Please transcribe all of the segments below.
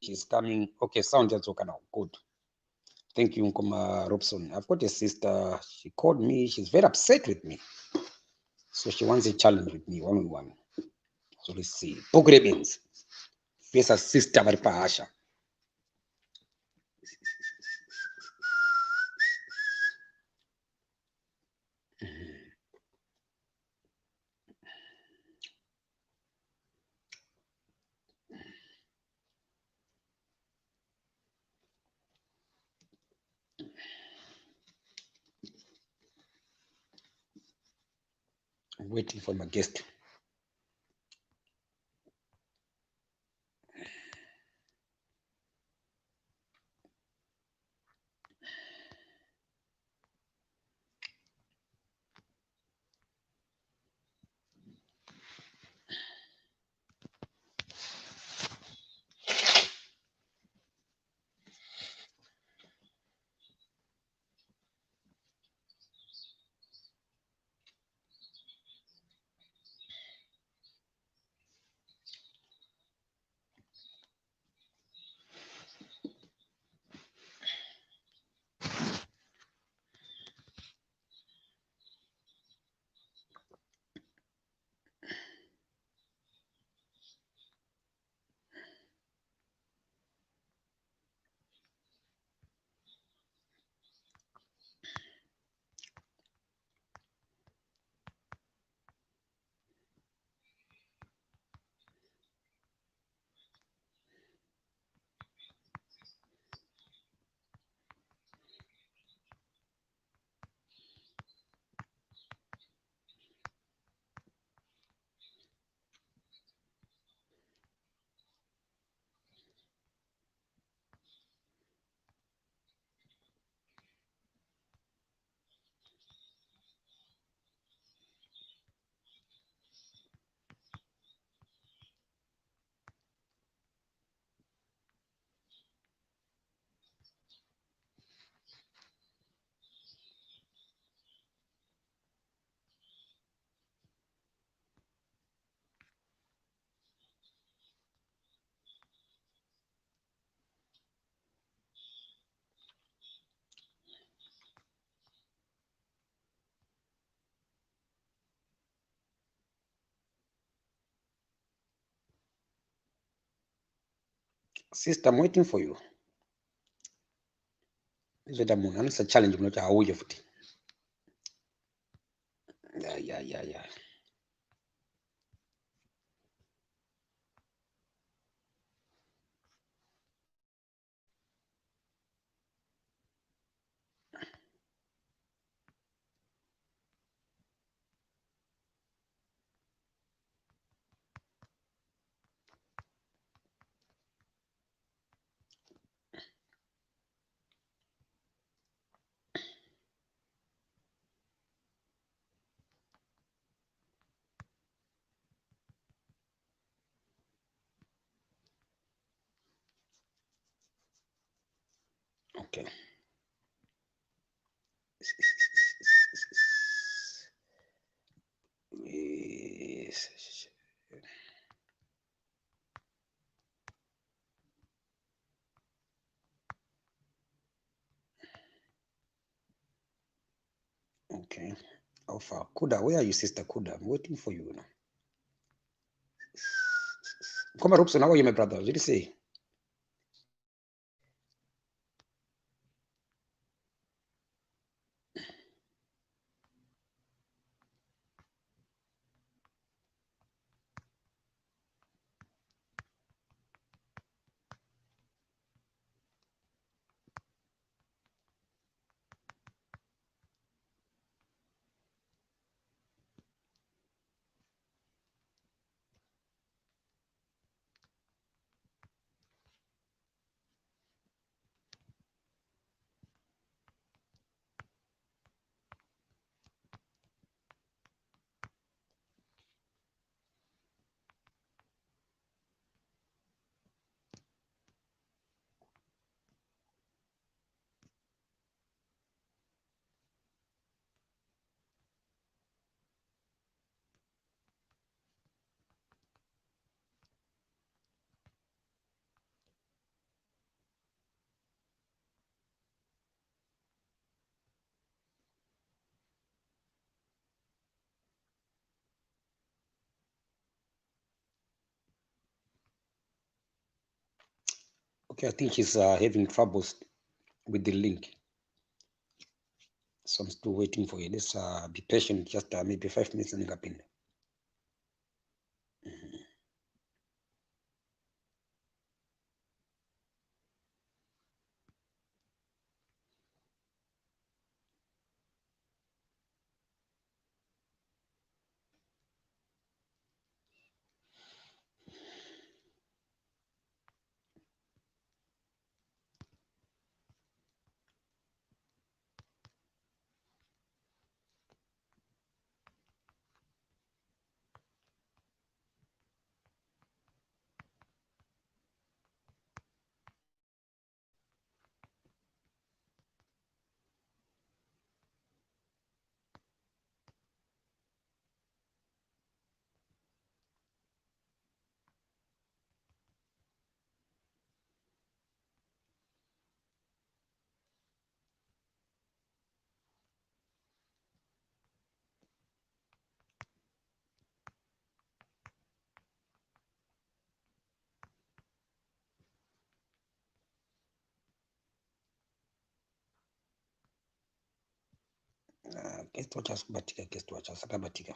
she's coming. Okay, sound just okay now. Good. Thank you, Nkoma Robson. I've got a sister. She called me. She's very upset with me. So she wants a challenge with me, one-on-one. So let's see. BhukuReBenzi versus Sister Maripahasha. I'm waiting for my guest. Sister, I'm waiting for you. It's a challenge. Yeah. Okay. Yes. Okay. Alpha. Kuda, where are you, Sister Kuda? I'm waiting for you now. Come on, Robson, how are you, my brother? What did you say? Okay, I think she's having troubles with the link. So I'm still waiting for you. Let's be patient, just maybe 5 minutes and up in. Guest watchers kubatika, guest watchers akabatika.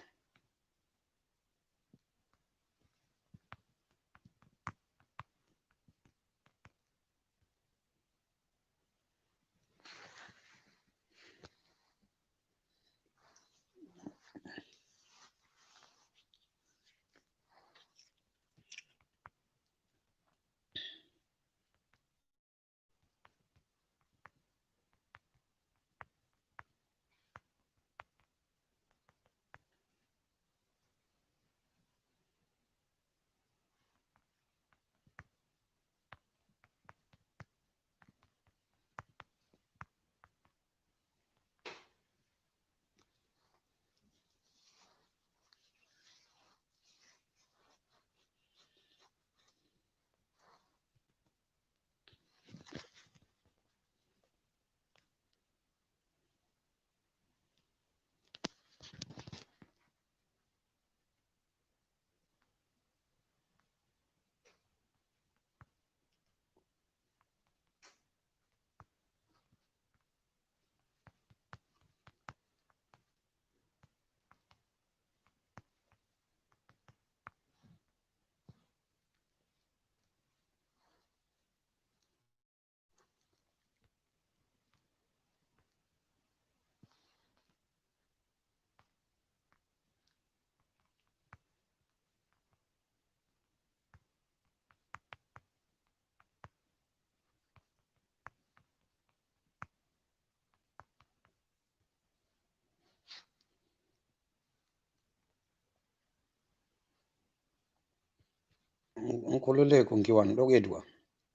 Nkululeko ngiwani lokwedwa.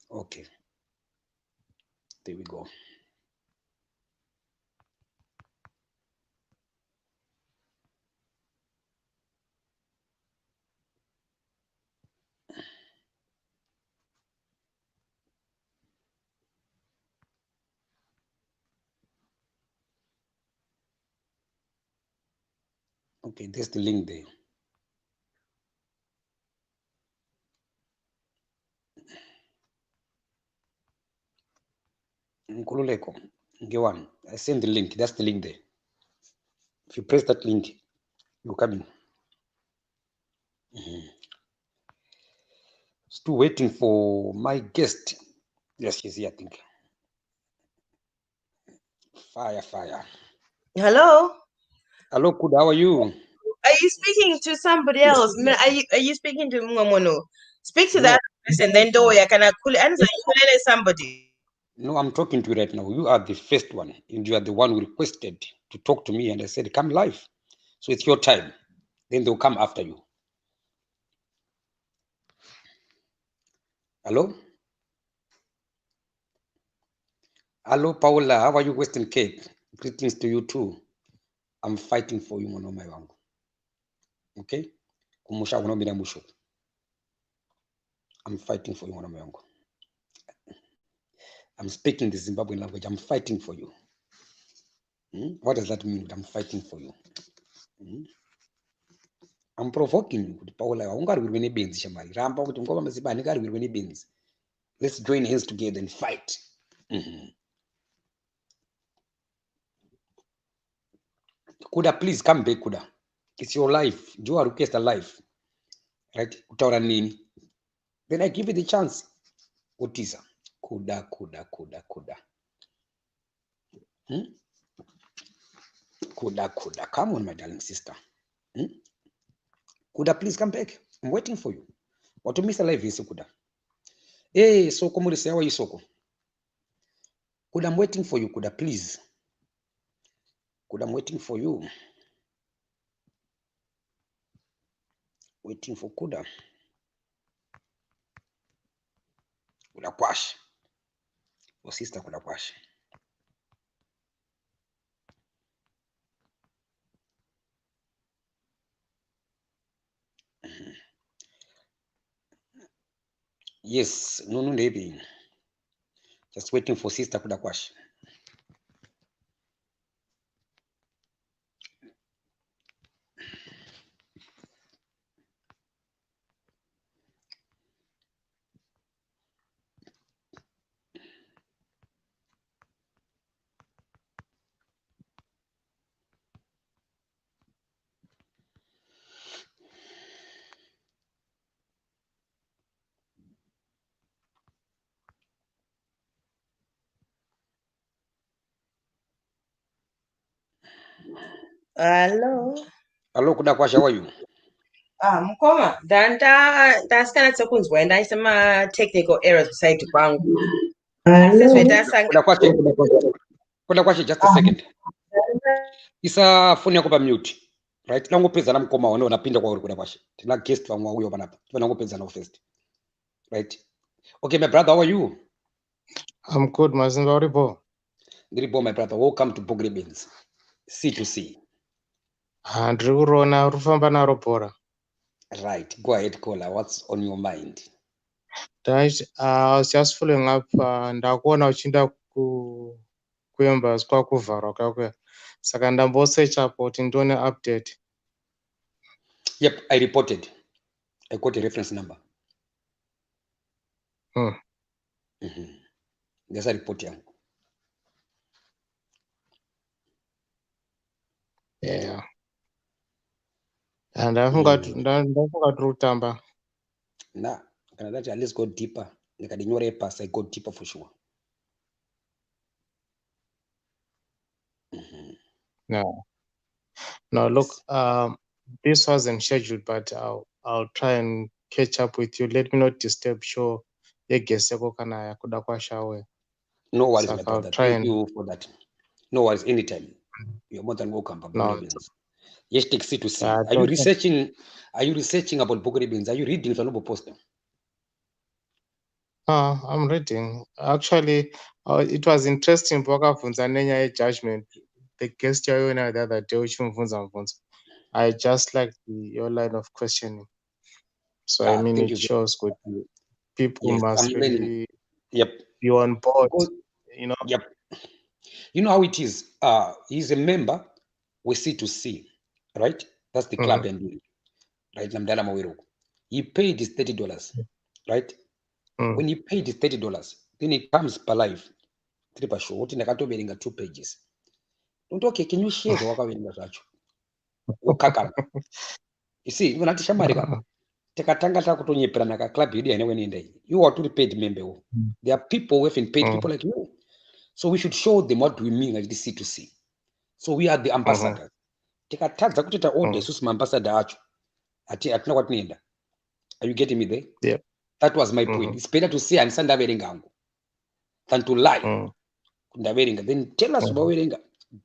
Okay, there we go. Okay, there's the link there. Nkululeko ngiwani. I send the link. That's the link there. If you press that link, you come in. Still waiting for my guest. Yes, she's here, I think. Fire. Hello? Hello, good. How are you? Are you speaking to somebody else? Are you speaking to Mwamono? Speak to No. that person, then Doya can I answer somebody. No, I'm talking to you right now. You are the first one, and you are the one who requested to talk to me, and I said, come live. So it's your time. Then they'll come after you. Hello? Hello, Paula. How are you, Western Cape? Greetings to you too. I'm fighting for you, Monomai wangu. Okay? Kumusha kunomira musho. I'm fighting for you, Monomai wangu. I'm speaking the Zimbabwean language. I'm fighting for you. What does that mean? I'm fighting for you. I'm provoking you. Paula, ungarwirwe nebenzi shamari. Ramba kuti ngoma mazibani ngarwirwe nebenzi. Let's join hands together and fight. Kuda, please come back, Kuda. It's your life. You are request a life. Right? Utaura nini. Then I give you the chance. Utisa. Kuda. Kuda. Come on, my darling sister. Kuda, please come back. I'm waiting for you. What to miss a life is Kuda. Hey, Soko Murisi, how are you, Soko? Kuda, I'm waiting for you, Kuda, please. Kuda, I'm waiting for you. Waiting for Kuda. Kuda Kwash. Your sister Kuda Kwash. Yes, no, baby. Just waiting for sister Kuda Kwash. Hello. Hello, Kuda Kwash, how are you? Mkoma. Ndasikana sekunzwa ndaisema technical errors beside kwangu. Kuda Kwash, just a second. Isa phone yako pa mute. Right? Nangopedza na mkoma wano unapinda kwa uri Kuda Kwash. Tina guest vamwe uyo panapa. Nangopedza na first. Right? Okay, my brother, how are you? I'm good, Mazinga Oribo. Ndiripo, my brother. Welcome to BhukuReBenzi. C2C. Ndiri kurona rufamba naro bhora. Right. Go ahead, caller. What's on your mind? I was just following up. Ndakuona uchinda kuembassy kwakuvharwa kakwe. Saka ndambosearcha kuti ndione update. Yep, I reported. I got a reference number. There's a report here. Yeah. And ndafunga tiri kutamba. Nah, let's go deeper. Like I didn't pass, I go deeper for sure. No, look, this wasn't scheduled, but I'll try and catch up with you. Let me not disturb show yegesi yako kana yakuda kwashawe. No worries, So my brother. I'll try Thank you for that. No worries, anytime. You're more than welcome. Yes, take C2C. Are you researching about BhukuReBenzi? Are you reading the Noble Poster? I'm reading. Actually, it was interesting. Wakavunza judgment. The guest you the other day, I just like your line of questioning. So I mean, it shows good. People must really be on board. Yep. You know how it is. He's a member with C2C, right? That's the club and right. He paid his $30, right? When he paid his $30, then it comes per live. 3 show. 2 pages. Don't okay, can you share the work you see, when I teach America, tekatanga takutonyepera naka club hidi ene when you are to paid member. There are people who have been paid people like you. So we should show them what we mean like the C2C. So we are the ambassadors. Tekatadza kutita order susu ambassador acho. Atina what nenda. Are you getting me there? Yeah. That was my point. It's better to say and send verengangu than to lie. Then tell us about verenga.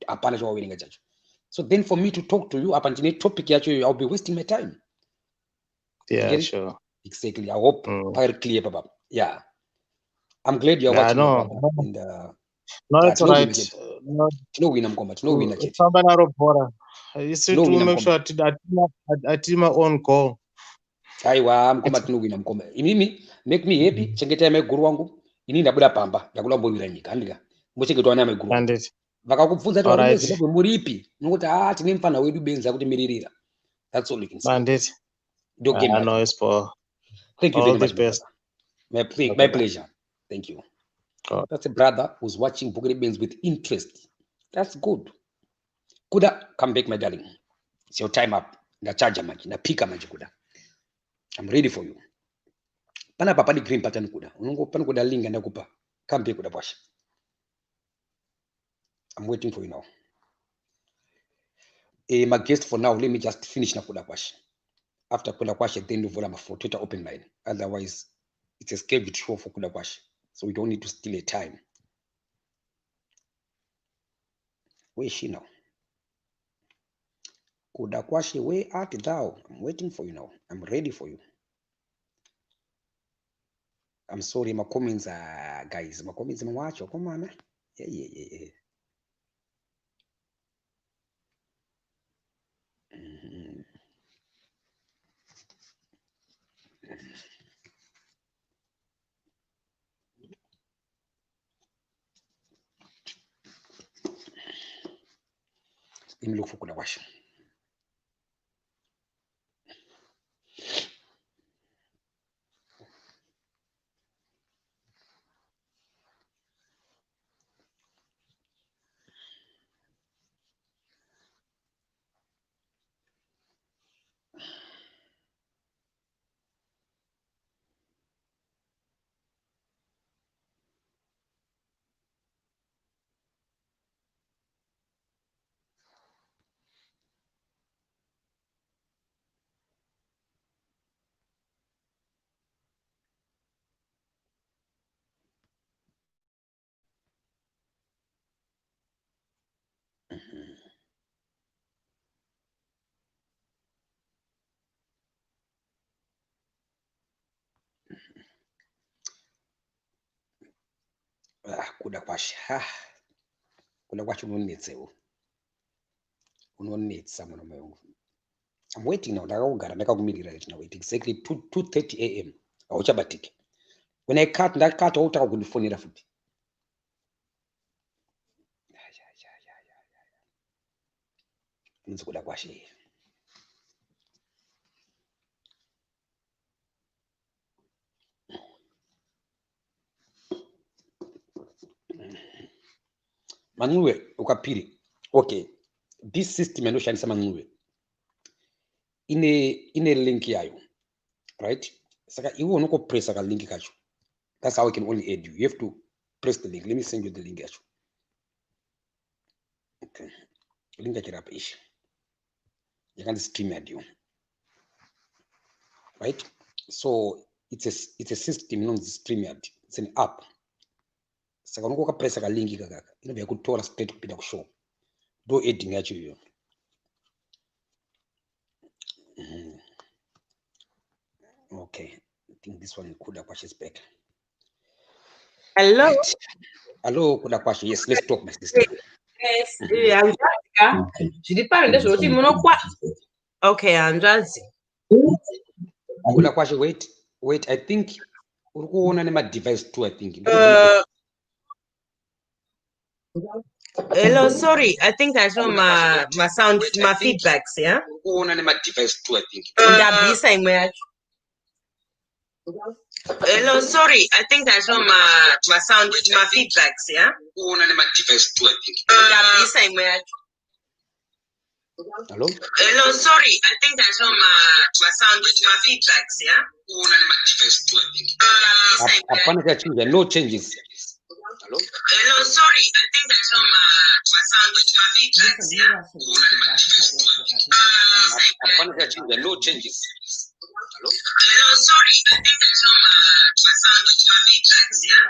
Apana shwa verenga chacho. So then for me to talk to you up until topic yacho, I'll be wasting my time. Yeah, sure. Exactly. I hope very clear, Papa. Yeah. I'm glad you're watching. No, it's all right. No win, I'm combat. No win, chat. It's to make sure I do my own goal. I'm combat. No win, I'm combat. Make me happy. Chengeta me guru wangu. Ini ndabuda pamba. Yakula mbonira nyika. Andika. Mochengetwa na me guru. Vakakubvunza kuti vari muZimbabwe muri ipi? Nokuti tine mufana wedu Benzi akutimirira. That's all you can say. Bandit. Okay, no, it's for thank you all very much, the best. My pleasure. Thank you. Oh. That's a brother who's watching BhukuReBenzi with interest. That's good. Kuda, come back, my darling. It's your time up. Na charger maji, na pika maji Kuda. I'm ready for you. Pana papa di green pattern Kuda. Unongo pana Kuda linga na kupa. Come back Kuda bosh. I'm waiting for you now. My guest for now, let me just finish na Kuda bosh. After Kuda bosh, then you volume for Twitter open line. Otherwise, it's a scheduled show for Kuda bosh. So we don't need to steal a time. Where is she now? Kudakwashi, where art thou? I'm waiting for you now. I'm ready for you. I'm sorry, my comments are guys. My comments are watch. Come on. Yeah. Mm-hmm. Let me look for Kudakwashi. Kudakwashi. Kudakwashi unonetsewo. Unonetsa mwana mayongo. I'm waiting now. Wait exactly 2:30 a.m. Auchabatiki. When I cut that cut out, I'll phone it. Kudakwashi. Manure ukapiri. Okay. This system inoshandisa manure. Ine link yayo. Right? Saka iwo unoko press ka link kacho. That's how I can only aid you. You have to press the link. Let me send you the link kacho. Okay. Link kacho up ish. You can stream at you. Right? So it's a system, you know, it's StreamYard. It's an app. Saka unoko press ka link kaka. Ino bya kutola straight kupita ku show. Do editing yacho yo. Okay. I think this one Kudakwashi is better. Hello. Right. Hello, Kudakwashi. Yes, let's talk, my sister. Yes, I'm Jessica. Je dis pas le jour mon quoi. Okay, I'm Jessica. Kudakwashi, wait. I think urukuona nema device too. I think. Hello, sorry. I think I saw my sound, my feedbacks. Yeah. Urukuona nema device too. I think. Hello, sorry. I think I saw my sound, my feedbacks. Yeah. Urukuona nema device too. I think. Hello. Hello, sorry. I think I saw my sound, my feedbacks. Yeah. Urukuona nema device too. I think. Apana cha change. No changes. Hello. Hello, sorry. I think I saw my sound, my feedbacks. Yeah. Apana cha change. No changes. Hello. Hello, sorry. I think I saw my sound, my feedbacks. Yeah.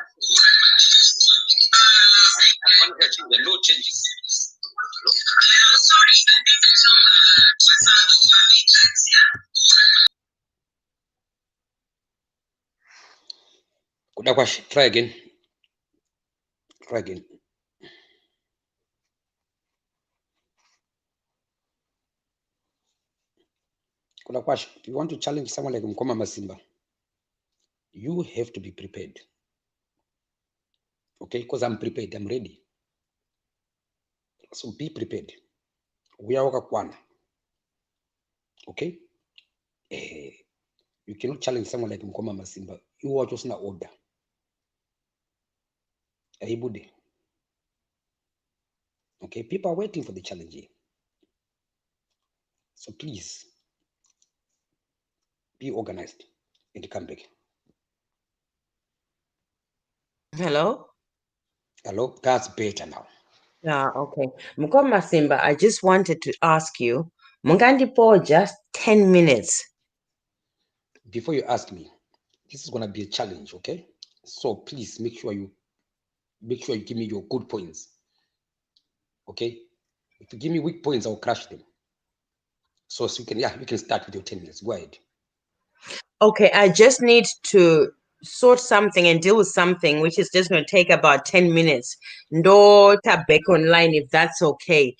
Apana cha change. No changes. Hello. Hello, sorry. I think I saw my sound, my feedbacks. Yeah. Kudakwashi, try again. Try again. Kudakwashi, if you want to challenge someone like Mkoma Masimba, you have to be prepared. Okay, because I'm prepared, I'm ready. So be prepared. We are wakakwana. Okay? You cannot challenge someone like Mkoma Masimba. You are just in order. Aibude. Okay, people are waiting for the challenge here. So please be organized and come back. Hello? Hello, that's better now. Yeah, okay. Mukoma Simba, I just wanted to ask you, Mungandipo, just 10 minutes. Before you ask me, this is gonna be a challenge, okay? So please make sure you give me your good points. Okay? If you give me weak points, I'll crush them. So you can start with your 10 minutes. Go ahead. Okay, I just need to sort something and deal with something, which is just going to take about 10 minutes. Ndo back online, if that's okay.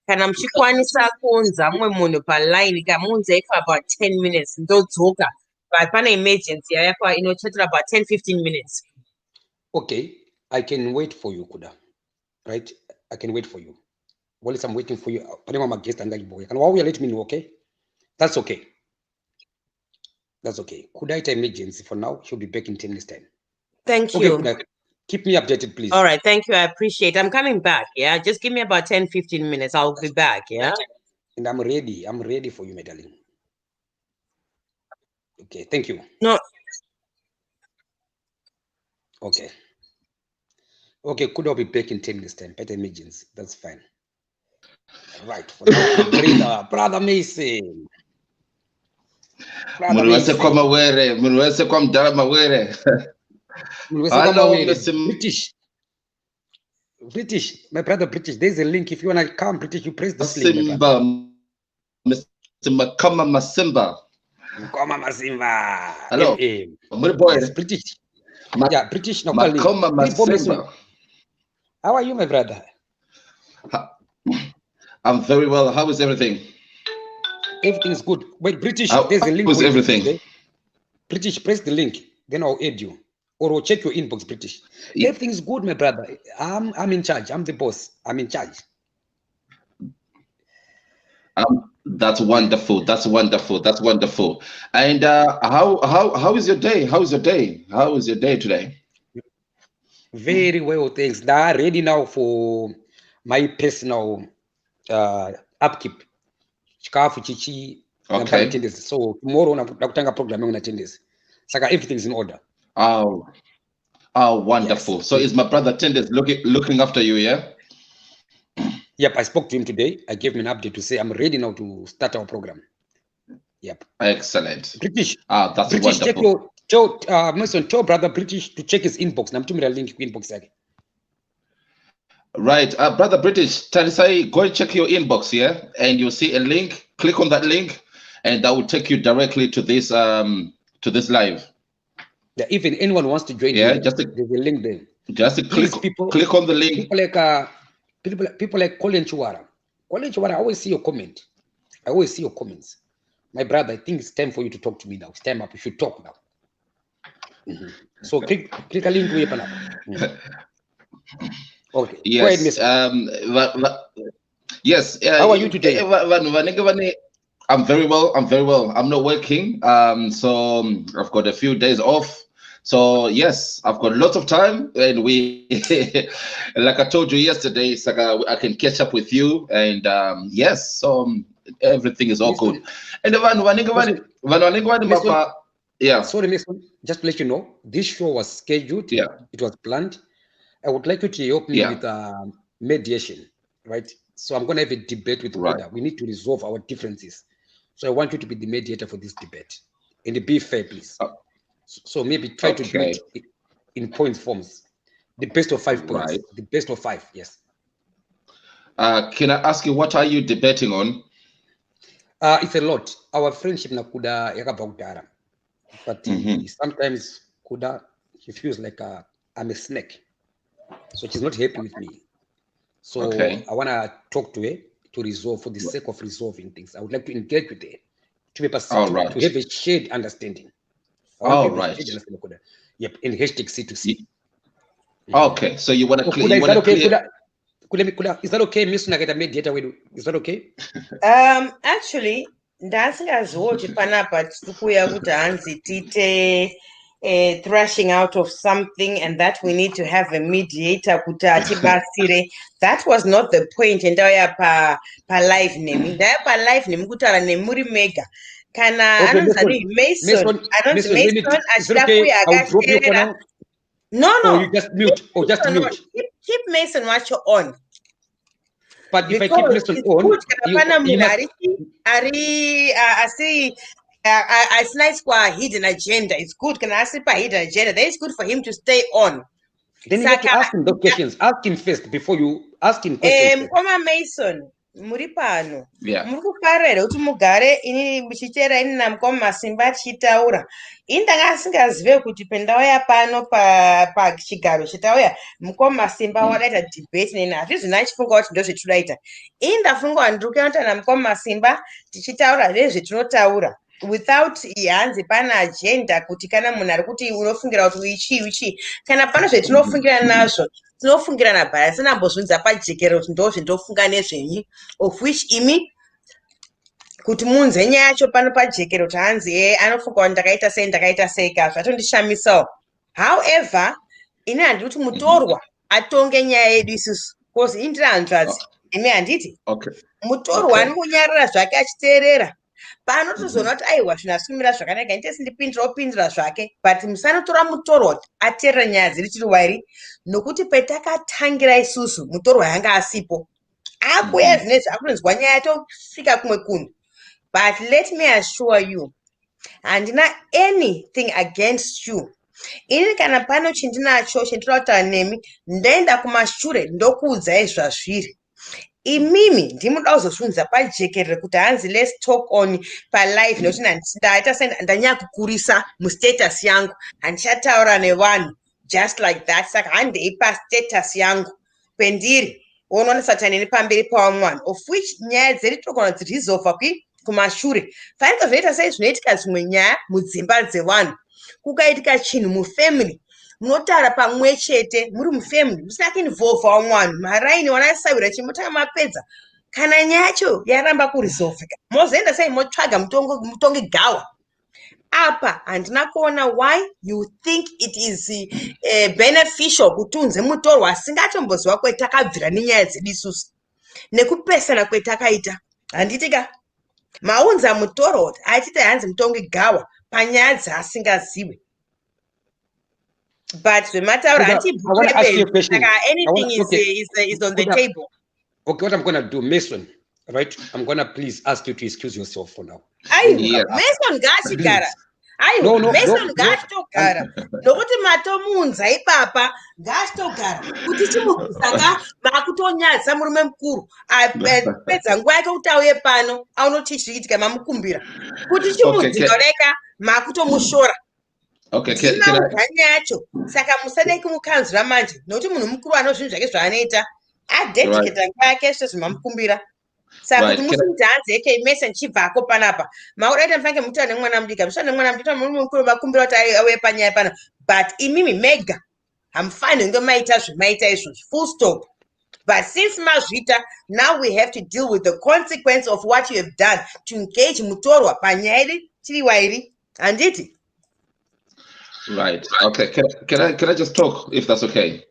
Kana mchikwanisa kunza mwe munhu pa line kamunze for about 10 minutes ndodzoka. But pana emergency yakwa inochatira about 10-15 minutes. Okay, I can wait for you, Kuda. Right? I can wait for you. While I'm waiting for you, my guest and boy. And while you let me know, okay? That's okay. That's okay. Could I emergency for now? She'll be back in 10 minutes time. Thank Okay, you. Kuda, keep me updated, please. All right, thank you. I appreciate it. I'm coming back, yeah? Just give me about 10-15 minutes. I'll be back, yeah? And I'm ready. I'm ready for you, my darling. Okay, thank you. No. Okay. Okay, could I be back in 10 minutes time? Better emergency. That's fine. Right. For now, brother Mason. Munwese kwa mawere, munwese kwa mdala mawere. Hello, Mr. British, my brother British. There's a link. If you wanna come, British, you press this link. Mr. Makama Masimba. Makama Masimba. Hello. Yes, British. Yeah, British. No, Makama Masimba. How are you, my brother? I'm very well. How is everything? Everything's good. Wait, British, there's a link. How is everything? Okay? British, press the link. Then I'll add you. Or I'll check your inbox, British. Yeah. Everything's good, my brother. I'm in charge. I'm the boss. I'm in charge. That's wonderful. That's wonderful. That's wonderful. And how is your day? How is your day? How is your day today? Very well, thanks. Now ready now for my personal upkeep. Okay. So tomorrow nakutanga program on attendance. So everything's in order. Oh, wonderful. Yes. So is my brother Tendes looking after you, yeah? Yep, I spoke to him today. I gave him an update to say I'm ready now to start our program. Yep. Excellent. British. That's British, wonderful. Tell brother British to check his inbox. Namtumira link inbox again. Right, brother British, Talisai, go and check your inbox here, and you'll see a link. Click on that link, and that will take you directly to this live. Yeah, even anyone wants to join, there's a link there. Just click on the link. People like Colin Chuara. Colin Chuara, I always see your comment. I always see your comments. My brother, I think it's time for you to talk to me now. It's time up. You should talk now. So click a link way up. Okay. Yes. Go ahead, yes. How are you today? I'm very well. I'm very well. I'm not working. So I've got a few days off. So yes, I've got lots of time, and we, like I told you yesterday, I can catch up with you, and yes, so everything is all good. And yeah. Sorry, Mason. Just to let you know, this show was scheduled. Yeah. It was planned. I would like you to help me with mediation, right? So I'm going to have a debate with Kuda. We need to resolve our differences. So I want you to be the mediator for this debate. And be fair, please. So maybe try to do it in point forms. The best of 5 points. Right. The best of 5, yes. Can I ask you, what are you debating on? It's a lot. Our friendship na Kuda yakabagdara. But sometimes Kuda, she feels like I'm a snake. So she's not happy with me. So I want to talk to her to resolve, for the sake of resolving things. I would like to engage with her to have a shared understanding. All right. Yep, in hashtag C2C. Okay, so you want to clear. Is that okay? Is that okay, Miss Nagata mediator? Is that okay? Actually, dancing as what panapa tukuya kuti hanzi tite thrashing out of something and that we need to have a mediator kuti atibatsire. That was not the point. Ndauya pa live nemi. Ndauya pa live nemi kutaura nemuri mega. Kana Okay, anonzi Mason. Anonzi Mason achida kuya akacherera. No. Or you just mute. Or just mute. Keep Mason wacho on. But if I keep Mason on, it's nice for a hidden agenda. It's good. Can I say for hidden agenda? That is good for him to stay on. Then you have to ask him those questions. Ask him first before you ask him questions. Koma Mason, muri pano. Yeah. Muri kufarira kuti mugare ini muchichera ini namukoma Masimba achitaura. Indanga asingazive kuti pendauya pano pa chigaro chitauya mukoma Masimba wadaita debate neni hazvizvi chifunga kuti ndozvetinoita. Indafunga ndiri kuita namukoma Masimba tichitaura zvezvetinotaura. Without hanzi pana agenda kuti kana munhu ari kuti unofungira kuti uichi kana pana zvetinofungira nazvo tinofungira nabhara sinambozvinza pajekerero kuti ndozvendofunga nezvenyu of which imi kuti munze nyaya yacho pano pajekerero kuti hanzi anofunga kuti ndakaita sei zvatondishamisawo. However ini handiri kuti mutorwa atonge nyaya yedu isusu because indiri hanzvadzi imi handiti mutorwa ani kunyarara zvake achiteerera pano tozoona kuti aiwa zvinhu asikumira zvakanaka inte sindipindira zvake but musanotora mutorwa kuti ateerera nyaya dziri tiri wairi nokuti petakatangira isusu mutorwa yanga asipo akuya zvinezvi akunonzwa nyaya yatosvika kumwe kunhu. But let me assure you handina anything against you. Ini kana pano chindinacho chendinoda kutaura nemi ndaenda kumashure ndokuudzai zvazviri. Imimi ndimuda kuzozvunza pajekerere kuti hanzi let's talk on palive nokuti ndaita ndanyanya kukurisa mustatus yangu handichataura nevanhu just like that saka handeipa status yangu pendiri unoona sataneni pamberi pavamwana of which nyaya dziri tinogona kudzirizova kumashure fanike zvinoita sei zvinoitika zvimwe nyaya mudzimba dzevanhu kukaitika chinhu mufamily munotaura pamwe chete muri mufamily musina kuinvolva vamwana maraini wanasawira chimutanga mapedza kana nyaya yacho yaramba kurizovhika mozoenda sei motsvaga mutongi gawa apa handina kuona why you think it is beneficial kuti unze mutorwa asingatomboziva kwetakabvira nenyaya dzedu isusu nekupesana kwetakaita handitika maunza mutorwa kuti aitita hanzi mutongi gawa panyaya dzaasingaziwe. But the matter anything is on the table. Okay, what I'm going to do, Mason, right? I'm going to please ask you to excuse yourself for now. Mason gashigara. Mason gashtogara. Nokuti matomunza ipapa gashtogara. Kuti chimukusaka makutonyadza murume mukuru. Pedza nguva yake kuti auye pano aunoti chiitika mamukumbira. Kuti chimudzikoreka makutomushora. Okay, yacho saka musadai kumukanzura manje nokuti munhu mukuru anozvinhu zvake zvaanoita adedicata nguva yake sezvimamukumbira saka kuti musimuti hanzi eke mese nchibvako panapa maudaita mufange mutora nemwana mudika musora nemwana mudika muri mukuru makumbira kuti auye panyaya pana but imimi mega hamufani kunge maita zvemaita izvozvo full stop. But since mazvita now we have to deal with the consequence of what you have done to engage mutorwa panyaya iri tiri wairi handiti. Right. Okay. Can I just talk if that's okay?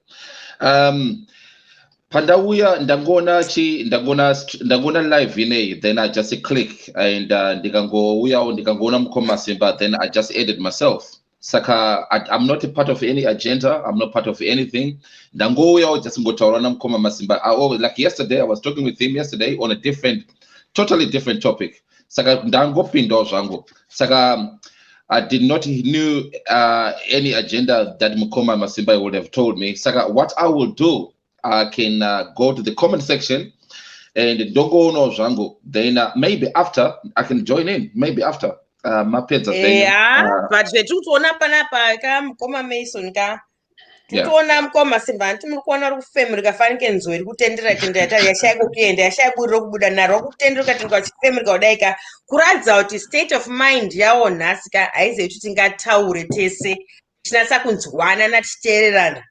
Pandauya ndangona live ine then I just click and ndikangona mukoma Masimba then I just edit myself. Saka I'm not a part of any agenda. I'm not part of anything. Ndangouya just ngotaura na mukoma Masimba. Like yesterday I was talking with him yesterday on a totally different topic. Saka ndangopinda zvangu. Saka I did not knew any agenda that Mukoma Masimba would have told me. Saka, what I will do, I can go to the comment section and don't go no Zango. Then maybe after I can join in. Maybe after Mapedza. But the truth on up and up, Mukoma Mason ka. Tuona mukoma Masimba muri kuona rufemuri kafanike nzori kutendera yashaya kuenda yashaya buriro kubuda naro kutendera katenga chifemuri kaudaika kuradza kuti state of mind yawo nhasi ka haizi kuti tingataure tese tinasa kunzwana natiteererana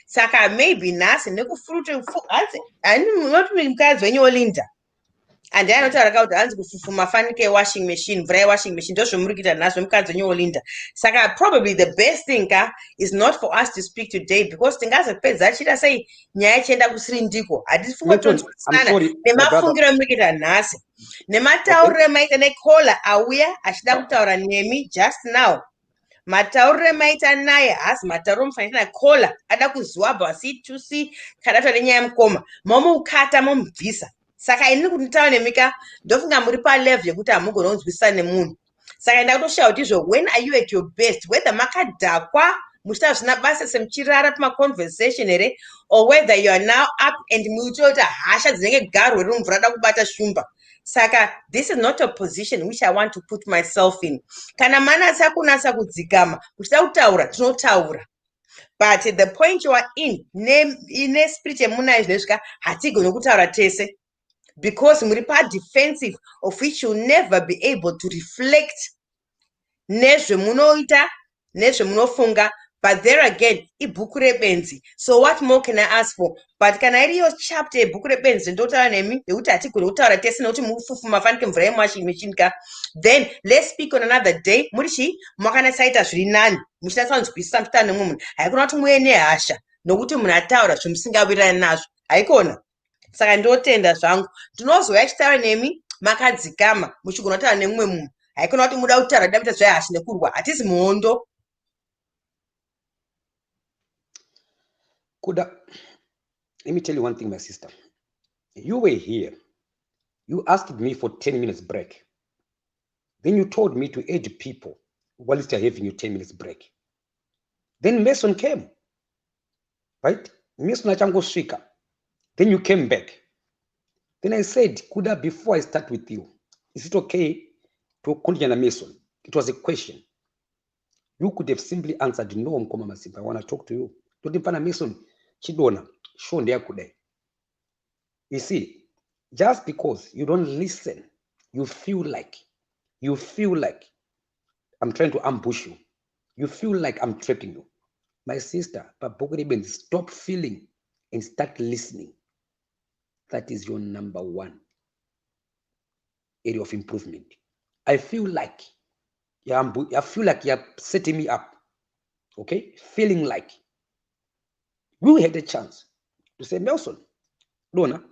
saka maybe nhasi nekufuruti hanzi ani munoti mukadzi wenyu Olinda and anotaura kuti hanzi kufufuma fanike washing machine, mvura washing machine ndozvomuri kuita nhasi mukadzi onyowolinda. Saka probably the best thing is not for us to speak today because tingazopedza chita sei nyaya chienda kusiri ndiko. Hatifunga tonzwisana nemafungiro emuri kuita nhasi nematauriro emaita nekola auya achida kutaura nemi just now. Matauriro emaita naye hasi matauriro mufanira kola ada kuziwabva C2C kadata nenyaya yemukoma momukata momubvisa. Saka ini kunitaura nemika ndofunga muri palevel yekuti hamugona kunzwisana nemunhu. Saka ndakutoshaura kuti izvo when are you at your best, whether makadhakwa muchita zvina basa semuchirara pamaconversation here or whether you are now up and muchitoita hasha dzinenge garwe remvura rada kubata shumba. Saka this is not a position which I want to put myself in. Kana manatsa kunatsa kudzikama kuchida kutaura tinotaura. But at the point you are in ne spirit yemunayo zvinosvika hatigoni kutaura tese because muri defensive of which you'll never be able to reflect nezvemunoita nezvemunofunga. But there again, BhukuReBenzi. So what more can I ask for? But can I read your chapter BhukuReBenzi? Then let's speak on another day. Murishi, mwakana saita zvirinani. Muchita nzwisisa mutano mumwe. Haikona kuti muene hasha. Nokuti munataura zvomusingawirana nazvo. Haikona. Saka ndotenda zvangu. Tinozouya tichitaura nemi makadzikama muchigona kutaura nemumwe munhu. Haikona kuti muda kutaura dabita zvahashi nekurwa. Hatizi muhondo. Kuda, let me tell you one thing, my sister. You were here. You asked me for 10 minutes break. Then you told me to aid people while you're having your 10 minutes break. Then Mason came. Right? Mason achango swika. Then you came back. Then I said, Kuda, before I start with you, is it okay to continue on Mason? It was a question. You could have simply answered, no, Mkoma Masipa, I want to talk to you. Totipana Mason, Chidona, show kude. You see, just because you don't listen, you feel like I'm trying to ambush you. You feel like I'm trapping you. My sister, but BhukuReBenzi, stop feeling and start listening. That is your number one area of improvement. I feel like you're setting me up. Okay? Feeling like you had a chance to say, Nelson, Donna,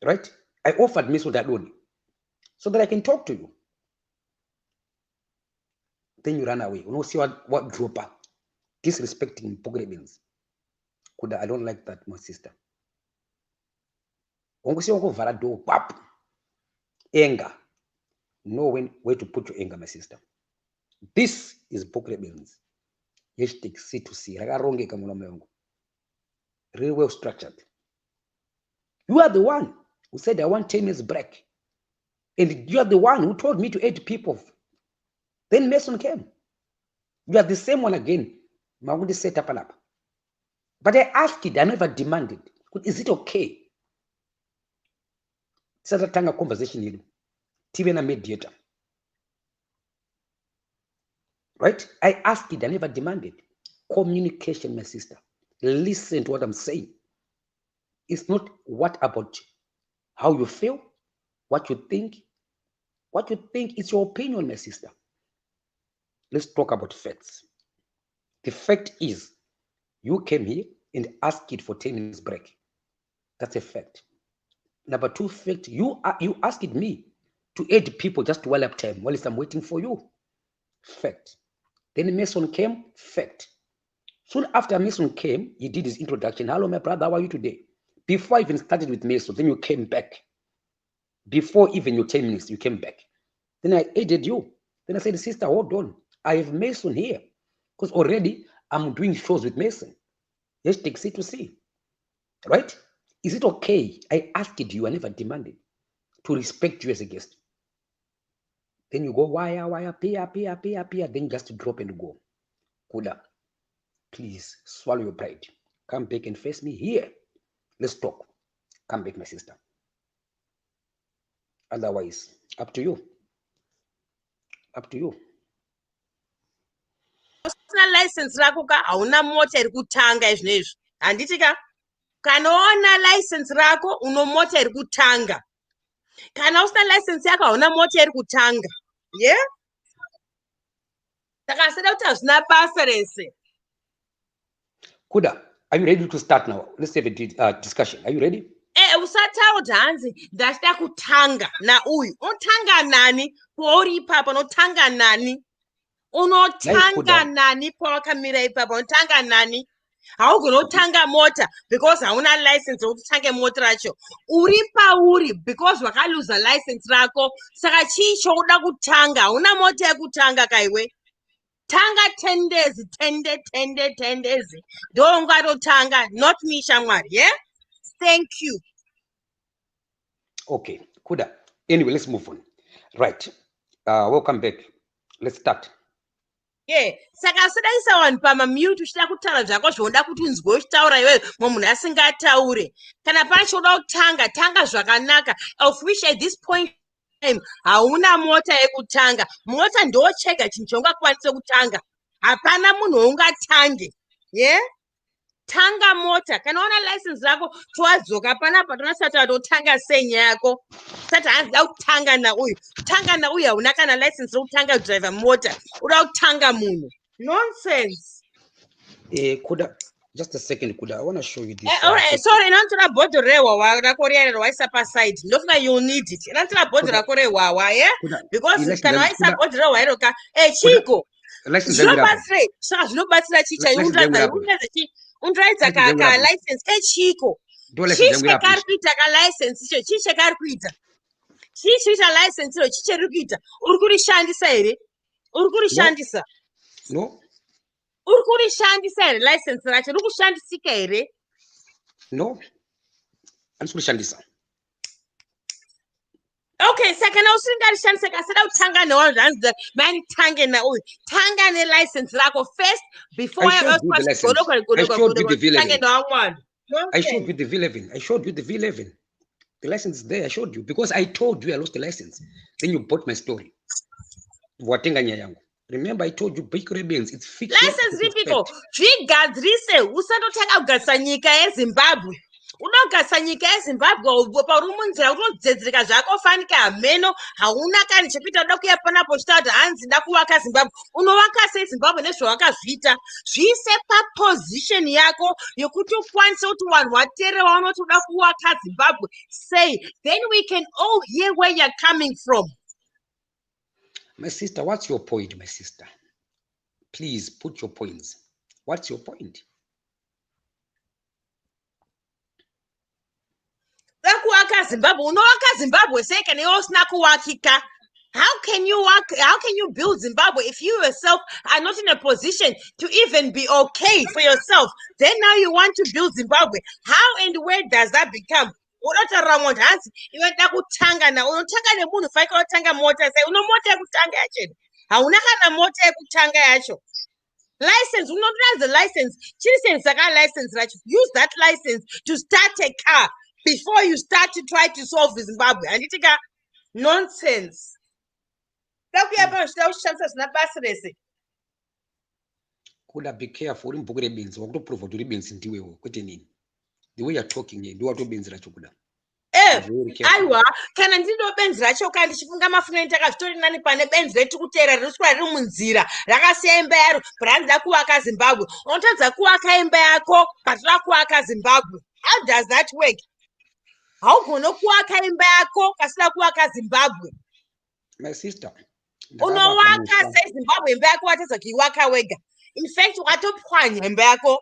right? I offered Mason that loan so that I can talk to you. Then you ran away. You know, see what drove up. Disrespecting BhukuReBenzi. Kuda, I don't like that, my sister. Anger. Know where to put your anger, my sister. This is BhukuReBenzi. Hashtag C2C. Really well structured. You are the one who said I want 10 minutes break. And you are the one who told me to aid people. Then Mason came. You are the same one again. Magundi set up and up. But I asked it, I never demanded. Is it okay? Tanga conversation here. TV na mediator. Right? I asked it, I never demanded. Communication, my sister. Listen to what I'm saying. It's not what about how you feel, what you think. What you think is your opinion, my sister. Let's talk about facts. The fact is, you came here and asked it for 10 minutes break. That's a fact. Number two fact, you asked me to aid people just while up time, while I'm waiting for you. Fact. Then Mason came, fact. Soon after Mason came, he did his introduction. Hello, my brother, how are you today? Before I even started with Mason, then you came back. Before even your 10 minutes, you came back. Then I aided you. Then I said, sister, hold on. I have Mason here. Because already I'm doing shows with Mason. Hashtag C2C. Right? Is it okay? I asked you, I never demanded to respect you as a guest. Then you go, wire, pia, then just drop and go. Kuda. Please swallow your pride. Come back and face me here. Let's talk. Come back, my sister. Otherwise, up to you. Up to you. Personal license rako ka hauna mota iri kutanga izvinezvi. Handiti ka kana una license rako uno mota iri kutanga. kana usina license yako hauna mota iri kutanga. Yeah, saka asida kuti hazvina basa rese. Kuda, are you ready to start now? Let's have a discussion. Are you ready? Usatauri hanzi ndachida kutanga nauyu. Unotanga nani pauri ipapa? Unotanga nani? Unotanga nani pawakamira ipapa? Unotanga nani? Haugona kutanga mota because hauna license yokuti utange mota racho. Uri pauri because wakaluza license rako. Saka chii chouda kutanga? Hauna mota yekutanga kaiwe. Tanga 10 days, 10 days. Don't go to tanga, not me, Shamwari. Yeah? Thank you. Okay, Kuda. Anyway, let's move on. Right. Welcome back. Let's start. Yeah. Saka sidaisa vanhu pamamute uchida kutaura zvako zvinoda kuti unzwe uchitaura iwewe munhu asingataure. Kana pane choda kutanga, tanga zvakanaka. Of which at this point hauna mota yekutanga. Mota ndochega chinhu chaungakwanisa kutanga. Hapana munhu waungatange. Yeah? Tanga mota. Kana una license rako towadzoka panapa tonasati watotanga senya yako. Sati hanzida kutanga nauyu. Tanga nauyu hauna kana license rokutanga driver mota. Uda kutanga munhu. Nonsense. Kuda, just a second, Kuda. I want to show you this. Alright, sorry, nantora bhodho rewawa rako riya rawaisa paside. Ndofunga you'll need it. Nantora bhodho rako rewawa, yeah? Because kana waisa bhodho rewawa iroka, Chiko. Zvinobatsira, saka zvinobatsira chicha undraidza ka license Chiko. Chiche kari kuita ka license icho, chiche kari kuita. Chicha license icho, chiche riri kuita. Uri kurishandisa here? Uri kurishandisa? No. Uri kurishandisa here license racho? Riri kushandisika here? No. Handisi kurishandisa. Okay, saka kana usingarishandisa kasida kutanga newanhu zvanzi mani tange nauyu. Tanga nelicense rako first before I showed you the V11. I showed you the V11. I showed you the V11. The license is there. I showed you because I told you I lost the license. Then you bought my story. Remember, I told you BhukuReBenzi. It's fixed. License ripiko. Zvigadzirise. Usandotanga kugadzisa nyika yeZimbabwe. Unogadzisa nyika yeZimbabwe pauri munzira unodzedzereka zvako fanika hameno hauna kani chekuita uda kuya panapo chitaura kuti hanzi nda kuvaka Zimbabwe. Unovaka sei Zimbabwe nezvawakazviita? Zviise paposition yako yokuti ukwanise kuti vanhu vateerera vaona kuti uda kuvaka Zimbabwe. Say, then we can all hear where you're coming from. My sister, what's your point, my sister? Please put your points. What's your point? Zimbabwe, unovaka Zimbabwe sei kana iwe usina kuvakika? How can you build Zimbabwe if you yourself are not in a position to even be okay for yourself? Then now you want to build Zimbabwe. How and where does that become? Unotaura munhu hanzi iwe nda kutanga na unotanga nemunhu faika watanga mota sei uno mota yekutanga yacho hauna kana mota yekutanga yacho. License, unotora the license chiri saka license racho. Use that license to start a car before you start to try to solve Zimbabwe. Anditika nonsense. Takuya pa zvita kushandisa zvina basa rese. Kuda, be careful. Uri BhukuReBenzi wakutoprova kuti uriBenzi ndiwewo kwete nini. The way you're talking here, do what Benzi racho Kuda. Aiwa, kana ndindo Benzi racho kandi ndichifunga mafungo ndakazvitori nani pane Benzi retu kuteera rinoswera riri munzira rakasiya imba yaro branda kuvaka Zimbabwe. Unotadza kuvaka imba yako patira kuvaka Zimbabwe. How does that work? Haugona kuvaka imba yako kasina kuvaka Zimbabwe. My sister. Unowaka sei Zimbabwe imba yako watadza kuivaka wega. In fact, watopwanya imba yako.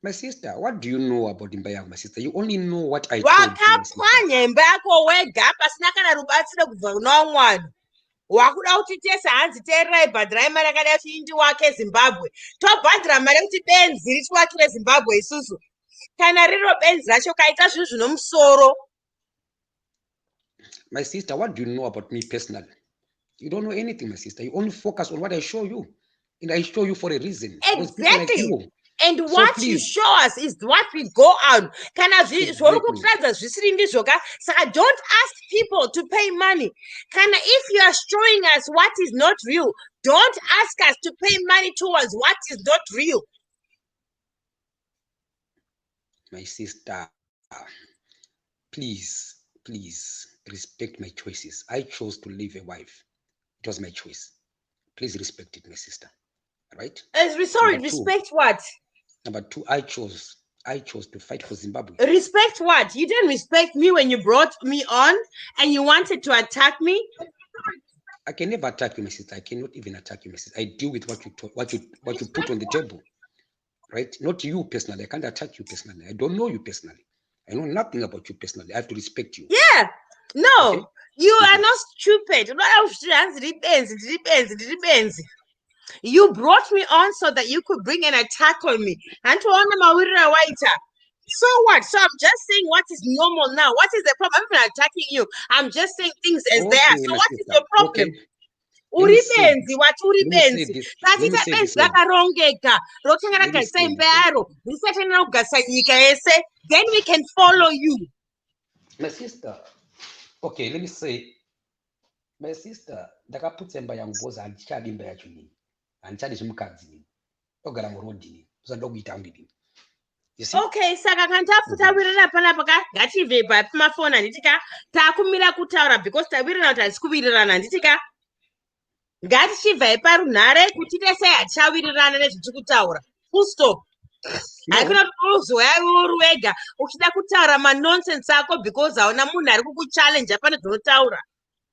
My sister, what do you know about Imbayang, my sister? You only know what I told you. Wakapwanya imba yako wega pasina kana rubatsiro kubva kuna umwana. Wakuda kuti tese hanzi teererai bhadhirai mari yakadai kuti ndiwake Zimbabwe. Tobhadhira mari kuti Benzi richivakire Zimbabwe isusu. Kana riro Benzi racho kaita zvinhu zvinomusoro. My sister, what do you know about me personally? You don't know anything, my sister. You only focus on what I show you. And I show you for a reason. Exactly. And so what you show us is what we go on. So don't ask people to pay money. If you are showing us what is not real, don't ask us to pay money towards what is not real. My sister, please please respect my choices. I chose to leave a wife. It was my choice. Please respect it, my sister. Right? Sorry, respect what? Number two, I chose to fight for Zimbabwe. Respect what? You didn't respect me when you brought me on and you wanted to attack me. I can never attack you, my sister. I cannot even attack you, my sister. I deal with what you put on the table. Right? Not you personally. I can't attack you personally. I don't know you personally. I know nothing about you personally. I have to respect you. Yeah. No, okay? You are not stupid. You brought me on so that you could bring an attack on me. So what? So I'm just saying what is normal now. What is the problem? I'm not attacking you. I'm just saying things as they are. So what is your problem? Okay. Uribenzi, what uribenzi? Then we can follow you. My sister, okay, let me say, my sister, ndakaputsemba yanguboza andichadi imba yacho nini, andichadi chimukadzi nini, ogara murodhi nini, usaida kuita ndidini. Okay, saka kantafutawirira panapa ngachibve pamafoni handitika takumira kutaura because tawirirana kuti handisi kuwirirana handitika ngatichibva parunhare kuti tese hatichawirirana nezvitiri kutaura full stop. Haikona kuti uzoya uri wega uchida kutaura manonsense ako because hauna munhu ari kukuchallenge pane zvinotaura.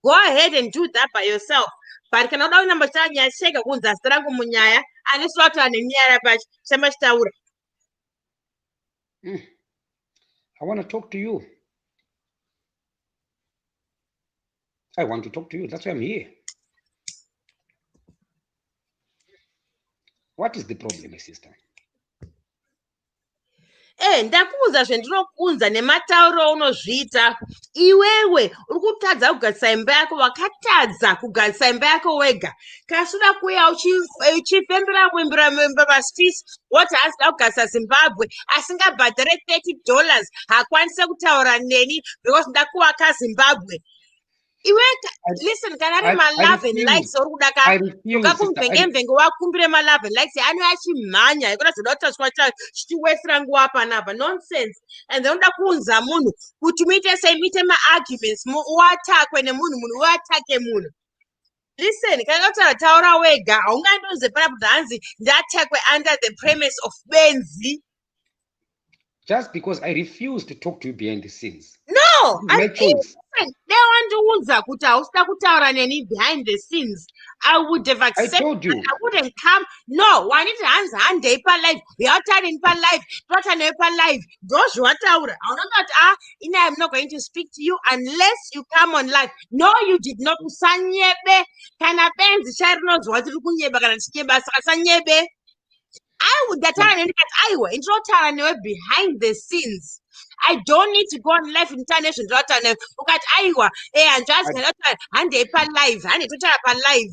Go ahead and do that by yourself. But kana uda kunamba chanyasheka kunzi zita rangu munyaya anisi wataura nenyaya pacho chamba chitaura. I want to talk to you. I want to talk to you. That's why I'm here. What is the problem, my sister? Ndakuudza zvendinokuudza nematauro aunozviita. Iwewe uri kutadza kugarisa imba yako, wakatadza kugarisa imba yako wega. Kana uchiuda kuuya uchifembera kuimbira maspeech woti asida kugarisa Zimbabwe asingabhadhare $30 hakwanise kutaura neni because ndakuvaka Zimbabwe. Listen, kana ari ma-love and likes uri kudaka ukakumvenge wakumbire ma-love and likes ano achimhanya ikona zvoda kutaswa chichiwesera nguva panapa nonsense. And then unoda kuunza munhu kuti muite sei muite ma-arguments uatakwe nemunhu uatake munhu. Listen, kana taura wega haungandoze panapa kuti hanzi ndatakwe under the premise of Benzi. Just because I refuse to talk to you behind the scenes. No, my choice. Behind the scenes, I would have accepted. I told you. I wouldn't come. No, why need hands hand day per life? We are turning per life, not an per life. Those what I'm not going to speak to you unless you come on live. No, you did not. I would that behind the scenes. I don't need to go on live international. Look at Iowa. And just and they live and it live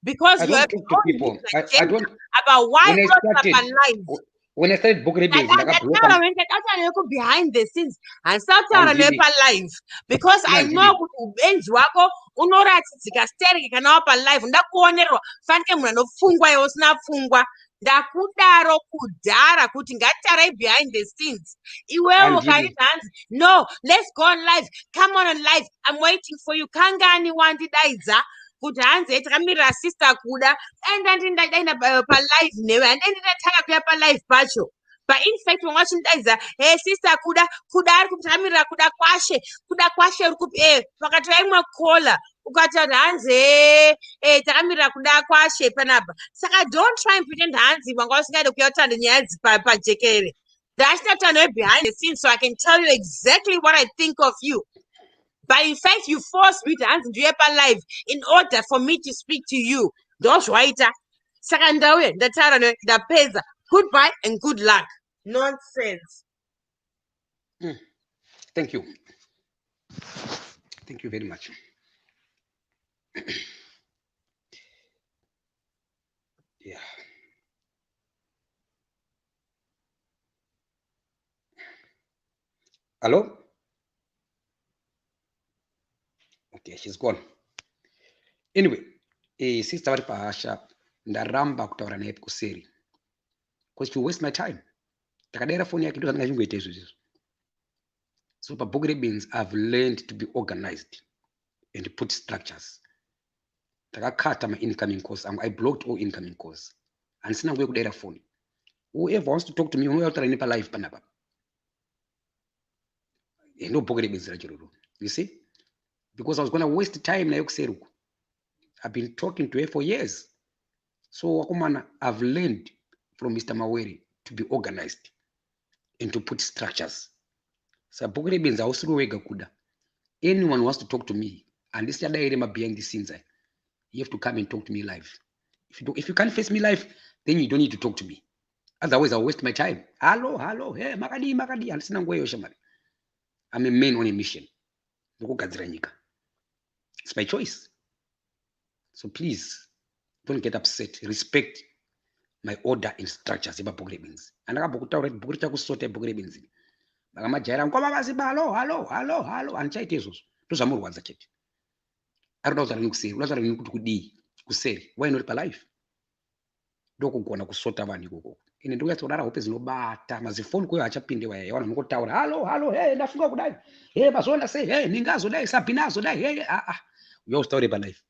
because you have people. I don't about why live. When I started BhukuReBenzi, behind the scenes and start live because I know Benzi wako unoratidzika stereke kana wapa live ndakuonerwa fanike munhu anofungwa iwe usina fungwa. Ndakudaro kudhara kuti ngatirai behind the scenes. Iwewe ukariti hanzi no, let's go on live. Come on live. I'm waiting for you. Kangani wandidaidza kuti hanzi takamirira sister kuda and ndindaenda pa live newe and ndataka kuya pa live pacho. But in fact wangachimdaidza hey sister kuda ari kuti takamirira kuda kwashe uri kupi pakati vaimwe kola ukati hanzi takamirira kuda kwashe panapa. Saka don't try and pretend hanzi wanga usingade kuya utande nyaya pajekerere. Ndachitataura behind the scenes so I can tell you exactly what I think of you. But in fact you forced me to hanzi ndiye pa live in order for me to speak to you. Ndozvaita. Saka ndauya ndataura ndapedza. Goodbye and good luck. Nonsense. Thank you. Thank you very much. Yeah. Hello? Okay, she's gone. Anyway, sister vari pahasha ndaramba kutaura naye kuseri because you waste my time. Takadera phone yake ndo ndingachoita izvo. So BhukuReBenzi, I've learned to be organized and to put structures. Takakata my incoming calls. I blocked all incoming calls. And sina kuye kudera phone. Whoever wants to talk to me, unoyotara nipa live panapa. No BhukuReBenzi rachiruru. You see? Because I was gonna waste time na yokuseruku. I've been talking to her for years. So wakumana, I've learned from Mr. Mawere to be organized and to put structures. So BhukuReBenzi ausiruwega kuda. Anyone wants to talk to me, and this is behind the scenes, you have to come and talk to me live. If you can't face me live, then you don't need to talk to me. Otherwise, I'll waste my time. Hello, hey, Makadi, and I'm a man on a mission. It's my choice. So please, don't get upset. Respect my order and structures about BhukuReBenzi. And I got BhukuReBenzi. Hello, and chay tesos. To some more ones that I don't know that you could kuseri. Why not alive? Doko kuona kusota vani koko. Ine ndugu yatorara hope zinobata mazifoni kwa achapinde wa yaona mko taura. Hello, hey, ndafunga kudai. Hey, basona say, hey, ningazo dai, sapinazo dai. Hey, Yo story ba life.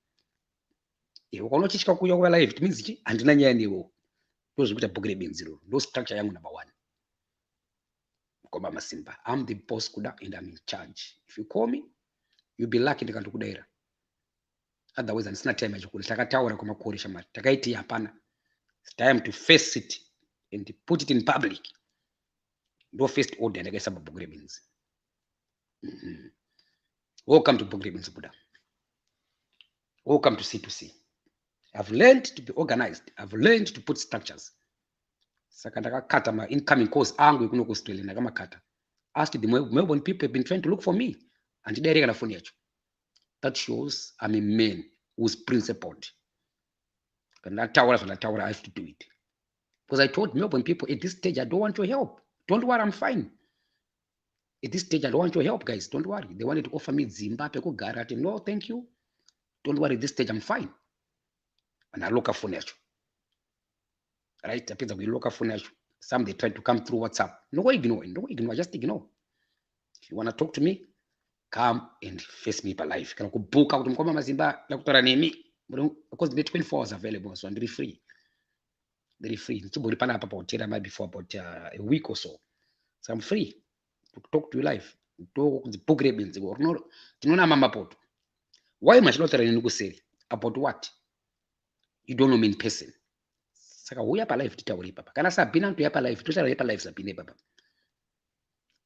Ukaona chichika kuya kwa life, it means chi andina nyani wo. Those kuta BhukuReBenzi lo. No structure yangu number 1. Kwa Masimba. I'm the boss kuda and I'm in charge. If you call me, you'll be lucky ndikantu kudaira. Otherwise, it's not time to takataura kwa makoresha mali. Takaiti hapana. It's time to face it and put it in public. No first order and I guess about BhukuReBenzi. Welcome to BhukuReBenzi Buddha. Welcome to C2C. I've learned to be organized. I've learned to put structures. Sakandaka kata my incoming calls angu kuno Australia na kama kata. Asked the Melbourne people have been trying to look for me. And today they're phone yacho. That shows I'm a man who's principled. And that tower, I have to do it. Because I told Melbourne people at this stage, I don't want your help. Don't worry, I'm fine. At this stage, I don't want your help, guys. Don't worry. They wanted to offer me Zimbabwe, Garati. No, thank you. Don't worry, at this stage, I'm fine. And I look up for nature. Right? I think we look up for nature. Some they try to come through WhatsApp. No ignore, just ignore. If you want to talk to me, come and face me by life. Can I go book out from Mazimba, Dr. Anemi? Because the 24 hours available, so I'm very free. Very free. Before about a week or so. So I'm free to talk to you live. Talk the BhukuReBenzi or no. Why am I not saying about what? You don't know me in person. Saka we are live to tell papa. Can I Sabina to live? To tell live Sabina papa.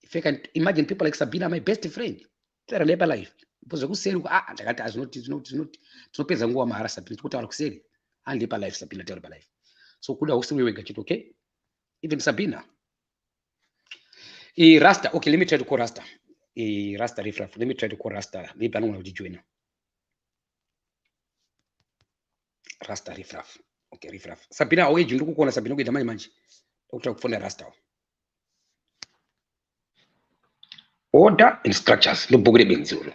If I can imagine people like Sabina, my best friend, tell live. Because I say, it's not pezangua mahara Sabina. Put our say, and live Sabina tell life. So could also we get it okay? Even Sabina. Rasta, okay, let me try to call Rasta. Rasta riffraff. Let me try to call Rasta. Maybe I don't know what to join. Rasta riffraff. Okay, riffraff. Sabina, away, you look on Sabina with the manji. Doctor for the Rasta. Order and structures. No BhukuReBenzi.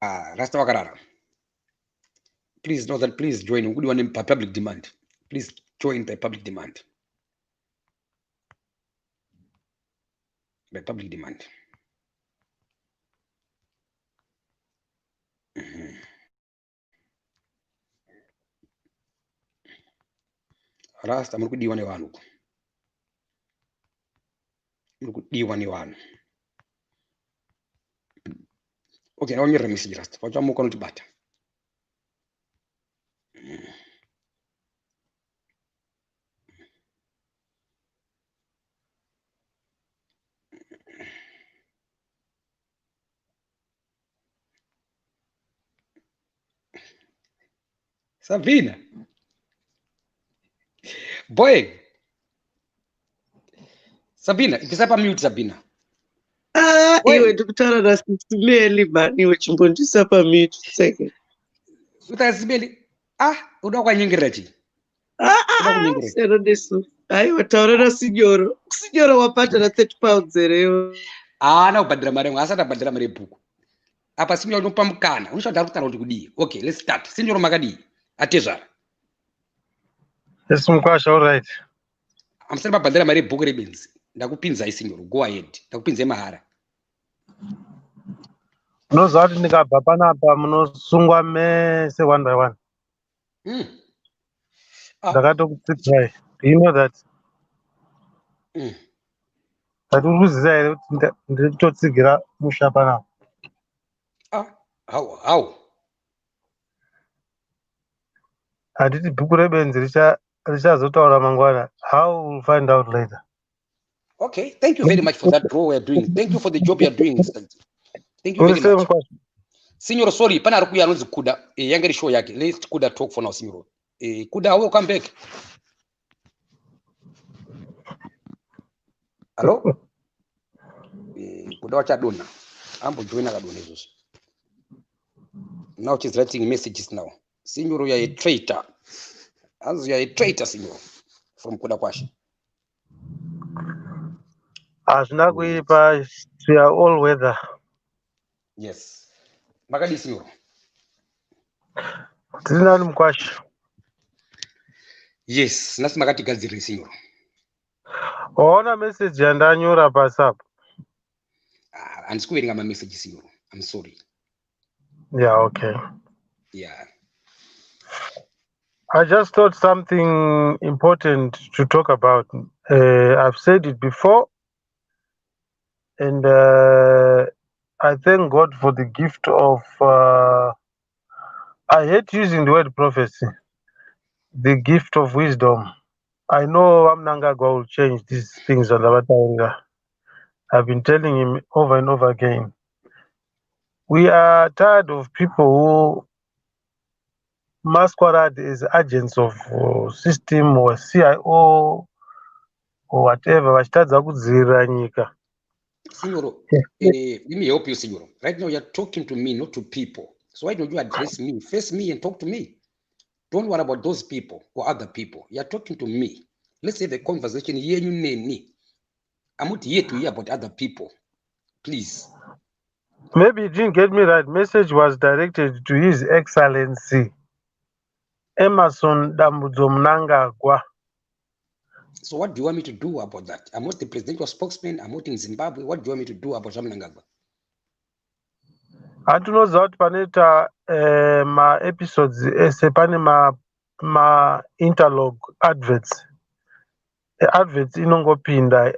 Rasta Wakarara. Please know that please join. Good one by public demand. Please join by public demand. By public demand. Rasta murukudi wane wanu. Murukudi wane wanu. Okay, now you're a message Rasta. What I'm going to bat. Sabina. Boy. Sabina, ikisapa mute Sabina. Iwe ndikutaura nasisibeli mani wechimbondisa pamute second. Utasibeli. Uda kwanyengera chi. Sero desu. Aiwa taura nasinyoro. Sinyoro wapata na 30 pounds ereyo. Na ubadira mare, asata badira mare bhuku. apa signora unopa mukana unoshanda kutaura kuti kudii. Okay, let's start. Signora makadii atezvara. Yes, Mkwasha, all right. Amusari mabhandira mari BhukuReBenzi. Ndakupinzai signora. Go ahead. Ndakupinzai mahara. Unoziva kuti ndikabva panapa munosungwa mese one by one. Ndakatokutsidzirai. Do you know that? But uri kuziva here kuti ndiri kutotsigira musha panapa. How? Handiti BhukuReBenzi richazotaura mangwana. How we'll find out later. Okay, thank you very much for that role we're doing. Thank you for the job you're doing. Thank you very much. Signor, sorry, pana rukuya anonzi Kuda. Yangari show yake. Let's Kuda talk for now, signor. Kuda, welcome back. Hello? Kuda wachadona. Ambo joina kadona izoso. Now she's writing messages now. Signor, you are a traitor. As you are a traitor, signor. From Kuda Kwashi. Hazvina kuipa, we are all weather. Yes. Makadi, signor. Tiri nani Mkwasha? Yes, nasi makati gadziri, signor. Waona message yandanyora pasi apa? Handisi kuverenga mamessage, signor. I'm sorry. Yeah, okay. Yeah. I just thought something important to talk about. I've said it before, and I thank God for the gift of, I hate using the word prophecy, the gift of wisdom. I know Amnangagwa will change these things on the Bataunga. I've been telling him over and over again. We are tired of people who masquerade as agents of system or CIO or whatever. Vachitadza kudzivirira nyika. Signor, let me help you, signor. Right now you're talking to me, not to people. So why don't you address me? Face me and talk to me. Don't worry about those people or other people. You're talking to me. Let's have a conversation. Here you name me. I'm not here to hear about other people. Please. Maybe you didn't get me right. Message was directed to His Excellency Emerson Dambudzo Mnangagwa. So what do you want me to do about that? I'm not the presidential spokesman. I'm not in Zimbabwe. What do you want me to do about Mnangagwa? Hatunoziva kuti panoita ma-episodes ese pane ma-interlog adverts. Adverts inongopinda,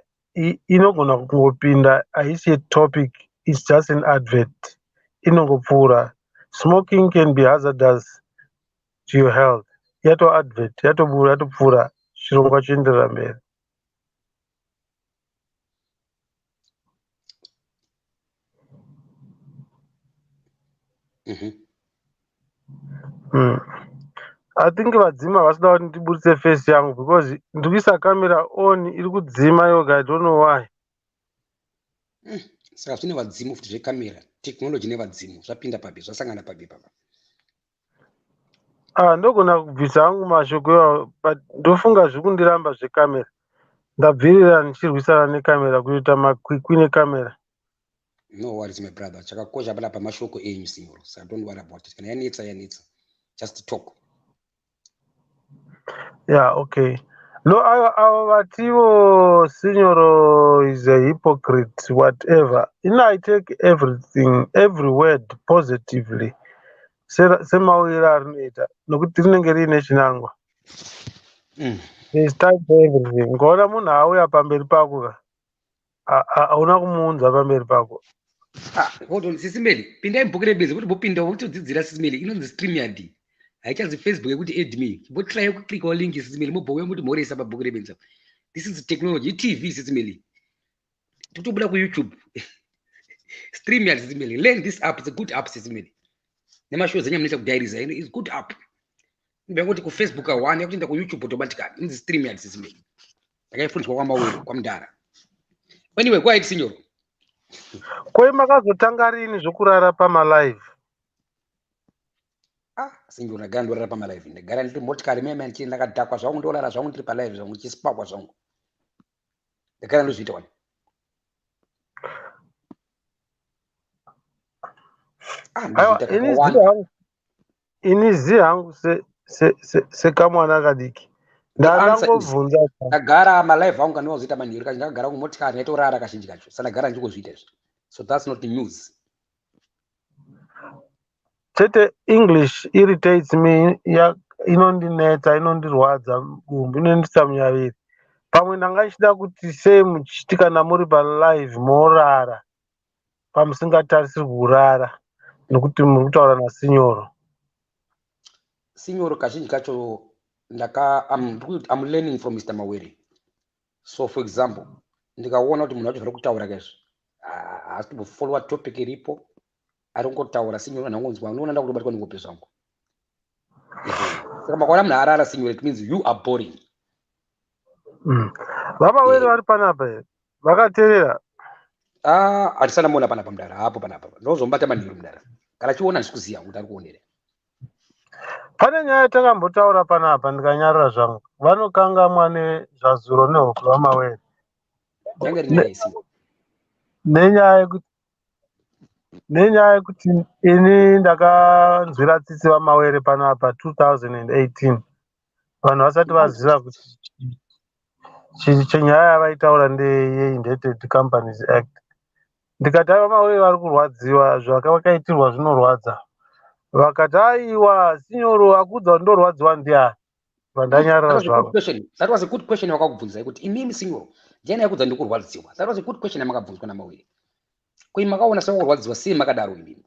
inogona kungopinda, haisi topic, it's just an advert. Inongopfuura. Smoking can be hazardous to your health. Yato advert, yatopfuura, chirongwa choenderera mberi. I think vadzima vasida kuti ndiburitse face yangu because ndikuisa camera on iri kudzima yoga. I don't know why. Saka zvine vadzimu futi zvekamera. Technology nevadzimu zvapinda papi, zvasangana papi papa. Ndogona kubvisa hangu mashoko iwayo, but ndofunga zviri kundiramba zvekamera. Ndabvirira ndichirwisana nekamera kuita makwikwi nekamera. No worries, my brother. Chakakosha pala pamashoko enyu, signor. So don't worry about it. Kana yanetsa. Just talk. Yeah, okay. No, our Vativo Signor is a hypocrite, whatever. I take everything, every word positively. Semawira arinoita nokuti rinenge riine chinangwa. There's time for everything. Ngoona munhu auya pamberi pako hauna kumuunza pamberi pako. Hold on, Sisimeli. Pindai BhukuReBenzi kuti bopinda utodzidzira Sisimeli. Inonzi StreamYard. Haichazi Facebook yekuti add me. Botry kuklika link Sisimeli mobhouya kuti moresa paBhukuReBenzi. This is technology. TV Sisimeli. Totobuda ku YouTube. StreamYard Sisimeli. Learn this app. It's a good app Sisimeli. Nemashows enye mnisa kudiariza. It's good app. Ndikuti ku Facebook awane yakuti ku YouTube automatically. Inonzi StreamYard Sisimeli. Akaifundiswa kwamawere kwamdara. Anyway, go ahead, signor. Koi makazotanga rini zvokurara pamalive? Signor, ndagara pamalive. Ndagara ndiri motikari meme ndichiri ndakadhakwa zvangu ndorara zvangu ndiri palive zvangu ndichisipakwa zvangu. Ndagara ndozviita wani. Aiwa, inizi hangu sekamwana kadiki ndanangobvunza ndagara malive angu kandinozoita manheru kacho ndakagara kumotikari ndaitorara kazhinji kacho saka ndagara ndichingozviita izvi, so that's not the news. chete English irritates me, inondinetsa, inondirwadza gumbu, inondisa munyaviri. Pamwe ndanga ndichida kuti sei muchiti kana muri palive morara pamusingatarisiri kurara nekuti muri kutaura nasinyoro. Signoro kazhinji kacho I'm learning from Mr. Mawere. So for example, ndikaona kuti munhu wacho zviri kutaura kaizvi haasi kumbofollowa topic iripo, ari kungotaura signoro nhangonzwa unoona nda kutobatwa nengope zvangu. Saka makaona munhu arara signoro, it means you are boring. Vamawere vari panapa here vakateerera. Hatisana muona panapa mudara, hapo panapa ndozombata manheru mudara, kana chiona ndisikuziva kuti ari kuonera. Pane nyaya takambotaura panapa ndikanyarara zvangu, vanokangamwa nezvazuro nehope Vamawere. Nenyaya yekuti ini ndakanzwira tsitsi Vamawere panapa 2018 vanhu vasati vaziva kuti chenyaya yavaitaura ndeye Companies Act. Ndikati Vamawere vari kurwadziwa, zvakavakaitirwa zvinorwadza. Vakati aiwa sinyoro akudza kuti ndorwadziwa ndiani, vandanyarara zvavo. That was a good question wakakubvunza kuti imimi sinyoro ndiani akudza ndikurwadziwa. That was a good question yamakabvunzwa naMawere. Koi makaona sekurwadziwa sei makadaro imimi?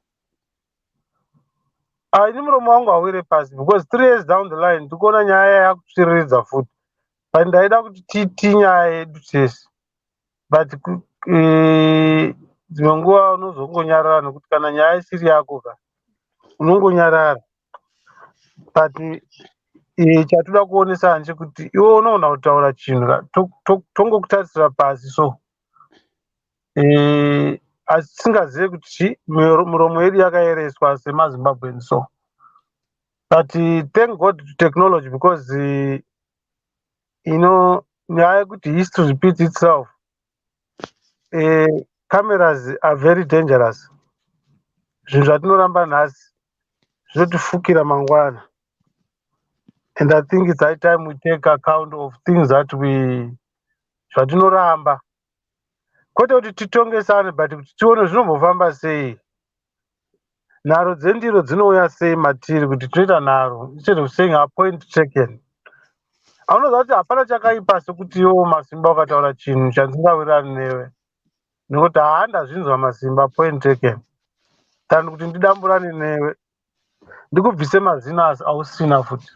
Ini muromo wangu hauwire pasi because 3 years down the line tikuona nyaya yakutsviriridza futi. But ndaida kuti titi nyaya yedu tese. But dzimwe nguva unozongonyarara nekuti kana nyaya isiri yako unongonyarara. But chatoda kuonesa hanche kuti iwe unoona kutaura chinhu tongokutarisira pasi so asi tisingazive kuti muromo yedu yakaereswa semaZimbabwean so. But thank God to technology because nyaya yekuti history repeats itself. Cameras are very dangerous. Zvinhu zvatinoramba nhasi zvinotifukira mangwana. And I think it's high time we take account of things that zvatinoramba. Kwete kuti titongesane but kuti tione zvinombofamba sei. Nharo dzendiro dzinouya sei matiri kuti tinoita nharo instead of saying a point taken. Aunoziva kuti hapana chakaipa sekuti iwo Masimba ukataura chinhu chandingawirirani newe. Nekuti handazvinzwa Masimba point taken. Tani kuti ndidamburane newe. Ndikubvise mazina ausina futi.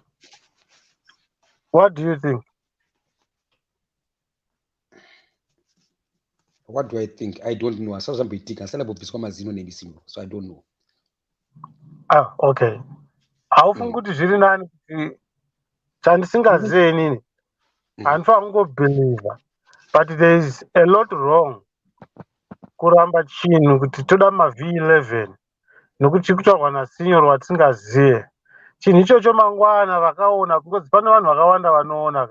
What do you think? What do I think? I don't know. So I don't know. Okay. Haufungi kuti zviri nani kuti chandisingazive inini handifaa kungobhelievha. But there is a lot wrong kuramba chinhu kuti toda V11 nekuti chikutaurwa nasinyoro watisingazive. Chinhu ichocho mangwana vakaona because pane vanhu vakawanda vanoona.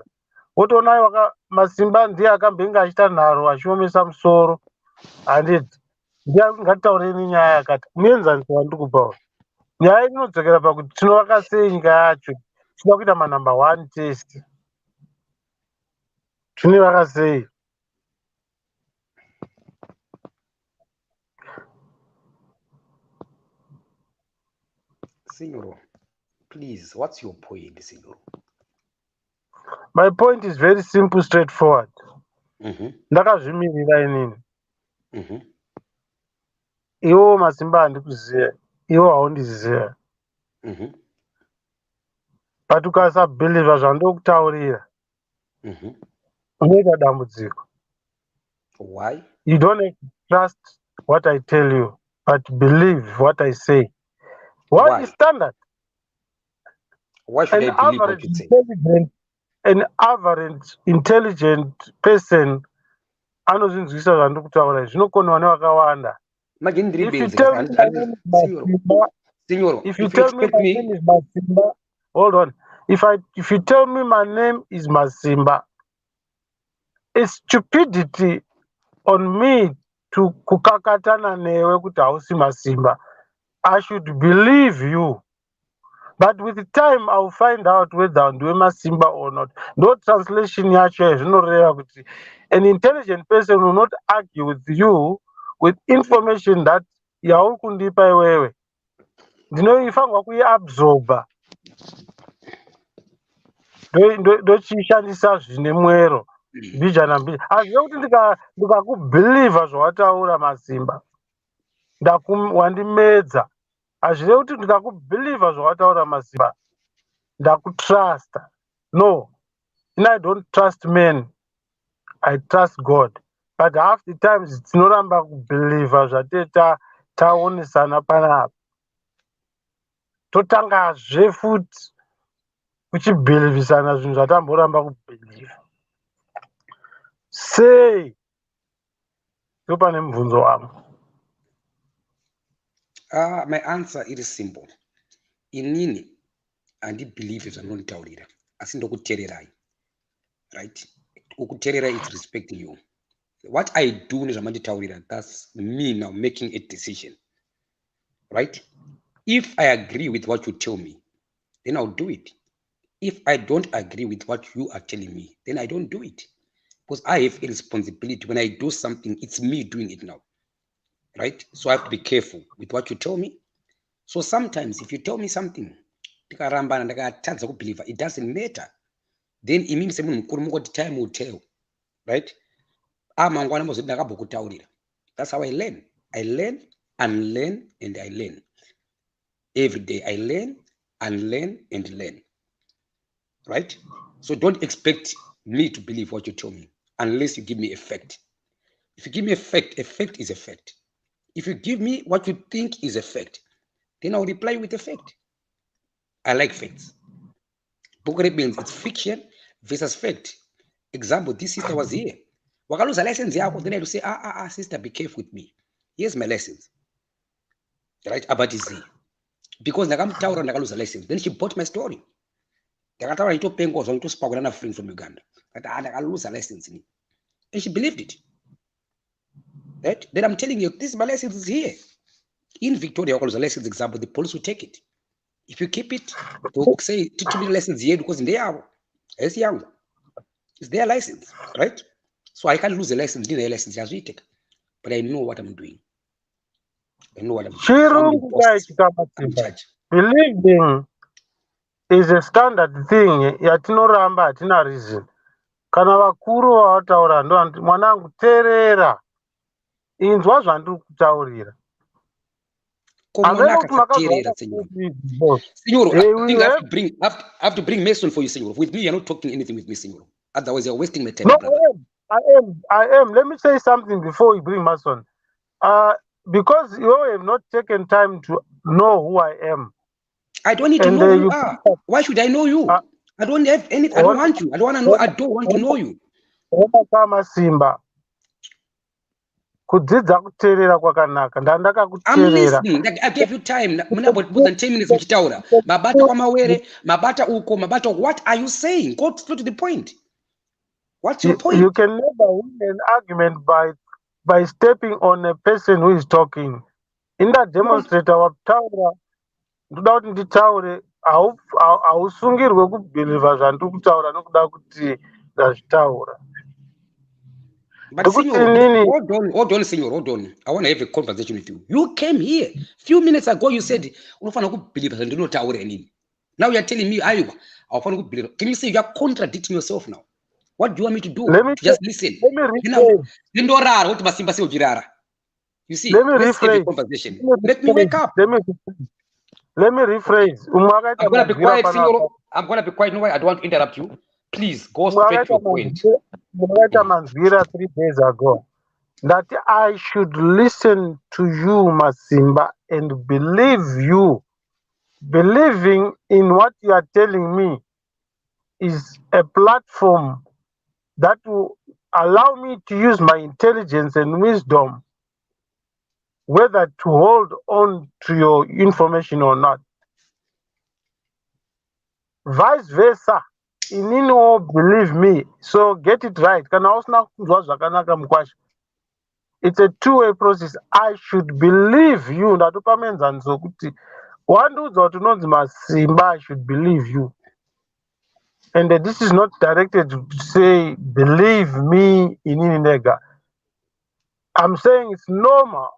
Wotoona Masimba ndiye akambenge achiita nharo achiomesa musoro. Handiti ngatitaureni nyaya yakati muenzaniso wandikupa. Nyaya inodzokera pakuti tinovaka sei nyika yacho tinoda kuita manumber 1 test. Tinovaka sei? Signoro, please, what's your point, Signoro? My point is very simple, straightforward. Ndakazvimirira inini. Iwo Masimba handikuzive, iwo haundizive. But ukasabhelievha zvandokutaurira unoita dambudziko. Why? You don't have to trust what I tell you, but believe what I say. What is standard? Why should I believe what you say? An average intelligent person anozvinzwisa zvandikutaura zvinokonwa nevakawanda. If you tell me my name is Masimba, hold on. If you tell me my name is Masimba, it's stupidity on me to kukakatana newe kuti hausi Masimba. I should believe you. But with time, I'll find out whether I'm Simba or not. No translation yacho. An intelligent person will not argue with you with information that yaukundipa iwewe. Ndinoifangwa kuiabsorba ndochishandisa zvine mwero mbijana mbija. Hazvive kuti ndikakubhilivha zvawataura Masimba wandimedza. Hazvive kuti ndikakubhilivha zvawataura Masimba ndakutrusta. No, and I don't trust men, I trust God. But half the times tinoramba kubhilivha zvateta taonesana panapa, totangazve futi kuchibhilivhisana zvinhu zvatamboramba kubhilivha. Sei? Ndo pane mubvunzo wangu. My answer is simple. Inini handibhilivhi zvamunonditaurira asi ndokutererai, right? Kukuterera is respecting you. What I do nezvamanditaurira, that's me now making a decision, right? If I agree with what you tell me, then I'll do it. If I don't agree with what you are telling me, then I don't do it. Because I have a responsibility. When I do something, it's me doing it now, right? So I have to be careful with what you tell me. So sometimes if you tell me something, it doesn't matter. Then it means time will tell, right? That's how I learn. I learn, unlearn, and I learn. Every day I learn, unlearn, and learn. Right? So don't expect me to believe what you tell me unless you give me a fact. If you give me a fact is a fact. If you give me what you think is a fact, then I'll reply with a fact. I like facts. BhukuReBenzi, it's fiction versus fact. Example, this sister was here. Wakaluza license yako, then I will say, sister, be careful with me. Here's my license. Right? About this. Because ndakamtaura ndakaluza license. Then she bought my story. Ndakataura itopengo zvanditosipakura na friend from Uganda. Ndakaluza license. And she believed it. Right? Then I'm telling you, this my license is here. In Victoria, wakaluza license example, the police will take it. If you keep it, they'll say, teach me license here because they are. It's young. It's their license, right? So I can't lose the license, their license, but I know what I'm doing. I know what I'm doing. So believing is a standard thing. Yatinoramba hatina reason. Kana vakuru vavataura ndo mwanangu terera. Inzwa zvandiri kutaurira. Senor, I think I have to bring Mason for you, Senor. With me, you're not talking anything with me, Senor. Otherwise, you're wasting my time. No, I am. Let me say something before you bring Mason. Because you have not taken time to know who I am. I don't need to know who you are. Why should I know you? I don't have any. I don't want you. I don't want to know. I don't want to know you. Simba. Kudzidza kuteerera kwakanaka. I'm listening. I gave you time. More than 10 minutes muchitaura. Mabata kwa mawere, mabata uko, mabata. What are you saying? Go straight to the point. What's your point? You can never win an argument by stepping on a person who is talking. In that demonstrator wataura ndoda kuti nditaure hausungirwe kubhilivha zvandiri kutaura nokuda kuti ndazvitaura. But Senor, hold on, Senor, hold on. I want to have a conversation with you. You came here a few minutes ago. You said, now you're telling me, can you say you're contradicting yourself now? What do you want me to do? Just listen. Let me rephrase. You see, let's have a conversation. Let me wake up. Let me rephrase. I'm going to be quiet, Senor. I'm going to be quiet. No, I don't want to interrupt you. Please go straight to your point. 3 days ago that I should listen to you, Masimba, and believe you. Believing in what you are telling me is a platform that will allow me to use my intelligence and wisdom, whether to hold on to your information or not. Vice versa. Inino, believe me. So get it right. Kana usina kunzwa zvakanaka mukwasha. it's a two-way process. I should believe you. Ndatopa kuti wandudzwa kuti unonzi Masimba, I should believe you. And this is not directed to say, believe me in nega. I'm saying it's normal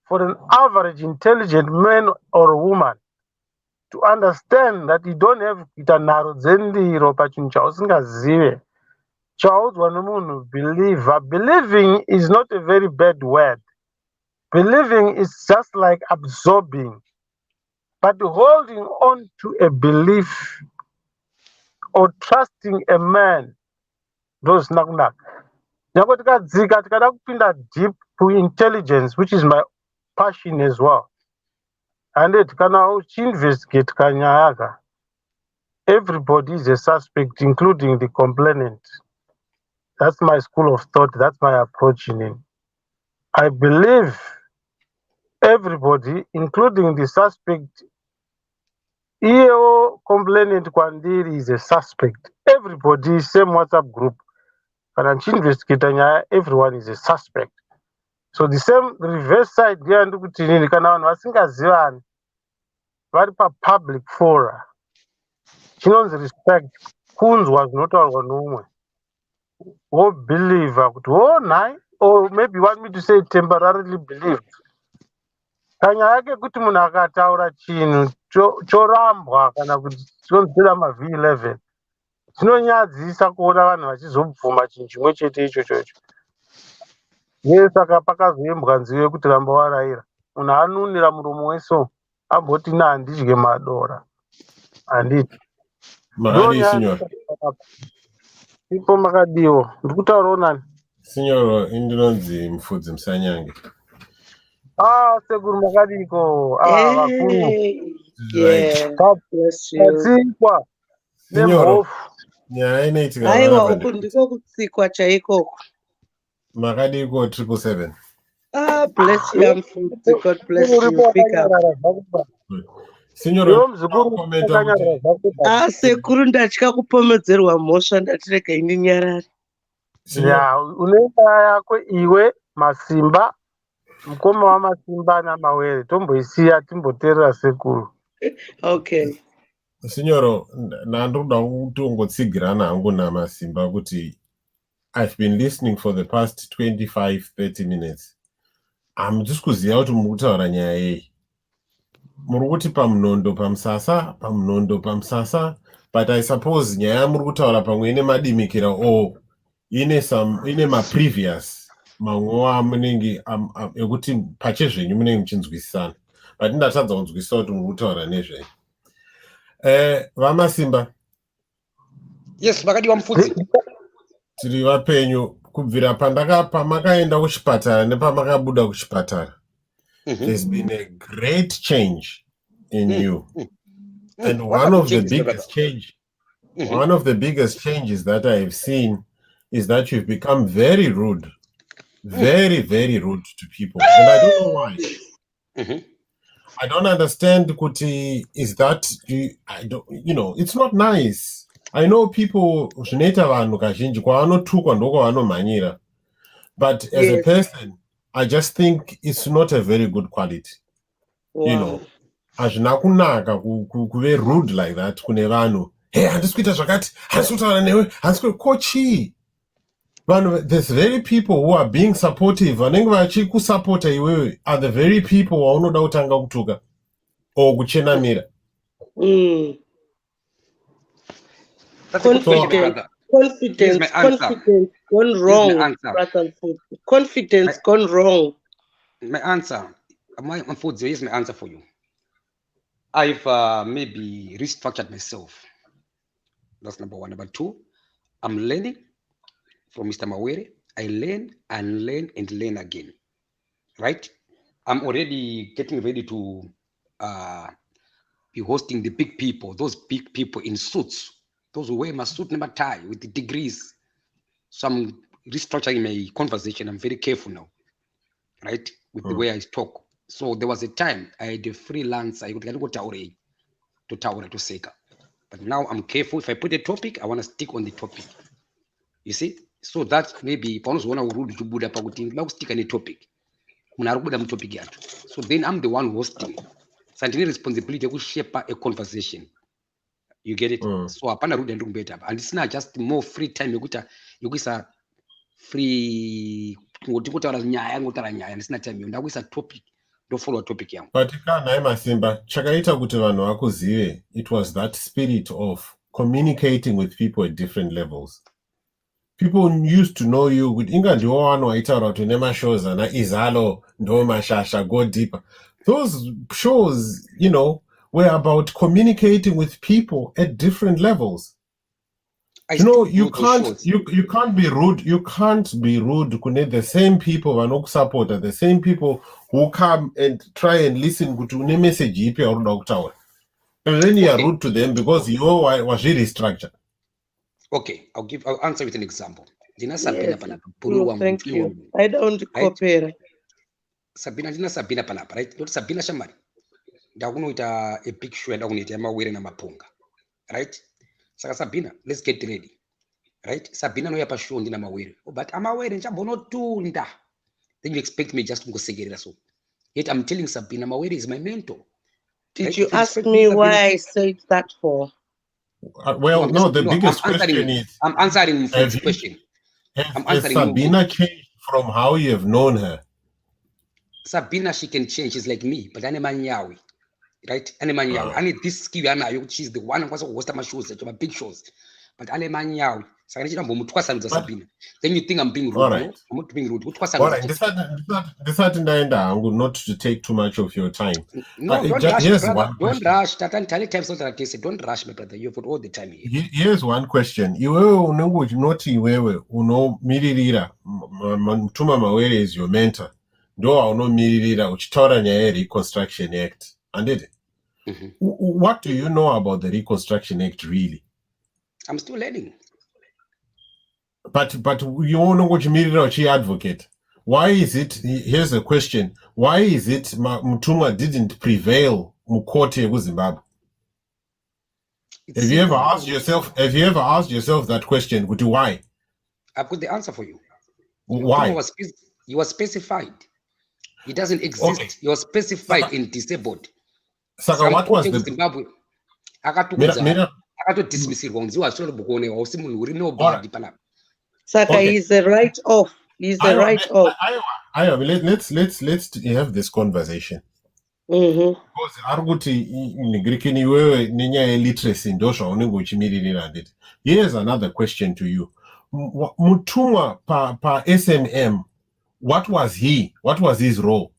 for an average intelligent man or woman to understand that you don't have ita nharo dzendiro pachinhu chausingazive chaudzwa nomunhu believer. Believing is not a very bad word. Believing is just like absorbing, but holding on to a belief or trusting a man ndozvisina kunaka. Nyangwe tikadzika tikada kupinda deep to intelligence, which is my passion as well, and kana uchiinvestigate kanyaya ka, everybody is a suspect, including the complainant. That's my school of thought. That's my approach in it. I believe everybody, including the suspect, EO complainant Kwandiri is a suspect. Everybody, same WhatsApp group. And investigator, everyone is a suspect. So the same reverse side here, and kana vanhu vasingazivani vari public fora. Chinonzi respect, kunzwa zvinotaurwa nomwe. Wobelieve kuti nai, or maybe you want me to say temporarily believe. Kanyaya yake kuti munhu akataura chinhu chorambwa kana kuti chinonzwira V11 zvinonyadzisa kuona vanhu vachizobvuma chinhu chimwe chete ichocho. Saka pakazoembwa nziyo kuti ramba warayira. Munhu anunira muromo weso amboti handidye madora. Handiti. Makadi, signor. Ipo makadiwo. Ndiri kutaurawo nani? Signor, indinonzi Mufudzi Musanyange. Sekuru makadiko. Vakuru. Yeah. God bless you. Katsikwa. Signor, nyaya inaitika Aiwa, uku ndiko kutsikwa chaikoko. Makadiko 777. Bless you, Mfudzi. God bless you. Pick up. Signor, sekuru ndatya kupomedzerwa mhosva ndatirega ini nyarari. Unoenda yako iwe Masimba, mukoma waMasimba naMawere, tomboisiya timboteerera sekuru. Okay. Signoro, nandoda kutongotsigirana hangu naMasimba kuti I've been listening for the past 25-30 minutes. Just kuziva kuti muri kutaura nyaya yei. Muri kuti pamunondo pamusasa, but I suppose nyaya muri kutaura pamwe ine madimikira ine ma-previous mamwe amunenge ekuti pachezvenyu munenge muchinzwisisana. But ndatadza kunzwisisa kuti muri kutaura nezvenyu. Vamasimba. Yes, Makadi Mufudzi. Tiri vapenyu kubvira pamakaenda kuchipatara nepamakabuda kuchipatara. There's been a great change in you. And one of the biggest changes that I have seen is that you've become very rude. Very, very rude to people. And I don't know why. I don't understand, Kuti, is that, it's not nice. I know people, but as a person, I just think it's not a very good quality. Wow. Kuve rude like that, kunevano. Hey, handiskuita zvakati, handisutaura newe, kochi. There's very people who are being supportive. Vanenge vachikusupporta iwewe are the very people waunoda kutanga kutuka or kuchenamira. Confidence gone wrong. Confidence gone wrong. My answer, here's my answer for you. I've maybe restructured myself. That's number one. Number two, I'm learning from Mr. Mawere. I learn and learn and learn again. Right? I'm already getting ready to be hosting the big people, those big people in suits, those who wear my suit number tie with the degrees. So I'm restructuring my conversation. I'm very careful now, right? With the way I talk. So there was a time I had a freelance, I could go to Taure to Seka. But now I'm careful. If I put a topic, I want to stick on the topic. You see? So that maybe paunozoona urudi chibuda pakuti ndinoda kustika netopic munhu ari kubuda mutopic yacho. So then I'm the one hosting. So ndine responsibility yekushape a conversation. You get it? So hapana rudi andikumboita apa. Handisina just more free time yekuisa free kungoti ngotaura nyaya ngotaura nyaya. Handisina time ndakuisa topic ndofollow topic yangu. But kana Masimba chakaita kuti vanhu vakuzive, it was that spirit of communicating with people at different levels. People used to know you with inga ndiwo wanu waitaura kuti nemashows ana izalo ndo mashasha go deeper. Those shows, you know, were about communicating with people at different levels. You know, you can't be rude. You can't be rude. The same people who support, the same people who come and try and listen to the message and then you are rude to them because you was really structured. Okay, I'll answer with an example. Yes. No, thank you. I don't cooperate. Sabina dina Sabina panapa, right? Not Sabina Shamari. Dagunoita a big show and Dagunita wearing a mapunga. Right? Saka Sabina, let's get ready. Right? Sabina no yapa show ndina mawere. Oh, but I'm aware and Chabono tunda. Then you expect me just to go segera so. Yet I'm telling Sabina mawere is my mentor. Did you ask me why I said that for? Well, no, the biggest question is... I'm answering the question. Has Sabina changed from how you have known her? Sabina, she can change. She's like me, but Anemanyawi. Right? Anemanyawi. I need this skill. She's the one who was host my shows, my big shows. But Anemanyawi. Then you think I'm being rude. All right. No? I'm not being rude. All right. This I'm not to take too much of your time. No, don't rush, brother. Don't rush. Don't rush, my brother. You've got all the time here. Here's one question. Miririra. Mtuma Mawere is your mentor. Do no Miririra uchitaura nyaya Reconstruction Act. And what do you know about the Reconstruction Act really? I'm still learning. But you want to go to Mirira advocate. Why is it? Here's the question. Why is it Mutuma didn't prevail Mukote Zimbabwe? Have you ever asked yourself that question? Why? I've got the answer for you. Why? He was specified. It doesn't exist. Okay. He was specified in disabled. Saka, what was the Zimbabwe? Saka, okay. He's a write-off. He's a write-off. Let's have this conversation. Because here's another question to you. Mutumwa pa SMM, what was he? What was his role?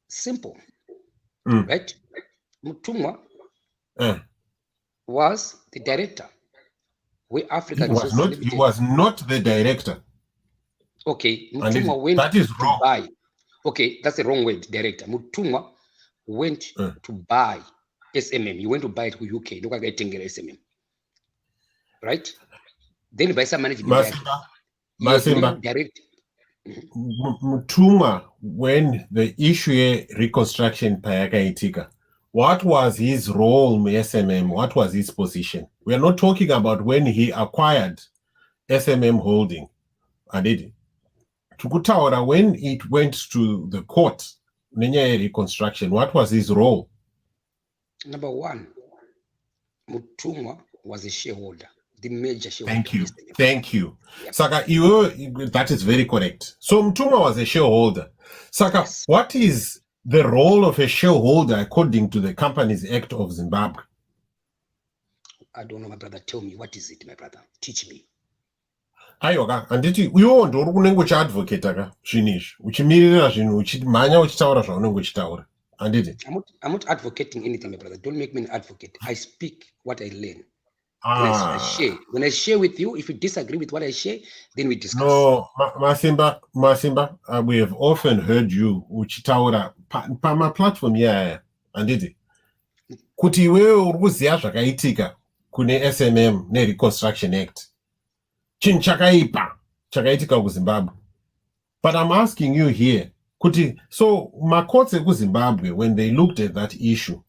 Simple. Right? Mutumwa was the director. He was not the director. Okay, Mutumwa went to buy. Okay, that's the wrong word, director. Mutumwa went to buy SMM. He went to buy it to UK. Look at SMM. Right? Then by some management direct. Mutumwa, when the issue reconstruction payakaitika, what was his role in SMM? What was his position? We are not talking about when he acquired SMM Holding. Tukutaura, when it went to the court, reconstruction, what was his role? Number one, Mutumwa was a shareholder, the major shareholder. Thank you. Yep. Saka, that is very correct. So Mutumwa was a shareholder. Saka, yes. What is the role of a shareholder according to the Companies Act of Zimbabwe? I don't know, my brother. Tell me, what is it, my brother? Teach me. Ayoga, anditi uyo ndo kunengo cha advocate aka finish. Uchimirira zvinu uchimanya uchitaura zvaunenge uchitaura. Anditi. I'm not advocating anything, my brother. Don't make me an advocate. I speak what I learn. I share. When I share with you, if you disagree with what I share, then we discuss. No, Masimba, we have often heard you uchitaura pa my platform anditi. Kuti wewe uruziya zvakaitika kune SMM ne Reconstruction Act. Chakaipa chakaitika ku Zimbabwe. But I'm asking you here, kuti so makotse ku Zimbabwe, when they looked at that issue,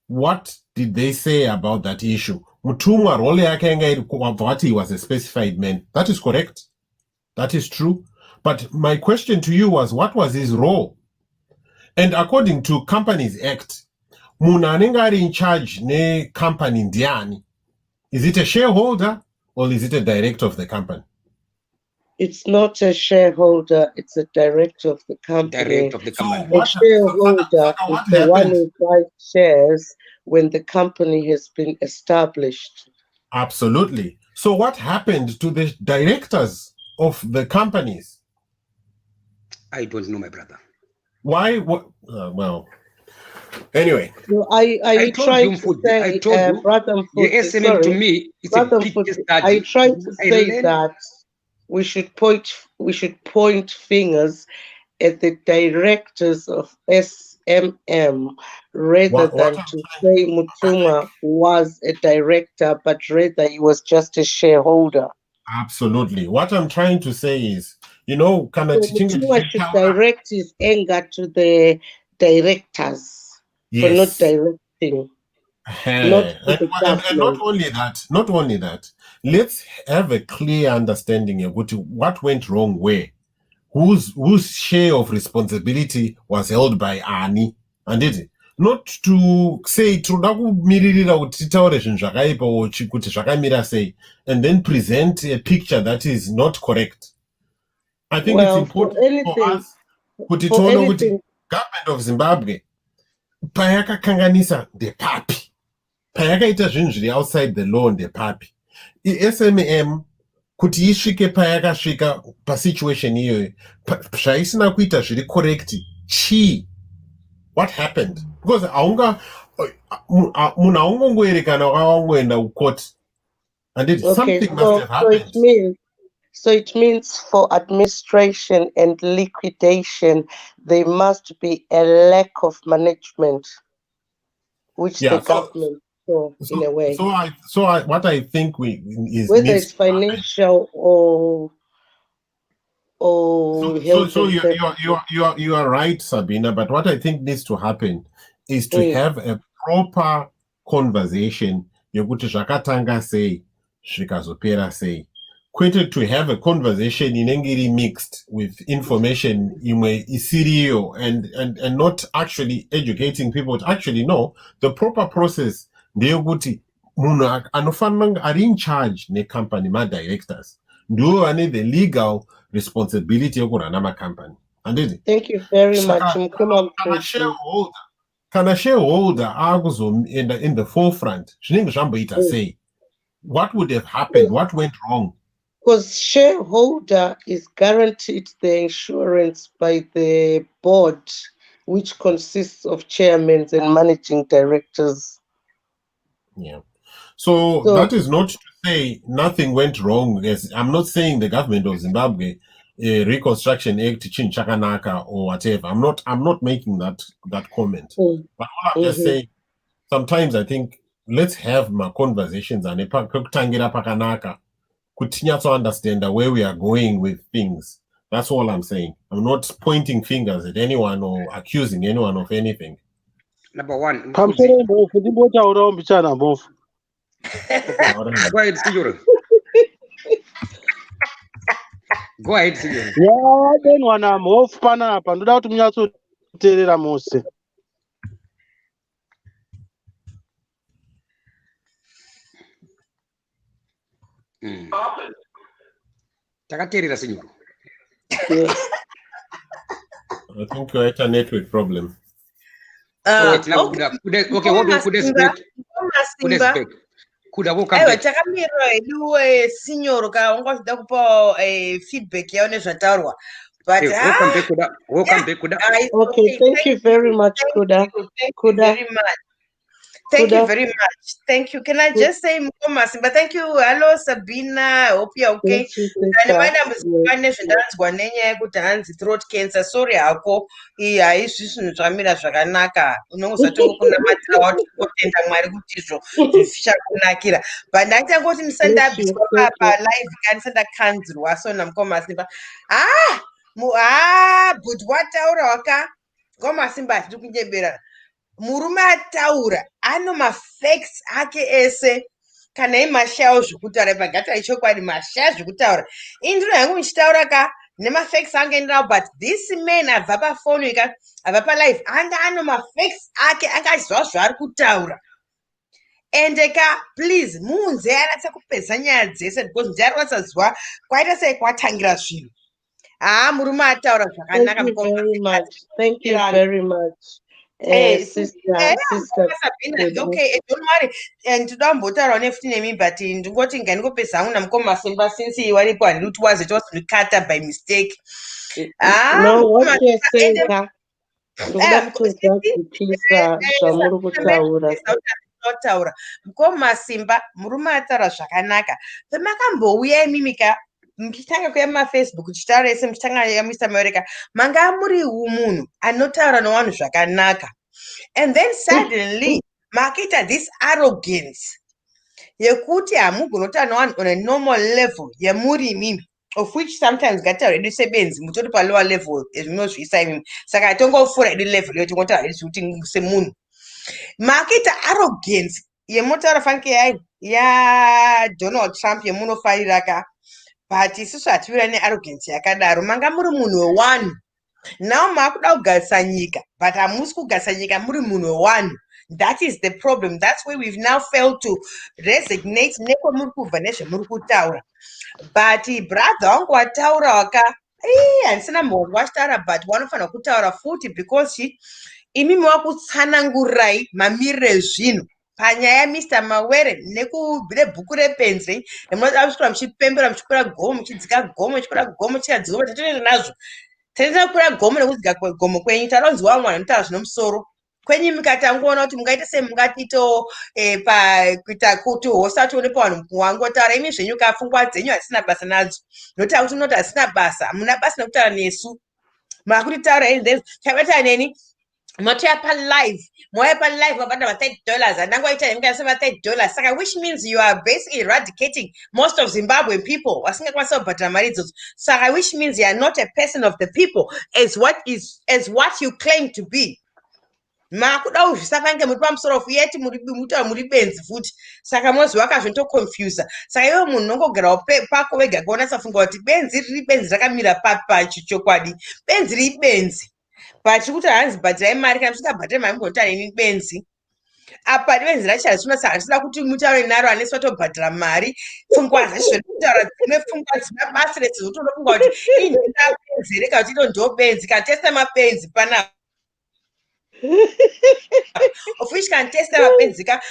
what did they say about that issue? Mutumwa role yake yanga iri what he was a specified man. That is correct. That is true. But my question to you was, what was his role? And according to Companies Act, munhu anenge ari in charge ne-company ndiani? Is it a shareholder or is it a director of the company? It's not a shareholder, it's a director of the company. Director of the company. A shareholder is the one who buys shares when the company has been established. Absolutely. So what happened to the directors of the companies? I don't know, my brother. Why? Well, anyway. So I tried to say, I told you, Brother your Mfuti, estimate sorry, to me, it's Brother a big Mfuti, study. I tried to say that we should point fingers at the directors of SMM rather than to say Mutumwa was a director, but rather he was just a shareholder. Absolutely. What I'm trying to say is, you know, So Mutumwa should direct his anger to the directors for not directing. And not only that, let's have a clear understanding of what went wrong where. Whose share of responsibility was held by Ani, and it not to say and then present a picture that is not correct. I think it's important for us the government of Zimbabwe payaka kanganisa the papi payaka ita zvinhu zviri outside the law ndepapi SMM kuti isvike payakasvika pasituation iyoyo zvaisina kuita zviri correct chii? What happened? Because munhu haungongoerekana wawangoenda kucourt and something must have happened. So it means for administration and liquidation there must be a lack of management, which the government saw in a way. So what I think is whether it's financial or health. So you are right, Sabina. But what I think needs to happen is to have a proper conversation. Yokuti zvakatanga sei zvikazopera sei. Quite to have a conversation inenge mixed with information imwe isiriyo and not actually educating people to actually know the proper process. Ndeyokuti munhu anofanira ari in charge necompany ma-directors ndiwo vane the legal responsibility yokurana macompany. Thank you very much. Kana shareholder akuzoenda in the forefront zvinenge zvamboita sei? What would have happened? What went wrong? Because shareholder is guaranteed the insurance by the board, which consists of chairmen and managing directors. Yeah. So that is not to say nothing went wrong. Yes, I'm not saying the government of Zimbabwe Reconstruction Act chakanaka or whatever. I'm not making that comment. But all I'm just saying, sometimes I think let's have my conversations and kutangira pakanaka. Continue to understand where we are going with things. That's all I'm saying. I'm not pointing fingers at anyone or accusing anyone of anything. Number one. Go ahead, Signor. Go ahead, Signor. Yeah, then when I'm off panapa, ndoda kuti munyatsoteerera mose. Takateerera, Signor. I think you had a network problem. Okay, hold on. Aiwa takamira iwe signor ka ungazvida kupa feedback yaone zvataurwa but welcome back kuda. Okay, thank you very much, Kuda. Thank you very much. Thank you. Can I just say Mkomas? But thank you. Hello, Sabina. I hope you're okay. Throat cancer. Sorry, ako. Zvamira zvakanaka. Unongozatongo kuna matsawa kutenda Mwari kuti izvo zvichakunakira. But ndachangoti ndisandabviswa pa live kan sandakanzirwa sona Mkomas. But wataura waka Mkomas ndiri kunyeberana. Murume ataura ano mafacts ake ese kana imashawo zvekutaura pagata ichokwadi mashaya zvekutaura indiro yangu michitaura ka nemafacts ange ndinawo but this man abva pafoni ka abva palive anga ano mafacts ake anga achiziva zvaari kutaura ende ka please muunze anatsa kupedza nyaya dzese because ndiari wasaziva kwaita sei kwatangira zvinhu murume ataura zvakanaka. Thank you very much. Thank you very much. Sister Okay, don't worry. Ndinoda kumbotaurawo nefuti nemi but ndingoti ngandingopedza hangu namukoma Simba since waripo and it was cut by mistake. No, what you're saying, ndinoda kutozvazvipisa zvamuri kutaura. Taura mukoma Simba murume ataura zvakanaka. Pamakambouya imimi ka mchitanga kuya mafacebook chitaura ese mchitanga ya Mr. America manga muri munhu anotaura nevanhu zvakanaka and then suddenly makaita this arrogance yekuti hamugoni kutaura nevanhu on a normal level yemuri imimi of which sometimes ngataura edu sebenzi mutori palower level ezvinozvisa imimi saka atongofura edu level yotingotaura edu zvekuti semunhu makaita arrogance yemotaura fanike ya Donald Trump yemunofarira ka but isusu hatiwira nearrogance yakadaro manga muri munhu wewanhu now makuda kugarisa nyika but hamusi kugarisa nyika muri munhu wewanhu. That is the problem. That's where we've now failed to resignate nekwamuri kubva nezvemuri kutaura but brother wangu wataura waka handisina mhongo wachitaura but wanofanira kutaura futi because imimi wakutsanangurai mamiriro ezvinhu panyaya Mr. Mawere BhukuReBenzi munoda kusvika muchipembera muchikwira gomo muchidzika gomo muchikwira gomo muchikadzika gomo tatinoenda nazvo tinoenda kukwira gomo nekudzika gomo kwenyu taronzi wamwe anotaura zvinomusoro kwenyu mikatangoona kuti mungaita semungatito kuita kuti hosa tione pavanhu wangotaura imi zvenyu kafungwa dzenyu hatisina basa nadzo notaura kuti munoti hasina basa hamuna basa nekutaura nesu makutitaura tabata neni matoya palive moya palive mabanda $30 andangoita nemukasema $30 saka which means you are basically eradicating most of Zimbabwean people wasingakwanisa kubhadhara mari idzodzo saka which means you are not a person of the people as what you claim to be. Makuda kuzvisafanike muri pamusoro fuyeti muri benzi futi saka mozi wakazvotoconfusa saka iwe munhu unongogarawo pako wega kuonasa funga kuti benzi riri benzi rakamira pachichokwadi benzi riri benzi but kuti hanzi bhadhirai mari kana musikabhadhari mari mugonota neni benzi apa benzi racho hazvina saka handisida kuti mutaure naro hanesi watobhadhara mari pfungwa dzazvo kutaura dzimwe pfungwa dzina basi resizotonofunga kuti indina benzi reka kuti ino ndo benzi kana testa mabenzi panapa of which can test mabenzi ka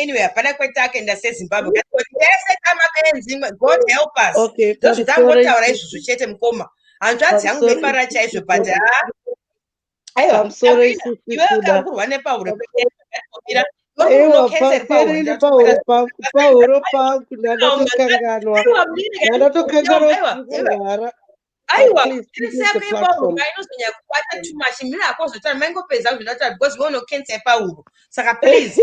anyway hapana kwetake enda seZimbabwe tese mabenzi God help us okay ndozvitangotaura izvozvo chete mukoma hanzvadzi yangu mefara chaizvo but I'm sorry iwekamurwa nepauro pauro pangu ndandatokanganwa aiwa irisakuipauro kainozonya kubata too much miri akozotana maingopedza kuzvinata because we no cancer yepauro saka please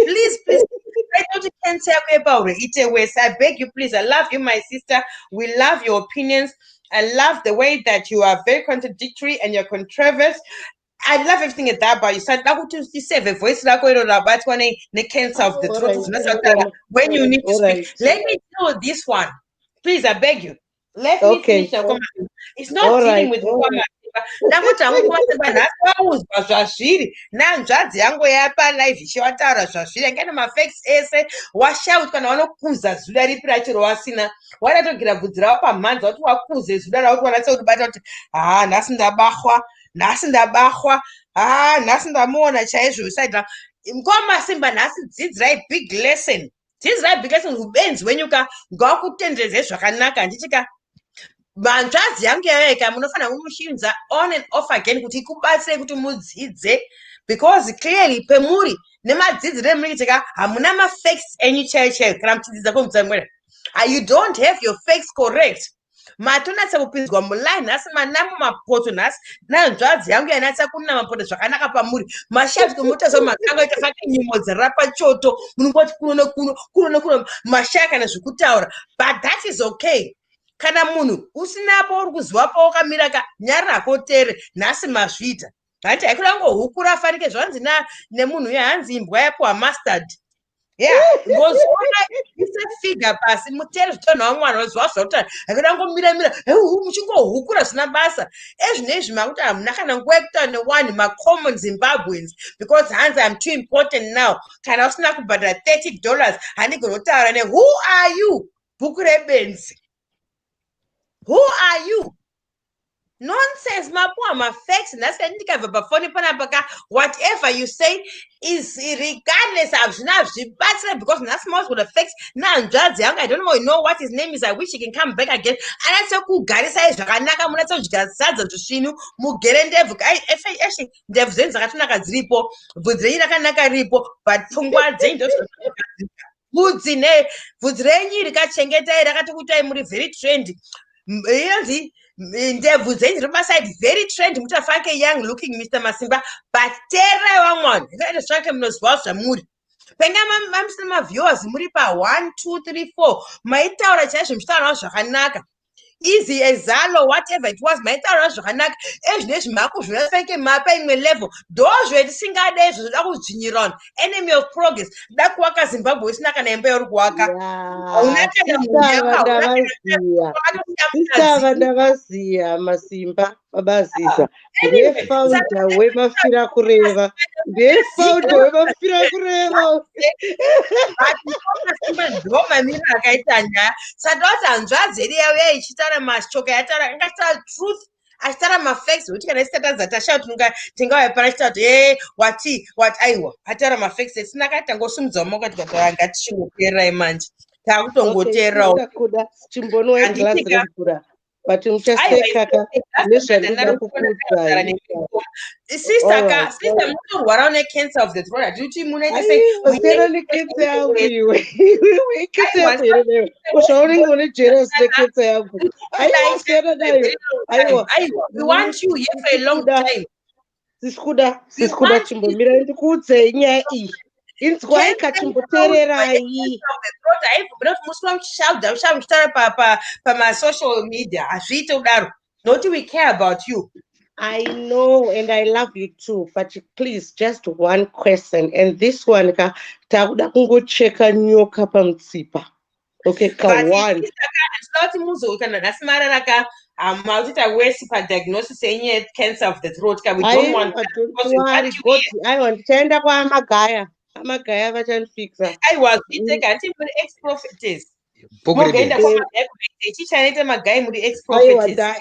try not to cancer yako yepauro ite worse. I beg you please. I love you my sister. We love your opinions. I love the way that you are very contradictory and you're controversial. I love everything about you. So you save a voice like the cancer of the throat. When you need to speak, let me know this one, please. I beg you. Let me finish. It's not dealing with nanzvadzi yangu yapalive ichiwataura zvazviri angana mafacts ese washout kana wanokuza zuda ripi racho rawasina wadatogera bvudzi ravo pamhanza kuti wakuze zuda rauti wanatsa kutibata kuti nhasi ndabahwa nhasi ndamuona chaizvo usaida mukoma Simba nhasi dzidzirai big lesson ubenzi wenyuka ngawakutendedzei zvakanaka handichika manzvadzi yangu yaveka munofanira kumushinza on and off again kuti ikubatsirei kuti mudzidze because clearly pemuri nemadzidziro emuri kutika hamuna mafacts enyu chaiyo kana muchidzidza kwemutsamwera you don't have your facts correct matonatsa kupinzwa muline asi manamu mapoto nhasi nanzvadzi yangu yanatsa kunina mapoto zvakanaka pamuri mashavi komutazo makanga itafaka nyimo dzarira pachoto munongoti kuno mashaya kana zvekutaura but that is okay. Kana munhu usinapo uri kuzivapo wakamira ka nyari rako tere nhasi mazvita Hati hukura farike zvanzi nemunhu yahanzi imbwa yapo mustard. Yeah, ngozoona isefigure pasi mutere zvitonha wamwana wezwa zvakuti akadangomira muchingohukura zvina basa. Ezvinezvi makuti hamuna kana nguva yekutaura newani macommon Zimbabweans because hanzi I'm too important now. Kana usina kubhadhara $30 handigoni kutaura who are you? BhukuReBenzi. Who are you? Nonsense, my facts. That's the indicator of phone. Whatever you say is regardless of because that's most with the facts. Now, Judge Young, I don't know what his name is. I wish he can come back again. And I said, "Who got it? I Naka Munato Jazza to Shinu, Mugerende, actually, Dev Zen Zakanaka Ripo, Budrina Kanaka Ripo, but Pungwa Zen. Budzine, Budreni, the Kachengeta, Rakatuta, very trendy. Ndebvu dzenyu rimaside very trend mutafake young looking Mr. Masimba but tere wamwana ngaite zvake munozwa zvamuri penga mamsina maviewers muri pa 1 2 3 4 maitaura chaizvo muchitaura zvakanaka easy ezalo whatever it was maitaura zvakanaka ezvinezvi makuzvinafeke mapa imwe level ndozvo etisingade izvo zvoda kudzvinyira enemy of progress da kuwaka Zimbabwe isina kana imba yori kuwaka ndavaziya Masimba Babaziza ndefounder wemafira kureva ndomamira akaita nyaya sadoti hanzvadzi yedu yauya ichitaura mashoka yataura ingataura truth achitaura mafacts kuti kana isitatadza tashauti tingauya chitati what aiwa ataura mafacts etisina katangosumudzawo maoko tikataura ngatichingoteererai manje takutongoteererawo chimbono weglasi remvura but muchasekaka nezvandinoda kukuudzai sister munorwara necancer of the throat hatiti munoitosera necancer yangu iwe cancer yako here newe zvaunenge une jealous necancer yangu aiwa nayo aiwa we want you here for a long time sisikuda chimbomira ndikuudzei nyaya iyi inzwai katimboteererai musina muchitaura pamasocial media hazviite kudaro noti we care about you. I know and I love you too, but please just one question, and this one takuda kungocheka nyoka pamutsipa. Okay, one. Diagnosis any cancer of the throat. We don't want ndichaenda kwaamagaya vachandifixa. I was ex-prophetess.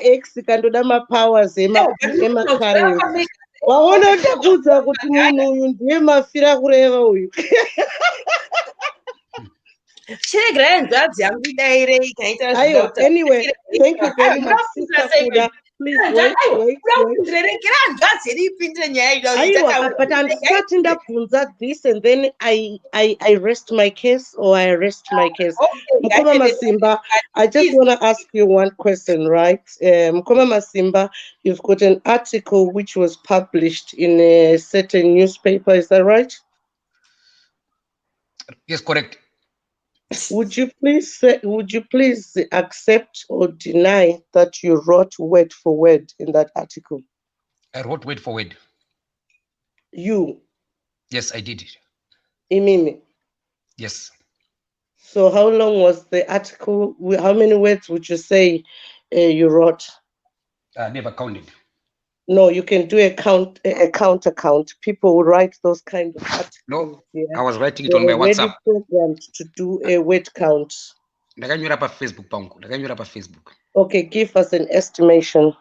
Ex kandoda mapowers emakarenti waona ndakudza kuti munhu uyu ndiye mafira kureva uyu anyway thank you very much sister Kuda. Please wait. But I'm starting to punza this and then I rest my case or I arrest my case. Mkoma Masimba, I just want to ask you one question, right? Mkoma Masimba, you've got an article which was published in a certain newspaper, is that right? Yes, correct. Would you please accept or deny that you wrote word for word in that article? I wrote word for word. You? Yes, I did. Imini? Yes. So how long was the article? How many words would you say you wrote? I never counted. No, you can do a count. People will write those kind of articles. No, yeah. I was writing it on my WhatsApp. Programmed to do a word count. Facebook. Okay, give us an estimation.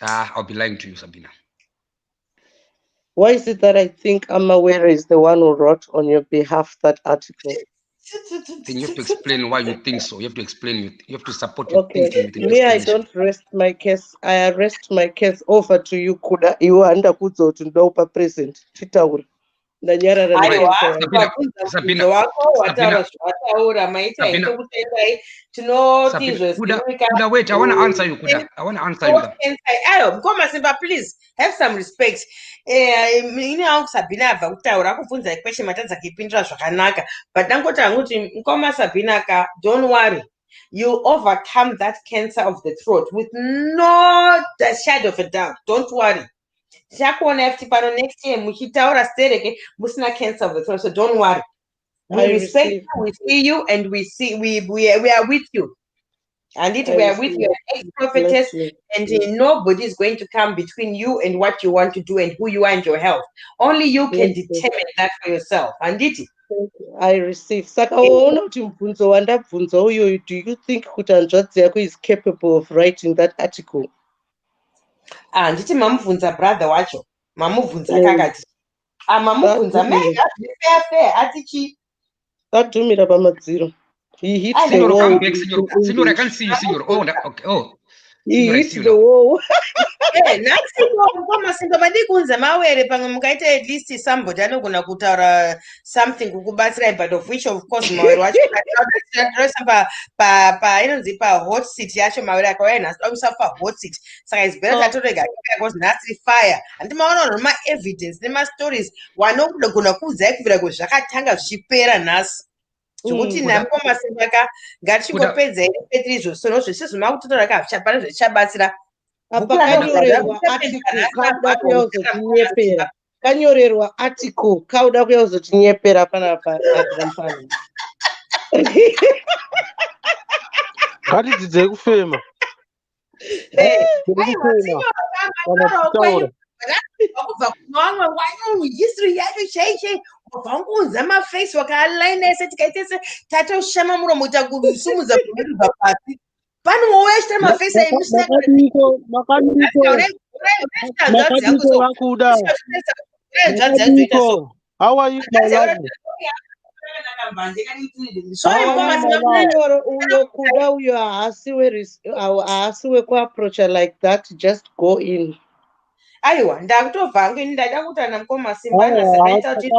I'll be lying to you, Sabina. Why is it that I think Amawere is the one who wrote on your behalf that article? Then you have to explain why you think so. You have to explain. You have to support your thinking. Me, I don't rest my case. I arrest my case over to you, Kuda. You are under Kudzo to know present. Chitauri. Sabina. Kuda, wait, I want to answer you, Kuda. I want to answer you. Masimba, please have some respect. Sabina question but Sabina, don't worry. You overcome that cancer of the throat with no shadow of a doubt. Don't worry. Chakuona FT pano next year muchitaura stereke musina cancer of the throat, so don't worry. We respect you, we see you, and we are with you. And we are with you, ex-prophetess, and nobody is going to come between you and what you want to do and who you are and your health. Only you can determine that for yourself. And I receive. Saka waona kuti mubvunzo wandabvunza uyoyo, do you think kuti hanzvadzi yako is capable of writing that article? Handiti mamubvunza brother wacho, mamubvunza kakati. Mamubvunza mega fair atichi. Adhumira pamadziro. He hits the wall. Signor, I can't see you, Signor. Oh, okay. Oh, he hits the wall. Ndikunza mawere pamwe mukaita at least somebody anogona kutaura something kukubatsirai, but of which of course mawere wacho inonzi hot seat yacho mawere akauya nhasi dausa hot seat, saka is better tatorega because nhasi fire handi maona nema-evidence nema-stories wanogona kuudzai kubvira kuzvakatanga zvichipera nhasi zvokuti nambo Masimbaka ngatichingopedza iri petri izvozvo zvese makutotaura kapana zvichabatsira. Kanyorerwa article kauda kuya uzotinyepera. Kanyorerwa article kauda kuya uzotinyepera panapa Rampana. Ngatidzidzei kufema. Kubva kumamwe wanyu history yacho chaiche kubvankunza maface wakalaina ese tikaitese tatoshama muromo takusumudza kumiribva pasi panowowechita maface aimusinamakadiko vakuda. How are you, my love? Uyo kuda uyo haasi wekuapproacha like that, just go in. Aiwa, ndakutobva hangu ini ndada kutaura namukoma Simbana sakaita kuti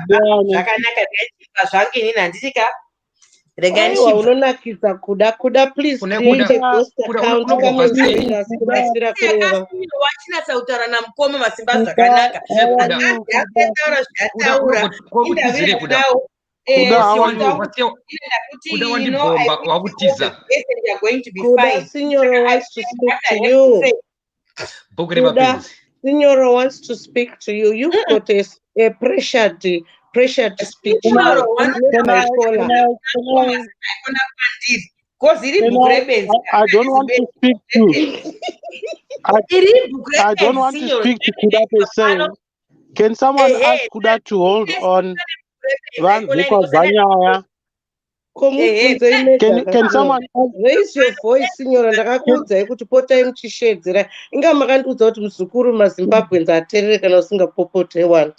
zvakanaka ndaichibva zvangu inini handitika regai unonakidza kuda please create a ghost account kamujoina kubatsira kureva wachinatsa kutaura namukoma Masimba zvakanaka akataura zvataura indavirawo Signora wants to speak to you. Signora wants to speak to you. You've got a pressured speech. I don't want to speak to. I don't want to speak to Kuda saying. Can someone ask Kuda to hold on? Can someone raise your voice, Signora? Ndakakuudzai kuti potai muchishedzera. Inga makandiudza kuti muzukuru maZimbabweans aterere kana usingapopote one.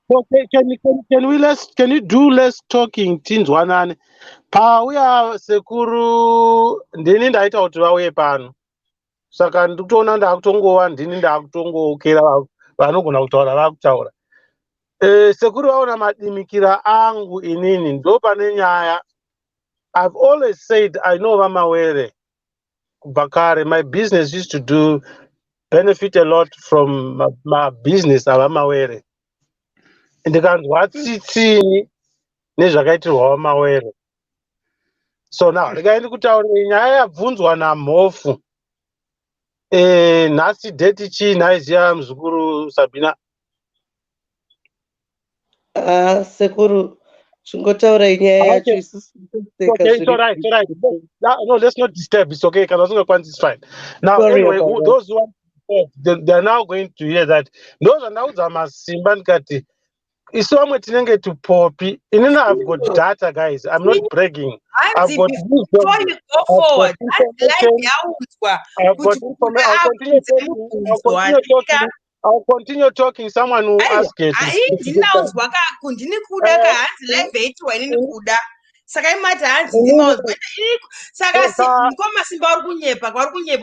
Okay, can you do less talking tinzwanane? Pauya sekuru ndini ndaita kuti vauye pano. Saka ndikutoona ndakutongova ndini ndakutongokera vanogona kutaura vakutaura. Sekuru vaona madimikira angu inini ndo pane nyaya. I've always said I know Vamawere Bakare. My business used to benefit a lot from my business of Vamawere. And the kind what city nezvakaitirwa Vamawere. So now the guy kutaura nyaya yabvunzwa naMhofu. Nhasi date chi naiziya muzukuru Sabina. Sekuru chingotaura nyaya yacho isusu. Okay, it's all right. No, let's not disturb. It's okay. It's fine. Now, anyway, those who they are now going to hear that those are now the Masimba Nkati. It's so much to poppy. I've got data, guys. I'm not bragging. I've got before you go forward, I'll continue talking. Someone will ask it. Saka imati hanzi ndimauzwa saka mukoma Simba uri kunyepa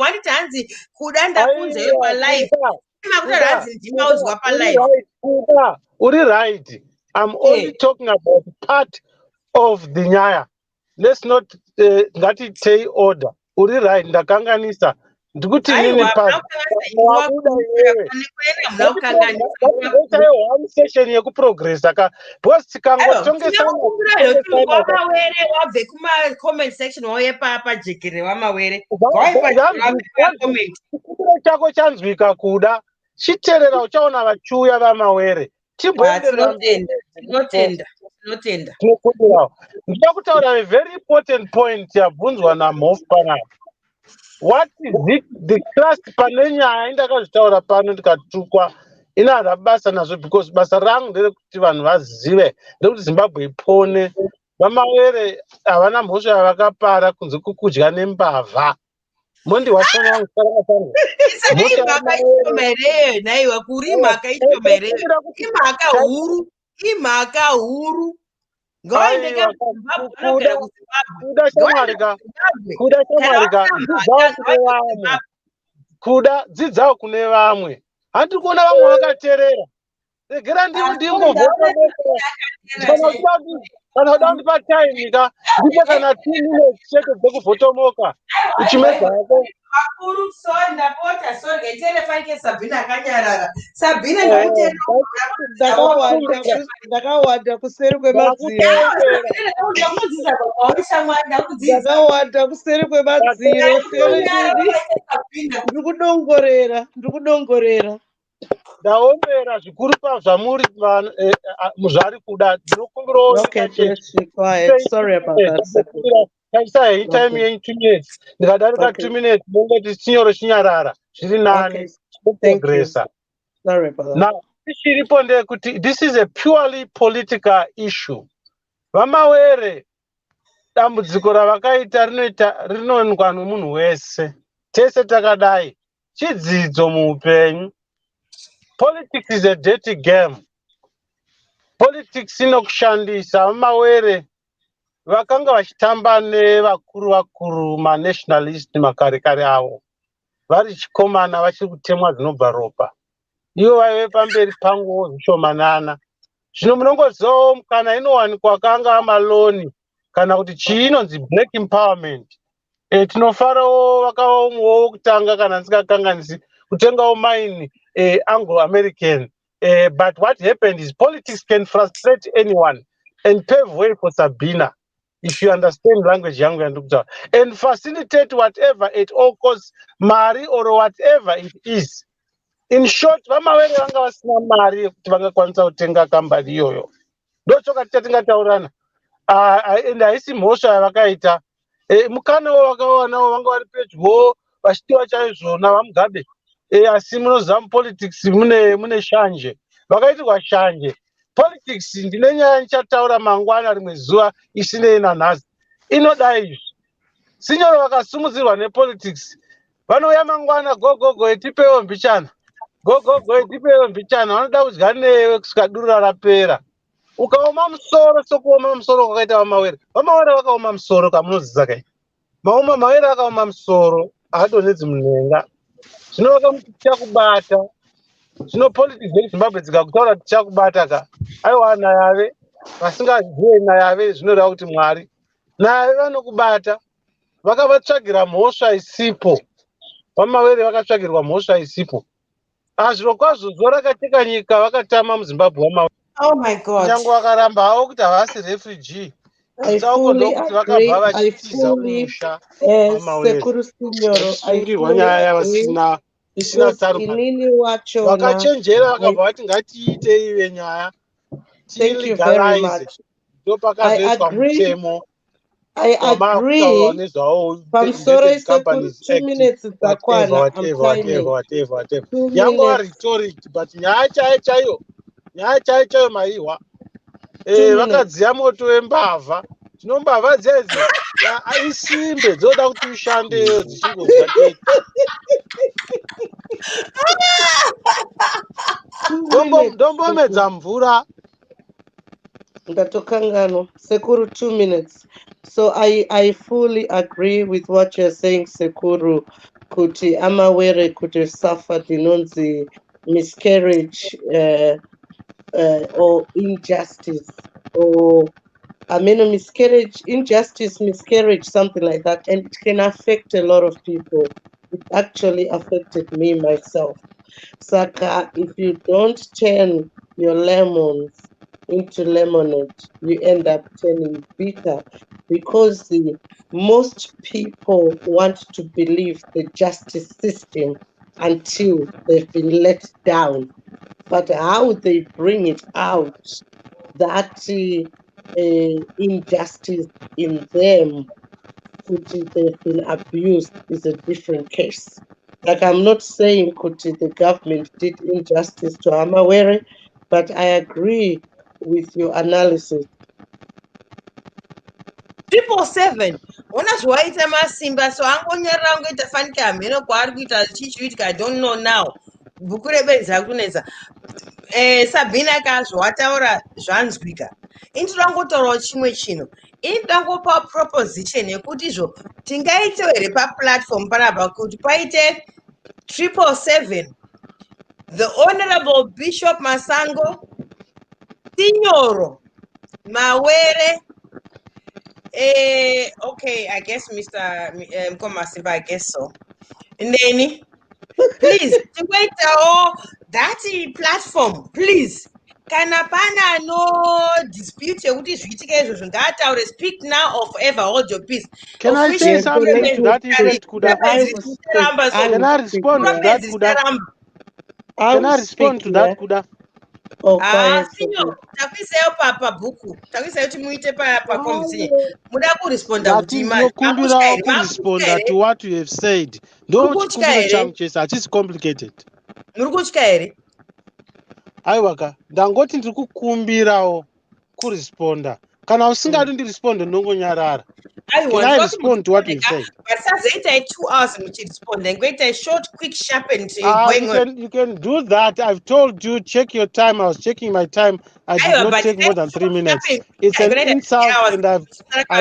handiti hanzi kuda ndakunze palive makutaura hanzi ndimauzwa palive. Uri right. I'm only talking about part of the nyaya. Let's not ngati order. Uri right ndakanganisa. Ndikuti nini part. One session yekuprogress aka because kangotongesana Wamawere wabve kuma comment section wauye pajekere Wamawere chako chanzwika Kuda chiterera uchaona vachiuya vamawere timboenderera mberi tinotenda tinokundirawo. Ndinoda kutaura a very important point yabvunzwa namhofu panapa. What is it, the trust pane nyaya indakazvitaura pano ndikatukwa ina basa nazvo, because basa rangu nderekuti vanhu vazive ndekuti Zimbabwe ipone. Vamawere havana mhosva yavakapara kunze kukudya nembavha. Mondi washona wangu sarakatangu imhaka itomereyo nhaiwa kuri imhaka itomereyo imhaka huru kuda shamwarika kuda dzidzawo kune vamwe. Handiri kuona vamwe vakateerera. Regera ndingovhota kana uda kundipa time ka ndipe kana 2 minutes chete dzekuvhotomoka uchimedza hako. Akuru sorry ndapota sorry ngetelefoni Sabina akanyarara. Sabina ndakawanda kuseri kwemadziro. Ndakawanda kuseri kwemadziro. Ndikudongorera. Ndaombera zvikuru pazvamuri muzvari kuda. Ndinokumbirawo sorry about that. Kaisa hii time yenyu 2 minutes. Ndikadarika 2 minutes ndongoti chinyoro chinyarara. Zviri nani. Progressa. Sorry about that. Now, chiripo ndekuti this is a purely political issue. Vamawere dambudziko ravakaita rinoonekwa nomunhu wese. Tese takadai. Chidzidzo muupenyu. Politics is a dirty game. Politics inokushandisa vamawere vakanga vachitamba nevakuru manationalist makarekare avo vari chikomana vachiri kutemwa dzinobva ropa, ivo vaive pamberi panguwo zvishomanana. Zvino munongozivawo kana inowanikwa kanga amaloni kana kuti chii inonzi black empowerment. Tinofarawo vakaomwawo wokutanga kana ndisingakanganisi kutengawo maini Anglo American. But what happened is politics can frustrate anyone and pave way for Sabina, if you understand language yangu yandikutaura, and facilitate whatever at all costs, mari or whatever it is. In short, vamawere vanga vasina mari yekuti vangakwanisa kutenga kambani iyoyo. Ndochoka tatingataurana. And haisi mhosva yavakaita. Mukanawo vakaonawo vanga vari pedyo vachitiwa chaizvona vamugabe. Asi munoziva mupolitics mune shanje. Vakaitirwa shanje. Politics ndine nyaya ndichataura mangwana rimwe zuva isinei nanhasi. Inodai izvi. Sinyoro vakasumudzirwa nepolitics. Vanouya mangwana gogogo etipewo mbichana. Gogogo etipewo mbichana. Vanoda kudya newe kusvika duro rapera. Ukaoma musoro sokuoma musoro kwakaita vamawere. Vamawere vakaoma musoro kamunoziva kai. Mawere akaoma musoro haadonhedzi munhenga. Zvino vakamuti tichakubata. Zvino politics dzezimbabwe dzikakutaura tichakubata ka. Aiwa nayave vasingazive nayave zvinoreva kuti Mwari. Nayave vanokubata. Vakavatsvagira mhosva isipo. Vamawere vakatsvagirwa mhosva isipo. Zviro kwazvo zuva rakateka nyika vakatama muZimbabwe vamawere. Oh my God. Nyange vakaramba havo kuti havasi refugee. Kuti vakabva vachitiza kumusha vamawere. Vachishingirwa nyaya yavasina tsaruma. Vakachenjera vakabva vati ngatiite ive nyaya. Tilegalize. Ndopakazoiswa mutemo. I agree. Pamsoro sekuru 2 minutes dzakwana. Whatever. Yango rhetoric, but nyaya chaiyo maiwa. Vakadziya moto wembavha. Zvino mbavha dzedzi isimbe dzoda kuti ushandeyo dzichingodya tete. Ndombomedza mvura. Ndatokangano Sekuru 2 minutes. So I fully agree with what you're saying, Sekuru. Kuti amawere could have suffered inonzi miscarriage or injustice, or miscarriage, miscarriage, something like that, and it can affect a lot of people. It actually affected me myself. Saka, if you don't turn your lemons into lemonade, you end up turning bitter, because most people want to believe the justice system until they've been let down. But how they bring it out, that injustice in them, Kuti, they've been abused, is a different case. Like, I'm not saying, Kuti, the government did injustice to Amawere, but I agree with your analysis. 777 ona zvaita masimba so angonyarira kungoita fanike hamheno kwaari kuita chichiitika I don't know now. BhukuReBenzi akunetsa Sabina kazvo wataura zvanzwika. Intoda kungotaurawo chimwe chinhu. Intoda kungopa proposition yekuti izvo tingaitewo here paplatform panapa kuti paite 777 the Honorable Bishop Masango, Signoro Mawere, okay, I guess Mr. Mkomasimba, I guess so. Neni, please, wait, that platform, please. Kana pana no dispute yekuti zviitike izvozvo ngataure, speak now or forever hold your peace. Can I say something to that effect? Can I respond to that? Can I respond to that? Sinyo, takuisayo pabhuku, takuisayo kuti muite pakomutini. Muda kuresponda kuti ndinokumbirawo kuresponda to what you have said. Ndochikumbiro changu chese hachisi complicated. Muri kutya here? Aiwaka, ndangoti ndiri kukumbirawo kuresponda. Kana usingadi ndiresponde ndongonyarara. Can I respond to what you said? But sazaita 2 hours muchirespond and going a short, quick, sharp and going on. You can do that. I've told you, check your time. I was checking my time. I did not take more than 3 minutes. It's an insult, and I've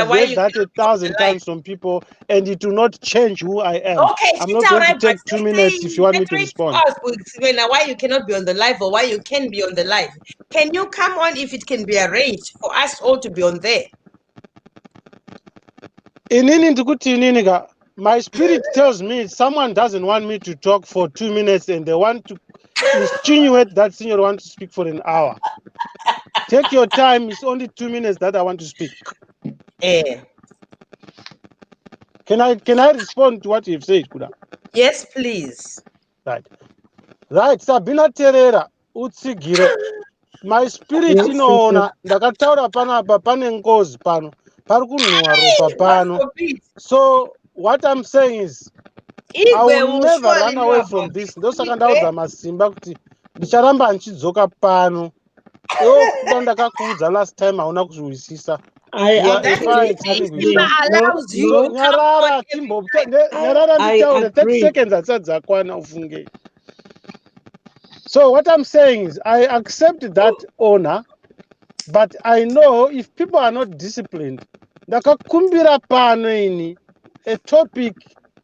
heard that 1,000 times from people, and it will not change who I am. Okay, I'm not going to take 2 minutes if you want me to respond. Why you cannot be on the live or why you can be on the live. Can you come on if it can be arranged for us all to be on there? My spirit tells me someone doesn't want me to talk for 2 minutes and they want to insinuate that senior wants to speak for an hour. Take your time. It's only 2 minutes that I want to speak. Can I respond to what you've said, Kuda? Yes, please. Right. Sabina Terera, Utsigire. My spirit inoona ndakataura panapa pane ngozi pano. So what I'm saying is I will never run away from this. Ndosakandauza masimba kuti ndicharamba nchidzoka pano. Kuda ndakakuudza last time hauna kuzwisisa. Nyarara timbo nyarara nditaure 30 seconds hasati dzakwana ufunge. So what I'm saying is I accept that honor, but I know if people are not disciplined, ndakakumbira pano ini a topic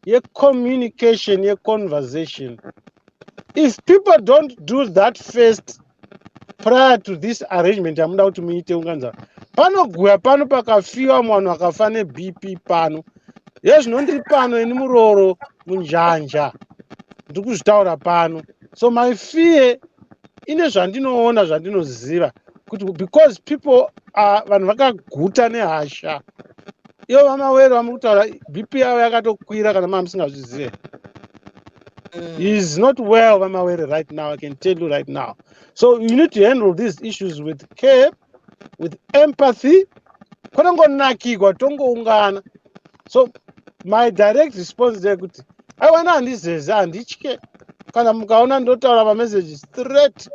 ye communication, ye conversation. If people don't do that first prior to this arrangement, amuda kuti muite unganza. Pano guya pano pakafiwa mwana akafane BP pano. Yezvinondiri pano ini muroro munjanja. Ndikuzvitaura pano. So my fear ine zvandinoona zvandinoziva kuti because people are vanhu vakaguta nehasha. Ivo vamawere vamutaura BP yavo yakatokwira kana mamusingazvizive. He is not well vamawere right now, I can tell you right now. So you need to handle these issues with care, with empathy. Kwanongonakigwa tongoungana. So my direct response is kuti aiwana handizeze handitye. Kana mukaona ndotaura pamessage straight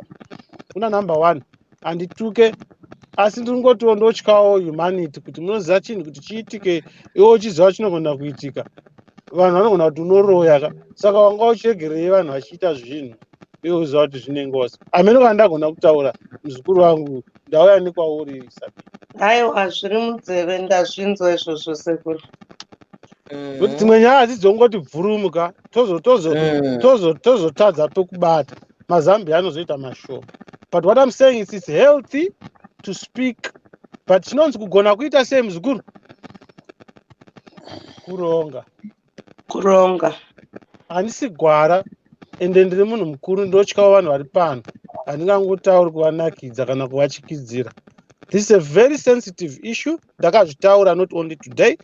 kuna number 1 handituke asi ndingotiwo ndotyawo humanity kuti munoziva chinhu kuti chiitike iwo uchiziva chinogona kuitika vanhu vanogona kuti unoroya saka wanga uchiregerei vanhu vachiita zvinhu iwo uziva kuti zvine ngozi amene kana ndagona kutaura muzukuru wangu ndauya nekwauri aiwa zviri munzeve ndazvinzwa izvozvo sekuru kuti dzimwe nyaya hadzidzongoti bvurumuka tozotadza pekubata mazambi anozoita mashoma. But what I'm saying is it's healthy to speak, but chinonzi kugona kuita sei muzukuru? Kuronga handisi gwara ende ndiri munhu mukuru ndotyawo vanhu vari pano handingangotauri kuvanakidza kana kuvachikidzira. This is a very sensitive issue. Ndakazvitaura not only today.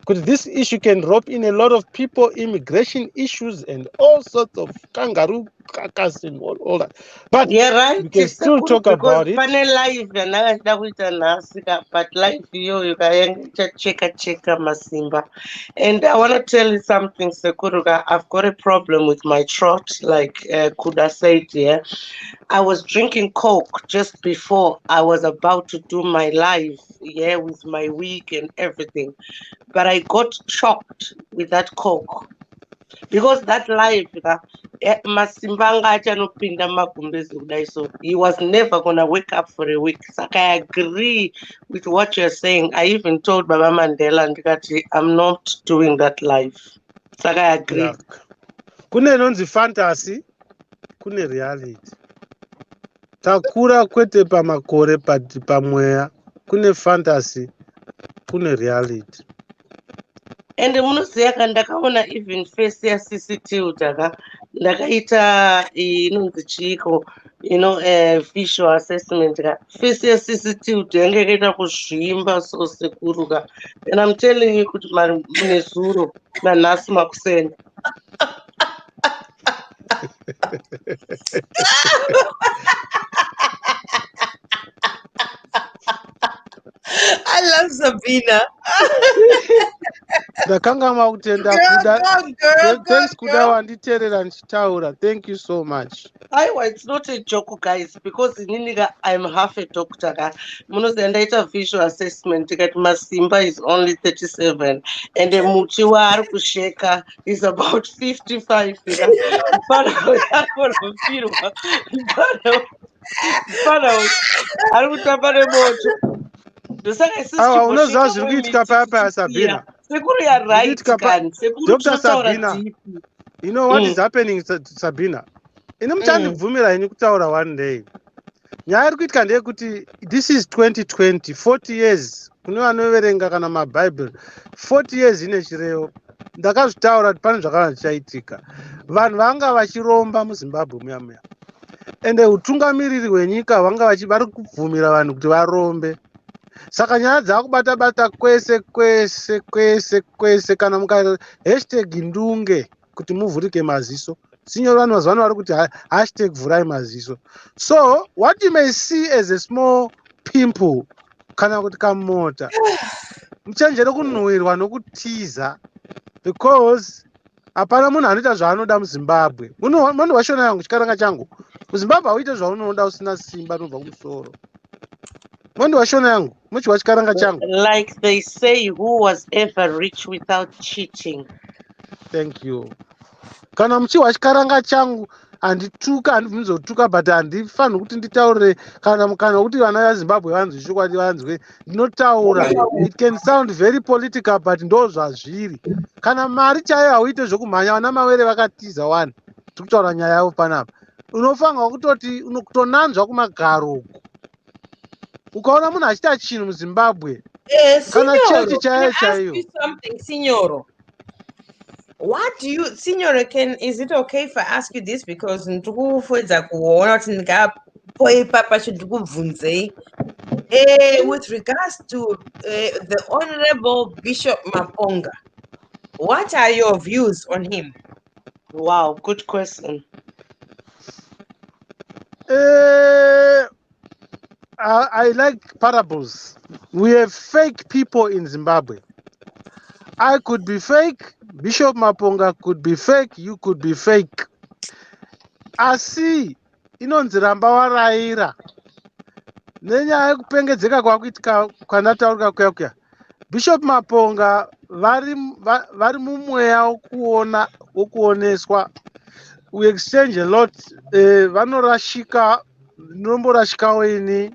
Because this issue can rope in a lot of people, immigration issues, and all sorts of kangaroo crackers and all that. But yeah, right. we can still talk about it. Pane live yanakaita kuita nhasi but live iyoyo cheka masimba. And I want to tell you something, Sekuruga. I've got a problem with my throat, like Kuda said here. I was drinking Coke just before I was about to do my live, yeah, with my wig and everything. But I got shocked with that Coke. Because that life, Masimbanga achanopinda magumbezi kudai, so he was never gonna wake up for a week. So I agree with what you're saying. I even told Baba Mandela ndikati I'm not doing that life. So I agree. Yeah. Kune nonzi fantasy, kune reality. Takura kwete pamakore pamweya. Kune fantasy, kune reality. And munoziya ndakaona even face yaCCT ndakaita inonzi chiko visual assessment face yaCCT yange yakaita kuzvimba so Sekuru and I'm telling you kuti mune zuro nanhasi makuseni. I love Sabina. Ndakanga makutenda Kuda. Thanks Kuda wanditeerera ndichitaura. Thank you so much. It's not a joke, guys, because in I'm half a doctor. Munoziya ndaita visual assessment that Masimba is only 37 and Muchiwa ari kusheka is about 55. Ari kutamba nemoto. Unoziva zviri kuitika papa Sabina. Sekuru you're right, Dr. Sabina. You know what is happening, Sabina? Muchandibvumira ini kutaura one day. Nyaya iri kuitika ndeyekuti this is 2020, 40 years. Kune vanoverenga kana maBhayibheri 40 years ine chirevo. Ndakazvitaura kuti pane zvakawanda zvichaitika. Vanhu vanga vachiromba muZimbabwe muya. Ende utungamiriri hwenyika vari kubvumira vanhu kuti varombe. Saka nyaya dzakubata kwese kana muka #ndunge kuti muvhurike maziso. Signor vanhu mazuvano vari kuti #vhurai maziso. So what you may see as a small pimple kana kuti kamota muchenjere kunhuhwirwa nokutiza because hapana munhu anoita zvaanoda muZimbabwe. Munhu washona yangu chikaranga changu. MuZimbabwe hauite zvaunoda usina simba rinobva kumusoro. Munhu washona yangu muchiwa chikaranga changu. Like they say, who was ever rich without cheating? Thank you. Kana muchiwa chikaranga changu handibvunizotuka but handifaniri kuti nditaurire kana mukana wekuti vana veZimbabwe vanzwe chokwadi vanzwe ndinotaura. It can sound very political but ndo zvazviri. Kana mari chaiyo hauite zvokumhanya vana mawere vakatiza wani. Tiri kutaura nyaya yavo panapa. Unofanirwa kutoti kutonanzva kumagaro uku. Ukaona munhu achiita chinhu muZimbabwe kana chechi chaiyo. Something, Signoro. What do you, Signor, is it okay if I ask you this? Because with regards to the Honorable Bishop Maponga, what are your views on him? Wow, good question. I like parables. We have fake people in Zimbabwe. I could be fake, Bishop Maponga could be fake, you could be fake. Asi inonzi ramba waraira. Nenyaya yekupengedzeka kwakuitika kwandataurika kuya. Bishop Maponga vari mumweya wokuoneswa. We exchange a lot. Vanorashika, nomborashikawo ini.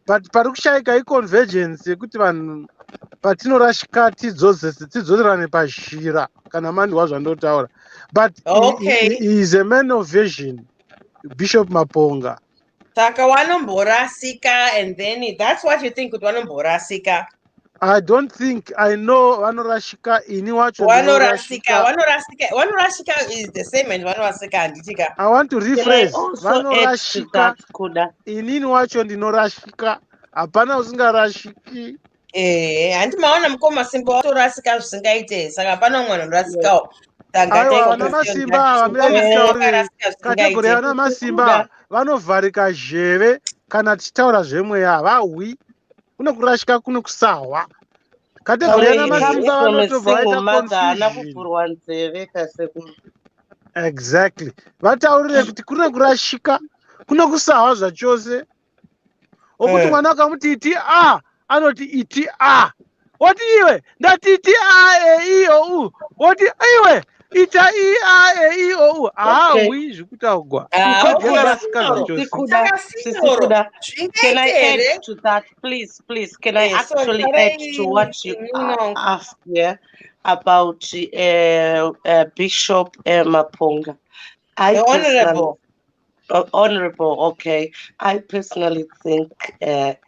But pari kushaika iconvergence yekuti vanhu patinorashika tidzorerane pazhira kana mandiwa zvandotaura. But okay. He is a man of vision, Bishop Maponga. Saka wanomborasika, and then that's what you think with wanomborasika. I don't think I know vanorashika ini wacho. Vanorashika is the same as vanorasika anditika. I want to rephrase. Vanorashika inini wacho ndinorashika. Hapana usingarashiki. handi maona mukoma simba watorasika zvisingaite saka pana mwana norasikawo aiwa vana masimba vamire nditaurire kategori yavana masimba vanovharika zheve kana tichitaura zvemweya havahwi kune kurashika kune kusahwa kategori yavana masimba vanotobva vaita confusion. Exactly, vataurire kuti kune kurashika kune kusahwa zvachose okuti mwana akamuti iti anoti iti woti iwe ndati iti iyo woti iwe ita iyo haahwi zvekutaugwa yakarasika zvachose. Can I add to that, please? Can I actually add to what you asked here about Bishop Maponga? Honorable, okay. I personally think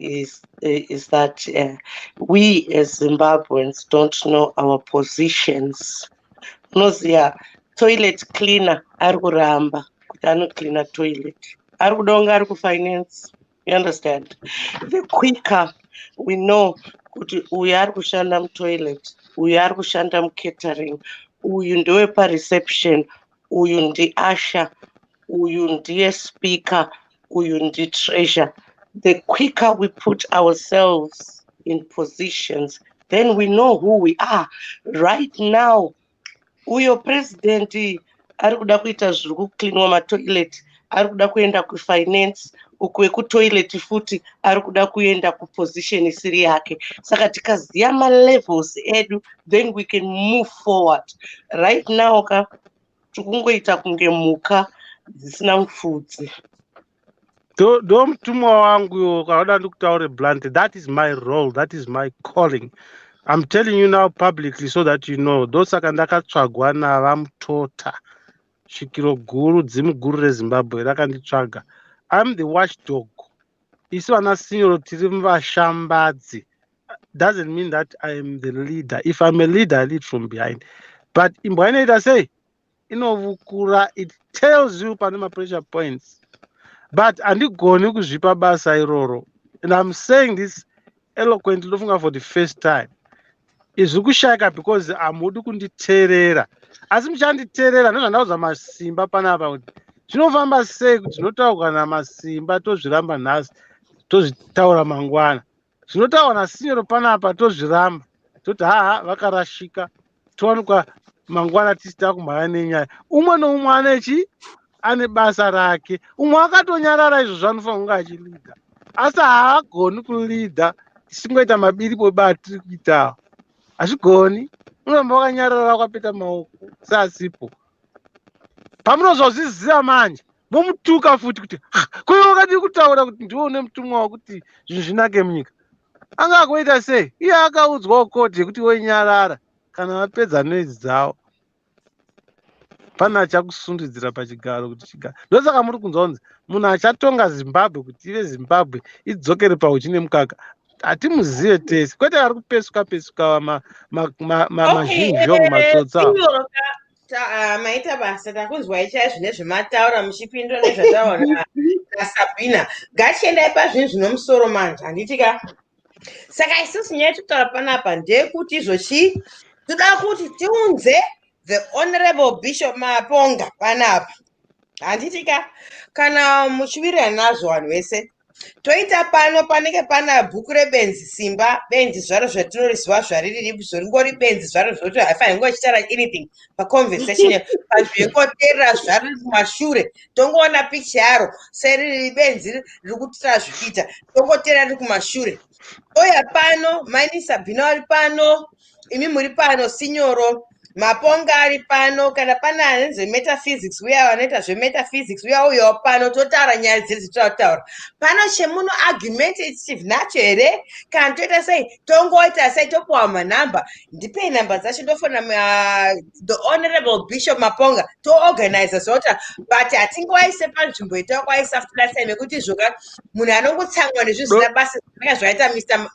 is that we as Zimbabweans don't know our positions. Noziya toilet cleaner ari kuramba kuti anocleana toilet, ari kudonga ari kufinance. You understand? The quicker we know kuti uyu ari kushanda mutoilet, uyu ari kushanda mukatering, uyu ndewe pareception, uyu ndiasha, uyu ndiye speaker, uyu ndi treasure. The quicker we put ourselves in positions, then we know who we are. Right now, uyo president ari kuda kuita zviri kucleanwa matoilet, ari kuda kuenda kufinance, uku wekutoilet futi ari kuda kuenda kuposition isiri yake. Saka tikaziya malevels edu, then we can move forward. Right now tikungoita kunge mhuka dzisina mufudzi. ndo mutumwa wangu iwo kana ndikutaure blunt. That is my role, that is my calling. I'm telling you now publicly so that you know. Ndosaka ndakatsvagwa navamutota svikiro guru dzimu guru reZimbabwe rakanditsvaga. I'm the watchdog. Isu vana sinyoro tiri vashambadzi. Doesn't mean that I am the leader. If I'm a leader, I lead from behind. But imbwa inoita sei inovukura, it tells you pane ma-pressure points. But handigoni kuzvipa basa iroro. And I'm saying this eloquently ndofunga for the first time. Izvi kushayika because hamudi kunditeerera. Asi muchanditeerera ndozvandauza masimba panapa kuti zvinofamba sei kuti zvinotaurwa namasimba tozviramba nhasi tozvitaura mangwana. Zvinotaurwa nasinyoro panapa tozviramba toti vakarashika towanikwa mangwana tisi takumhanya nenyaya. Umwe noumwe ane basa rake. Umwe akatonyarara izvo zvanofanira kunge achilidha asi haagoni kulidha tisingoita mabiripo batiri kuitawo. Hazvigoni, unoramba wakanyarara wakapeta maoko seasipo. Pamunozozviziva manje momutuka futi kuti kuiwe wakadii kutaura kuti ndiwe une mutumwa wekuti zvinhu zvinake munyika. Anga agoita sei? Iye akaudzwawo koti yekuti wenyarara kana vapedza noidzi dzavo pana chakusundidzira pachigaro kuti chigaro. Ndosaka muri kunzwa kunzi munhu achatonga Zimbabwe kuti ive Zimbabwe idzokere pauchi nemukaka hatimuzive tese, kwete ari kupesuka mazhinji matsotsa. Maita basa takunzwai chaizvo nezvemataura muchipindura nezvataura naSabina. Ngatiendai pazvinhu zvinomusoro manje handitika. Saka isusu nyaya yatitaura panapa ndeyekuti izvochi toda kuti tiunze the Honorable Bishop Maponga panapa handitika. Kana muchivirira nazvo vanhu vese toita pano panenge pana BhukuReBenzi simba benzi zvaro zvatinoriziva zvariri zvingori benzi zvaro zvoti haifaniri ngochitaura anything paconversation pazvingoteerera zvariri kumashure tongoona picha yaro seriri benzi riri kutira zvichiita tongoteerera riri kumashure. Oya pano maini Sabina ari pano, imi muri pano sinyoro Maponga ari pano, kana pana anenze metaphysics uya vanoita zvemetaphysics uya uyawo pano totaura nyaya dziri dzatotaura. Pano chemuno argumentative nacho here kana toita sei tongoita sei topuwa manhamba. Ndipei nhamba dzacho ndofona the Honorable Bishop Maponga toorganize zota but hatingovaise panzvimbo itakuvaisa futa time yekuti zvoka munhu anongotsamwa nezvinhu zvisina basa zvinenge zvaita Mr.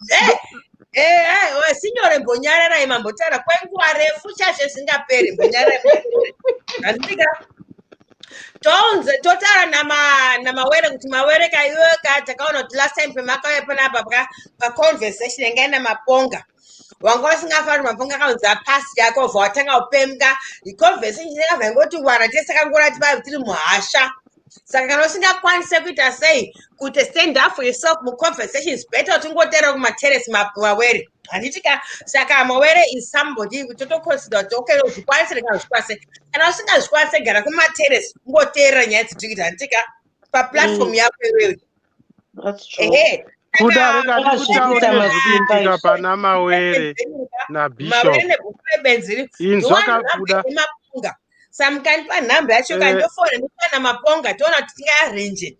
Signore mbonyararai mambotaura kwenguva refu chazvo zvisingaperi mbonyararai. Don't total namawere kuti mawere kaiweka takaona kuti last time pemakauya panapa pa conversation yangaina maponga wanga usingafani maponga kaudza pasi yako obva watanga upemga iconversation yakabva ingoti wara tese kangora tiri muhasha saka kana usingakwanise kuita sei kuti stand up for yourself muconversation is better kuti ngotera kumaterrace mawere handitika saka mawere is somebody totoconsider kuti okay uzvikwanisire kana uzvikwanise kana usingazvikwanise gara kumaterrace ngotera nyaya dzitikuita handitika paplatform yako iwewe kuda rega ndikutaurire zvikuitika pana mawere nabishop inzwa kabuda samukanipa nhamba yacho kandofona ndofana maponga toona kuti tingaarrange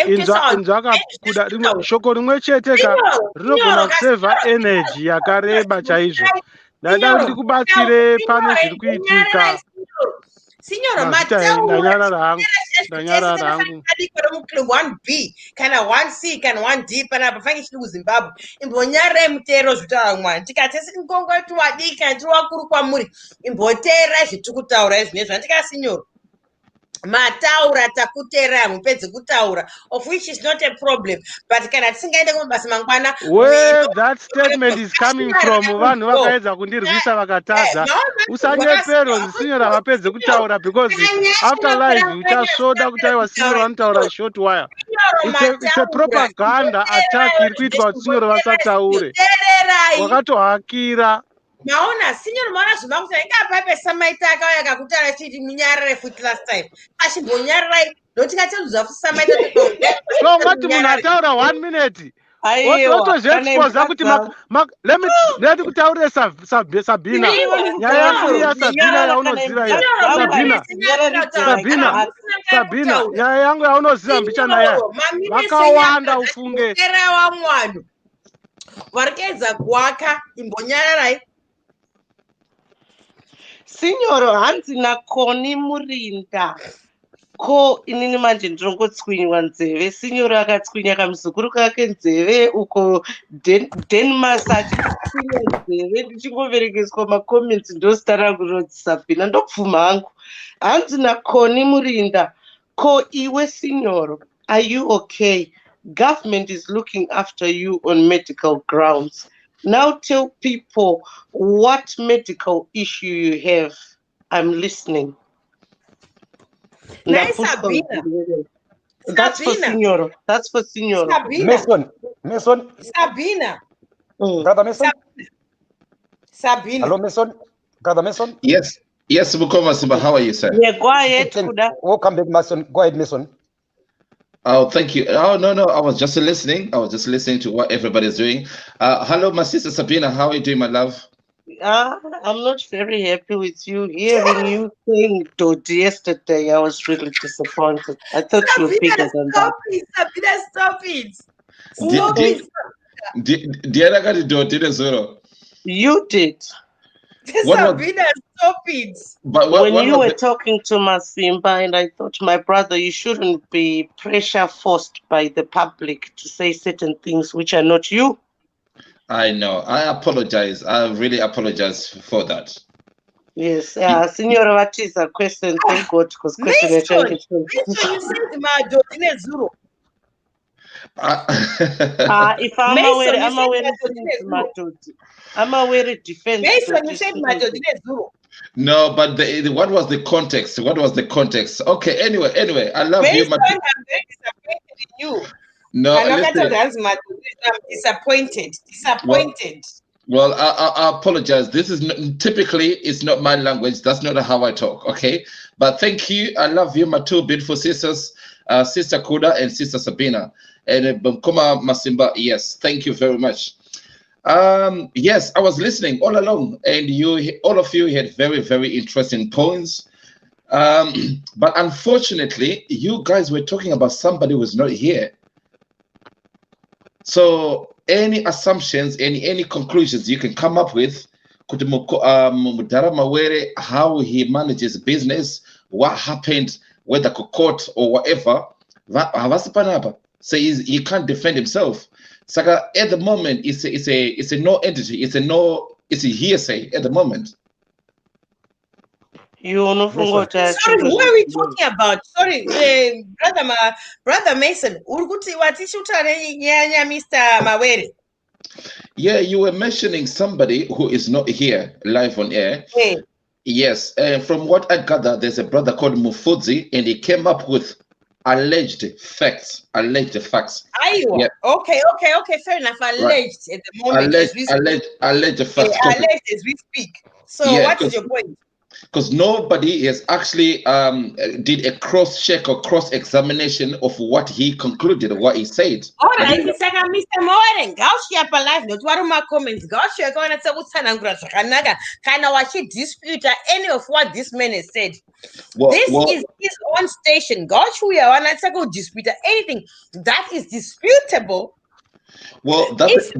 inzwa kabuda rimwe shoko rimwe chete rinogona kusevha energy yakareba chaizvo ndada kuti ndikubatsire pane zviri kuitika ndanyarara hangu 1B kana 1C kana 1D panapa fange chiri kuzimbabwe imbonyarai mutero zvitaura mwari tikatesi nkongoti wadiki kana tiri wakuru kwamuri imboteerai zvitikutaura izvinezvi handikasinyoro mataura takutera hamupedzi kutaura of which is not a problem but kana tisingaende kumabasa mangwana where that statement is coming from vanhu vakaedza kundirwisa vakatadza usanyepero sinyora vapedze kutaura because after live uchasvoda kuti aiwa sinyora vanotaura short wire it's a propaganda attack iri kuitwa kuti sinyora vasataure wakatohakira maona sinyoro maona zvimakuta ingapape samaita akauya kakutara chiti munyarare futi last time achimbonyararai notingateudzwa futi samaita so ngati munhu ataura 1 minute otozviexposa kuti leti kutaurire Sabina nyaya yako iya Sabina yaunoziva iyo Sabina nyaya yangu yaunoziva mbichana yayo vakawanda ufunge era wamwanu varikuedza kuwaka imbonyararai sinyoro hanzi nakoni murinda ko inini manje ndirongotswinywa nzeve sinyoro akatswinya kamuzukuru kake nzeve uko Denmas achitswinya nzeve ndichingoverekeswa macomments ndosita rangu rinonzi Sabina ndopfuma hangu hanzi nakoni murinda ko iwe sinyoro are you okay? Government is looking after you on medical grounds. Now tell people what medical issue you have. I'm listening. Nice, Sabina. That's for Signoro. That's for Signoro. Sabina. Mason. Sabina. Brother Mason. Sabina. Hello, Mason. Brother Mason. Yes. Yes, Masiba. How are you, sir? Yeah, go ahead. Welcome back, Mason. Go ahead, Mason. Oh, thank you. Oh, no. I was just listening. I was just listening to what everybody's doing. Hello, my sister Sabina. How are you doing, my love? I'm not very happy with you. Hearing you saying Dodi yesterday, I was really disappointed. I thought you were bigger than that. Sabina, stop it. Stop it. You did. Sabina, stop it. But when you were talking to Masimba, and I thought, my brother, you shouldn't be pressure forced by the public to say certain things which are not you. I know. I apologize. I really apologize for that. Yes, Signora, what is a question? Thank God, because question you said Zuru. If I'm aware of defense. Mason, you said Zuru. No, but what was the context? What was the context? Okay, anyway, I love you. I'm very disappointed in you. No, I'm disappointed. Well, I apologize. This is typically it's not my language. That's not how I talk. Okay, but thank you. I love you, my two beautiful sisters, Sister Kuda and Sister Sabina, and Bumkoma Masimba. Yes, thank you very much. Yes, I was listening all along, and all of you had very, very interesting points. But unfortunately, you guys were talking about somebody who was not here. So any assumptions, any conclusions you can come up with, how he manages business, what happened, whether court or whatever, so he can't defend himself. Saka at the moment it's a no entity, it's a hearsay at the moment. Sorry, who are we talking about? Sorry, brother Mason. Urguti watishutare nyanya Mr. Mawere. Yeah, you were mentioning somebody who is not here live on air. Hey. Yes, from what I gather, there's a brother called Mufudzi, and he came up with alleged facts. Alleged facts. Yeah. Okay, fair enough. Alleged at the moment as we speak. Alleged facts. Alleged as we speak. So yeah, what is your point? Because nobody has actually did a cross-check or cross-examination of what he concluded, what he said. All right, it's like Mr. Moren. Gaushia alive, not one of my comments. Gaushia going to say what's an angrasakanaga. Kind of what he dispute any of what this man has said. This is his own station. Gaushia want to go dispute anything that is disputable. Well, that's the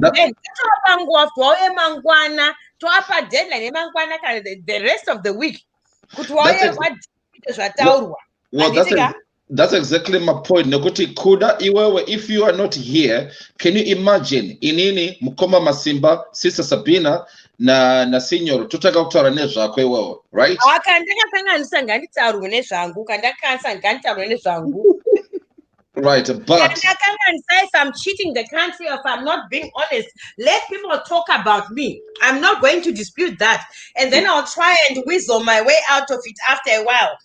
rest of the week. That's exactly my point. Nokuti kuda iwewe, if you are not here, can you imagine inini mukoma Masimba, Sister Sabina na senior tutaka kutara nezha kwe wewe, right? Right, but if I'm cheating the country or if I'm not being honest, let people talk about me. I'm not going to dispute that. And then I'll try and whistle my way out of it after a while.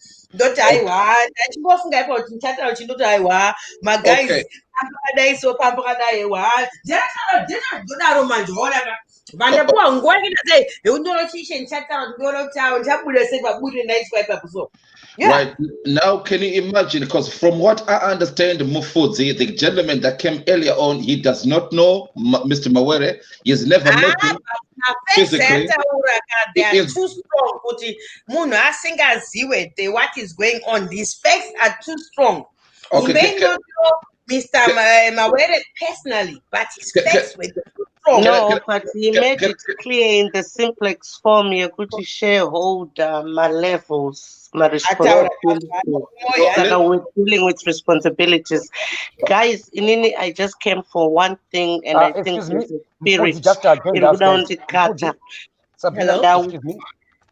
My guys, right now, can you imagine? Because from what I understand, Mufudzi, the gentleman that came earlier on, he does not know Mr. Mawere. He's never met him physically. They are too strong. What is going on? These facts are too strong. Okay, you may not know Mr. Mawere personally, but his facts were too strong. No, but he made it clear in the simplex form. You could shareholder my levels. My responsibility. We're dealing with responsibilities. Guys, Inini, I just came for one thing, and I think the spirit Hello? Excuse me.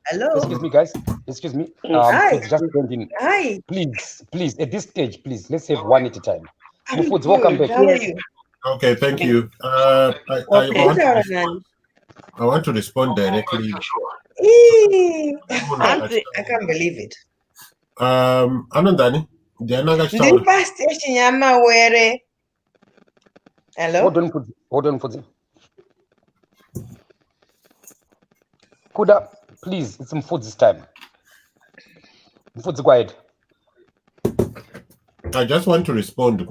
Hello? Excuse me, guys. Excuse me. Hi. Just in. Hi. Please, at this stage, please, let's have one at a time. Mufudzi, welcome back. How are you? Okay, thank you. I want to respond directly. I can't believe it. Anandani, hello? Hold on, Mufudzi. Kuda, please, it's Mufudzi's time. Mufudzi, go ahead. I just want to respond.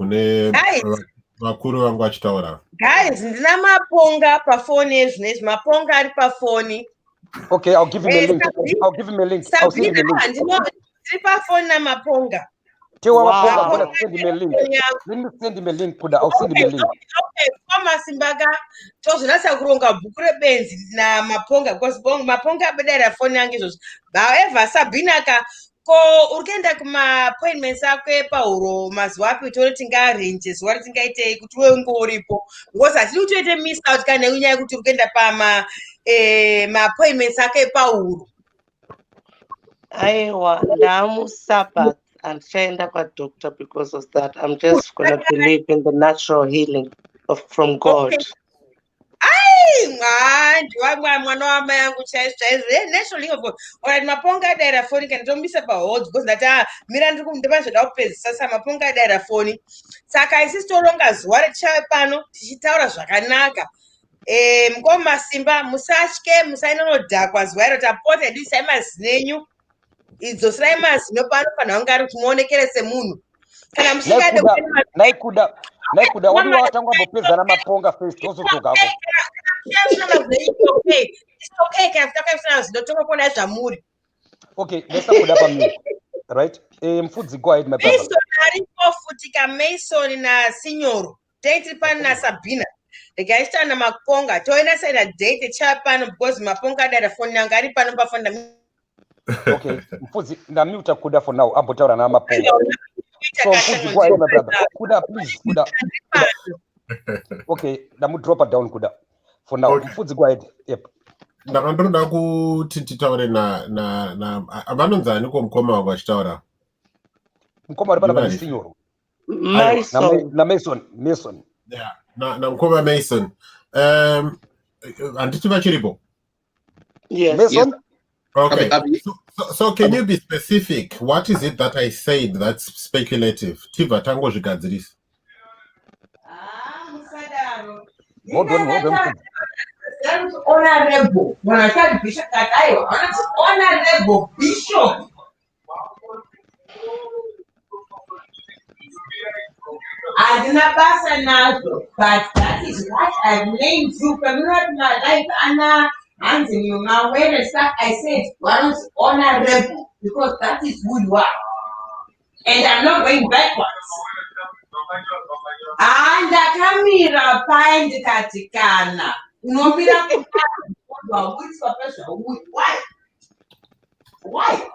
Guys, ndina maponga pafoni ezvinezvi maponga ari pafoni. Okay, I'll give him a link. I'll give him a link. I'll send him a link. Ndiri pafoni namaponga. I'm going to send him a link. Let me send him a link. I'll send him a link. Okay, Masimbaga, tozvinatsa kuronga BhukuReBenzi namaponga because maponga abedera foni yangu izvozvo. However, Sabina urikuenda kuma-appointments ako epauro mazuva api tori tingaarrange zuva ratingaitei kuti wewe unge uripo because hatidi kuti uite miss out kana nenyaya yekuti urikuenda ma-appointments ako epauro. Aiwa, ndamuSabbath andichaenda kwadoctor because of that. I'm just going to believe in the natural healing from God. Okay. Mwana wama yangu natural healing of God. Alright, maponga adaira foni kana tombisa pahold because ndati mira ndipazvoda kupedzisa saka maponga adaira foni saka isi toronga zuva rechichave pano tichitaura zvakanaka. Mukoma Masimba, musatye, musainonodhakwa zuva iro tapota idisai mazino enyu idzoserai mazino pano kana wanga ari kuti muonekere semunhu kana musingade naikuda wadi watangwa mbopedzana maponga first ozodzoka ako. It's okay, okay, let's put up a mute. Right? Mfudzi, go ahead, my brother. Mason aripofutika Mason na Signoro. Date pan na Sabina. The guy stand na maponga. Toina said a date chapano because maponga dada phone nangari pano pa phone. Okay, Mfudzi, na mute kuda for now. Ambotaura na maponga. So Mfudzi, go ahead, my brother. Kuda, please, Kuda. Okay, na mu drop it down, Kuda. For now, Mfudzi, go ahead. Yep. ndakandoda kuti titaure na vanonzi ani komukoma wako achitaura mukoma ari panapa ndisinyoro Mason. Yeah, na mukoma Mason. Handiti vachiripo? Yes. Mason? Okay. So can you be specific? What is it that I said that's speculative? Tiva tango zvigadziris. Hold on. Honorable. When I said Bishop, Honorable Bishop. I did not pass another, but that is what I've named you. But not my life, Anna, and you now when I start, I said, one is honorable, because that is who you are. And I'm not going backwards. And the camera find the Katikana. No miracle. Why?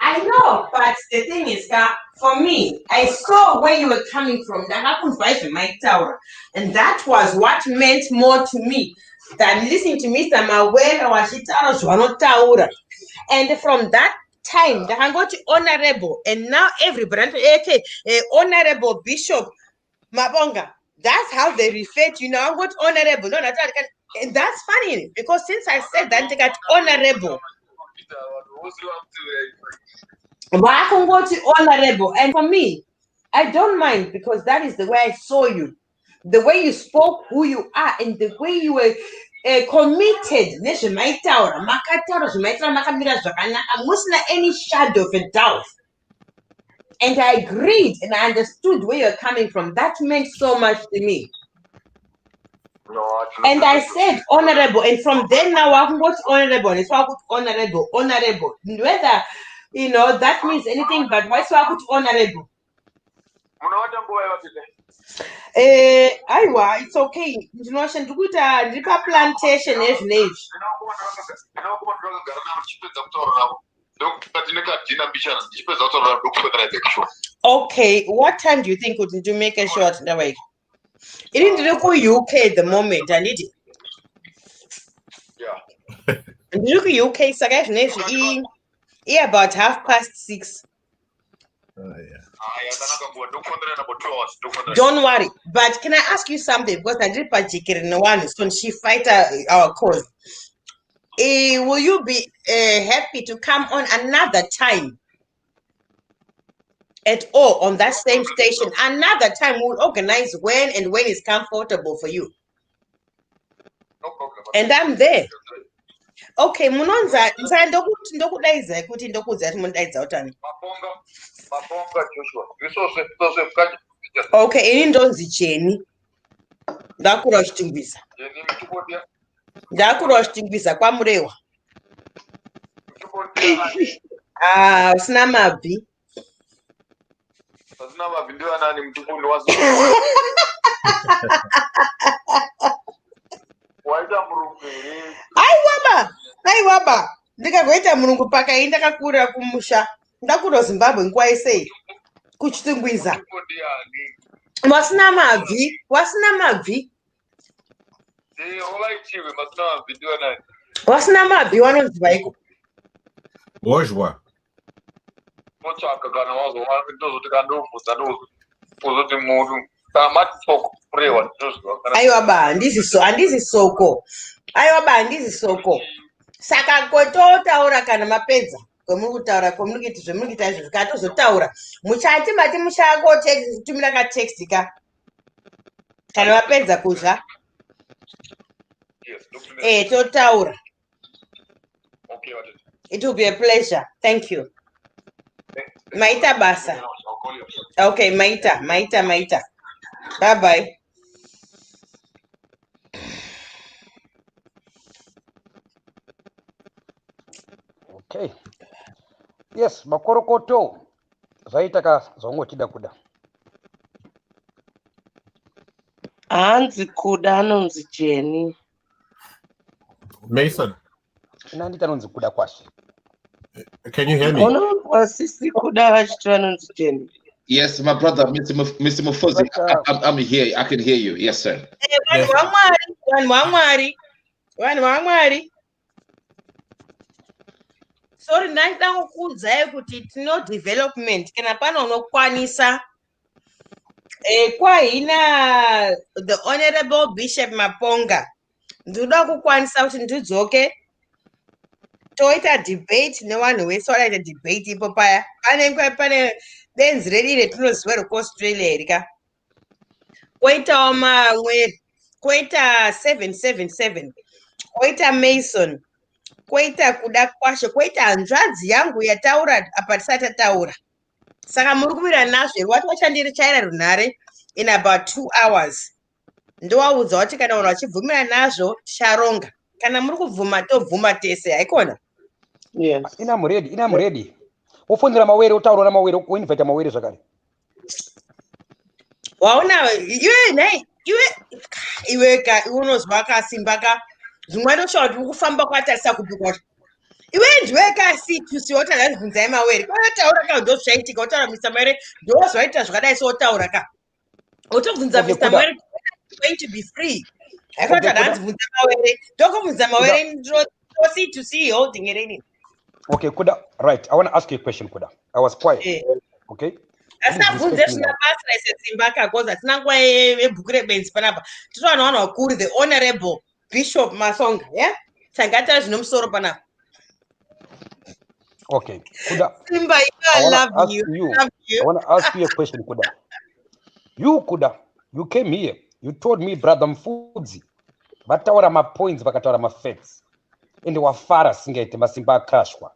I know, but the thing is that for me, I saw where you were coming from. That happened right in my tower, and that was what meant more to me than listening to Mr. Mawela Washitara. And from that time, I got to honorable, and now everybody, honorable Bishop Mabonga. That's how they refer to you now. I got honorable, no, and that's funny because since I said that, they got honorable. But I can go to honorable, and for me, I don't mind because that is the way I saw you, the way you spoke, who you are, and the way you were committed. I wasn't any shadow of a doubt, and I agreed and I understood where you're coming from. That meant so much to me. And I said honorable, and from then now I can go to honorable. It's why I put honorable. Whether that means anything, but why so I put honorable? Aiwa, it's okay. Plantation age. Okay, what time do you think would you make a short away? It didn't look UK at the moment, I need it. Yeah. Look UK, so guys, about 6:30. Don't worry, but can I ask you something? Because I did particularly one, so she fight our cause. Will you be happy to come on another time at all on that same station? Another time we'll organize when it's comfortable for you. No problem. And I'm there. Okay, Munonza, ndokudaiza kuti ndokudza kuti mundaidza utani. Mabonga Joshua. Okay, ini ndonzi Jeni. Ndakura chitingwiza. Ndakura chitingwiza kwa Murewa. Usina mabvi. Usina mabvi ndio nani mtukundi wazo. Waita murungu. Aiwaba. Ndikagoita murungu pakaenda kakura kumusha. Ndakura Zimbabwe nkwaisei. Kuchitingwiza. Wasina mabvi. Wasina mabvi wanonzi vaiko. Wozhwa. Motsvaka kana wazova ndozoti kandovhudza ndozoti munhu tamati soko kurewa ndozvo. Aiwaba handizi soko. Saka kototaura kana mapedza kwemuri kutaura kwemuri kuita zvemuri kuita izvo zvikatozotaura muchati mati mushakotumira katext ka kana mapedza kuzva totaura. It will be a pleasure. Thank you. Maita basa. Okay, maita. Bye bye. Okay. Yes, makorokoto zvaitaka zvongotida kuda. Hanzi kuda anonzi Jeni. Mason. Nandita anonzi kuda kwashe. Can you hear me? Wasisi kuda vachiti anonzi Jeni. Yes, my brother, Mr. Mufuzi, I'm here. I can hear you. Yes, sir. Yes. Sorry, ndaida kukuudzai kuti tino development kana pano unokwanisa kwahina the honorable Bishop Maponga ndoda kukwanisa kuti ndidzoke toita debate nevanhu vese vanoita debate ipo paya pane benzi redu retinoziva rekuaustralia herika koitawo mamwe koita 777 koita Mason koita kuda kwasho koita hanzvadzi yangu yataura apa tisati tataura saka muri kuvira nazvo wati wachandichaira runhare in about 2 hours ndowaudza kuti kana vanhu vachibvumira nazvo ticharonga kana muri kubvuma tobvuma tese haikona. Yes. Ina muredi ufundira mawere utaura na mawere uinvite mawere zvakare waona iwe unozwa kasimba ka zvimwe ndoshawa kuti ukufamba kwatarisa kupi kwacho iwe ndiwe kasitusiota ndazvibvunzai mawere kwataura ka ndozvaitika utaura Mr. Mawere ndozvaita zvakadai soutaura ka utobvunza Mr. Mawere going to be free haikona ndanzibvunza mawere ndokubvunza mawere C2C holding it in. Okay, Kuda, right. I want to ask you a question, Kuda. I was quiet. Okay. Asabvunze zvinabasa isetsimbaka because atina nguva yeBhukuReBenzi panapa tinowana wakuru the honorable Bishop Masonga tangata zvinomusoro panapa. Okay, Kuda. Simba, I love you. I want to ask you a question, Kuda. You, Kuda, you came here. You told me, brother Mfudzi, bataura ma points, bakataura ma facts. And wafara singete masimba crashwa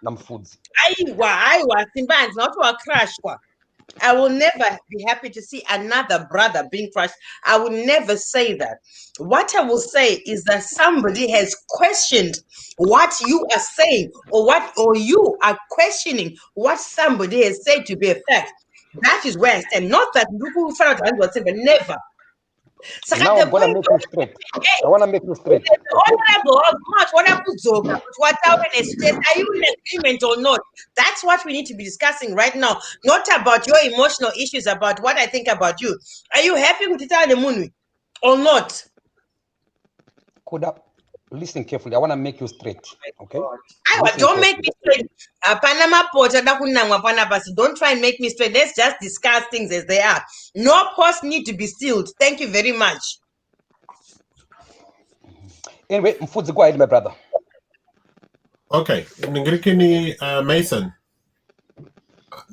na Mfudzi. Aiwa, Simba is not wa crashwa. I will never be happy to see another brother being crushed. I will never say that. What I will say is that somebody has questioned what you are saying, or you are questioning what somebody has said to be a fact. That is where I stand. Not that never. So now I'm going to make you straight. I want to make you straight. Honorable, are you in agreement or not? That's what we need to be discussing right now. Not about your emotional issues, about what I think about you. Are you happy with the moon or not? Kuda, listen carefully. I want to make you straight. Okay? Don't make me straight. Don't try and make me straight. Let's just discuss things as they are. No post need to be sealed. Thank you very much. Anyway, Mfudzi, go ahead, my brother. Okay. Mason.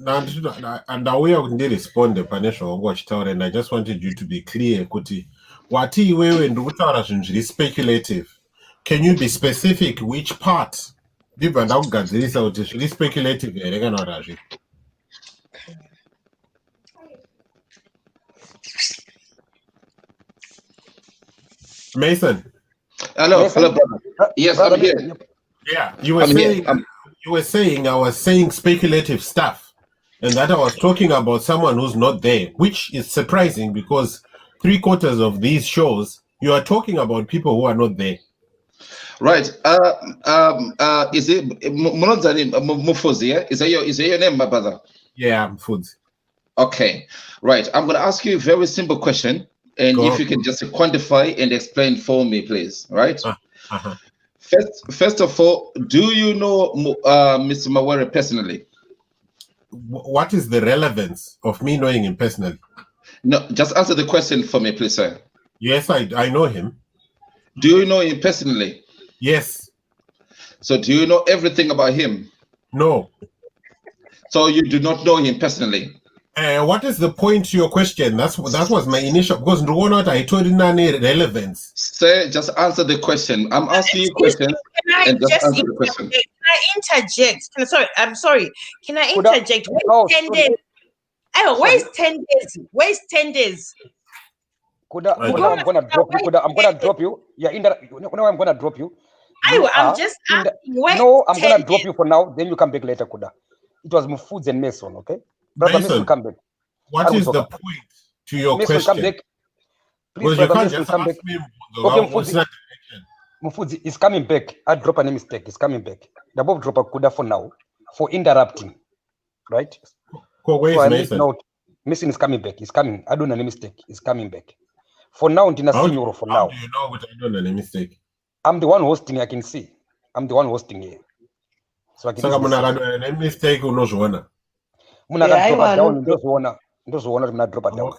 And we are going to respond to Panesho, and I just wanted you to be clear, Kuti. What is speculative? Can you be specific which part? Speculative. Mason. Hello, brother. Yes, brother, I'm here. Yeah, you were saying I was saying speculative stuff, and that I was talking about someone who's not there, which is surprising because 3/4 of these shows you are talking about people who are not there. Right. Is it Mufuzi? Yeah? Is that your name, my brother? Yeah, Mufuzi. Okay. Right. I'm going to ask you a very simple question, and if you can just quantify and explain for me, please. Right. First of all, do you know Mr. Mawere personally? What is the relevance of me knowing him personally? No, just answer the question for me, please, sir. Yes, I know him. Do you know him personally? Yes. So do you know everything about him? No. So you do not know him personally? What is the point to your question? That was my initial, because I told you none relevance. Sir, just answer the question. I'm asking you questions. Can I interject? I'm sorry. Can I interject? Waste 10 days. Waste 10 days. Kuda, I'm gonna drop you. Kuda, I'm gonna drop you. Yeah, I'm gonna drop you. I'm just asking. No, I'm gonna drop you for now. Then you come back later, Kuda. It was Mufudzi and Mason, okay? Brother Mason, come back. What is the point to your Mason, question? come back. Please, brother Mason, come back. Okay, Mufudzi is coming back. I drop a mistake. He's coming back. The Bob drop a Kuda for now for interrupting, right? Where is Mason? Mason is coming back. He's coming. I don't know any mistake. He's coming back. For now, Ndina Signoro, for now. How do you know what I don't know any mistake? I'm the one hosting, I can see. I'm the one hosting here. So I can see. Any mistake or no one? Drop it down.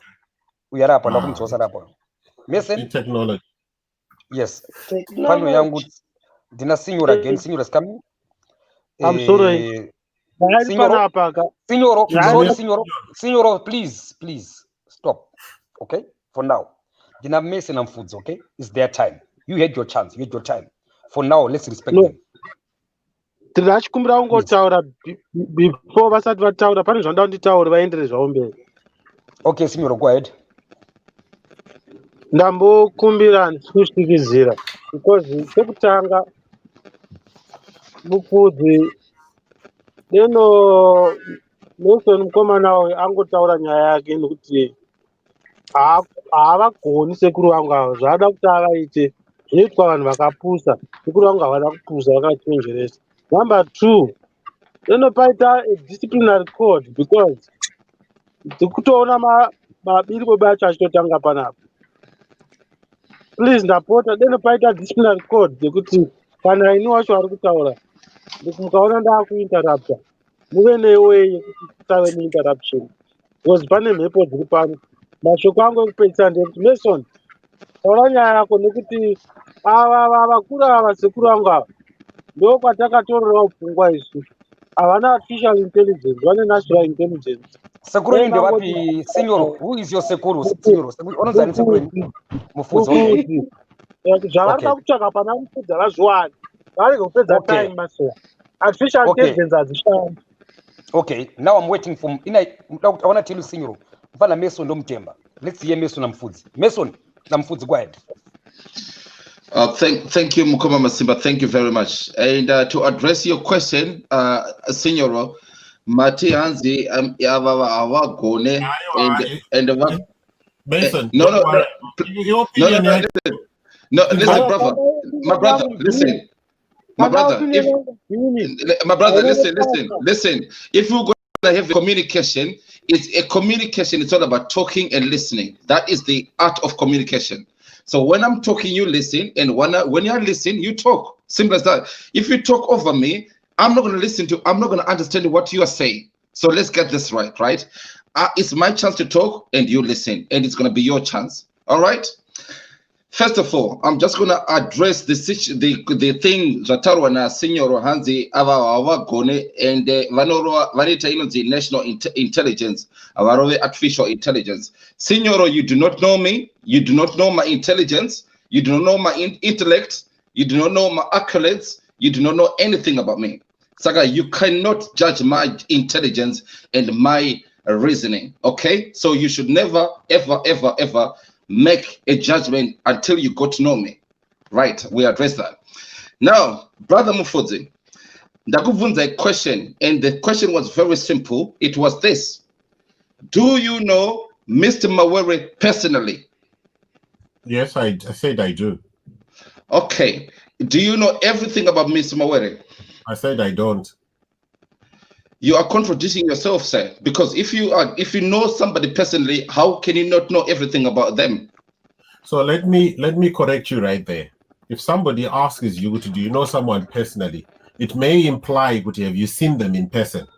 We are up and Mason? Technology. Yes. Technology. Ndina Signoro again. Signoro is coming. I'm sorry. Signoro, please stop. Okay, for now, Dina Mason and Foods. Okay, it's their time. You had your chance. You had your time. For now, let's respect them. Before vasati vataura pane zvanda nditaura vaendere zvavo mberi. Okay, Signoro, go ahead. Ndambokumbira kusvikizira because chekutanga Mufudzi neno Nelson mukomana wawe angotaura nyaya yake nekuti havagoni sekuru vangu ava zvada kuti avaite zvinoitwa vanhu vakapusa. Sekuru vangu havada kupusa, vakachenjeresa. Number 2, neno paita a disciplinary code because tikutoona mabiriko bacho achitotanga panapa. Please ndapota neno paita disciplinary code dzekuti kana ini wacho vari kutaura mukaona ndaakuinterrupta muve neway yekuti kutave neinterruption because pane mhepo dziri pano. Mashoko angu ekupedzisa ndekuti Mason taura nyaya yako nekuti ava vakuru ava sekuru vangu ava ndo kwatakatorerawo pfungwa isu. Havana artificial intelligence, vane natural intelligence. Sekuru ndevapi? Signoro, who is your sekuru? Signoro, unozani sekuru? Mufudzi. Zvavari kutsvaka pana Mufudzi havazviwani. Varege kupedza time masoa. Artificial intelligence hazishandi. Okay, now I'm waiting for I want to tell you Signoro. Mfana Mason ndomtemba. Let's hear Mason na Mufudzi. Mason na Mufudzi, go ahead. Thank you, Mukoma Masimba. Thank you very much. And to address your question, Signoro, Mati Hanzi, Awagone, and what? Mason, no, listen, brother, my brother, listen, my brother, listen. If we're going to have a communication, it's all about talking and listening. That is the art of communication. So when I'm talking, you listen, and when you listen, you talk. Simple as that. If you talk over me, I'm not going to listen to. I'm not going to understand what you are saying. So let's get this right, right? It's my chance to talk, and you listen, and it's going to be your chance. All right. First of all, I'm just going to address the thing Zatarwa na Signoro Hanzi Ava Gone and Vanoro Vanita the national intelligence, Avarove artificial intelligence. Signoro, you do not know me. You do not know my intelligence. You do not know my intellect. You do not know my accolades. You do not know anything about me. Saga, you cannot judge my intelligence and my reasoning. Okay, so you should never, ever make a judgment until you got to know me. Right, we address that. Now, Brother Mufudzi, ndakuvunza a question, and the question was very simple. It was this: do you know Mr. Mawere personally? Yes, I said I do. Okay, do you know everything about Mr. Mawere? I said I don't. You are contradicting yourself, sir. Because if you know somebody personally, how can you not know everything about them? So let me correct you right there. If somebody asks you, do you know someone personally, it may imply, have you seen them in person,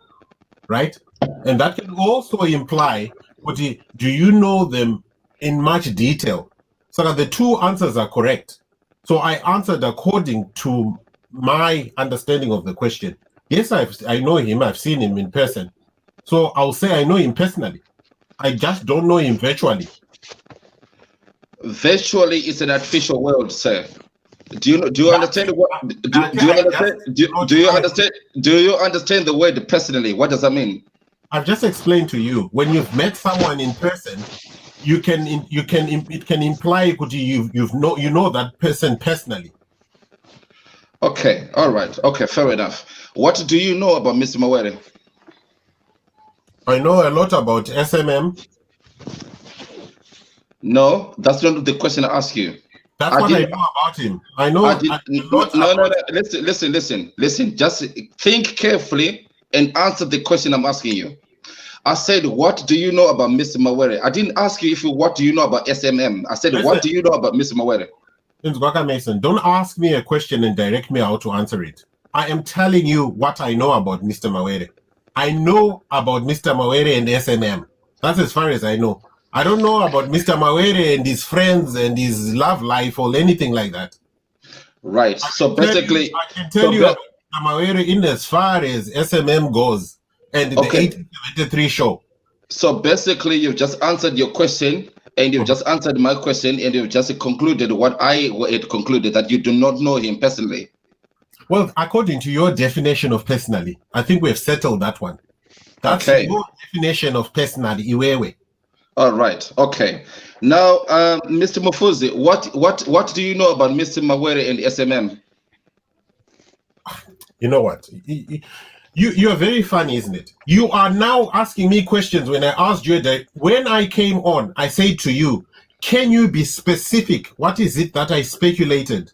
right? And that can also imply, do you know them in much detail? So that the two answers are correct. So I answered according to my understanding of the question. Yes, I know him. I've seen him in person. So I'll say I know him personally. I just don't know him virtually. Virtually is an artificial world, sir. Do you understand what? Do you understand the word personally? What does that mean? I've just explained to you. When you've met someone in person, it can imply you know that person personally. Okay, all right. Okay, fair enough. What do you know about Mr. Mawere? I know a lot about SMM. No, that's not the question I asked you. That's what I know about him. I know. No. Listen. Just think carefully and answer the question I'm asking you. I said, what do you know about Mr. Mawere? I didn't ask you what do you know about SMM. I said, what do you know about Mr. Mawere? Mason, don't ask me a question and direct me how to answer it. I am telling you what I know about Mr. Mawere. I know about Mr. Mawere and SMM. That's as far as I know. I don't know about Mr. Mawere and his friends and his love life or anything like that. Right. So basically, I can tell you about Mr. Mawere in as far as SMM goes and the 1873 show. So basically, you've just answered your question, and you've just answered my question, and you've just concluded what I had concluded, that you do not know him personally. Well, according to your definition of personally, I think we've settled that one. That's your definition of personally, Iwewe. All right. Okay. Now, Mr. Mufuzi, what do you know about Mr. Mawere and SMM? You know what? You are very funny, isn't it? You are now asking me questions when I asked you that when I came on, I said to you, can you be specific? What is it that I speculated?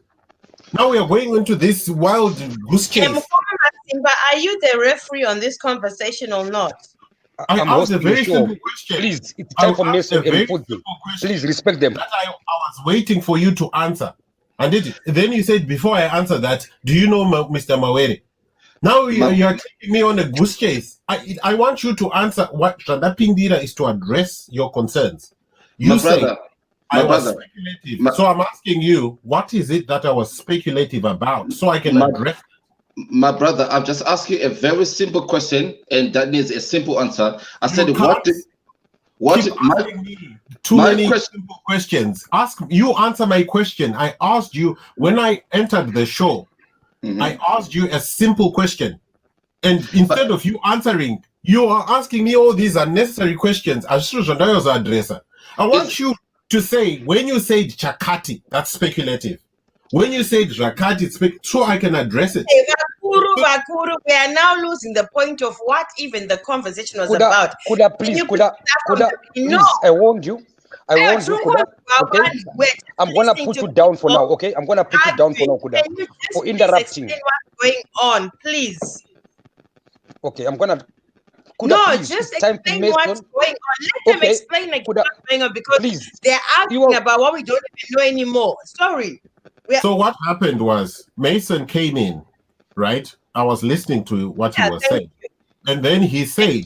Now we are going into this wild goose chase. But are you the referee on this conversation or not? I asked a very simple question. Please, it's time for Mason and Fuzi. Please respect them. That I was waiting for you to answer. And then you said, before I answer that, do you know Mr. Mawere? Now you're taking me on a goose chase. I want you to answer what Shanda Pindira is to address your concerns. You say I was speculative. So I'm asking you, what is it that I was speculative about so I can address it? My brother, I've just asked you a very simple question, and that needs a simple answer. I said, too many simple questions. You answer my question. I asked you when I entered the show. I asked you a simple question, and instead of you answering, you are asking me all these unnecessary questions. I want you to say, when you said Chakati, that's speculative. When you said Rakati, so I can address it. Bakuru, we are now losing the point of what even the conversation was about. Please, I warned you. Kuda. Okay? I'm gonna put you down for now. Okay, I'm gonna put you down for now, Kuda, for interrupting. What's going on, please? Okay, I'm gonna. Kuda, no, please, just time explain what's going on. Let them explain what's going on, because they're asking about what we don't even know anymore. Sorry. So what happened was Mason came in, right? I was listening to what he was saying. And then he said,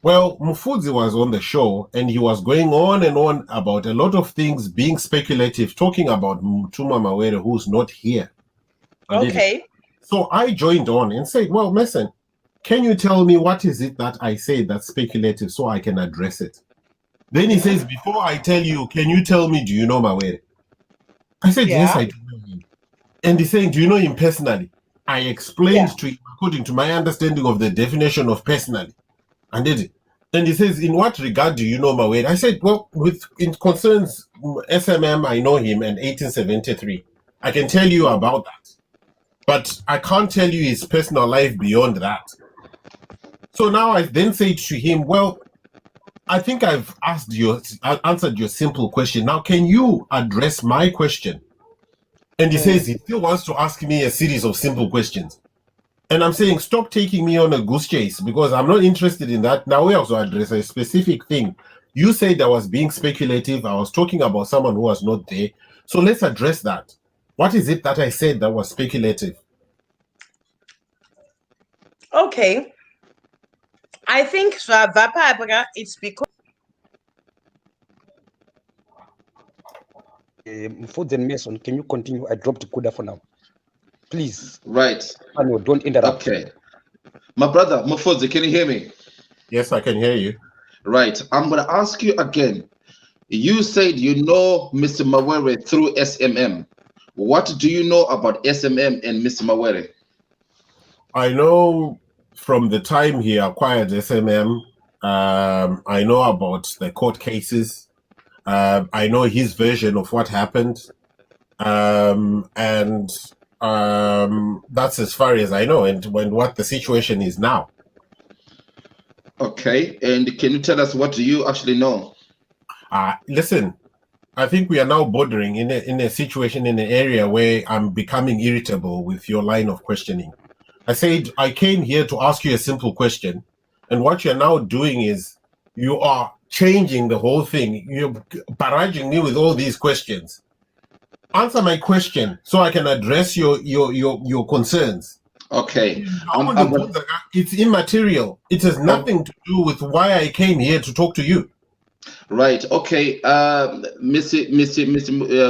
well, Mufuzi was on the show and he was going on and on about a lot of things being speculative, talking about Mutuma Mawere, who's not here. Okay. So I joined on and said, well, Mason, can you tell me what is it that I say that's speculative so I can address it? Then he says, before I tell you, can you tell me, do you know Mawere? I said, yes, I do know him. And he's saying, do you know him personally? I explained to him according to my understanding of the definition of personally. And did it. And he says, in what regard do you know Mawere? I said, well, it concerns SMM, I know him, and 1873. I can tell you about that. But I can't tell you his personal life beyond that. So now I then say to him, well, I think I've answered your simple question. Now, can you address my question? And he says he still wants to ask me a series of simple questions. And I'm saying, stop taking me on a goose chase, because I'm not interested in that. Now we also address a specific thing. You said I was being speculative. I was talking about someone who was not there. So let's address that. What is it that I said that was speculative? Okay. I think it's because Food and Mason, can you continue? I dropped Kuda for now. Please. Right. No, don't interrupt. Okay. My brother, Mufuzi, can you hear me? Yes, I can hear you. Right. I'm going to ask you again. You said you know Mr. Mawere through SMM. What do you know about SMM and Mr. Mawere? I know from the time he acquired SMM, I know about the court cases. I know his version of what happened. And that's as far as I know, and what the situation is now. Okay. And can you tell us what do you actually know? Listen, I think we are now bordering in a situation, in an area where I'm becoming irritable with your line of questioning. I said I came here to ask you a simple question, and what you're now doing is you are changing the whole thing. You're barraging me with all these questions. Answer my question so I can address your concerns. Okay. It's immaterial. It has nothing to do with why I came here to talk to you. Right. Okay. Mr.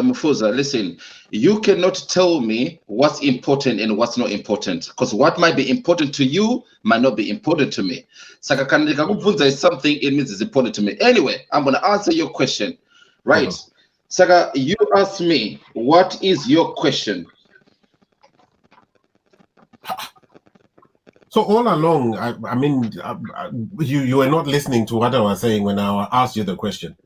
Mufuza, listen. You cannot tell me what's important and what's not important, because what might be important to you might not be important to me. Saka kandika kubvunza is something, it means it's important to me. Anyway, I'm going to answer your question. Right. Saka, you asked me, what is your question? So all along, I mean, you were not listening to what I was saying when I asked you the question.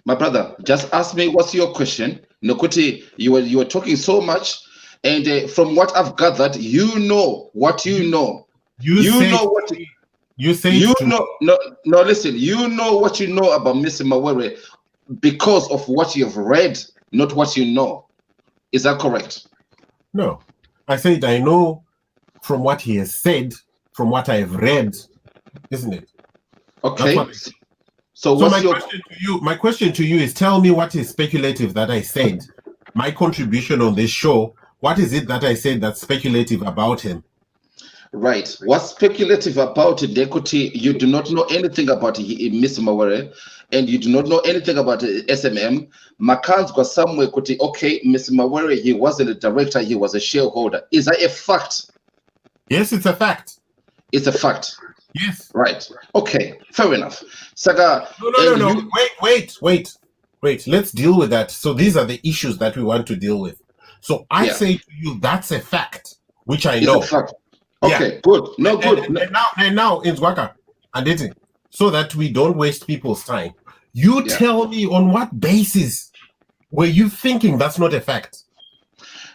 My brother, just ask me what's your question. Nokuti, you were talking so much, and from what I've gathered, you know what you know. You know what you say. You know. No. Listen. You know what you know about Mr. Mawere because of what you've read, not what you know. Is that correct? No, I said I know from what he has said, from what I've read, isn't it? Okay. So my question to you is, tell me what is speculative that I said. My contribution on this show, what is it that I said that's speculative about him? Right. What's speculative about Dekoti? You do not know anything about Mr. Mawere, and you do not know anything about SMM. Makan's got somewhere, okay, Mr. Mawere, he wasn't a director, he was a shareholder. Is that a fact? Yes, it's a fact. It's a fact. Yes. Right. Okay. Fair enough. Saga. No. Wait. Let's deal with that. So these are the issues that we want to deal with. So I say to you, that's a fact, which I know. It's a fact. Okay, good. No, good. And now, in Zwaka, so that we don't waste people's time, you tell me on what basis were you thinking that's not a fact?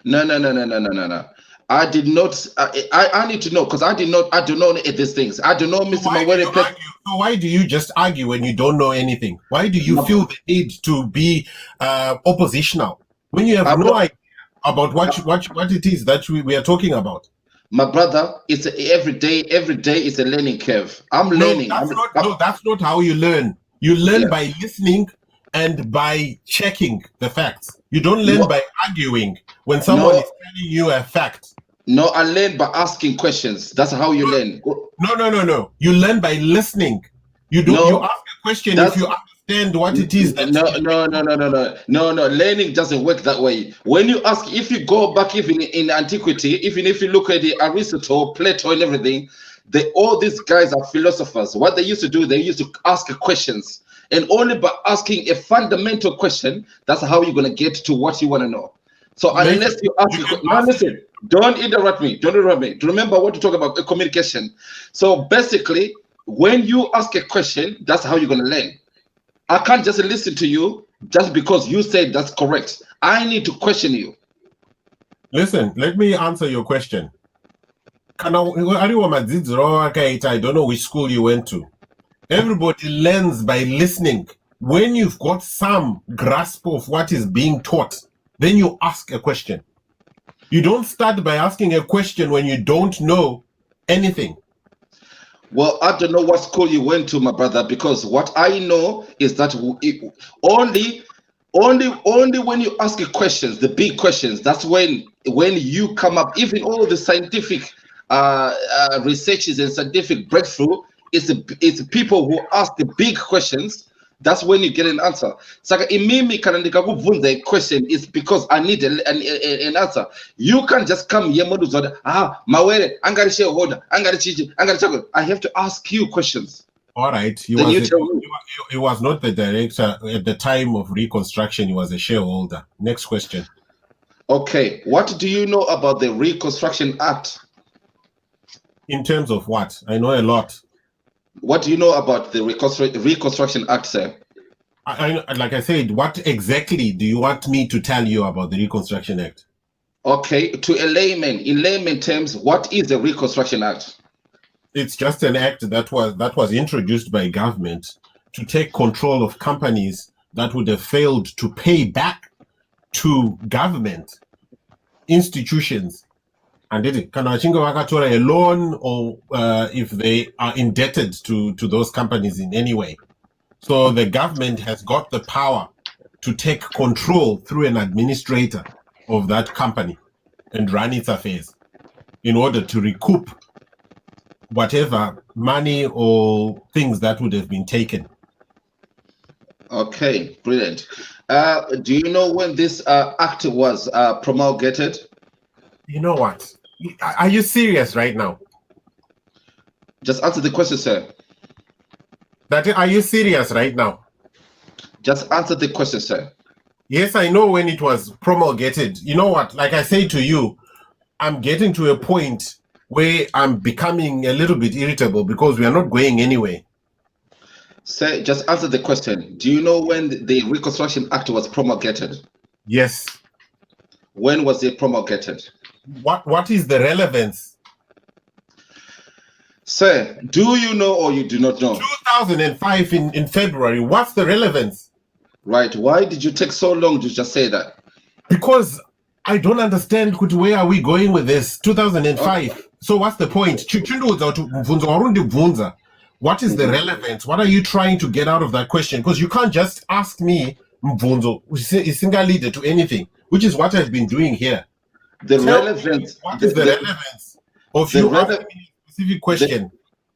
No. I did not. I need to know, because I do not know these things. I don't know Mr. Mawere. So why do you just argue when you don't know anything? Why do you feel the need to be oppositional when you have no idea about what it is that we are talking about? My brother, it's every day is a learning curve. I'm learning. That's not how you learn. You learn by listening and by checking the facts. You don't learn by arguing when someone is telling you a fact. No, I learn by asking questions. That's how you learn. No. You learn by listening. You ask a question if you understand what it is. No. Learning doesn't work that way. When you ask, if you go back even in antiquity, even if you look at the Aristotle, Plato, and everything, all these guys are philosophers. What they used to do, they used to ask questions. And only by asking a fundamental question, that's how you're going to get to what you want to know. So unless you ask, listen, don't interrupt me. Remember what to talk about, communication. So basically, when you ask a question, that's how you're going to learn. I can't just listen to you just because you said that's correct. I need to question you. Listen, let me answer your question. I don't know which school you went to. Everybody learns by listening. When you've got some grasp of what is being taught, then you ask a question. You don't start by asking a question when you don't know anything. Well, I don't know what school you went to, my brother, because what I know is that only when you ask questions, the big questions, that's when you come up. Even all the scientific researches and scientific breakthrough, it's people who ask the big questions. That's when you get an answer. Saka imimi kanandika kubvunza a question is because I need an answer. You can't just come here Mawere angari shareholder angari chichi angari chako. I have to ask you questions. All right, he was not the director at the time of reconstruction. He was a shareholder. Next question. Okay, what do you know about the Reconstruction Act? In terms of what? I know a lot. What do you know about the Reconstruction Act, sir? Like I said, what exactly do you want me to tell you about the Reconstruction Act? Okay, to a layman, in layman terms, what is the Reconstruction Act? It's just an act that was introduced by government to take control of companies that would have failed to pay back to government institutions And did it? Kana vachinge vakatora a loan, or if they are indebted to those companies in any way. So the government has got the power to take control through an administrator of that company and run its affairs in order to recoup whatever money or things that would have been taken. Okay, brilliant. Do you know when this act was promulgated? You know what? Are you serious right now? Just answer the question, sir. Are you serious right now? Just answer the question, sir. Yes, I know when it was promulgated. You know what? Like I say to you, I'm getting to a point where I'm becoming a little bit irritable because we are not going anywhere. Sir, just answer the question. Do you know when the Reconstruction Act was promulgated? Yes. When was it promulgated? What is the relevance? Sir, do you know or you do not know? 2005 in February. What's the relevance? Right. Why did you take so long to just say that? Because I don't understand where are we going with this. 2005. Okay. So what's the point? What is the relevance? What are you trying to get out of that question? Because you can't just ask me Mvunzo, is single leader to anything, which is what I've been doing here. The relevance. What is the relevance of you asking me a specific question?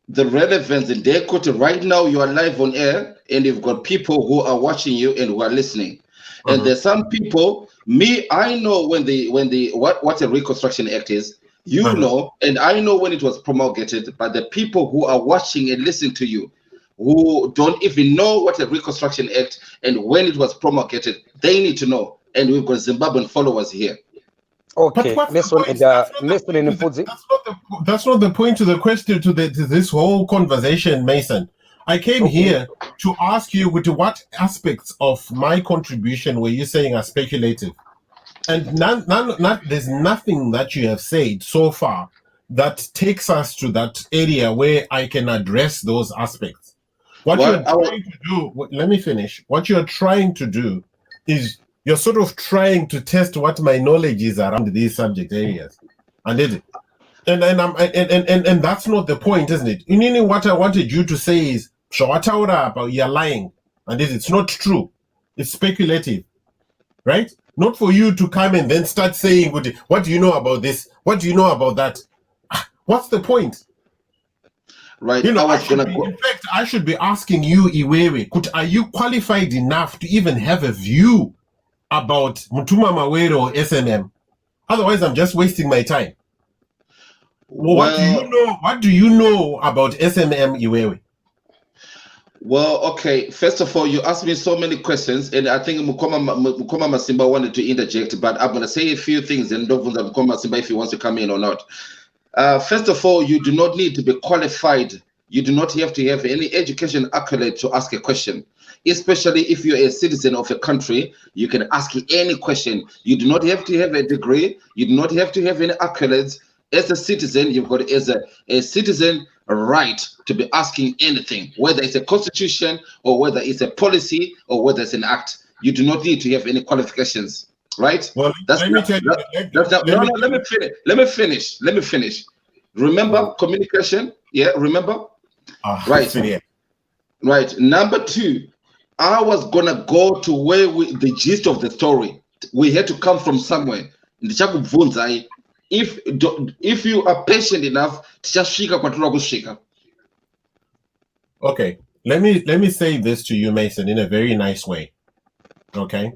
The relevance in their quote right now, you are live on air and you've got people who are watching you and who are listening. And there's some people, I know what a Reconstruction Act is. You know, and I know when it was promulgated, but the people who are watching and listening to you, who don't even know what a Reconstruction Act and when it was promulgated, they need to know. And we've got Zimbabwean followers here. Okay, that's not the point to the question, to this whole conversation, Mason. I came here to ask you what aspects of my contribution were you saying are speculative? And there's nothing that you have said so far that takes us to that area where I can address those aspects. What you're trying to do, let me finish. What you're trying to do is you're sort of trying to test what my knowledge is around these subject areas. And that's not the point, isn't it? You know what I wanted you to say is you're lying. And it's not true. It's speculative. Right? Not for you to come and then start saying, what do you know about this? What do you know about that? What's the point? Right. In fact, I should be asking you, Iwewe, are you qualified enough to even have a view about Mutuma Mawere or SMM? Otherwise, I'm just wasting my time. What do you know about SMM, Iwewe? Well, okay. First of all, you asked me so many questions, and I think Mukoma Masimba wanted to interject, but I'm going to say a few things, and don't know Mukoma Masimba if he wants to come in or not. First of all, you do not need to be qualified. You do not have to have any education accolade to ask a question. Especially if you're a citizen of a country, you can ask any question. You do not have to have a degree. You do not have to have any accolades. As a citizen, you've got as a citizen right to be asking anything, whether it's a constitution or whether it's a policy or whether it's an act. You do not need to have any qualifications, right? Well, let me finish. Remember communication? Yeah, remember? Right. Yeah. Right. Number two, I was gonna go to where the gist of the story. We had to come from somewhere. If you are patient enough, okay, let me say this to you, Mason, in a very nice way. Okay,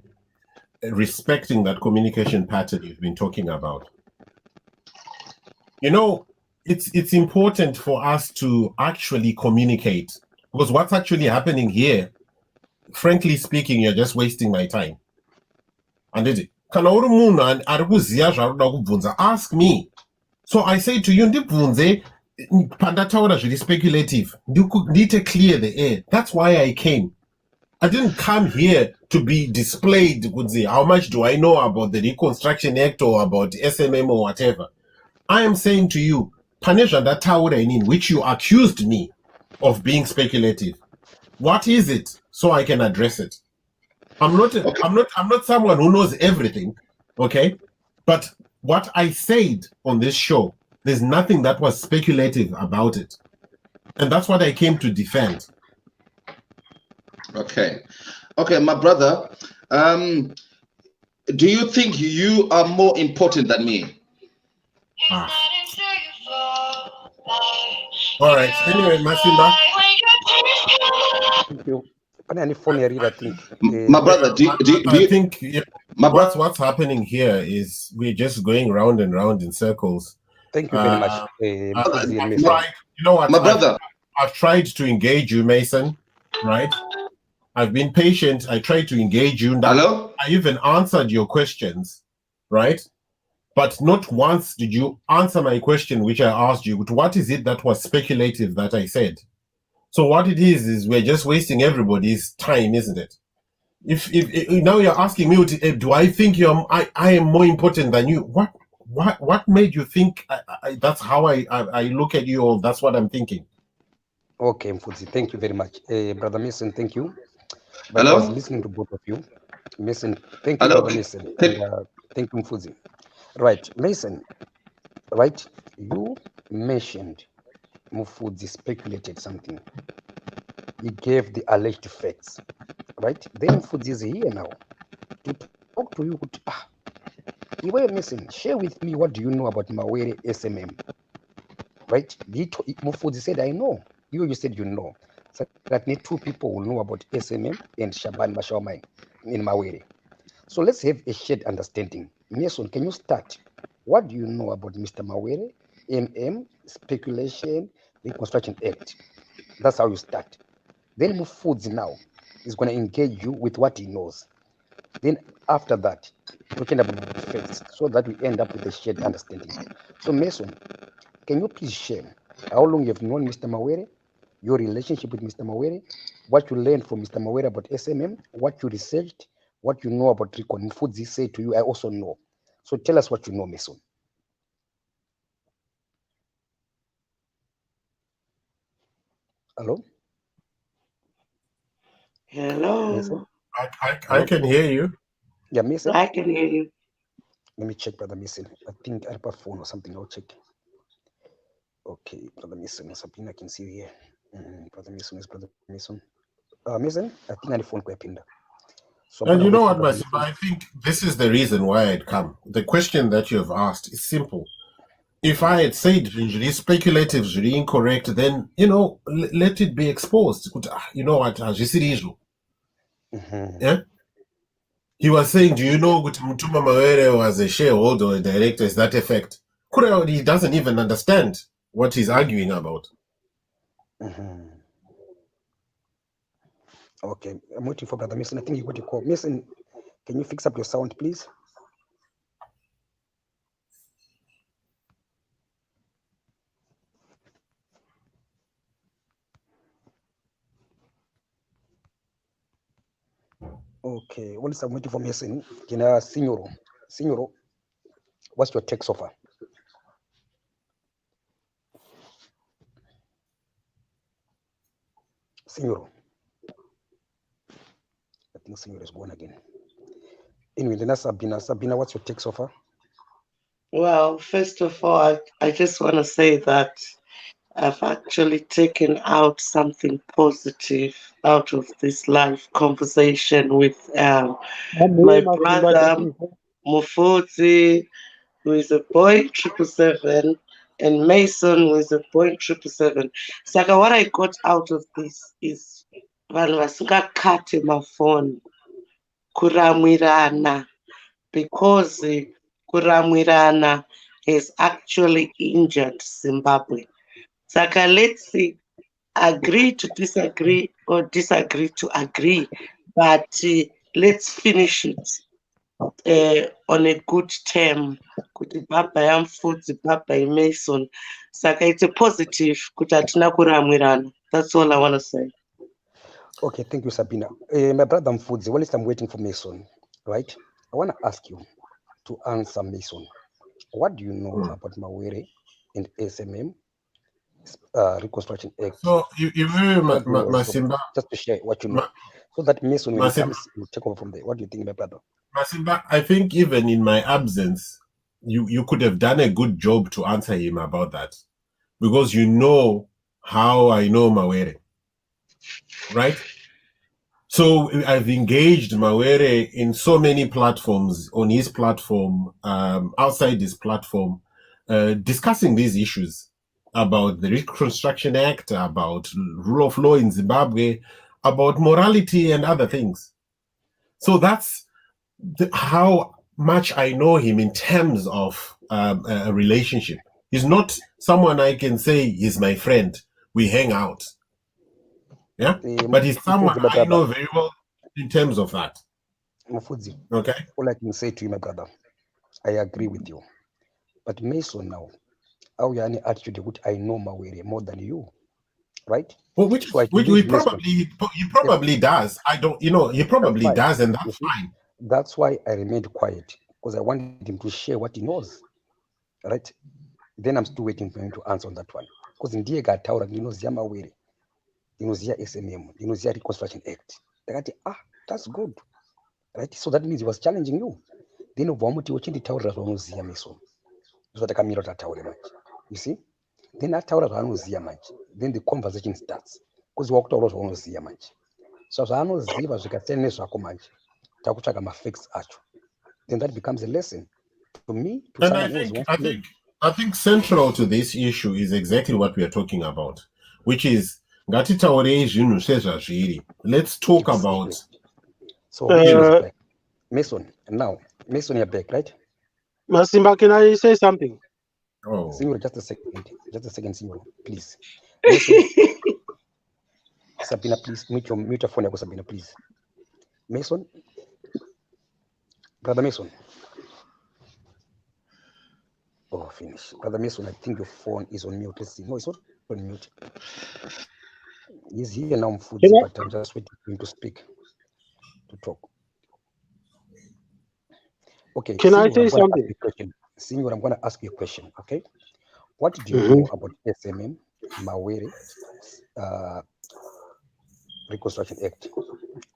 respecting that communication pattern you've been talking about. You know, it's important for us to actually communicate, because what's actually happening here, frankly speaking, you're just wasting my time. And it. Ask me. So I say to you, speculative. Need to clear the air. That's why I came. I didn't come here to be displayed with how much do I know about the Reconstruction Act or about SMM or whatever. I am saying to you, in which you accused me of being speculative. What is it so I can address it? I'm not someone who knows everything, okay? But what I said on this show, there's nothing that was speculative about it. And that's what I came to defend. Okay. Okay, my brother, do you think you are more important than me? Ah. All right. Anyway, Masimba. Thank you. Any phone area, I think. My brother, do you think what's happening here is we're just going round and round in circles. Thank you very much. You know what? My brother, I've tried to engage you, Mason, right? I've been patient. I tried to engage you. Hello? I even answered your questions, right? But not once did you answer my question, which I asked you. What is it that was speculative that I said? So what it is we're just wasting everybody's time, isn't it? If now you're asking me, do I think I am more important than you? What made you think that's how I look at you, or that's what I'm thinking? Okay, Mfudzi, thank you very much. Brother Mason, thank you. But Hello? I was listening to both of you. Mason, thank you, Hello? Brother Mason. And, thank you, Mfudzi. Right, Mason, right? You mentioned Mfudzi speculated something. He gave the alleged facts, right? Then Mfudzi is here now to talk to you. You were missing. Share with me, what do you know about Mawere SMM? Right? Mfudzi said, I know. You said you know. So that need two people who know about SMM and Shaban Mashawamai in Mawere. So let's have a shared understanding. Mason, can you start? What do you know about Mr. Mawere, MM, Speculation, Reconstruction Act? That's how you start. Then Mfudzi now is going to engage you with what he knows. Then after that, talking about the facts, so that we end up with a shared understanding. So Mason, can you please share how long you've known Mr. Mawere, your relationship with Mr. Mawere, what you learned from Mr. Mawere about SMM, what you researched, what you know about Recon? Mfudzi said to you, I also know. So tell us what you know, Mason. Hello? Hello. Mason? I can hear you. Yeah, Mason? I can hear you. Let me check, Brother Mason. I think I have a phone or something. I'll check. Okay, Brother Mason. Sabina, I can see you here. Brother Mason is Brother Mason. Mason, I think I have a phone. So and you know what, Masimba? I think this is the reason why I'd come. The question that you have asked is simple. If I had said really speculative, really incorrect, then, let it be exposed. You know what? Yeah? He was saying, do you know Mutuma Mawere was a shareholder or a director? Is that effect? He doesn't even understand what he's arguing about. Okay, I'm waiting for Brother Mason. I think you got a call. Mason, can you fix up your sound, please? Okay, what is I'm waiting for Mason? Signoro, what's your take so far? Signoro. I think Signoro is gone again. Anyway, then Sabina. Sabina, what's your take so far? Well, first of all, I just want to say that I've actually taken out something positive out of this live conversation with my brother Mufudzi, who is a boy 777, and Mason, who is a boy 777. Saka, what I got out of this is vanhu vasingakate mafoni kuramwirana, because kuramwirana has actually injured Zimbabwe. Saka, let's agree to disagree or disagree to agree, but let's finish it on a good term. Kuti baba yamfudzi, baba Mason. Saka it's a positive kuti hatina kuramwirana. That's all I want to say. Okay, thank you, Sabina. My brother Mfudzi, while I'm waiting for Mason, right? I want to ask you to answer Mason. What do you know about Mawere and SMM, Reconstruction Act? So you Masimba, just to share what you know, so that Mason, when he comes, will take over from there. What do you think, my brother? Masimba, I think even in my absence, you could have done a good job to answer him about that, because you know how I know Mawere, right? So I've engaged Mawere in so many platforms, on his platform, outside his platform, discussing these issues about the Reconstruction Act, about rule of law in Zimbabwe, about morality and other things. So that's how much I know him in terms of a relationship. He's not someone I can say he's my friend. We hang out. Yeah, but he's someone I know very well in terms of that. Mufudzi, okay. All I can say to you, my brother, I agree with you. But Mason now, how you any attitude would I know Mawere more than you, right? Well, which he probably does. I don't, he probably does, and that's fine. That's why I remained quiet, because I wanted him to share what he knows, right? Then I'm still waiting for him to answer on that one. Because in Diego Taura, Zia Mawere, Zia SMM, Zia Reconstruction Act. That's good, right? So that means he was challenging you. Then Vomuti Ochindi Taura Zia Mason. So that Camilo Taura much. You see? Then that Taura Zia much. Then the conversation starts. Because walked over Zia much. So I know Ziva Zikatene Sakomaj. Takuchaka ma fix acho. Then that becomes a lesson to me. To and I think central to this issue is exactly what we are talking about, which is let's talk about. So Mason, you're back, right? Masimba, can I say something? Oh, Signor, just a second, Signor, please. Sabina, please mute your phone, Sabina, please. Mason, Brother Mason. Oh, finish. Brother Mason, I think your phone is on mute. Let's see. No, it's not on mute. He's here now, but I'm just waiting for him to speak, to talk. Okay. Can I say something? Signor, I'm going to ask you a question, okay? What do you know about SMM, Mawere, Reconstruction Act?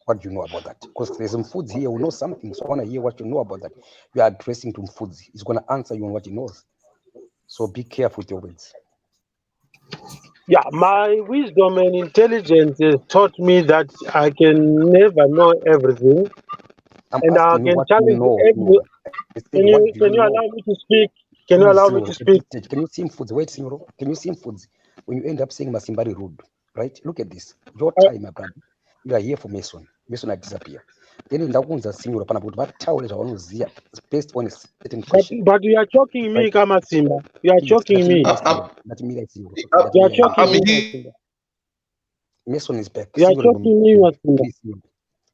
What do you know about that? Because there's some foods here who know something, so I want to hear what you know about that. You are addressing to foods. He's going to answer you on what he knows. So be careful with your words. Yeah, my wisdom and intelligence taught me that I can never know everything. And I can challenge everything. Can you allow me to speak? Can you allow me to speak? Can you see foods? Wait, Signor. Can you see foods? When you end up saying Masimbari rude, right? Look at this. Your time, my brother. You are here for Mason. Mason had disappeared. Then in that one's a Signor Panabut, but towel is based on a certain question. But you are choking me, Kamasimba. You are choking me. You are choking me. Mason is back. You are choking me, Masimba.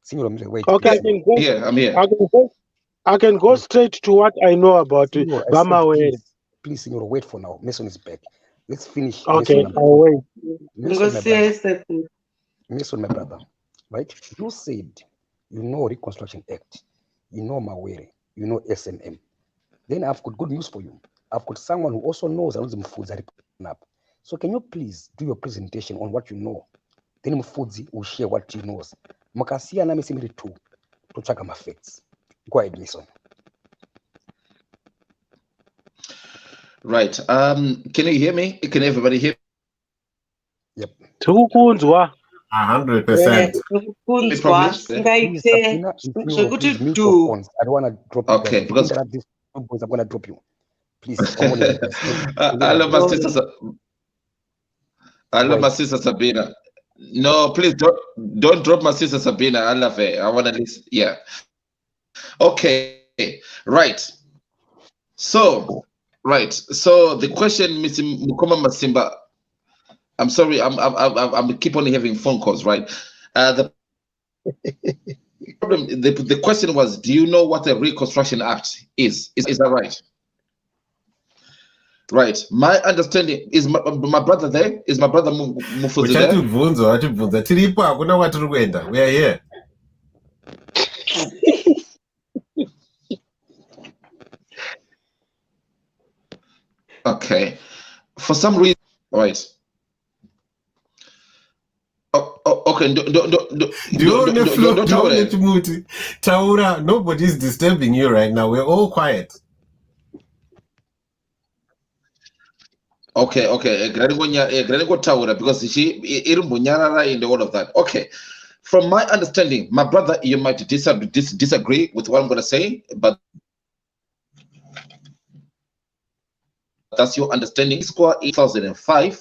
Signor, wait. Okay, I'm here. I can go straight to what I know about Mawere. Please, Signor, wait for now. Mason is back. Let's finish. Okay, I'll wait. Mason, my brother, right? You said you know Reconstruction Act, you know Mawere, you know SMM. Then I've got good news for you. I've got someone who also knows Mfudzi up. So can you please do your presentation on what you know? Then Mfudzi will share what he knows. Makasia na misimiri too to check my facts. Go ahead, Mason. Right. Can you hear me? Can everybody hear me? Yep. 100%. I don't want to drop you. Okay, because I'm going to drop you. Please. I love my sister Sabina. No, please don't drop my sister Sabina. I love her. I want to listen. Yeah. Okay. Right. So the question, Mr. Mukoma Masimba. I'm sorry. I'm keep on having phone calls. Right. The problem. The question was, do you know what a Reconstruction Act is? Is that right? Right. My understanding is my brother there. Is my brother Mufudzi there? We are here. Okay. For some reason, right. Okay. Taura, nobody's disturbing you right now. We're all quiet. Okay, because she in all of that. Okay, from my understanding, my brother, you might disagree with what I'm going to say, but that's your understanding. Score in 2005,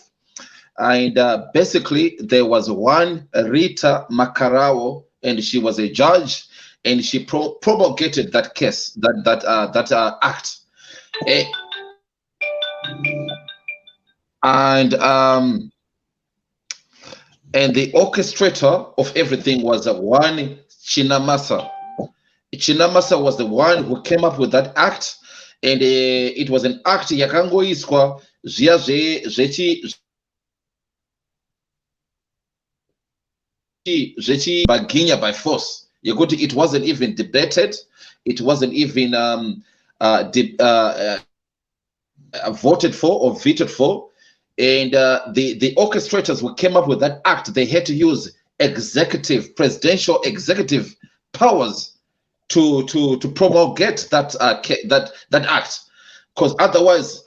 and basically there was one Rita Makarao, and she was a judge, and she promulgated that case, that act. And the orchestrator of everything was one Chinamasa. Chinamasa was the one who came up with that act, and it was an act yakangoiswa baginya by force. It wasn't even debated, it wasn't even voted for or vetoed for. And the orchestrators who came up with that act, they had to use presidential executive powers to promulgate that act, because otherwise,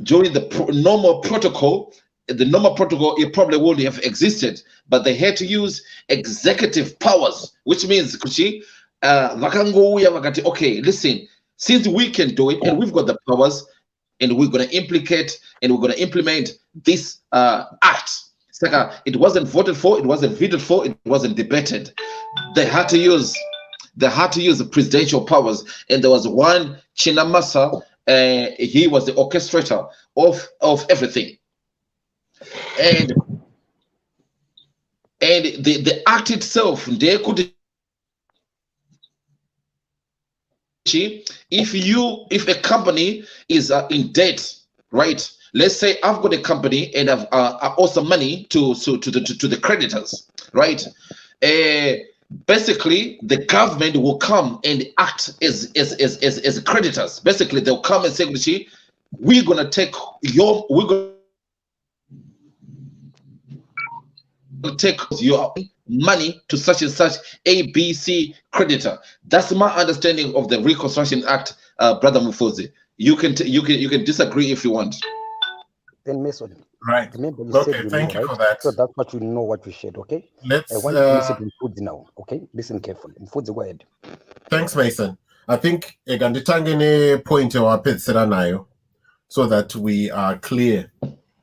during the normal protocol, it probably wouldn't have existed. But they had to use executive powers, which means okay, listen, since we can do it and we've got the powers, and we're going to implement this act. It wasn't voted for, it wasn't vetoed for, it wasn't debated. They had to use the presidential powers, and there was one Chinamasa. He was the orchestrator of everything, and the act itself, they could. If a company is in debt, right? Let's say I've got a company and I've owe some money to the creditors, right? Basically, the government will come and act as creditors. Basically, they'll come and say, we're gonna take your money to such and such ABC creditor. That's my understanding of the Reconstruction Act, Brother Mufudzi. You can disagree if you want. Then Mason. Right. Remember you okay, said thank you right? for that. So that's what you know what we shared, okay? Let's I want to listen to Mufudzi now, okay? Listen carefully. Mufudzi, go ahead. Thanks, Mason. I think eganditangene point wapetsera nayo, so that we are clear.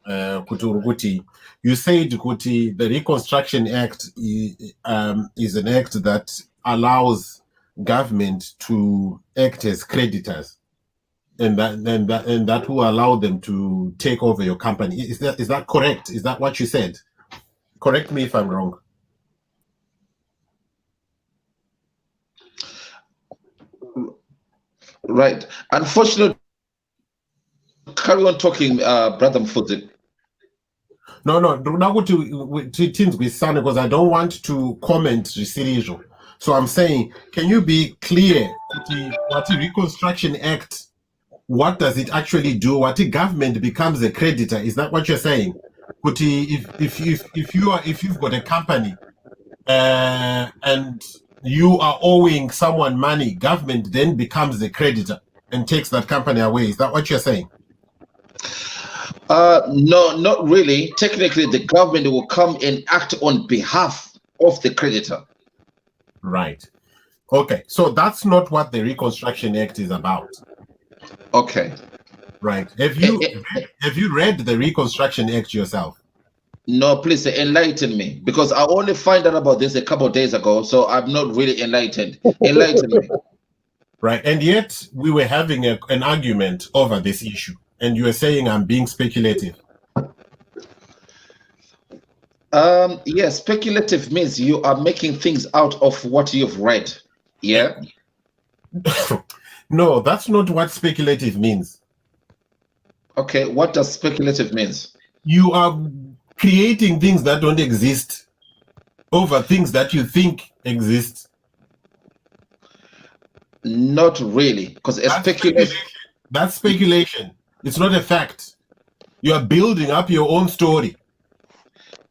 Kuti, you said Kuti, the Reconstruction Act is an act that allows government to act as creditors, and that will allow them to take over your company. Is that correct? Is that what you said? Correct me if I'm wrong. Right. Unfortunately, carry on talking, Brother Mfudzi. No, now go to things with Sana, because I don't want to comment Risirijo. So I'm saying, can you be clear what the Reconstruction Act, what does it actually do? What the government becomes a creditor? Is that what you're saying? If you've got a company and you are owing someone money, government then becomes a creditor and takes that company away. Is that what you're saying? No, not really. Technically, the government will come and act on behalf of the creditor. Right. Okay. So that's not what the Reconstruction Act is about. Okay. Right. Have you read the Reconstruction Act yourself? No, please enlighten me, because I only found out about this a couple of days ago, so I'm not really enlightened. Enlighten me. Right. And yet we were having an argument over this issue, and you were saying I'm being speculative. Yes, speculative means you are making things out of what you've read. Yeah. No, that's not what speculative means. Okay, what does speculative means? You are creating things that don't exist over things that you think exist. Not really, because that's speculation. It's not a fact. You are building up your own story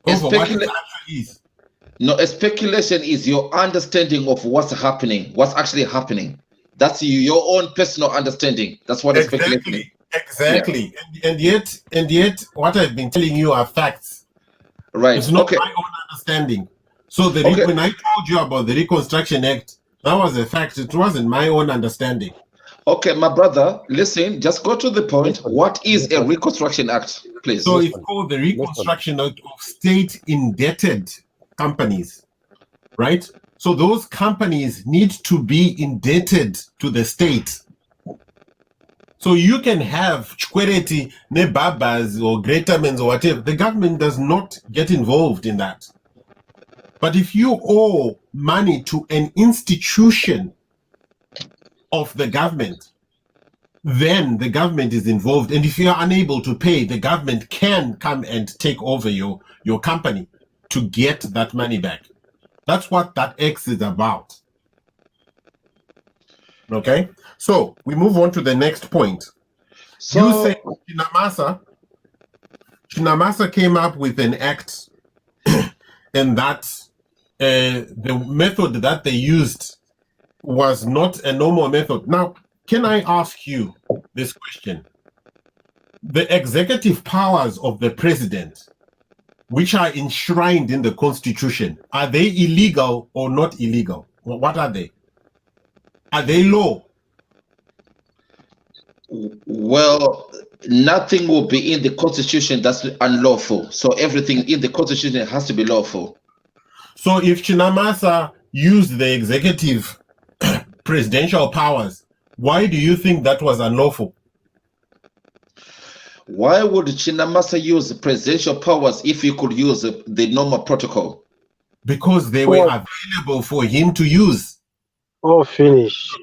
over what it actually is. No, a speculation is your understanding of what's happening, what's actually happening. That's your own personal understanding. That's what a speculation is. Exactly. Yeah. And yet what I've been telling you are facts. Right. It's not my own understanding. So when I told you about the Reconstruction Act, that was a fact. It wasn't my own understanding. Okay, my brother, listen, just go to the point. What is a Reconstruction Act, please? So it's called the Reconstruction Act of State Indebted Companies, right? So those companies need to be indebted to the state. So you can have Chkwereti, Nebabas, or Greatermans, or whatever. The government does not get involved in that. But if you owe money to an institution of the government, then the government is involved. And if you are unable to pay, the government can come and take over your company to get that money back. That's what that X is about. Okay? So we move on to the next point. So, you say Chinamasa came up with an act and that the method that they used was not a normal method. Now, can I ask you this question? The executive powers of the president, which are enshrined in the Constitution, are they illegal or not illegal? What are they? Are they law? Well, nothing will be in the Constitution that's unlawful. So everything in the Constitution has to be lawful. So if Chinamasa used the executive presidential powers, why do you think that was unlawful? Why would Chinamasa use presidential powers if he could use the normal protocol? Because they were available for him to use. Oh, finish.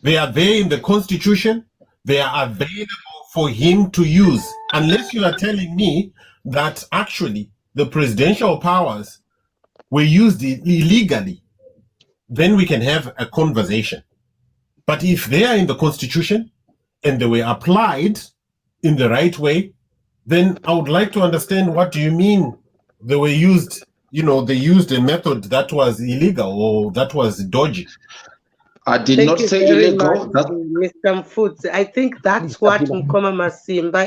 They are there in the Constitution. They are available for him to use. Unless you are telling me that actually the presidential powers were used illegally, then we can have a conversation. But if they are in the Constitution and they were applied in the right way, then I would like to understand, what do you mean they were used, they used a method that was illegal or that was dodgy? I did not say illegal. Mr. Mfudzi. I think that's what Mkoma Masimba.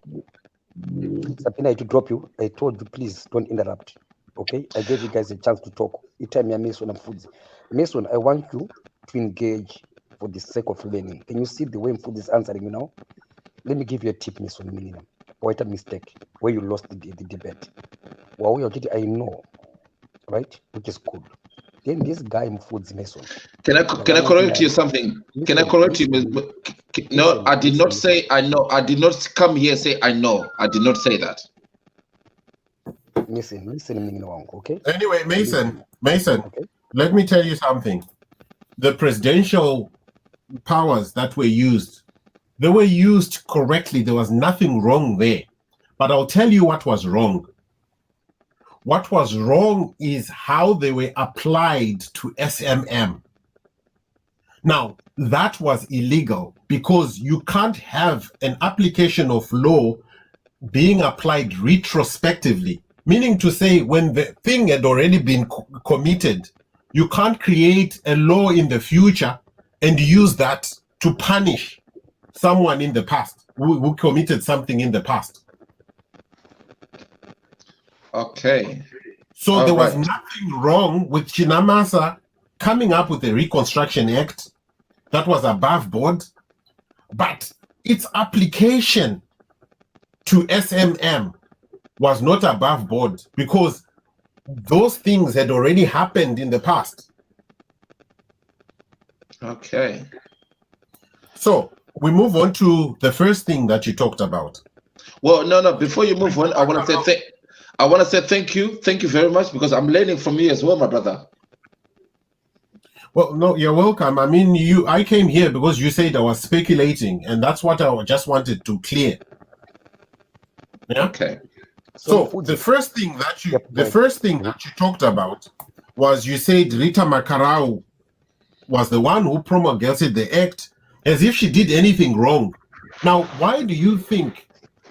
Sabina, to drop you, I told you, please don't interrupt. Okay? I gave you guys a chance to talk. Itime ya Mason and Mfudzi. Mason, I want you to engage for the sake of learning. Can you see the way Mfudzi is answering you now? Let me give you a tip, Mason. What a mistake where you lost the debate. Well, I know, right? Which is cool. Then this guy Mfudzi Mason. Can I correct you something? Can I correct you? No, I did not say I know. I did not come here and say I know. I did not say that. Listen, okay? Anyway, Mason, okay. Let me tell you something. The presidential powers that were used, they were used correctly. There was nothing wrong there. But I'll tell you what was wrong. What was wrong is how they were applied to SMM. Now, that was illegal because you can't have an application of law being applied retrospectively, meaning to say when the thing had already been committed, you can't create a law in the future and use that to punish someone in the past who committed something in the past. Okay. So there was nothing wrong with Chinamasa coming up with a Reconstruction Act that was above board, but its application to SMM was not above board because those things had already happened in the past. Okay. So we move on to the first thing that you talked about. Well, no. Before you move on, I want to say thank you. Thank you very much because I'm learning from you as well, my brother. Well, no, you're welcome. I mean, I came here because you said I was speculating, and that's what I just wanted to clear. Yeah. Okay. So the first thing that you talked about was you said Rita Makarau was the one who promulgated the act as if she did anything wrong. Now, why do you think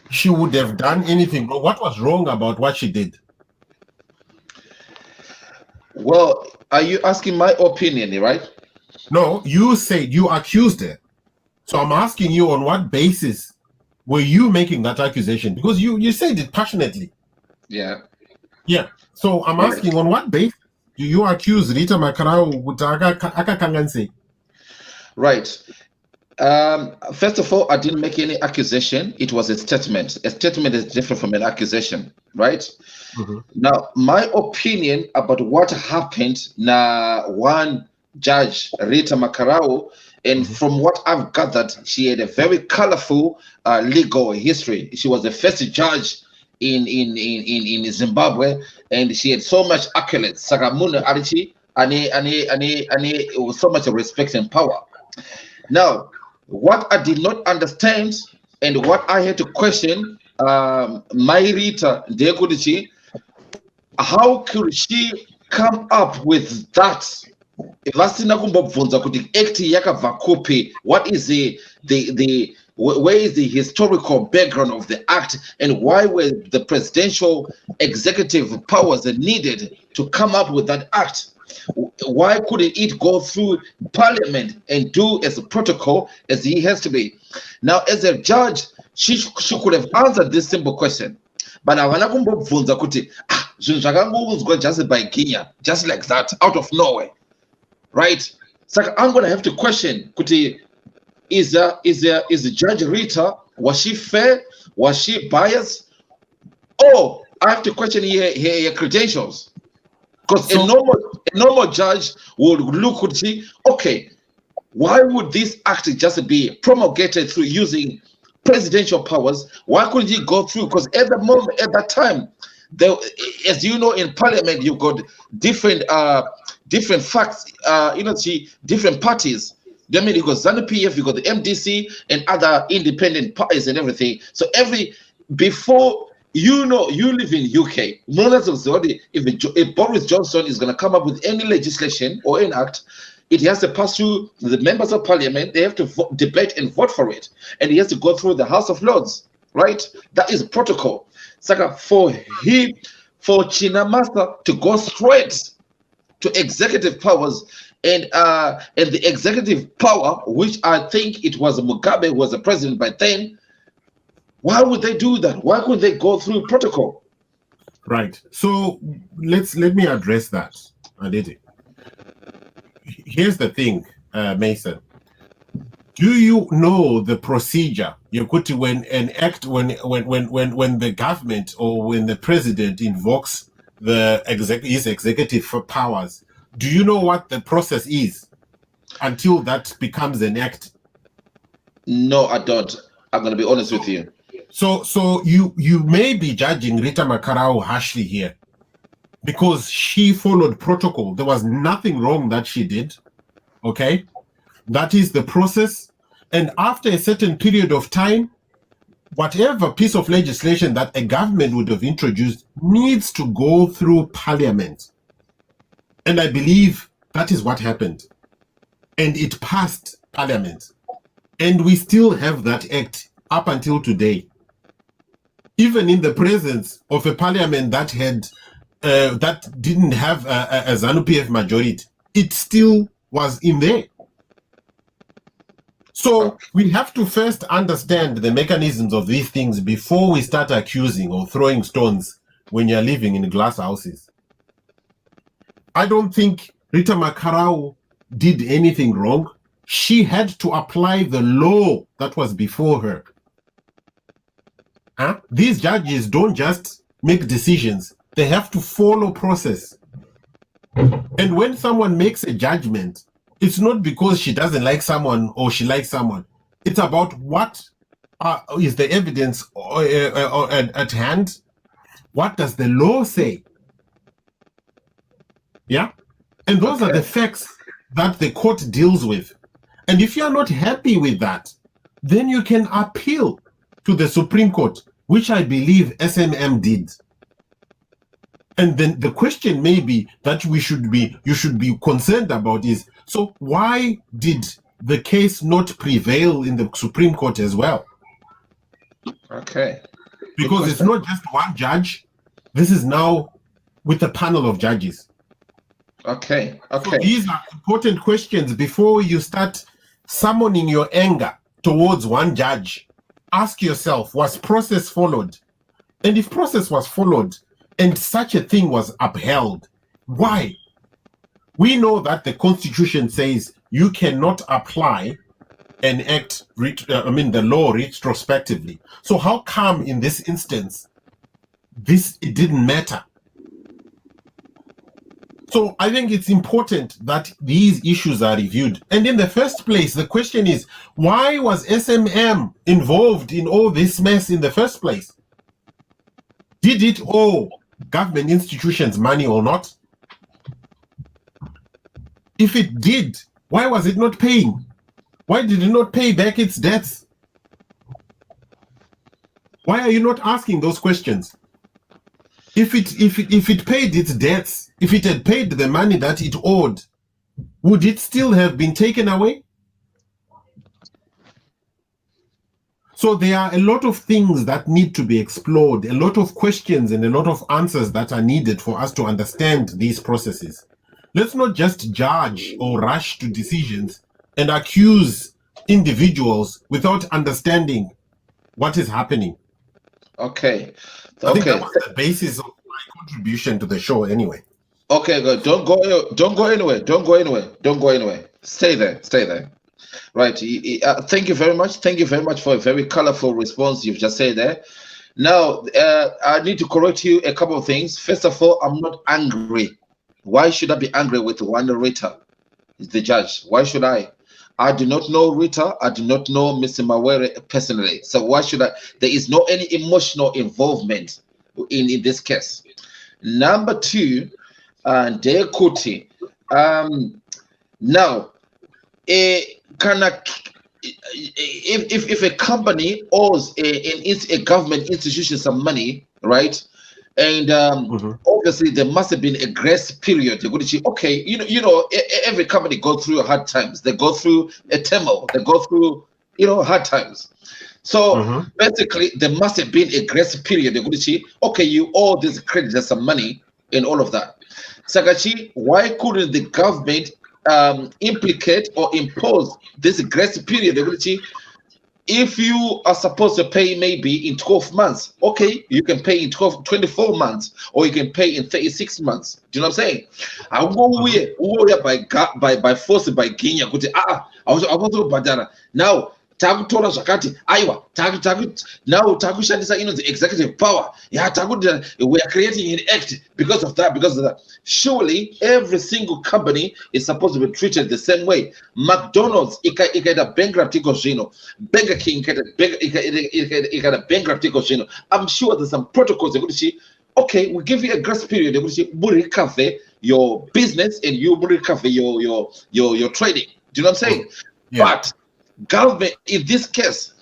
she would have done anything wrong? What was wrong about what she did? Well, are you asking my opinion, right? No, you said you accused her. So I'm asking you, on what basis were you making that accusation? Because you said it passionately. Yeah. Yeah. So I'm asking, on what basis do you accuse Rita Makarau Kanganse? Right. First of all, I didn't make any accusation. It was a statement. A statement is different from an accusation, right? Mm-hmm. Now, my opinion about what happened na one judge, Rita Makarau, and from what I've gathered, she had a very colorful legal history. She was the first judge in Zimbabwe, and she had so much accolades. Sagamuna Arichi, and with so much respect and power. Now, what I did not understand and what I had to question, my Rita Dekudichi, how could she come up with that? Vasina kumbobvunza kuti act yakabva kupi. What is where is the historical background of the act, and why were the presidential executive powers needed to come up with that act? Why couldn't it go through parliament and do as a protocol as he has to be? Now, as a judge, she could have answered this simple question. But havana kumbobvunza kuti zvinhu zvakangounzwa just by Kenya, just like that, out of nowhere. Right? So I'm gonna have to question kuti, is Judge Rita, was she fair? Was she biased? Oh, I have to question her credentials. Because a normal judge would look and see, okay, why would this act just be promulgated through using presidential powers? Why couldn't he go through? Because at that time, as you know, in parliament, you've got different facts, different parties. I mean, you got ZANU-PF, you got the MDC, and other independent parties and everything. So before you live in UK, if Boris Johnson is going to come up with any legislation or an act, it has to pass through the members of parliament. They have to debate and vote for it, and it has to go through the House of Lords, right? That is protocol. So for Chinamasa to go straight to executive powers, and the executive power, which I think it was Mugabe who was the president by then, why would they do that? Why could they go through protocol? Right. So let me address that, Aditi. Here's the thing, Mason. Do you know the procedure when the government or when the president invokes his executive powers? Do you know what the process is until that becomes an act? No, I don't. I'm going to be honest with you. So you may be judging Rita Makarau harshly here because she followed protocol. There was nothing wrong that she did. Okay? That is the process. And after a certain period of time, whatever piece of legislation that a government would have introduced needs to go through parliament. And I believe that is what happened. And it passed parliament. And we still have that act up until today. Even in the presence of a parliament that didn't have a ZANU-PF majority, it still was in there. So we have to first understand the mechanisms of these things before we start accusing or throwing stones when you're living in glass houses. I don't think Rita Makarau did anything wrong. She had to apply the law that was before her. These judges don't just make decisions. They have to follow process. And when someone makes a judgment, it's not because she doesn't like someone or she likes someone. It's about what is the evidence at hand. What does the law say? Yeah? And those are the facts that the court deals with. And if you're not happy with that, then you can appeal to the Supreme Court, which I believe SMM did. And then the question may be that you should be concerned about is, so why did the case not prevail in the Supreme Court as well? Okay. Because it's not just one judge. This is now with a panel of judges. Okay. So these are important questions before you start summoning your anger towards one judge, ask yourself, was process followed? And if process was followed and such a thing was upheld, why? We know that the Constitution says you cannot apply an act, the law retrospectively. So how come in this instance, it didn't matter? So I think it's important that these issues are reviewed. And in the first place, the question is, why was SMM involved in all this mess in the first place? Did it owe government institutions money or not? If it did, why was it not paying? Why did it not pay back its debts? Why are you not asking those questions? If it paid its debts, if it had paid the money that it owed, would it still have been taken away? So there are a lot of things that need to be explored, a lot of questions and a lot of answers that are needed for us to understand these processes. Let's not just judge or rush to decisions and accuse individuals without understanding what is happening. Okay. I think that was the basis of my contribution to the show anyway. Okay, good. Don't go anywhere. Don't go anywhere. Don't go anywhere. Stay there. Stay there. Right. Thank you very much. Thank you very much for a very colorful response you've just said there. Now, I need to correct you a couple of things. First of all, I'm not angry. Why should I be angry with one Rita, the judge? Why should I? I do not know Rita. I do not know Mr. Mawere personally. So why should I? There is no any emotional involvement in this case. Number two, Dea Kuti. Now, if a company owes a government institution some money, right? And obviously there must have been a grace period. Okay, you know, every company goes through hard times. They go through a turmoil. They go through, hard times. So basically, there must have been a grace period. Okay, you owe these creditors some money and all of that. Sakachi, why couldn't the government implicate or impose this grace period? If you are supposed to pay maybe in 12 months, okay, you can pay in 24 months, or you can pay in 36 months. Do you know what I'm saying? I go by force by Kenya. I want to badana. Now, takutora zakati aiwa now takushandisa the executive power. Yeah, we are creating an act because of that. Surely every single company is supposed to be treated the same way. McDonald's ikada bankruptcy cosino, Burger King ikada bankruptcy cosino. I'm sure there's some protocols. Okay, we give you a grace period. We recover your business and you recover your trading. Do you know what I'm saying? Yeah. But government in this case,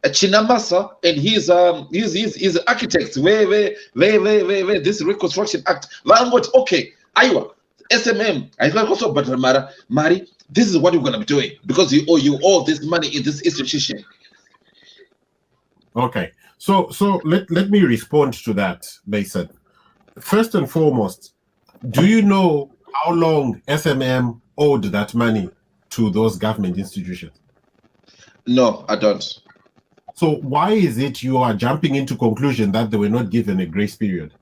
Chinamasa and his architects, where this Reconstruction Act, okay, Iowa, SMM, I also but Mari, this is what you're gonna be doing because you owe this money in this institution. Okay, so let me respond to that, Mason. First and foremost, do you know how long SMM owed that money to those government institutions? No, I don't. So why is it you are jumping into conclusion that they were not given a grace period?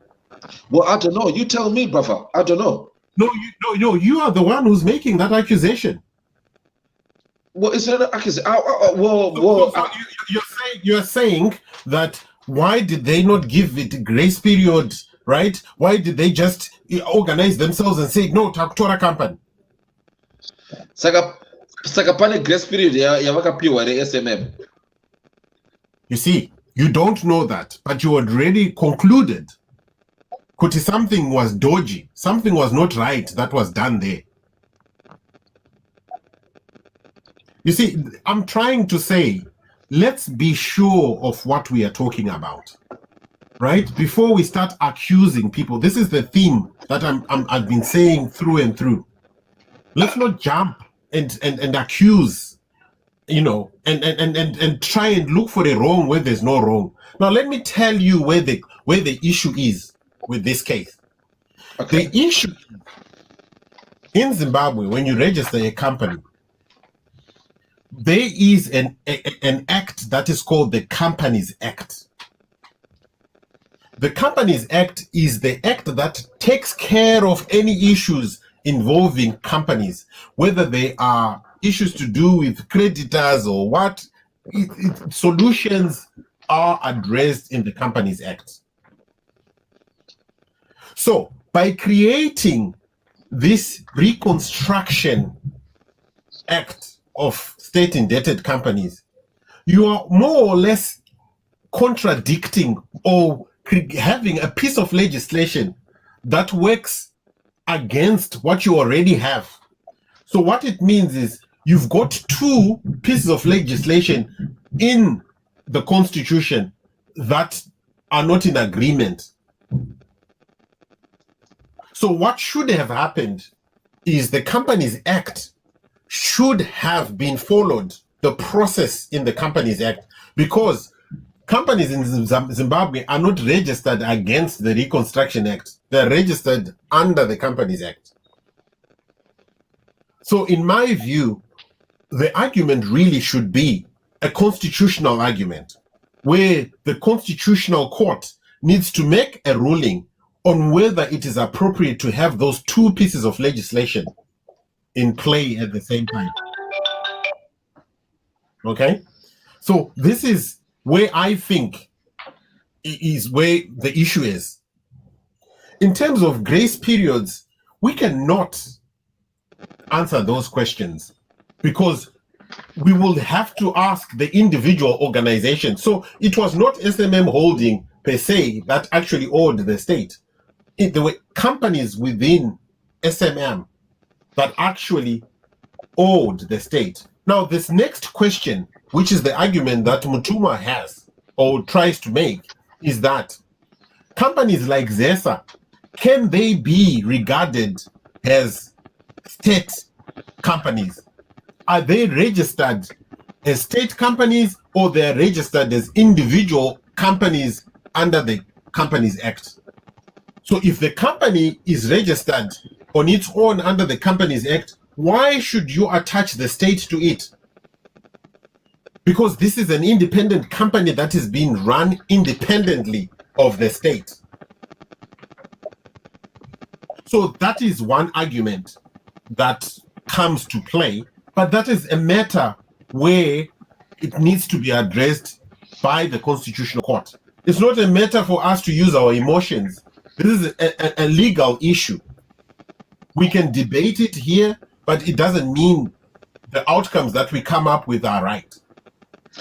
Well, I don't know. You tell me, brother. I don't know. No, you are the one who's making that accusation. Well, it's not an accusation. You're saying that why did they not give it a grace period, right? Why did they just organize themselves and say, no, Takutora company? Sakapane grace period SMM. You see, you don't know that, but you already concluded Kuti something was dodgy, something was not right that was done there. You see, I'm trying to say, let's be sure of what we are talking about, right? Before we start accusing people, this is the theme that I've been saying through and through. Let's not jump and accuse, and try and look for the wrong where there's no wrong. Now let me tell you where the issue is with this case. Okay. The issue in Zimbabwe, when you register a company, there is an act that is called the Companies Act. The Companies Act is the act that takes care of any issues involving companies, whether they are issues to do with creditors or what. Solutions are addressed in the Companies Act. So by creating this Reconstruction Act of state indebted companies, you are more or less contradicting or having a piece of legislation that works against what you already have. So what it means is you've got two pieces of legislation in the Constitution that are not in agreement. So what should have happened is the Companies Act should have been followed, the process in the Companies Act, because companies in Zimbabwe are not registered against the Reconstruction Act. They're registered under the Companies Act. So in my view, the argument really should be a constitutional argument where the Constitutional Court needs to make a ruling on whether it is appropriate to have those two pieces of legislation in play at the same time. Okay? So this is where I think is where the issue is. In terms of grace periods, we cannot answer those questions because we will have to ask the individual organization. So it was not SMM Holding per se that actually owed the state. There were companies within SMM that actually owed the state. Now, this next question, which is the argument that Mutuma has or tries to make, is that companies like ZESA, can they be regarded as state companies? Are they registered as state companies or they're registered as individual companies under the Companies Act? So if the company is registered on its own under the Companies Act, why should you attach the state to it? Because this is an independent company that is being run independently of the state. So that is one argument that comes to play, but that is a matter where it needs to be addressed by the Constitutional Court. It's not a matter for us to use our emotions. This is a legal issue. We can debate it here, but it doesn't mean the outcomes that we come up with are right.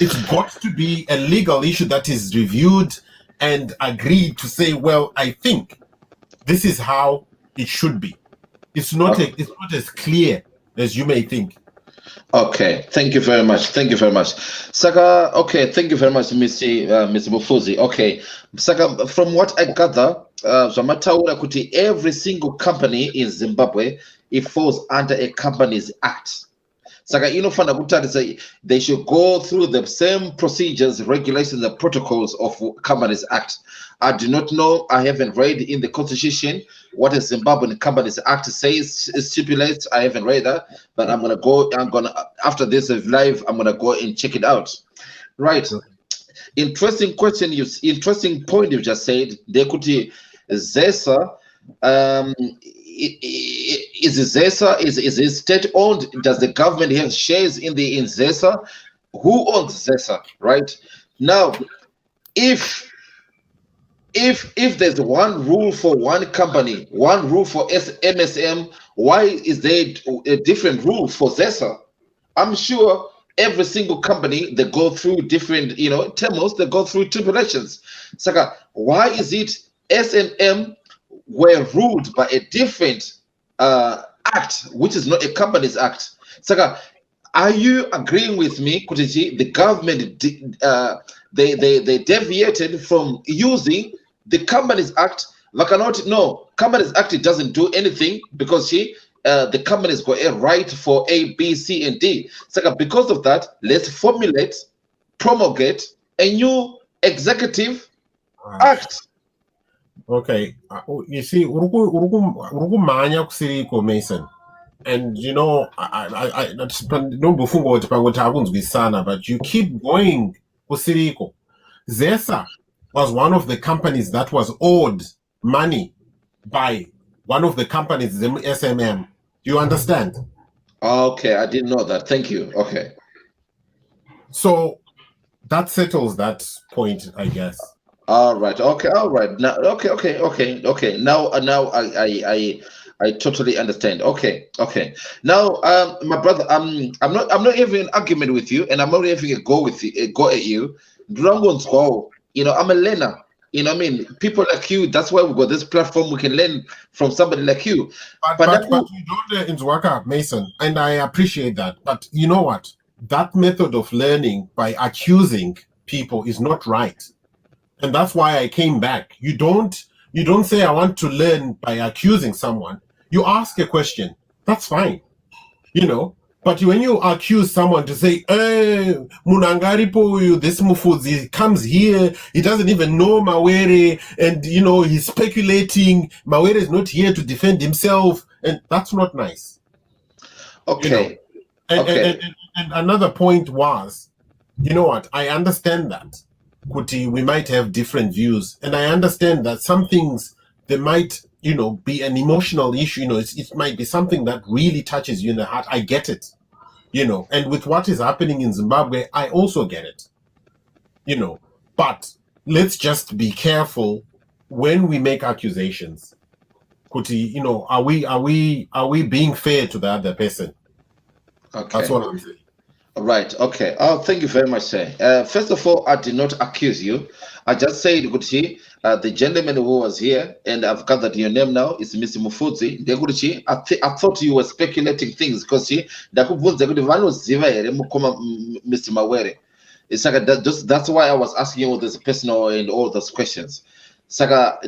It's got to be a legal issue that is reviewed and agreed to say, well, I think this is how it should be. It's not as clear as you may think. Okay, thank you very much. Thank you very much. Saka, okay, thank you very much, Mr. Bufuzi. Okay, Saka, from what I gather, every single company in Zimbabwe, it falls under a Companies Act. Saka, they should go through the same procedures, regulations, and protocols of Companies Act. I do not know. I haven't read in the Constitution what a Zimbabwean Companies Act says, stipulates. I haven't read that, but I'm gonna after this live, I'm gonna go and check it out. Right. Interesting question. Interesting point you just said. They could ZESA. Is ZESA is it state owned? Does the government have shares in ZESA? Who owns ZESA? Right now, if there's one rule for one company, one rule for MSM, why is there a different rule for ZESA? I'm sure every single company, they go through different, terms, they go through tribulations. Saka, why is it SMM were ruled by a different act, which is not a Companies Act? Saka, are you agreeing with me, Kutiji? The government, they deviated from using the Companies Act. No, Companies Act, it doesn't do anything because the companies got a right for A, B, C, and D. So because of that, let's promulgate a new executive act. Okay, you see, urukumanya kusiriko, Mason. And you know, but you keep going. Kusiriko. Zesa was one of the companies that was owed money by one of the companies, the SMM. Do you understand? Okay, I didn't know that. Thank you. Okay. So that settles that point, I guess. All right. Okay. All right. Now. Okay. Okay. Okay. Okay. Now. Now. I totally understand. Okay. Okay. Now, my brother, I'm not. I'm not having an argument with you, and I'm not having a go with you. A go at you. Dragons go. You know, I'm a learner. You know what I mean? People like you. That's why we got this platform. We can learn from somebody like you. But you don't Nzwaka, Mason, and I appreciate that. But you know what? That method of learning by accusing people is not right. And that's why I came back. You don't say I want to learn by accusing someone. You ask a question. That's fine. You know, but when you accuse someone to say, Munangaripo, this Mufudzi comes here, he doesn't even know Mawere, and you know, he's speculating, Mawere is not here to defend himself, and that's not nice. Okay. You know? And another point was, you know what, I understand that. Kuti, we might have different views, and I understand that some things they might, you know, be an emotional issue. You know, it might be something that really touches you in the heart. I get it, you know, and with what is happening in Zimbabwe, I also get it, you know. But let's just be careful when we make accusations. Kuti, you know, are we being fair to the other person? Okay. That's what I'm saying. Right. Okay. Oh, thank you very much, sir. First of all, I did not accuse you. I just said, Gucci, the gentleman who was here, and I've gathered your name now, is Mr. Mufudzi. Gucci, I thought you were speculating things because Mr. Mawere. It's like that's why I was asking you all this personal and all those questions. But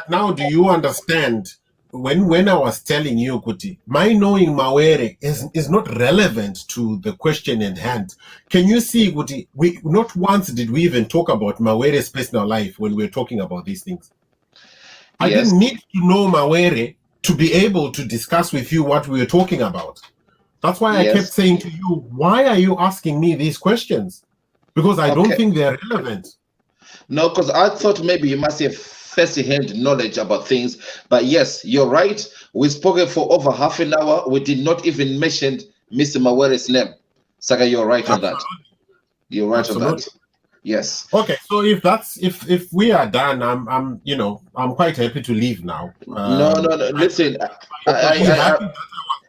now, do you understand? When I was telling you, Kuti, my knowing Mawere is not relevant to the question in hand. Can you see, Kuti, we not once did we even talk about Mawere's personal life when we were talking about these things. I didn't need to know Mawere to be able to discuss with you what we were talking about. That's why I kept saying to you, why are you asking me these questions? Because I don't think they're relevant. No, because I thought maybe you must have first-hand knowledge about things. But yes, you're right. We spoke for over half an hour. We did not even mention Mr. Mawere's name. Saka, you're right on that. You're right on that. Yes. Okay, so if we are done, I'm you know, I'm quite happy to leave now. No. Listen, I'm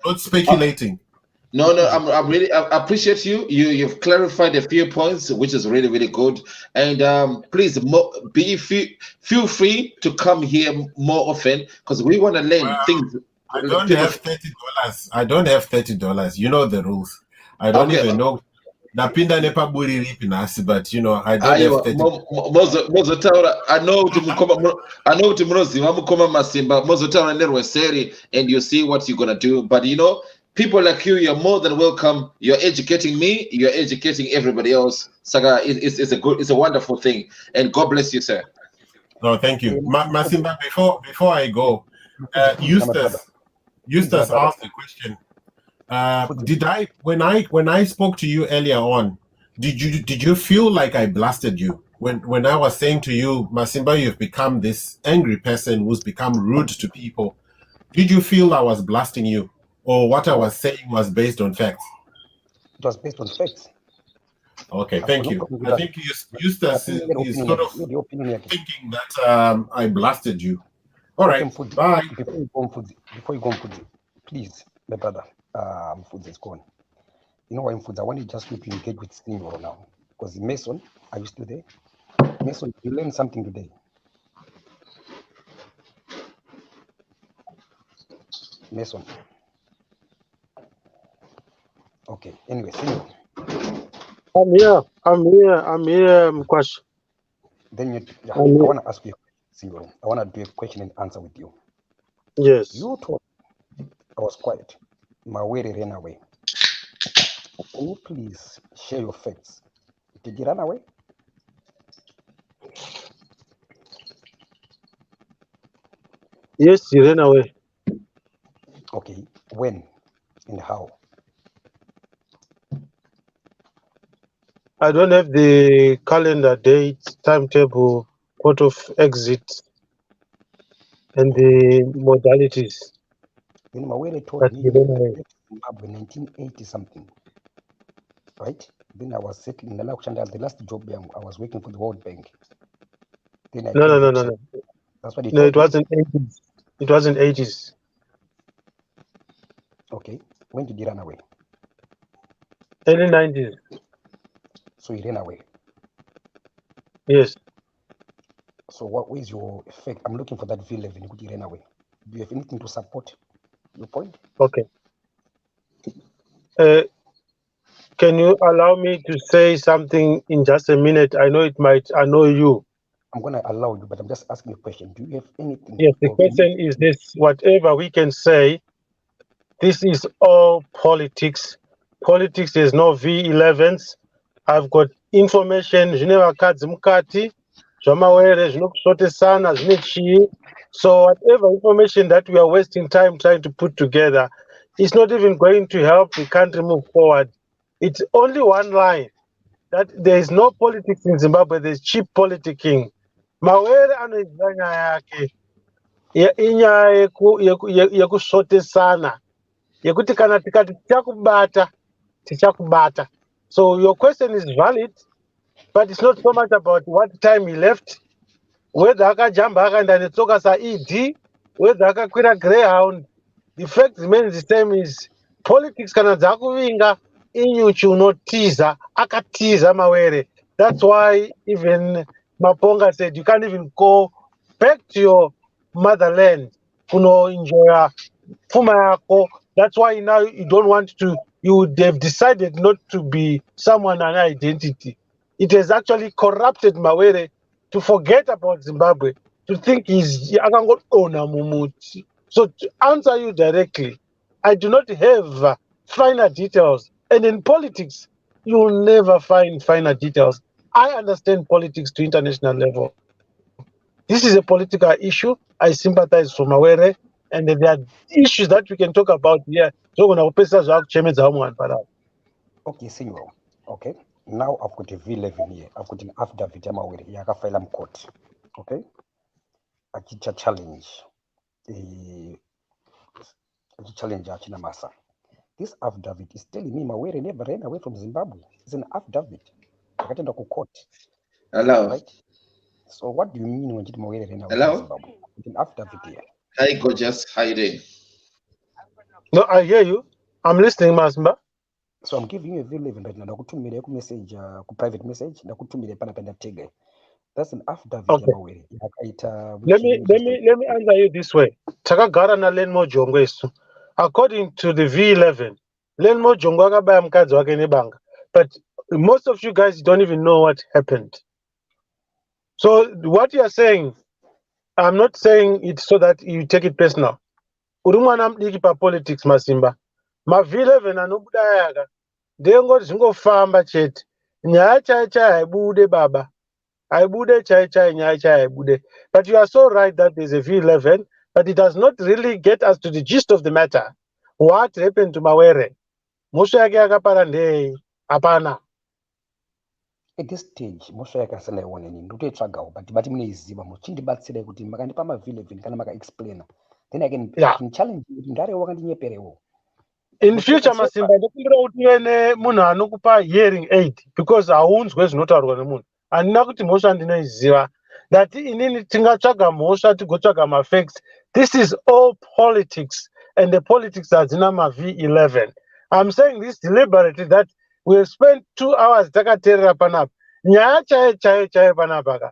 not speculating. No, I really appreciate you. You've clarified a few points, which is really, really good. And please feel free to come here more often because we want to learn things. I don't have $30. I don't have $30. You know the rules. I don't even know. But you know, I don't have $30. I know and you see what you're gonna do. But you know, people like you, you're more than welcome. You're educating me. You're educating everybody else. Saga, it's a wonderful thing. And God bless you, sir. No, thank you, Masimba. Before I go, Eustace asked a question. Did I when I spoke to you earlier on? Did you feel like I blasted you when I was saying to you, Masimba, you've become this angry person who's become rude to people? Did you feel I was blasting you? Or what I was saying was based on facts? It was based on facts. Okay, thank you. I think Eustace is sort of thinking that I blasted you. All right, bye. Before you go on, please, my brother, Mfudzi is gone. You know why, Mfudzi? I want you just to engage with Stingoro now. Because Mason, are you still there? Mason, you learned something today. Mason. Okay, anyway, Stingoro. I'm here, Mkwashi. Then I want to ask you a question, I want to do a question and answer with you. Yes. You told me I was quiet. Mawere ran away. Can you please share your facts? Did he run away? Yes, he ran away. Okay. When and how? I don't have the calendar date, timetable, port of exit, and the modalities. You know, Mawere told But me you don't know. Zimbabwe 1980 something, right? Then I was settling the last job I was working for the World Bank. Then I No. That's what he No, told it wasn't 80s. It wasn't 80s. Okay. When did he run away? Early 90s. So he ran away. Yes. So what is your effect? I'm looking for that V11. Could he ran away? Do you have anything to support your point? Okay. Can you allow me to say something in just a minute? I know it might annoy you. I'm going to allow you, but I'm just asking a question. Do you have anything? Yes, the question is this: whatever we can say, this is all politics. Politics is no V11s. I've got information, zvinevakadzi mukati, zvamawere zvinokusvotesana, zvine chii. So whatever information that we are wasting time trying to put together, it's not even going to help the country move forward. It's only one line, that there is no politics in Zimbabwe, there's cheap politicking. Mawere anoidzira nyaya yake inyaya yekusvotesana, yekuti kana tikati tichakubata. So your question is valid, but it's not so much about what time he left, whether akajamba akaenda netsoka saED, whether akakwira Greyhound. The fact remains the same, is politics kana dzakuvinga inyuchi unotiza, akatiza Mawere. That's why even Maponga said you can't even go back to your motherland kuno enjoy pfuma yako. That's why now you don't want to, you would have decided not to be someone, an identity. It has actually corrupted Mawere to forget about Zimbabwe, to think he's akangoona mumuti. So to answer you directly, I do not have finer details. And in politics, you'll never find finer details. I understand politics to international level. This is a political issue. I sympathize for Mawere, and there are issues that we can talk about here. So when our peers are Okay, senor. Okay. Now I've got a V11 here. I've got an affidavit Mawere yakafaila court. Okay. Achicha challenge. Challenge Achina Masa. This affidavit is telling me Mawere never ran away from Zimbabwe. It's an affidavit. I got into court. Hello. Right? So what do you mean when Mawere ran away Hello? from Zimbabwe? It's an affidavit here. Hi, gorgeous. How you doing? No, I hear you. I'm listening, Masmba. So I'm giving you a V11 right now. Ndakutumira message, private message. Ndakutumira pana penda tege. That's an affidavit. Okay. Let me answer you this way. Takagara na Lenmo Jongo isu. According to the V11, Lenmo Jongo akabaya mukadzi wake nebanga. But most of you guys don't even know what happened. So what you are saying, I'm not saying it so that you take it personal. Uri mwana mudiki papolitics Masimba. Ma V11 anobuda yaka ndengoti zvingofamba chete. Nyaya chaicha haibude baba. Haibude chaicha nyaya haibude. But you are so right that there's a V11, but it does not really get us to the gist of the matter. What happened to Mawere? Musho yake yakapara ndei? Hapana. At this stage, musho yake asingaione nini ndotoitsvagawo but munoiziva muchindibatsirai kuti makandipa ma-V11 kana maka-explainer then I can challenge kuti ndarewo wakandinyeperewo. In future Masimba ndokumbira kuti uve nemunhu anokupa hearing aid because haunzwe zvinotaurwa nemunhu. Handina kuti mhosva ndinoiziva. That inini tingatsvaga mhosva tigotsvaga mafacts. This is all politics, and the politics hadzina ma-V11. I'm saying this deliberately that we have spent 2 hours takateerera panapa. Nyaya chaiyo panapa ka.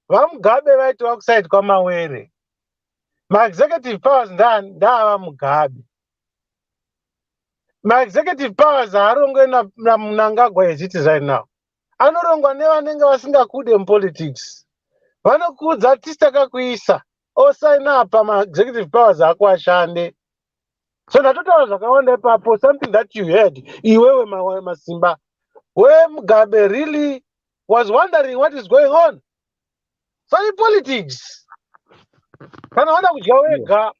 VaMugabe vaiti vakusaidi kwaMawere. Ma-executive powers ndava Mugabe. Ma-executive powers haarongwe naMnangagwa as it is right now. Anorongwa nevanenge vasingakude mupolitics. Vanokudza tisi takakuisa osaina apa ma-executive powers ako ashande. So ndatotaura zvakawanda ipapo, something that you heard iwewe Masimba, where Mugabe really was wondering what is going on. So in politics, kana wanda kudya wega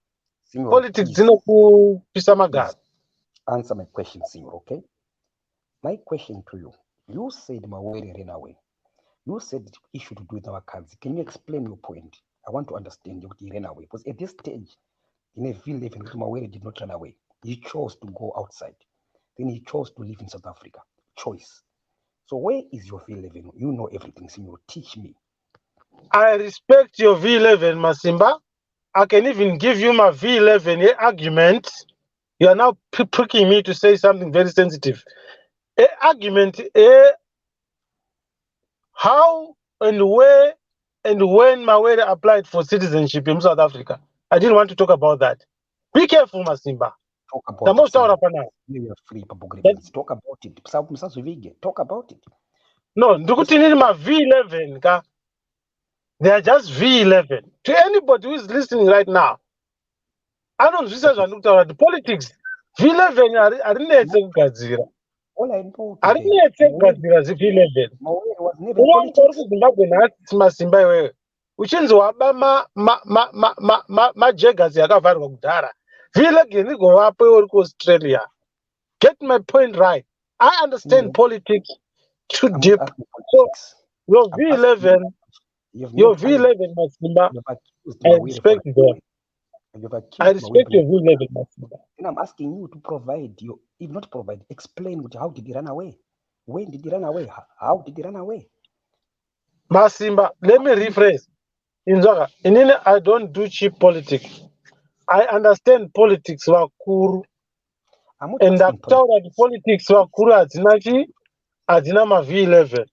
politics dzinokupisa magazi. Answer my question, Senor, okay? My question to you. You said Mawere ran away. You said he should do with our cards. Can you explain your point? I want to understand what he ran away. Because at this stage, in a village, Mawere did not run away. He chose to go outside. Then he chose to live in South Africa. Choice. So where is your V11? You know everything, Senor. Teach me. I respect your V11, Masimba. I can even give you my V11 argument. You are now pricking me to say something very sensitive. Argument, how and where and when Mawere applied for citizenship in South Africa. I didn't want to talk about that. Be careful, Masimba. Talk about it. You are free, BhukuReBenzi. Talk about it. Talk about it. No, my V11. They are just V11. To anybody who is listening right now, I don't know the politics. V11 are in the all I know today, V11. Mawere was never in politics. Masimba wewe uchinzi waba majegazi yakavharwa kudhara vilege niko wapo uri kuAustralia. Get my point right. I understand politics too deep. So your V11 Masimba, I respect them. I respect your V11 Masimba. And I'm asking you to provide you, if not provide, explain how did he run away? When did he run away? How did he run away? Masimba, let me rephrase. I don't do cheap politics. I understand politics wakuru. And the politics wakuru adina ma V11.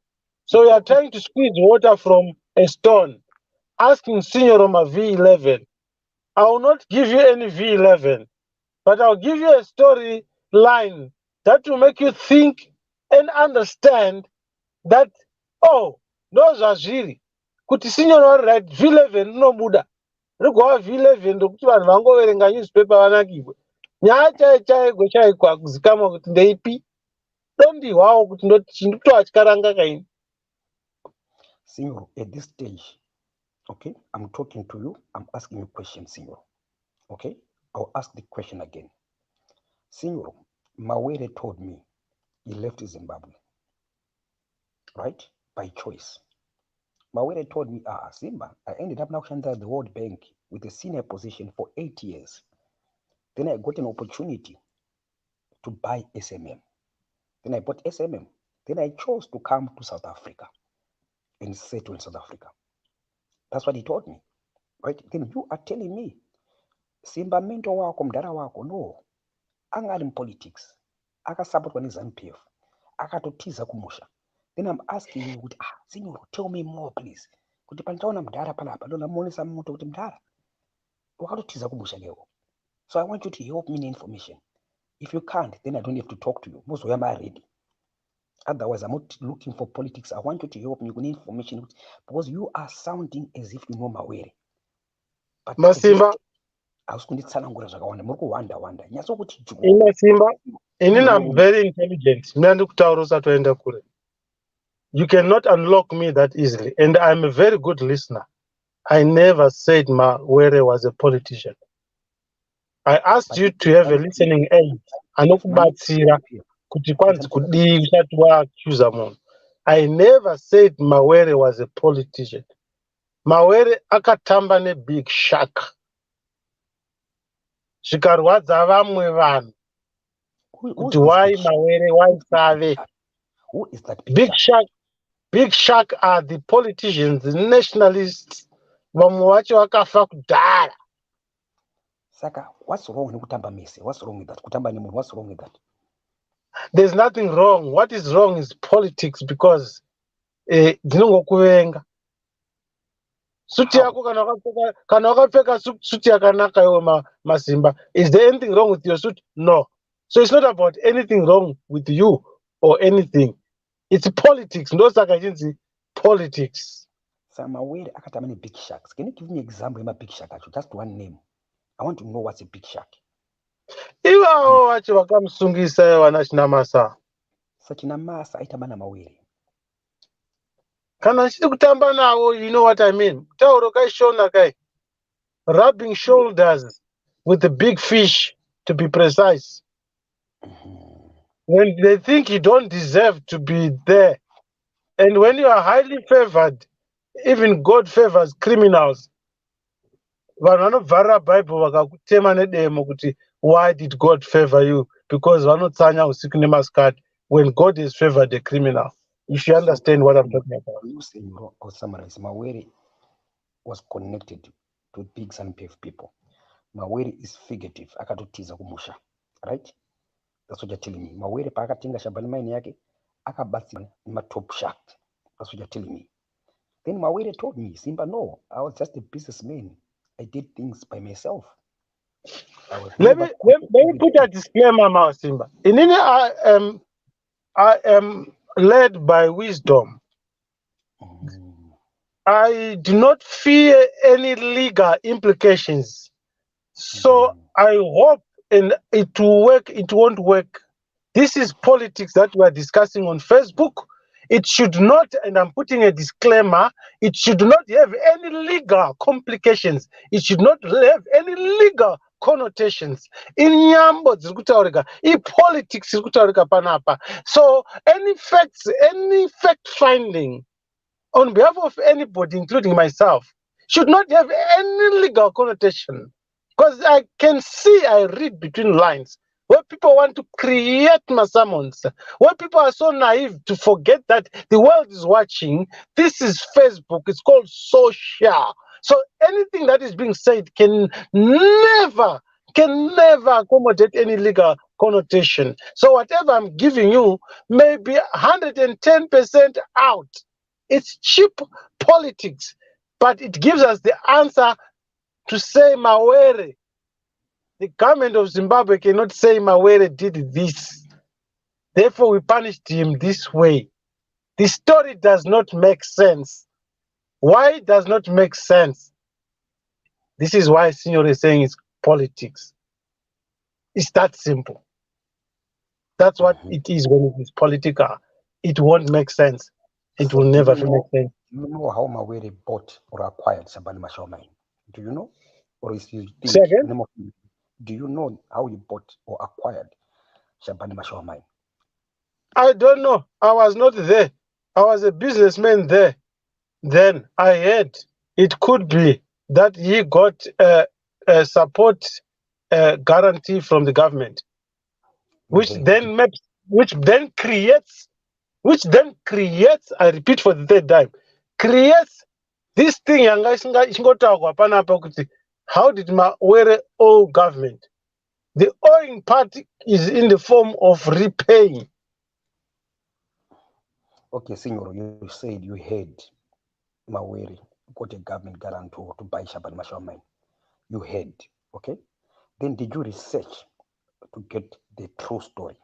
So you are trying to squeeze water from a stone, asking Senior ma V11. I will not give you any V11, but I'll give you a story line that will make you think and understand that, oh, no zvazviri kuti Senior right V11 no muda rigova V11 ndokuti vanhu vangoverenga newspaper vanakirwe nyaya chaiko hakuzikamwa kuti ndeipi dondiwawo kuti ndotowatyarangaa kaini. Senor, at this stage, okay, I'm talking to you, I'm asking you questions, Senor. Okay, I'll ask the question again. Senor, Mawere told me he left Zimbabwe, right? By choice. Mawere told me, Simba, I ended up now under the World Bank with a senior position for 8 years. Then I got an opportunity to buy SMM. Then I bought SMM. Then I chose to come to South Africa and settle in South Africa. That's what he told me, right? Then you are telling me, Simba mentor wako, mdara wako, no. Anga in politics. Aka support one is MPF. Aka totiza kumusha. Then I'm asking you, Senor, tell me more, please. Kuti pantaona mdara palapa, dona muonesa mtu kuti mdara. Wakatotiza kumusha leo. So I want you to help me in information. If you can't, then I don't have to talk to you. Most of them are ready. Otherwise, I'm not looking for politics. I want you to help me with information because you are sounding as if you know Mawere. But Masimba, Masimba, I'm very intelligent. You cannot unlock me that easily. And I'm a very good listener. I never said Mawere was a politician. I asked you to have a listening aid. I never said Mawere was a politician. Mawere akatamba ne big shark. Zvikarwadza vamwe vanhu. Why Mawere? Why Save? Who is that big shark? Big shark are the politicians, the nationalists. Vamwe vacho vakafa kudhara. Saka, what's wrong with Kutamba Messi? What's wrong with that? Kutamba Nimu, what's wrong with that? There's nothing wrong. What is wrong is politics because dzinongokuvenga. Suti yako kana wakapfeka suti yakanaka iwe Masimba. Is there anything wrong with your suit? No. So it's not about anything wrong with you or anything. It's politics. No sakachinzi politics. Mawere akatamani big sharks. Can you give me an example of a big shark? Just one name. I want to know what's a big shark. Iwawo wacho vakamsungisa wana Chinamasa. Chinamasa aitabana Mawere. Kana chiti kutamba nawo, you know what I mean. Tauro kai shona kai. Rubbing shoulders with the big fish, to be precise. Mhm. When they think you don't deserve to be there. And when you are highly favored, even God favors criminals. Vanhu vanovharira Bible vakakutema nedemo kuti why did God favor you? Because vanotsanya usiku nemasikati when God has favored a criminal. You should understand what I'm talking about. You say, or summarize, Mawere was connected to pigs and pave people. Mawere is figurative, akatotiza kumusha, right? That's what you're telling me. Mawere paakatenga Shabani mine yake, akabatsira top shaft. That's what you're telling me. Then Mawere told me, Simba, no, I was just a businessman. I did things by myself. Let me put a disclaimer, Simba. Inini, I am led by wisdom. I do not fear any legal implications. So I hope and it will work, it won't work. This is politics that we are discussing on Facebook. It should not, and I'm putting a disclaimer, it should not have any legal complications. It should not have any legal connotations. In Nyambo, in politics, panapa. So any fact finding on behalf of anybody, including myself, should not have any legal connotation. Because I can see, I read between lines, where people want to create sermons, where people are so naive to forget that the world is watching. This is Facebook, it's called social. So anything that is being said can never accommodate any legal connotation. So whatever I'm giving you may be 110% out. It's cheap politics, but it gives us the answer to say Mawere. The government of Zimbabwe cannot say Mawere did this. Therefore, we punished him this way. The story does not make sense. Why it does not make sense? This is why Senior is saying it's politics. It's that simple. That's what it is when it is political. It won't make sense. It will never make sense. Do you know how Mawere bought or acquired Shabani Mashau mine? Do you know? Or is you think? Say again? Do you know how you bought or acquired Shabani Mashau mine? I don't know. I was not there. I was a businessman there. Then I heard it could be that he got a support guarantee from the government, which then creates, I repeat for the third time, creates this thing. How did Mawere owe government? The owing part is in the form of repaying. Okay, Senor, you said you had Mawere got a government guarantor to buy Shabani Mashau mine. You had, okay? Then did you research to get the true story?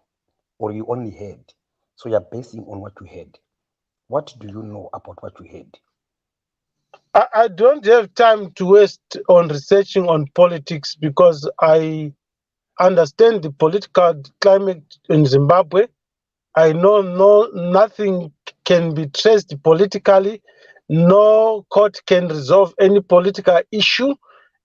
Or you only heard? So you're basing on what you heard. What do you know about what you heard? I don't have time to waste on researching on politics because I understand the political climate in Zimbabwe. I know nothing can be traced politically. No court can resolve any political issue.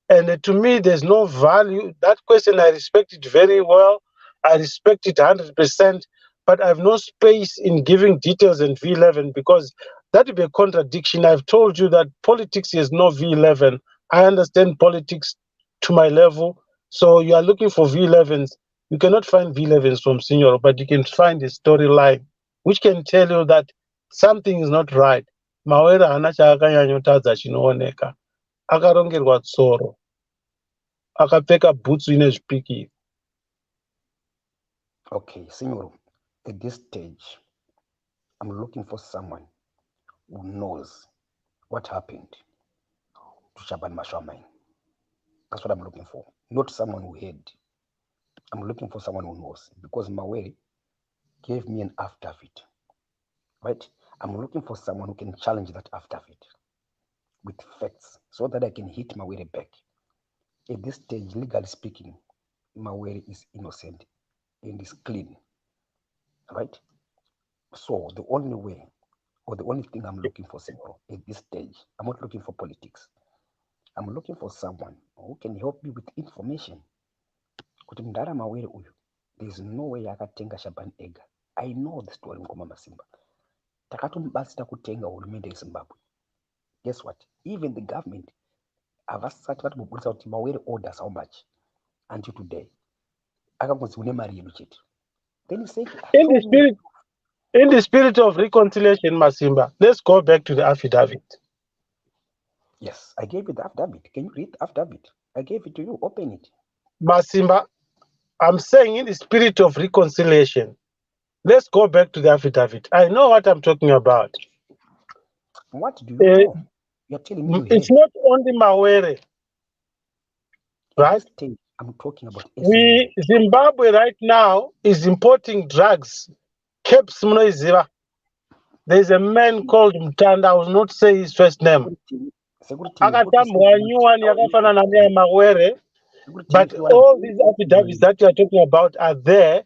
And to me, there's no value. That question, I respect it very well. I respect it 100%, but I have no space in giving details in V11 because that would be a contradiction. I've told you that politics is no V11. I understand politics to my level. So you are looking for V11s. You cannot find V11s from Senior, but you can find a storyline which can tell you that something is not right. Mawere hana chaakanyanyotadza chinooneka. Akarongerwa tsoro, akapfeka bhutsu ine zvipikiri. Okay, Senor, at this stage, I'm looking for someone who knows what happened to Shabani Mashau mine. That's what I'm looking for. Not someone who heard. I'm looking for someone who knows because Mawere gave me an affidavit, right? I'm looking for someone who can challenge that affidavit with facts so that I can hit Mawere back. At this stage, legally speaking, Mawere is innocent and is clean, right? So the only way or the only thing I'm looking for, Senor, at this stage, I'm not looking for politics. I'm looking for someone who can help me with information. Kuti Mndara Mawere uyu, there's no way akatenga Shaban Ega. I know the story Mkoma Masimba. Takatumubasita kutenga hurumende yeZimbabwe. Guess what? Even the government avasati vatomubudisa kuti Mawere orders how much until today. Akangonzi une mari yedu chete. Then he said, in the spirit of reconciliation, Masimba, let's go back to the affidavit. Yes, I gave you the affidavit. Can you read the affidavit? I gave it to you. Open it. Masimba, I'm saying in the spirit of reconciliation, let's go back to the affidavit. I know what I'm talking about. What do you know? You're telling me it's not only Mawere, right? I'm talking about Zimbabwe right now is importing drugs. There's a man called Mtanda. I will not say his first name. But all these affidavits that you are talking about are there,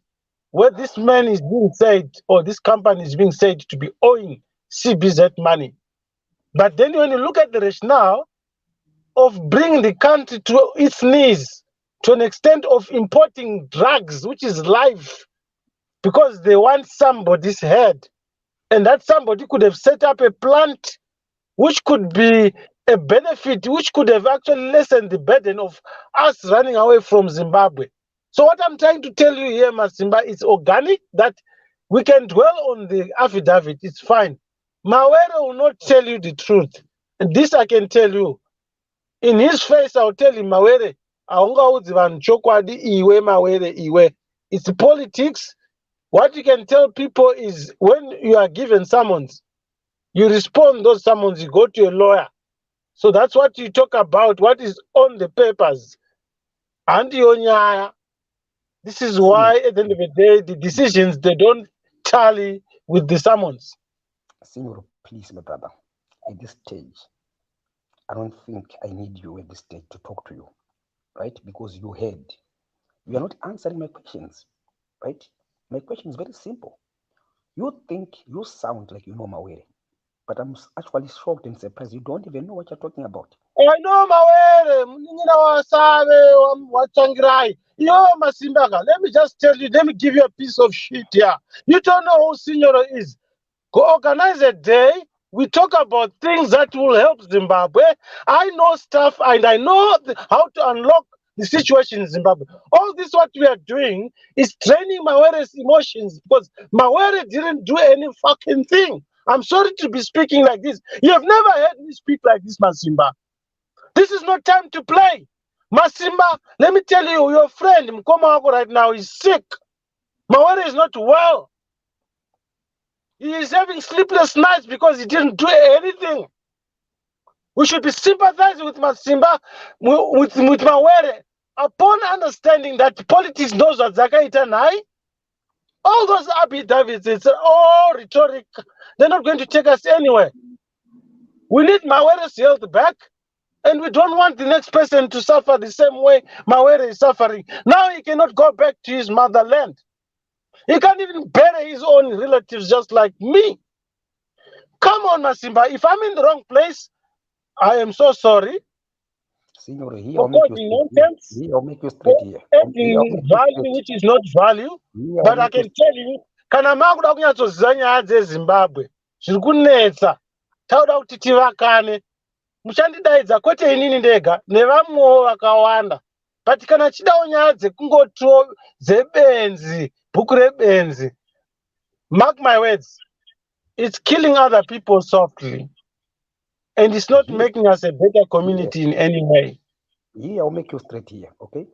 where this man is being said, or this company is being said to be owing CBZ money. But then when you look at the rationale of bringing the country to its knees, to an extent of importing drugs, which is life, because they want somebody's head, and that somebody could have set up a plant which could be a benefit, which could have actually lessened the burden of us running away from Zimbabwe. So what I'm trying to tell you here, Masimba, it's organic, that we can dwell on the affidavit, it's fine. Mawere will not tell you the truth. And this I can tell you. In his face, I'll tell him, Mawere, it's politics. What you can tell people is when you are given summons, you respond those summons, you go to a lawyer. So that's what you talk about, what is on the papers. And this is why at the end of the day, the decisions, they don't tally with the summons. Senor, please, my brother, at this stage, I don't think I need you at this stage to talk to you, right? Because you heard. You are not answering my questions, right? My question is very simple. You think you sound like you know Mawere, but I'm actually shocked and surprised. You don't even know what you're talking about. I know Mawere, Yo, Masimbaga, let me just tell you, let me give you a piece of shit here. You don't know who Signora is. Go organize a day. We talk about things that will help Zimbabwe. I know stuff and I know how to unlock the situation in Zimbabwe. All this what we are doing is training Mawere's emotions because Mawere didn't do any fucking thing. I'm sorry to be speaking like this. You have never heard me speak like this, Masimba. This is not time to play. Masimba, let me tell you, your friend Mkoma right now is sick. Mawere is not well. He is having sleepless nights because he didn't do anything. We should be sympathizing with Masimba, with Mawere, upon understanding that politics knows what Zakaita Nai. All those affidavits, it's all rhetoric. They're not going to take us anywhere. We need Mawere's health back, and we don't want the next person to suffer the same way Mawere is suffering. Now he cannot go back to his motherland. He can't even bury his own relatives just like me. Come on, Masimba. If I'm in the wrong place, I am so sorry. Senor, he'll make you straight here. Adding value which is not value. But I can tell you, kana makuda kunyatsoziva nyaya dzeZimbabwe zviri kunetsa tauda kuti tivakane muchandidaidza kwete inini ndega nevamwewo vakawanda but kana chidawo nyaya dzekungotiwo dzebenzi bhuku rebenzi, mark my words, it's killing other people softly and it's not making us a better community in any way. Yeah, I'll make you straight here, okay?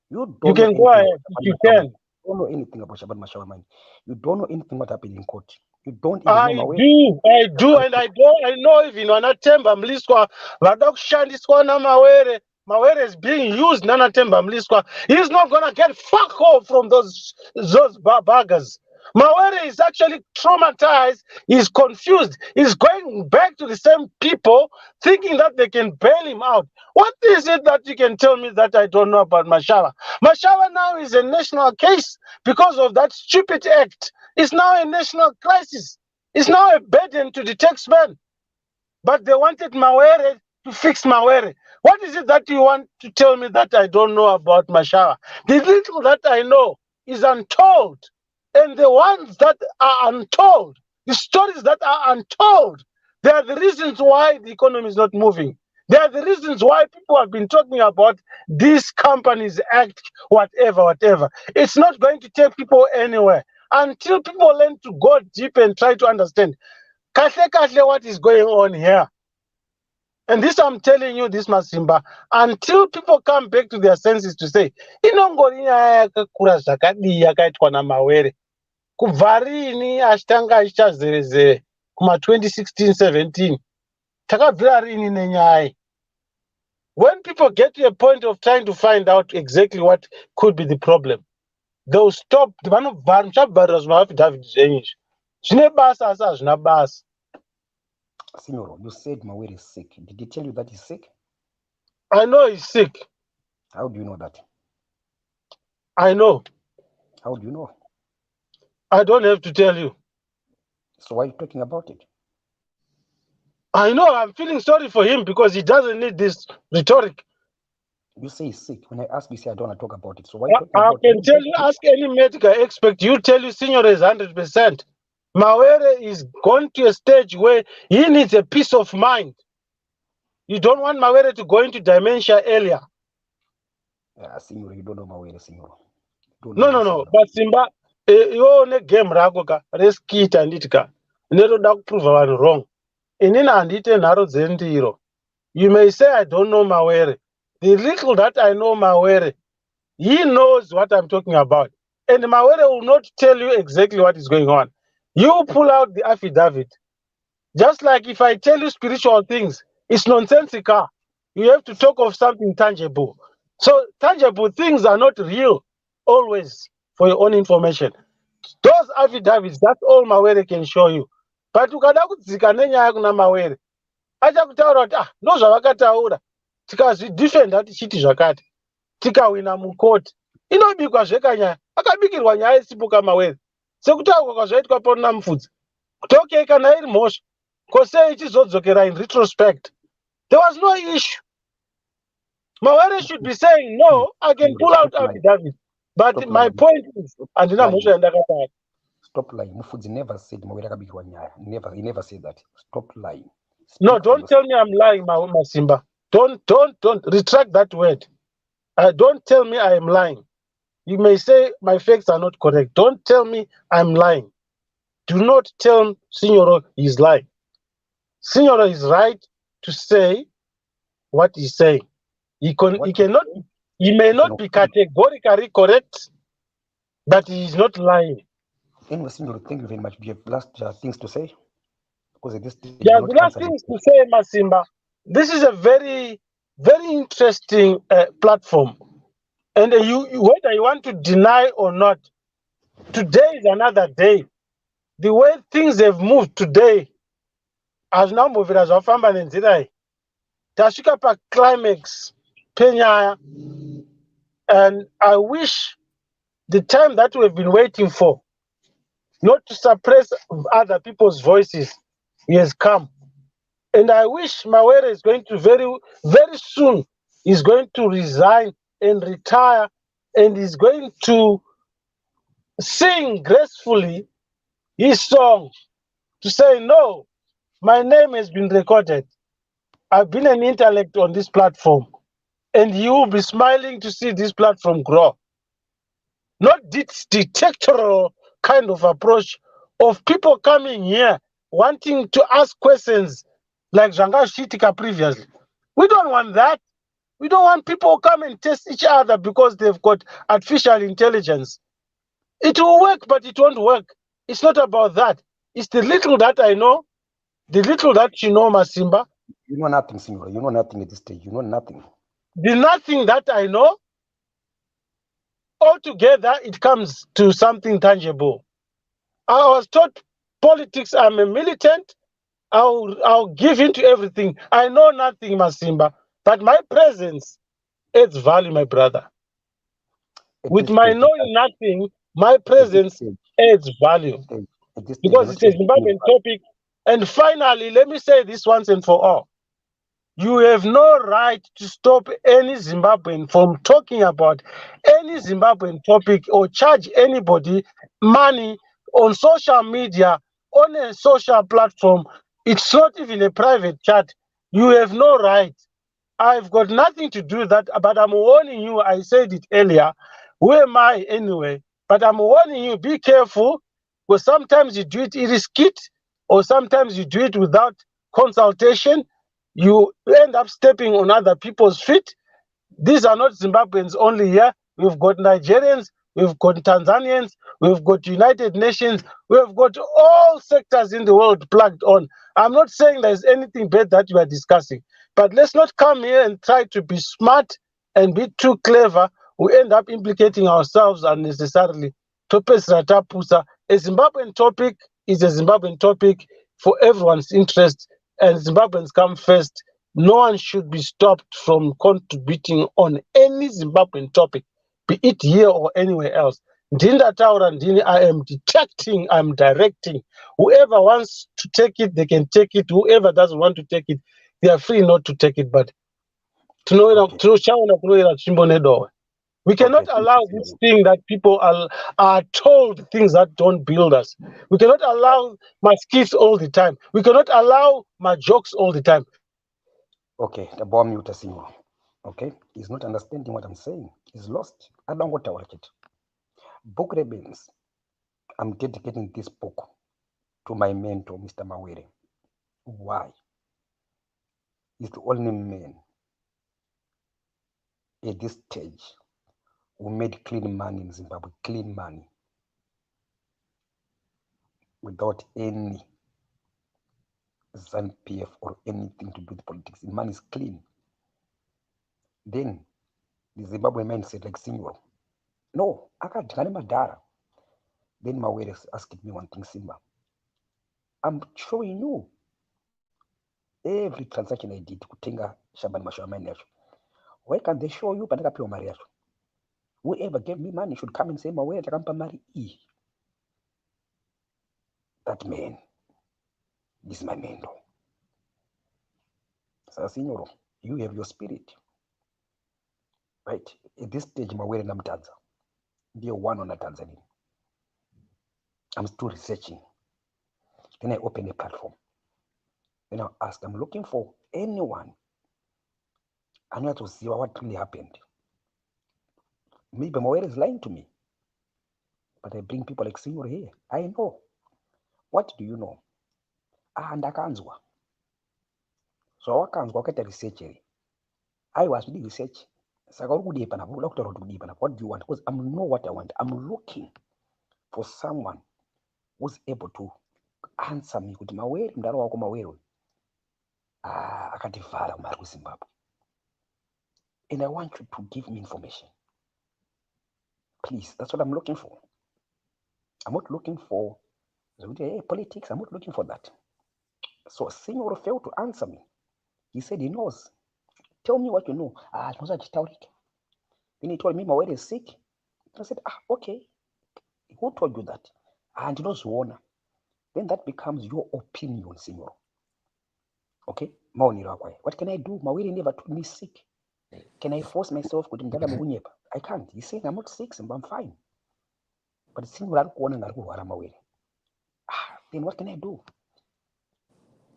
You can go ahead if you can. You don't know anything about Shaban Mashawa money. You don't know anything what happened in court. You don't even know I do, and I know even Wanatemba Mliswa, Vadok Shandiswa na Mawere is being used, Nanatemba Mliswa. He's not gonna get fuck off from those buggers. Mawere is actually traumatized, he's confused, he's going back to the same people thinking that they can bail him out. What is it that you can tell me that I don't know about Mashawa? Mashawa now is a national case because of that stupid act. It's now a national crisis. It's now a burden to the taxman. But they wanted Mawere to fix Mawere. What is it that you want to tell me that I don't know about Mashawa? The little that I know is untold. And the ones that are untold, the stories that are untold, they are the reasons why the economy is not moving. They are the reasons why people have been talking about these companies act, whatever. It's not going to take people anywhere until people learn to go deep and try to understand kahle what is going on here. And this I'm telling you, this Masimba, until people come back to their senses to say, inongori nyaya yakakura zvakadii yakaitwa naMawere. Kubva rini achitanga achichazerezere kuma 2016-17. Takabvira rini nenyaya. When people get to a point of trying to find out exactly what could be the problem, they'll stop. Muchabvarira zvimaafidavithi zvenyu izvi. Zvine basa asi hazvina basa. Signor, you said Mawere is sick. Did he tell you that he's sick? I know he's sick. How do you know that? I know. How do you know? I don't have to tell you. So why are you talking about it? I know. I'm feeling sorry for him because he doesn't need this rhetoric. You say he's sick. When I ask you, say I don't want to talk about it. So why are you talking about it? I can tell you, ask any medical expert, you tell you Senior is 100%. Mawere is gone to a stage where he needs a peace of mind. You don't want Mawere to go into dementia earlier. Signor, you don't know Mawere, Signor. No. But Simba, you own a game ragoka, reskit and itka. Never dark prove one wrong. In and it and you may say I don't know Mawere. The little that I know Mawere, he knows what I'm talking about. And Mawere will not tell you exactly what is going on. You pull out the affidavit. Just like if I tell you spiritual things, it's nonsensical. You have to talk of something tangible. So tangible things are not real always, for your own information. Those affidavits, that's all Mawere can show you. But ukada kudzika nenyaya kuna Mawere, achakutaura kuti ndozvavakataura tikazvidefenda tichiti zvakati tikawina mukoti inobikwa zvekanyaya akabikirwa nyaya isipo kaMawere sekutaurwa kwazvaitwa pona Mufudzi kuti okay kana iri mhosva kosei ichizodzokera in retrospect. There was no issue. Mawere should be saying no, I can pull out affidavit. But my point is, andina mhosva yandakataura. Stop lying. Mufudzi never said Mawere akabikirwa nyaya. He never said that. Stop lying. No, don't tell me I'm lying, Masimba. Don't retract that word. Don't tell me I am lying. You may say my facts are not correct. Don't tell me I'm lying. Do not tell Signoro he's lying. Signoro is right to say what he's saying. He may not be categorically correct, but he is not lying. Anyway, Signoro, thank you very much. Do you have last things to say? Because at this stage, the last things to say, Masimba, this is a very, very interesting platform. And whether you want to deny or not, today is another day. The way things have moved today, as now moving as Wafamba Nenzirai, Tashika pa climax, Penyaya, and I wish the time that we've been waiting for, not to suppress other people's voices, he has come. And I wish Mawere is going to very, very soon, is going to resign and retire, and is going to sing gracefully his song to say, no, my name has been recorded. I've been an intellect on this platform, and you will be smiling to see this platform grow. Not this dictatorial kind of approach of people coming here wanting to ask questions like Janga Shitika previously. We don't want that. We don't want people to come and test each other because they've got artificial intelligence. It will work, but it won't work. It's not about that. It's the little that I know, the little that you know, Masimba. You know nothing, Signor. You know nothing at this stage. You know nothing. The nothing that I know, altogether, it comes to something tangible. I was taught politics, I'm a militant, I'll give into everything. I know nothing, Masimba, but my presence adds value, my brother. With my knowing nothing, my presence adds value. Because it's a Zimbabwean topic. And finally, let me say this once and for all. You have no right to stop any Zimbabwean from talking about any Zimbabwean topic or charge anybody money on social media, on a social platform. It's not even a private chat. You have no right. I've got nothing to do with that, but I'm warning you. I said it earlier. Who am I anyway? But I'm warning you, be careful, because sometimes you do it illicit, or sometimes you do it without consultation. You end up stepping on other people's feet. These are not Zimbabweans only here. We've got Nigerians, we've got Tanzanians, we've got United Nations, we've got all sectors in the world plugged on. I'm not saying there's anything bad that you are discussing, but let's not come here and try to be smart and be too clever. We end up implicating ourselves unnecessarily. Topes Ratapusa, a Zimbabwean topic is a Zimbabwean topic for everyone's interest, and Zimbabweans come first. No one should be stopped from contributing on any Zimbabwean topic, be it here or anywhere else. Ndinda Taura Ndini, I am detecting, I'm directing. Whoever wants to take it, they can take it. Whoever doesn't want to take it, they are free not to take it. But we cannot allow this thing that people are told things that don't build us. We cannot allow my skits all the time. We cannot allow my jokes all the time. Okay, the bomb you testing. Okay, he's not understanding what I'm saying. He's lost. I don't want to watch it. BhukuReBenzi, I'm dedicating this book to my mentor, Mr. Mawere. Why? He's the only man at this stage who made clean money in Zimbabwe, clean money, without any ZANU-PF or anything to do with politics. The money is clean. Then the Zimbabwe man said, like, Senor, no, I can't Madara. Then Mawere asked me one thing, Simba. I'm showing you every transaction I did kutenga shambani mashambani yacho. Why can't they show you pandakapiwa mari yacho? Whoever gave me money should come and say Mawere takampa mari E. That man is my mentor. So, Senor, you have your spirit. Right? At this stage, Mawere namtanza. Be one on a Tanzania. I'm still researching. Then I open a platform. Then I ask, I'm looking for anyone. I know to see what really happened. Maybe Mawere is lying to me. But I bring people like Senor here. I know. What do you know? Ndakanzwa. So wakanzwa wakaita research here. I was doing research. What do you want? Because I know what I want. I'm looking for someone who's able to answer me. Kuti Mawere, mdaro wako Mawere. Akativala mari kuZimbabwe. And I want you to give me information. Please, that's what I'm looking for. I'm not looking for politics. I'm not looking for that. So Senor failed to answer me. He said he knows. Tell me what you know. Then he told me Mawere is sick. I said, okay. Who told you that? And you know, then that becomes your opinion, Senor. Okay? What can I do? Mawere never told me sick. Can I force myself? I can't. He's saying I'm not sick, I'm fine. But Senor, then what can I do?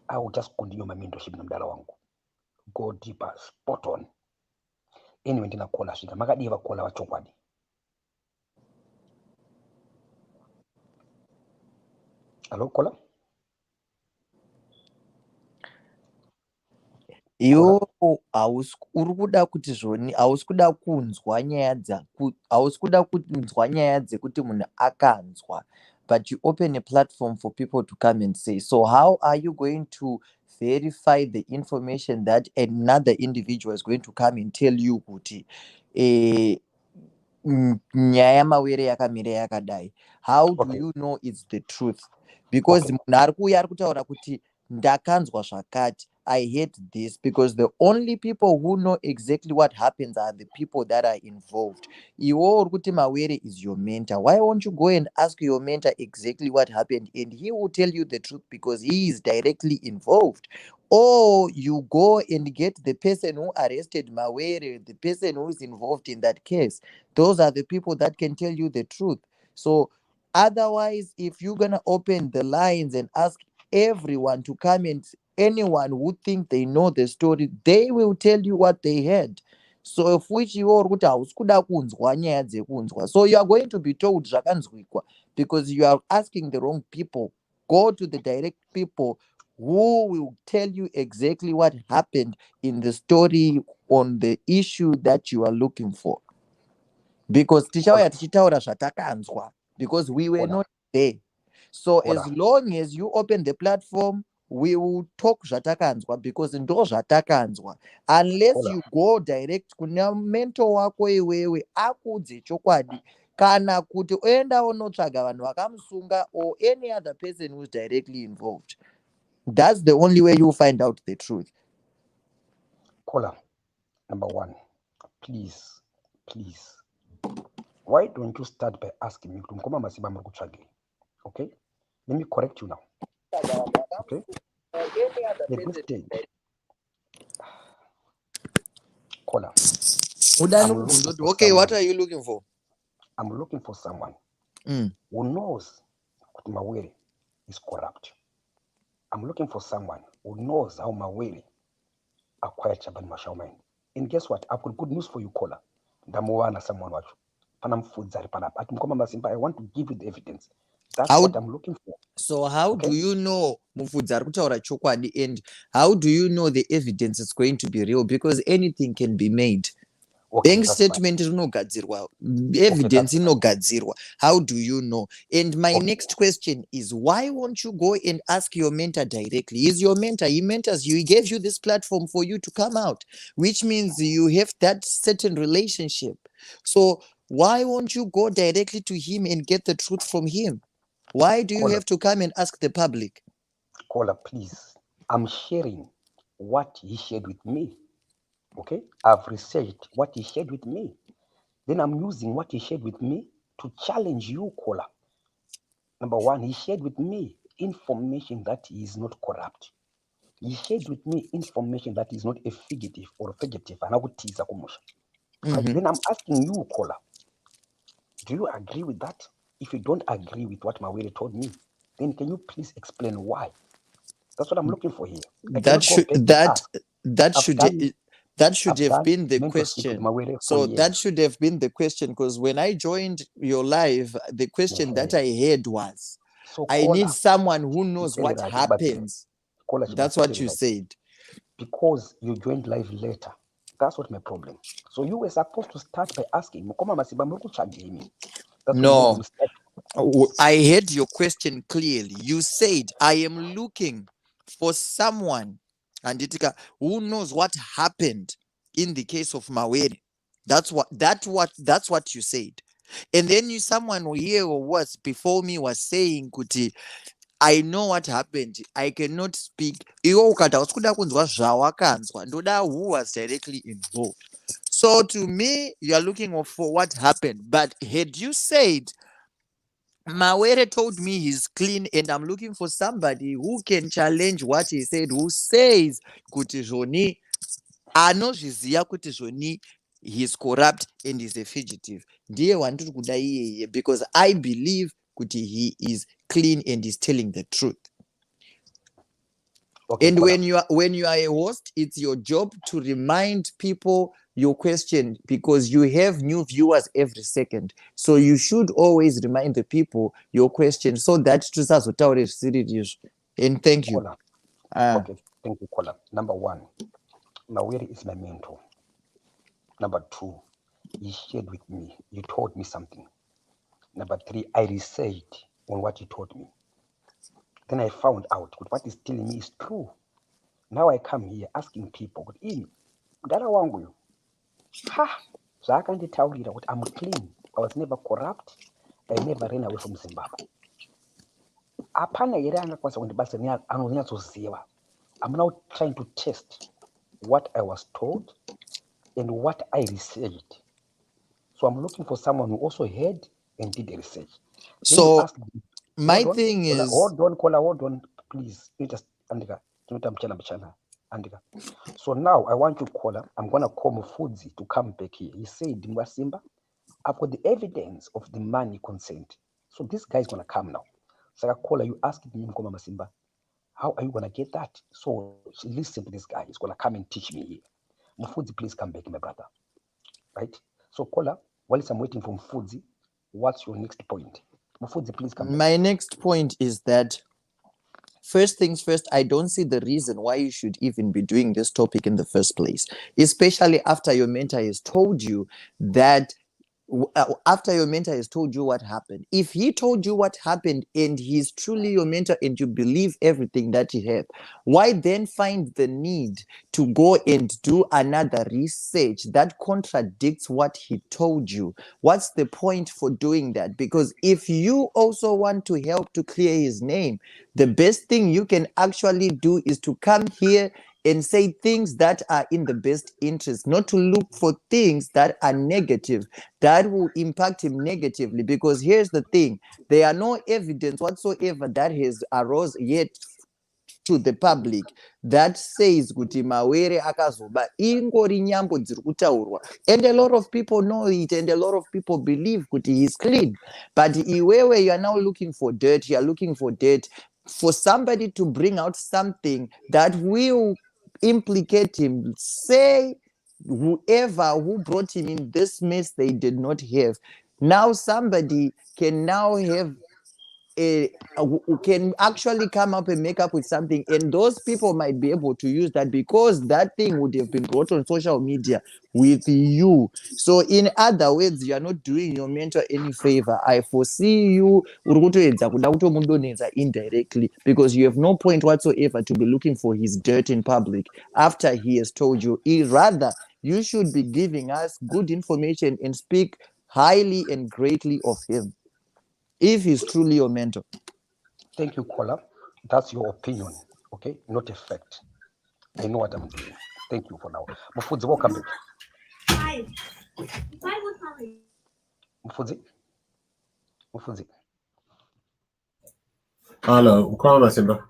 I will just continue my mentorship namdala wangu. Go deeper, spot on. Anyway, ndina kola swika. Makadiva kola wachokwadi. Hello, kola? Iwo uri kuda kuti zvoni hausi kuda kunzwa nyaya dzekuti munhu akanzwa, but you open a platform for people to come and say. So how are you going to verify the information that another individual is going to come and tell you kuti nyaya Mawere yakamira yakadai? How do you know it's the truth? Because munhu ari kuuya ari kutaura kuti ndakanzwa zvakati, I hate this because the only people who know exactly what happens are the people that are involved. Iwo Rukuti Mawere is your mentor. Why won't you go and ask your mentor exactly what happened? And he will tell you the truth because he is directly involved. Or you go and get the person who arrested Mawere, the person who is involved in that case. Those are the people that can tell you the truth. So otherwise, if you're gonna open the lines and ask everyone to come and anyone who think they know the story, they will tell you what they heard. So if which you are so you are going to be told zvakanzwikwa because you are asking the wrong people. Go to the direct people who will tell you exactly what happened in the story on the issue that you are looking for. Because tichauya tichitaura zvatakanzwa because we were not there. So as long as you open the platform, we will talk zvatakanzwa because ndo zvatakanzwa. Unless you go direct kuna mentor wako iwewe akudze chokwadi kana kuti oenda unotsvaga vanhu vakamusunga or any other person who's directly involved. That's the only way you find out the truth. Caller, number one, please. Why don't you start by asking me, okay? Let me correct you now. Okay? At this stage, caller. Okay, what are you looking for? I'm looking for someone who knows that Mawere is corrupt. I'm looking for someone who knows how Mawere acquired Chaban Mashauman. And guess what? I've got good news for you, caller. Damoana someone watch. I want to give you the evidence. That's what I'm looking for. So how do you know chokwadi, and how do you know the evidence is going to be real? Because anything can be made. Bank statement is no gadzirwa. Evidence is no gadzirwa. How do you know? And my next question is, why won't you go and ask your mentor directly? Is your mentor, he mentors you, he gave you this platform for you to come out, which means you have that certain relationship. So why won't you go directly to him and get the truth from him? Why do you have to come and ask the public? Caller, please. I'm sharing what he shared with me. Okay? I've researched what he shared with me. Then I'm using what he shared with me to challenge you, caller. Number one, he shared with me information that he is not corrupt. He shared with me information that is not a fugitive or a fugitive. Right? Then I'm asking you, caller, do you agree with that? If you don't agree with what Mawere told me, then can you please explain why? That's what I'm looking for here. That should have been the question. So that should have been the question, because when I joined your live, the question that I heard was, I need someone who knows what happens. That's what you said. Because you joined live later. That's what my problem. So you were supposed to start by asking. No, I heard your question clearly. You said, I am looking for someone who knows what happened in the case of Mawere. That's what you said. And then someone here who was before me was saying, Kuti, I know what happened. I cannot speak. Who was directly involved. So to me, you are looking for what happened. But had you said, Mawere told me he's clean and I'm looking for somebody who can challenge what he said, who says, Kuti Joni, anozviziva kuti Joni, he's corrupt and he's a fugitive. Because I believe Kuti he is clean and is telling the truth. Okay, and when you are a host, it's your job to remind people your question, because you have new viewers every second. So you should always remind the people your question so that and thank you. Okay, thank you, caller. Number one, Mawere is my mentor. Number two, he shared with me. You told me something. Number three, I researched on what you told me. Then I found out what he's telling me is true. Now I come here asking people, I'm clean. I was never corrupt. I never ran away from Zimbabwe. I'm now trying to test what I was told and what I researched. So I'm looking for someone who also heard and did the research. Then you So ask me, my hold on, thing is, hold on, caller, hold on, please. You just Andika. Andika. So now I want you, caller. I'm gonna call Mufudzi to come back here. He said, Simba, I've got the evidence of the money consent. So this guy is gonna come now. So I caller, you asked me, Masimba, how are you gonna get that? So listen to this guy. He's gonna come and teach me here. Mufudzi, please come back, my brother. Right? So caller, while I'm waiting for Mufudzi, what's your next point? Mufudzi, please come back. My next point is that first things first, I don't see the reason why you should even be doing this topic in the first place, especially after your mentor has told you that after your mentor has told you what happened. If he told you what happened and he's truly your mentor and you believe everything that he had, why then find the need to go and do another research that contradicts what he told you? What's the point for doing that? Because if you also want to help to clear his name, the best thing you can actually do is to come here and say things that are in the best interest, not to look for things that are negative, that will impact him negatively. Because here's the thing, there are no evidence whatsoever that has arose yet to the public that says kuti Mawere akazoba ingori nyambo dziri kutaurwa, and a lot of people know it and a lot of people believe kuti he's clean. But iwewe, you are now looking for dirt, you are looking for dirt for somebody to bring out something that will implicate him. Say whoever who brought him in this mess they did not have. Now somebody can now have who can actually come up and make up with something, and those people might be able to use that because that thing would have been brought on social media with you. So in other words, you are not doing your mentor any favor. I foresee you indirectly, because you have no point whatsoever to be looking for his dirt in public after he has told you. Rather, you should be giving us good information and speak highly and greatly of him, if he's truly your mentor. Thank you, caller. That's your opinion, okay? Not a fact. I know what I'm doing. Thank you for now. Mufudzi, welcome back. Hi. Mufudzi. Hello, Masimba.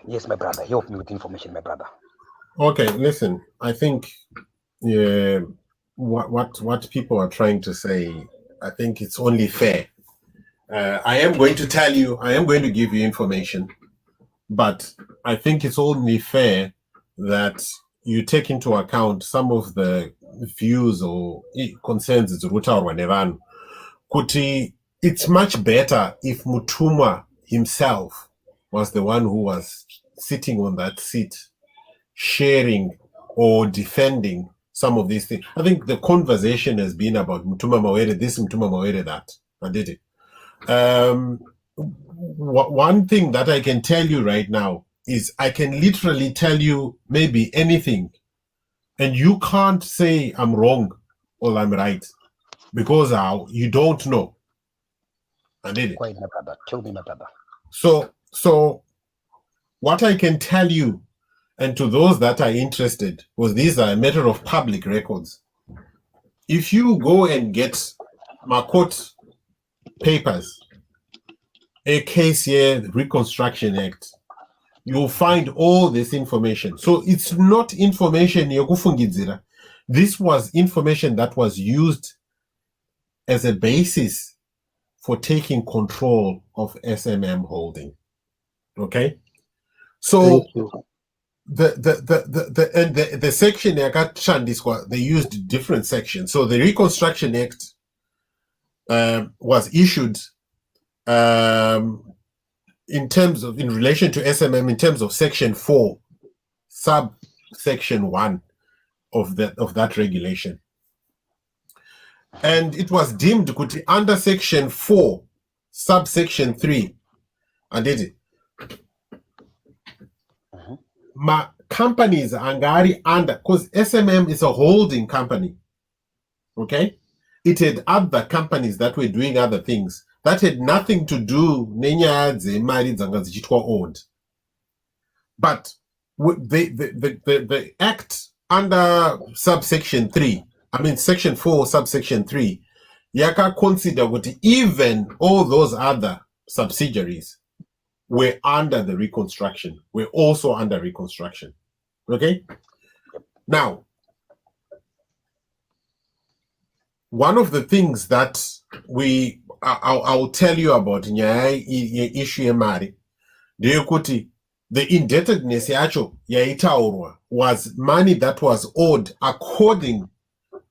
Yes, my brother. Help me with information, my brother. Okay, listen. I think what people are trying to say, I think it's only fair. I am going to give you information, but I think it's only fair that you take into account some of the views or concerns Kuti, it's much better if Mutumwa himself was the one who was sitting on that seat, sharing or defending some of these things. I think the conversation has been about Mutuma Mawere this, Mutuma Mawere that. I did it. One thing that I can tell you right now is I can literally tell you maybe anything, and you can't say I'm wrong or I'm right, because you don't know. I did it. Quiet, my brother. Tell me, my brother. So what I can tell you, and to those that are interested, because these are a matter of public records. If you go and get Makot papers, a case here, the Reconstruction Act, you'll find all this information. So it's not information yokufungidzira. This was information that was used as a basis for taking control of SMM holding. Okay? So the section they used different sections. So the Reconstruction Act was issued in relation to SMM in terms of section 4, subsection 1 of that regulation. And it was deemed under section 4, subsection 3. I did it. My companies are under, because SMM is a holding company. Okay? It had other companies that were doing other things that had nothing to do owned. But the act under subsection 3, I mean section 4 subsection 3, yaka consider what even all those other subsidiaries were under the reconstruction, were also under reconstruction. Okay? Now, one of the things that I'll tell you about in issue emari, the indebtedness yacho yaitaurwa was money that was owed according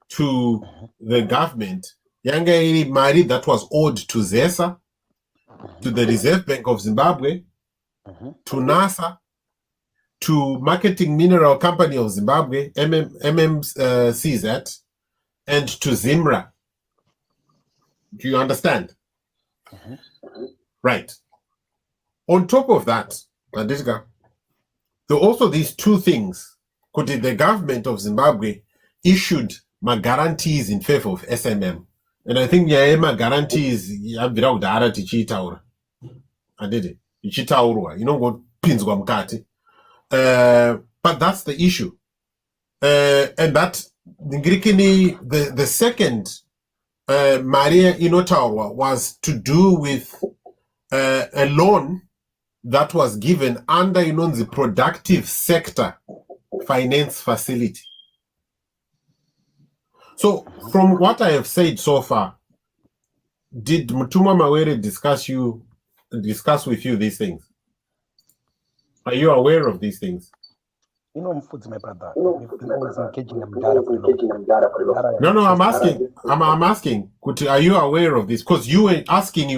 to the government. Yanga iri mari that was owed to ZESA, to the Reserve Bank of Zimbabwe, to NASA, to Marketing Mineral Company of Zimbabwe, MMCZ, and to Zimra. Do you understand? Right. On top of that, there are also these two things. Could the government of Zimbabwe issued my guarantees in favor of SMM? And I think my guarantees I did it. You know what pins mkati. But that's the issue. And that the second Maria Inotawa was to do with a loan that was given under the productive sector finance facility. So from what I have said so far, did Mutuma Mawere discuss with you these things? Are you aware of these things? You know, Mfudzi, my brother, we've been always engaging them data for No, I'm asking. I'm asking. Are you aware of this? Because you were asking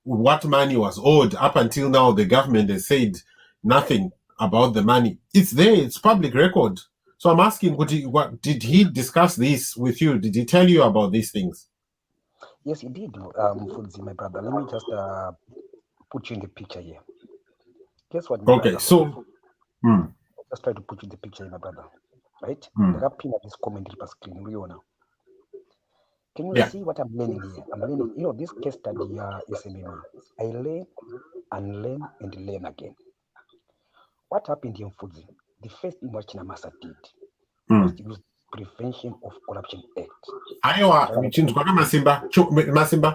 what money was owed. Up until now, the government has said nothing about the money. It's there. It's public record. So I'm asking, what did he discuss this with you? Did he tell you about these things? Yes, he did, Mfudzi, my brother. Let me just put you in the picture here. Guess what, my brother? So just try to put you in the picture, my brother. Right? This comment screen. Can you see what I'm learning here? I'm learning, this case study SMME. I learn and learn and learn again. What happened in Mfudzi? The first thing what Chinamasa did was to use Prevention of Corruption Act.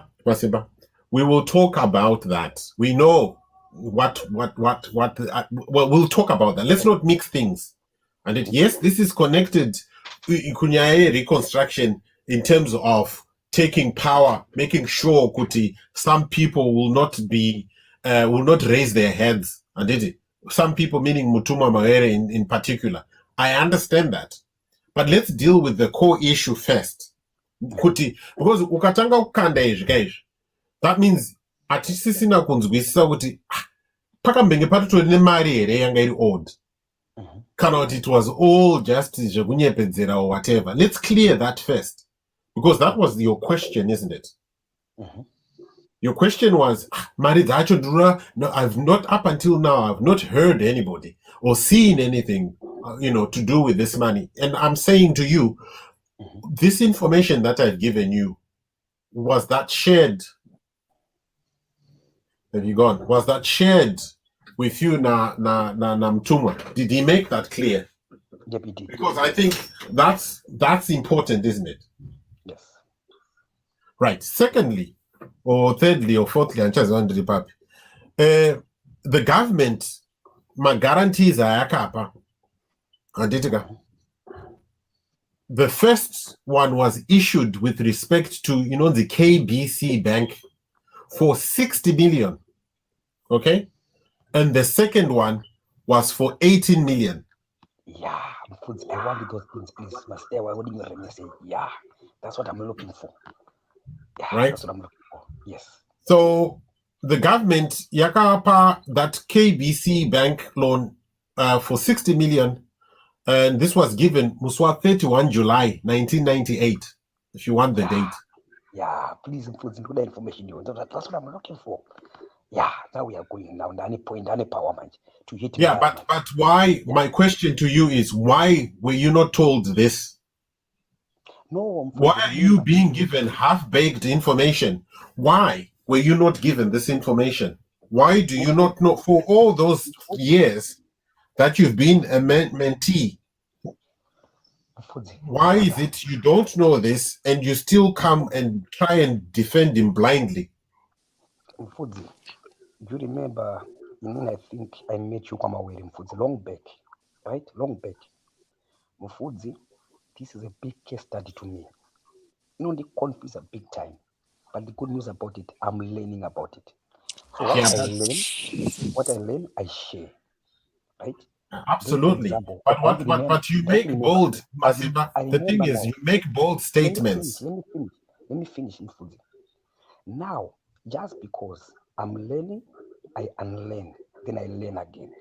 Masimba. We will talk about that. We know what we'll talk about that. Let's not mix things. And yes, this is connected to reconstruction in terms of taking power, making sure some people will not raise their heads. And some people, meaning Mutuma Mawere in particular. I understand that. But let's deal with the core issue first. Because ukatanga ukanda izvi, that means atisisina kunzwisisa kuti pakambenge patotori nemari here yanga iri owed. Kana kuti it was all just zvekunyepedzera or whatever. Let's clear that first. Because that was your question, isn't it? Your question was, mari dzacho no, I've not, up until now, I've not heard anybody or seen anything, to do with this money. And I'm saying to you, this information that I've given you, was that shared? Have you gone? Was that shared with you, na Mtumwa? Did he make that clear? Yep, he did. Because I think that's important, isn't it? Yes. Right. Secondly, or thirdly, or fourthly, the government, my guarantees are yakapa. The first one was issued with respect to, the KBC Bank for 60 million. Okay? And the second one was for 18 million. Yeah, I want those things, please. Yeah, that's what I'm looking for. Yeah, right? That's what I'm looking for. Yes. So the government, yakapa that KBC Bank loan for 60 million, and this was given Muswa 31 July 1998, if you want the date. Yeah, please put that information. That's what I'm looking for. Yeah, now we are going now. Any point, any power man to hit. Yeah, but why? Yeah. My question to you is, why were you not told this? No. Why are you being given half-baked information? Why were you not given this information? Why do you not know for all those years that you've been a mentee? Why is it you don't know this and you still come and try and defend him blindly? Mfudzi, do you remember, I think I met you come away Mfudzi long back, right? Long back. Mfudzi, this is a big case study to me. The conflicts are big time, but the good news about it, I'm learning about it. So what I learn, I share, right? Absolutely. But you make bold, Masiba. The thing is, you make bold statements. Let me finish, Mfudzi. Now, just because I'm learning, I unlearn, then I learn again.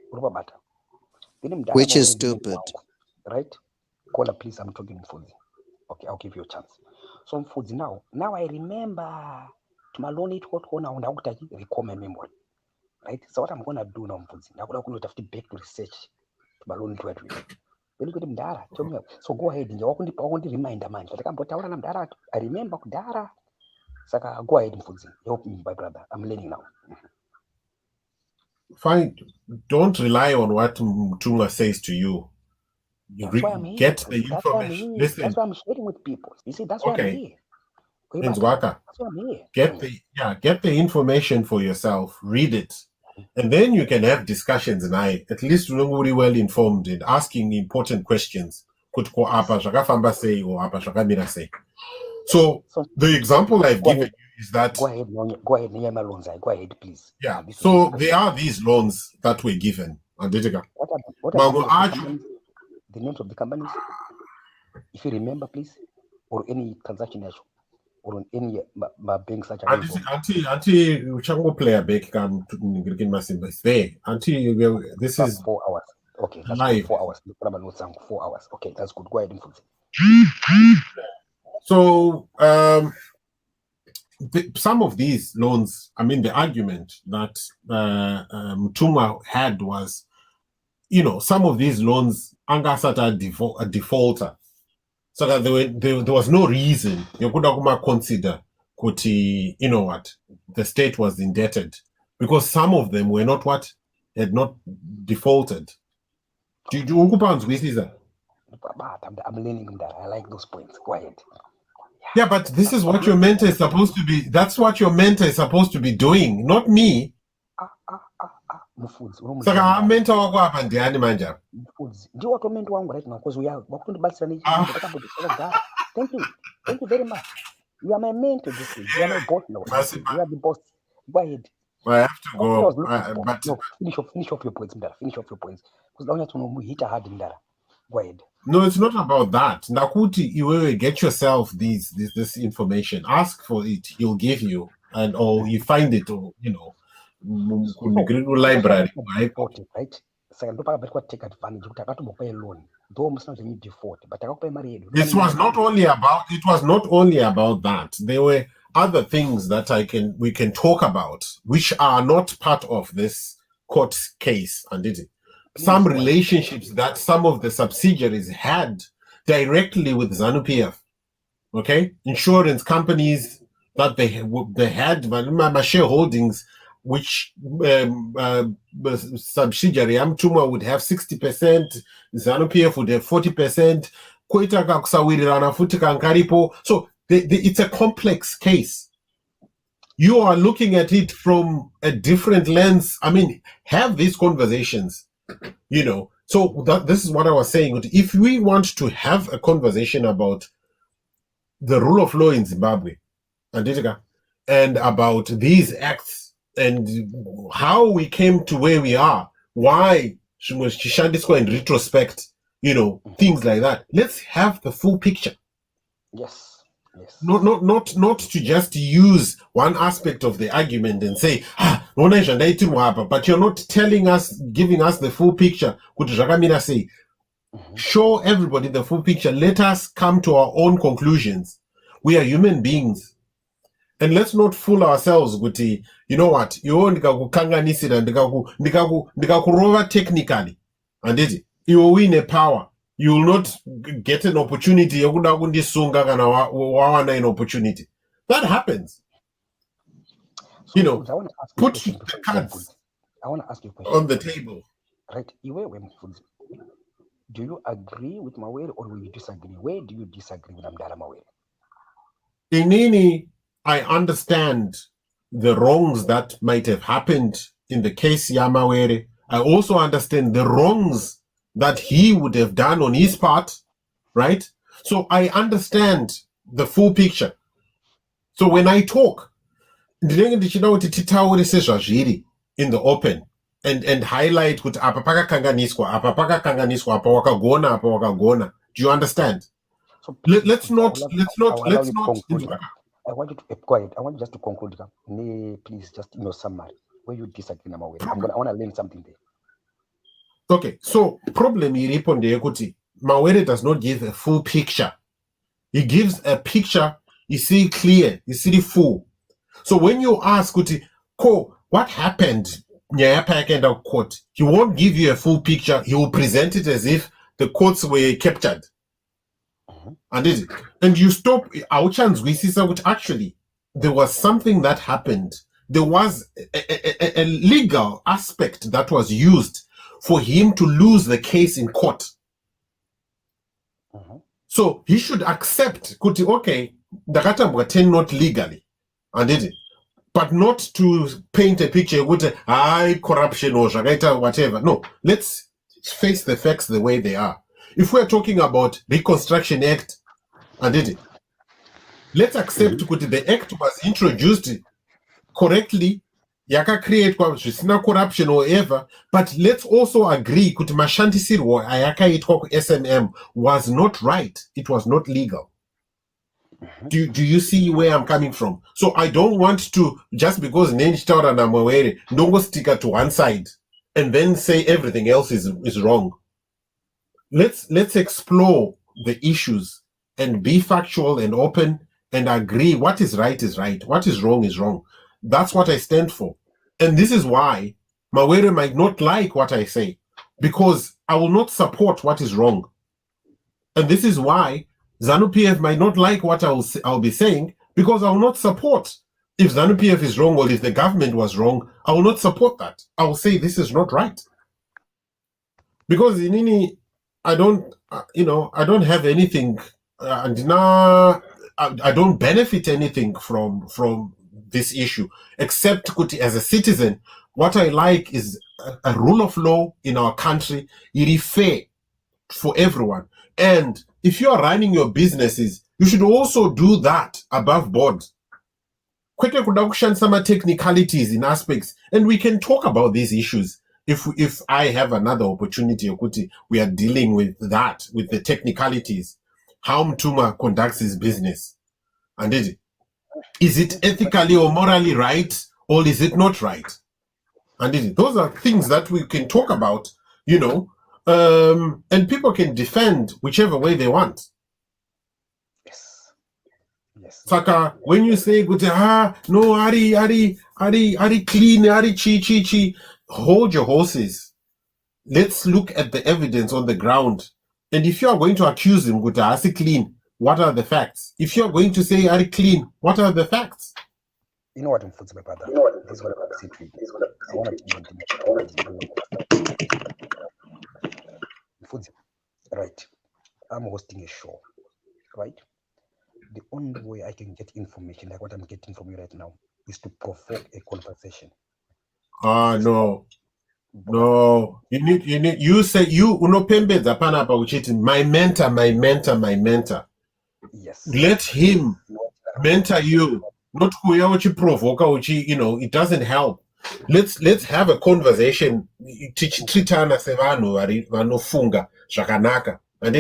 Which is stupid. Right? Caller, please, I'm talking Mfudzi. Okay, I'll give you a chance. So Mfudzi, now I remember to Malone it what and I would recall my memory. Right? So what I'm gonna do now, Mfudzi, now I'm gonna have to back to research to Malone to what then you Mdara, tell me. So go ahead and you want to remind the man. I remember Dara. Saka, go ahead, Mfudzi. Help me, my brother. I'm learning now. Fine. Don't rely on what Mtunga says to you. That's why I'm here. Get the information. Listen. That's why I'm sharing with people. You see, that's why I'm here. That's why I'm here. Get the information for yourself. Read it. And then you can have discussions and at least you're very well informed and asking important questions. So the example I've given you is that go ahead, Nyama loans. Go ahead, please. Yeah. So there are these loans that were given. What are the names of the companies? If you remember, please, or any transaction or on any bank such as Auntie Chango player back can is there. Auntie, this is 4 hours. Okay, that's live. 4 hours. 4 hours. Okay, that's good. Go ahead, So some of these loans, the argument that Mtuma had was, some of these loans angasata a defaulter. So that there was no reason you could consider the state was indebted because some of them were not had not defaulted. Do you with that? I'm learning that. I like those points. Go ahead. Yeah, but this is what your mentor is supposed to be. That's what your mentor is supposed to be doing, not me. Saka mentor wako hapa ndiani manja. Ndio watu mentor wangu right now because we are Thank you very much. You are my mentor this week. You are my boss now. You are the boss. Go ahead. I have to go. But no, finish off your points, Mdara. Finish off your points. Because now you have to hit a hard Mdara. Go ahead. No, it's not about that. Nakuti, you get yourself this information. Ask for it. He'll give you, or you find it, or library, right? Right. So I take advantage of that loan. Though must not need default, but I It was not only about that. There were other things that we can talk about, which are not part of this court case, and some relationships that some of the subsidiaries had directly with ZANU-PF. Okay, insurance companies that they had my shareholdings, which subsidiary Amtuma would have 60%, ZANU-PF would have 40%. So it's a complex case. You are looking at it from a different lens. Have these conversations. So this is what I was saying. If we want to have a conversation about the rule of law in Zimbabwe, and about these acts and how we came to where we are, why Shishandisco in retrospect, things like that. Let's have the full picture. Yes. Not to just use one aspect of the argument and say, but you're not giving us the full picture. Show everybody the full picture. Let us come to our own conclusions. We are human beings. And let's not fool ourselves with you know what, you ndikakukanganisira ndikakurova technically. And you will win a power. You will not get an opportunity. An opportunity. That happens. So, you know, I want to ask you a put question the before you cards conclude. I want to ask you a question. on the table. Right. Do you agree with Mawere or will you disagree? Where do you disagree with Amdala Mawere? Inini, I understand the wrongs that might have happened in the case Yamawere. I also understand the wrongs that he would have done on his part, right? So I understand the full picture. So when I talk, in the open and highlight kuti apa pakakanganiswa, apa pakakanganiswa, apa wakagona, apa wakagona. Do you understand? So Let's not. I want you to go ahead. I want you just to conclude. Please, just in your summary, where you disagree. I want to learn something there. Okay, so problem iripo ndeyekuti Mawere does not give a full picture. He gives a picture, you see clear, you see full. So when you ask kuti, what happened? Court, he won't give you a full picture. He will present it as if the courts were captured. And you stop our chance. We see which actually there was something that happened. There was a legal aspect that was used for him to lose the case in court. So he should accept, okay, the not legally, but not to paint a picture with high corruption or whatever. No, let's face the facts the way they are. If we're talking about Reconstruction Act, let's accept that the act was introduced correctly, yaka create no corruption or ever, but let's also agree that Mashanti Sirwa ayaka itwa SMM was not right. It was not legal. Do you see where I'm coming from? So I don't want to, just because Nenchitaura na Mawere, don't go stick it to one side and then say everything else is wrong. Let's explore the issues and be factual and open and agree what is right, what is wrong. That's what I stand for. And this is why Mawere might not like what I say, because I will not support what is wrong. And this is why ZANU-PF might not like what I'll be saying, because I will not support. If ZANU-PF is wrong or if the government was wrong, I will not support that. I will say this is not right. Because I don't have anything, I don't benefit anything from this issue, except as a citizen, what I like is a rule of law in our country. It is fair for everyone. And if you are running your businesses, you should also do that above board. Kwete production some technicalities in aspects, and we can talk about these issues if I have another opportunity. We are dealing with that, with the technicalities, how Mtuma conducts his business, and is it ethically or morally right, or is it not right? And those are things that we can talk about, and people can defend whichever way they want. Yes. Saka, when you say, no, Ari clean, Ari chi, hold your horses. Let's look at the evidence on the ground. And if you are going to accuse him, Ari clean, what are the facts? If you are going to say Ari clean, what are the facts? You know what, my brother? This is what I'm saying to you. I want to right. I'm hosting a show, right? The only way I can get information like what I'm getting from you right now is to provoke a conversation. No. You say unopembe zapana pa uchiti my mentor. Yes. Let him mentor you. Not kuya uchi provoke uchi, it doesn't help. Let's have a conversation. Tritana sevanu vanofunga shakanaka. And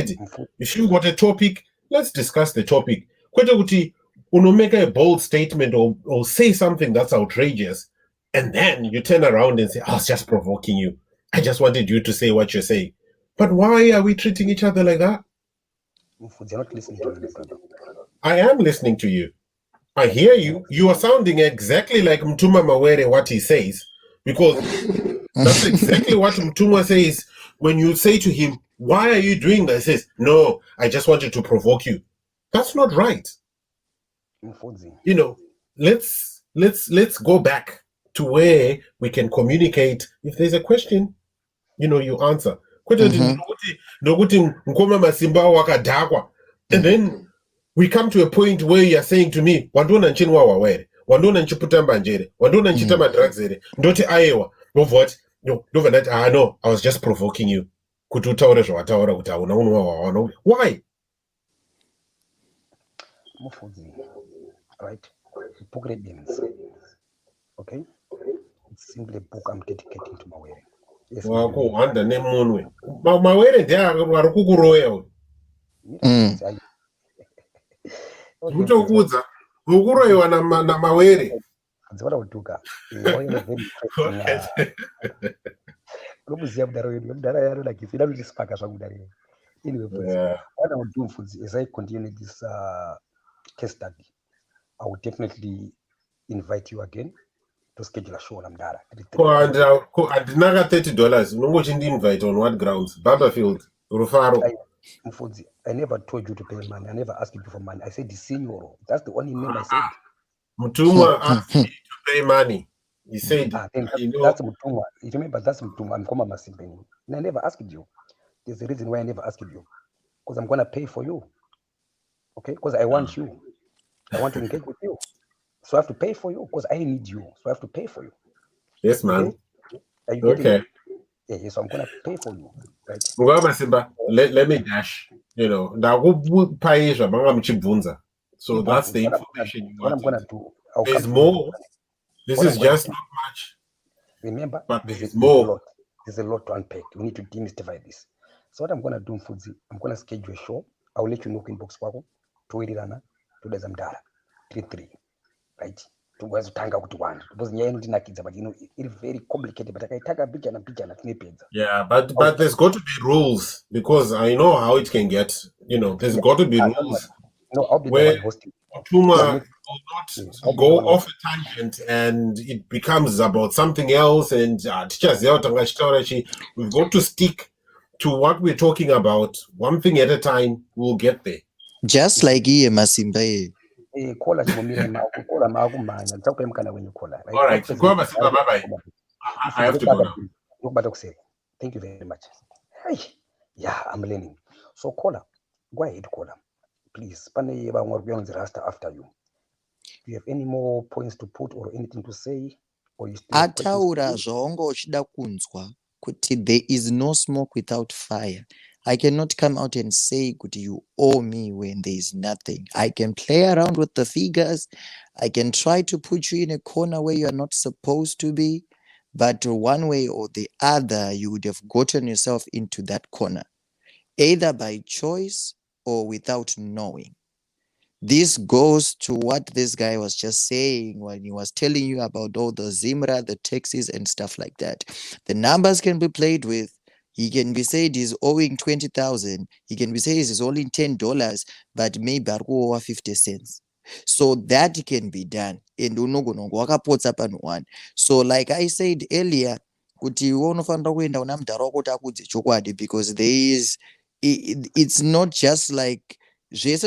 if you got a topic, let's discuss the topic. Kwete kuti make a bold statement or say something that's outrageous, and then you turn around and say, I was just provoking you. I just wanted you to say what you're saying. But why are we treating each other like that? You're not listening to me, brother. I am listening to you. I hear you. You are sounding exactly like Mtuma Mawere, what he says, because that's exactly what Mtuma says when you say to him, why are you doing that? He says, no, I just wanted to provoke you. That's not right. Let's let's go back to where we can communicate. If there's a question, you answer. And then we come to a point where you're saying to me, wandona nchinwa wawere, wandona nchiputamba njere, wandona nchitama drugs ere, ndoti ayewa, what? No, I was just provoking you. Why? Right? BhukuReBenzi. Okay? It's simply a book I'm dedicating to Mawere. Yes, wakuhwanda nemunwe mawere ndiari kukuroya kutokuudza ukuroyiwa namawere unomuziva mudara yaronakisa inanotisipaka zvakudare. Anyway, what I will do as I continue this case study, I will definitely invite you again to schedule a show namdara. Andinaka $30 unongochindinvite on what grounds? Barberfield, Rufaro. Mfudzi, I never told you to pay money. I never asked you for money. I said the senior. That's the only name I said. Mutumwa asked me to pay money. He said, that's Mutumwa. You remember, that's Mutumwa. I'm Koma Masimpeni. And I never asked you. There's a reason why I never asked you. Because I'm going to pay for you. Okay? Because I want you. I want to engage with you. So I have to pay for you because I need you. So I have to pay for you. Yes, man. Okay? Are you getting it? Yeah, so I'm going to pay for you. Right? Let me dash. So that's the information you want. What I'm going to do. There's more. This is just not much. Remember, but there's more. There's a lot to unpack. We need to demystify this. So what I'm going to do, Mfudzi, I'm going to schedule a show. I'll let you know in box wako. Tuirirana, tudeza mdara. 3-3. Right? Tuweza tanga kuti one. Because nyaya inotinakidza, but it's very complicated. But akaitaka picha na tinepedza. Yeah, but there's got to be rules because I know how it can get. There's got to be rules. No, I'll be the one hosting. Puma will not go off a tangent and it becomes about something else. And teachers, we've got to stick to what we're talking about. One thing at a time, we'll get there. Just like Iye Masimba. All right, go Masimba, bye-bye. I have to go now. Thank you very much. Yeah, I'm learning. So, caller, go ahead, caller. Please, after you. Do you have any more points to put or anything to say? Or you still Ataura zvongo uchida kunzwa kuti there is no smoke without fire. I cannot come out and say kuti you owe me when there is nothing. I can play around with the figures. I can try to put you in a corner where you are not supposed to be. But one way or the other, you would have gotten yourself into that corner, either by choice or without knowing. This goes to what this guy was just saying when he was telling you about all the Zimra, the taxis and stuff like that. The numbers can be played with. He can be said he's owing 20,000. He can be said he's only $10, but maybe 50 cents. So that can be done. And so like I said earlier, because there is, it's not just like he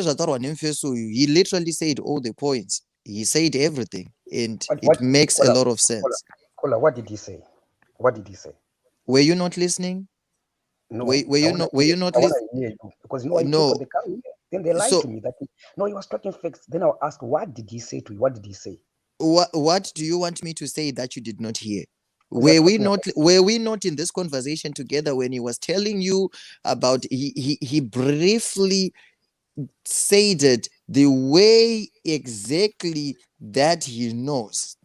literally said all the points. He said everything, and it makes a lot of sense. Kola, what did he say? What did he say? Were you not listening? No. Were you not listening? Because no. Then they lied to me that he was talking facts. Then I'll ask, what did he say to you? What did he say? What do you want me to say that you did not hear? Were we not in this conversation together when he was telling you about he briefly stated the way exactly that he knows,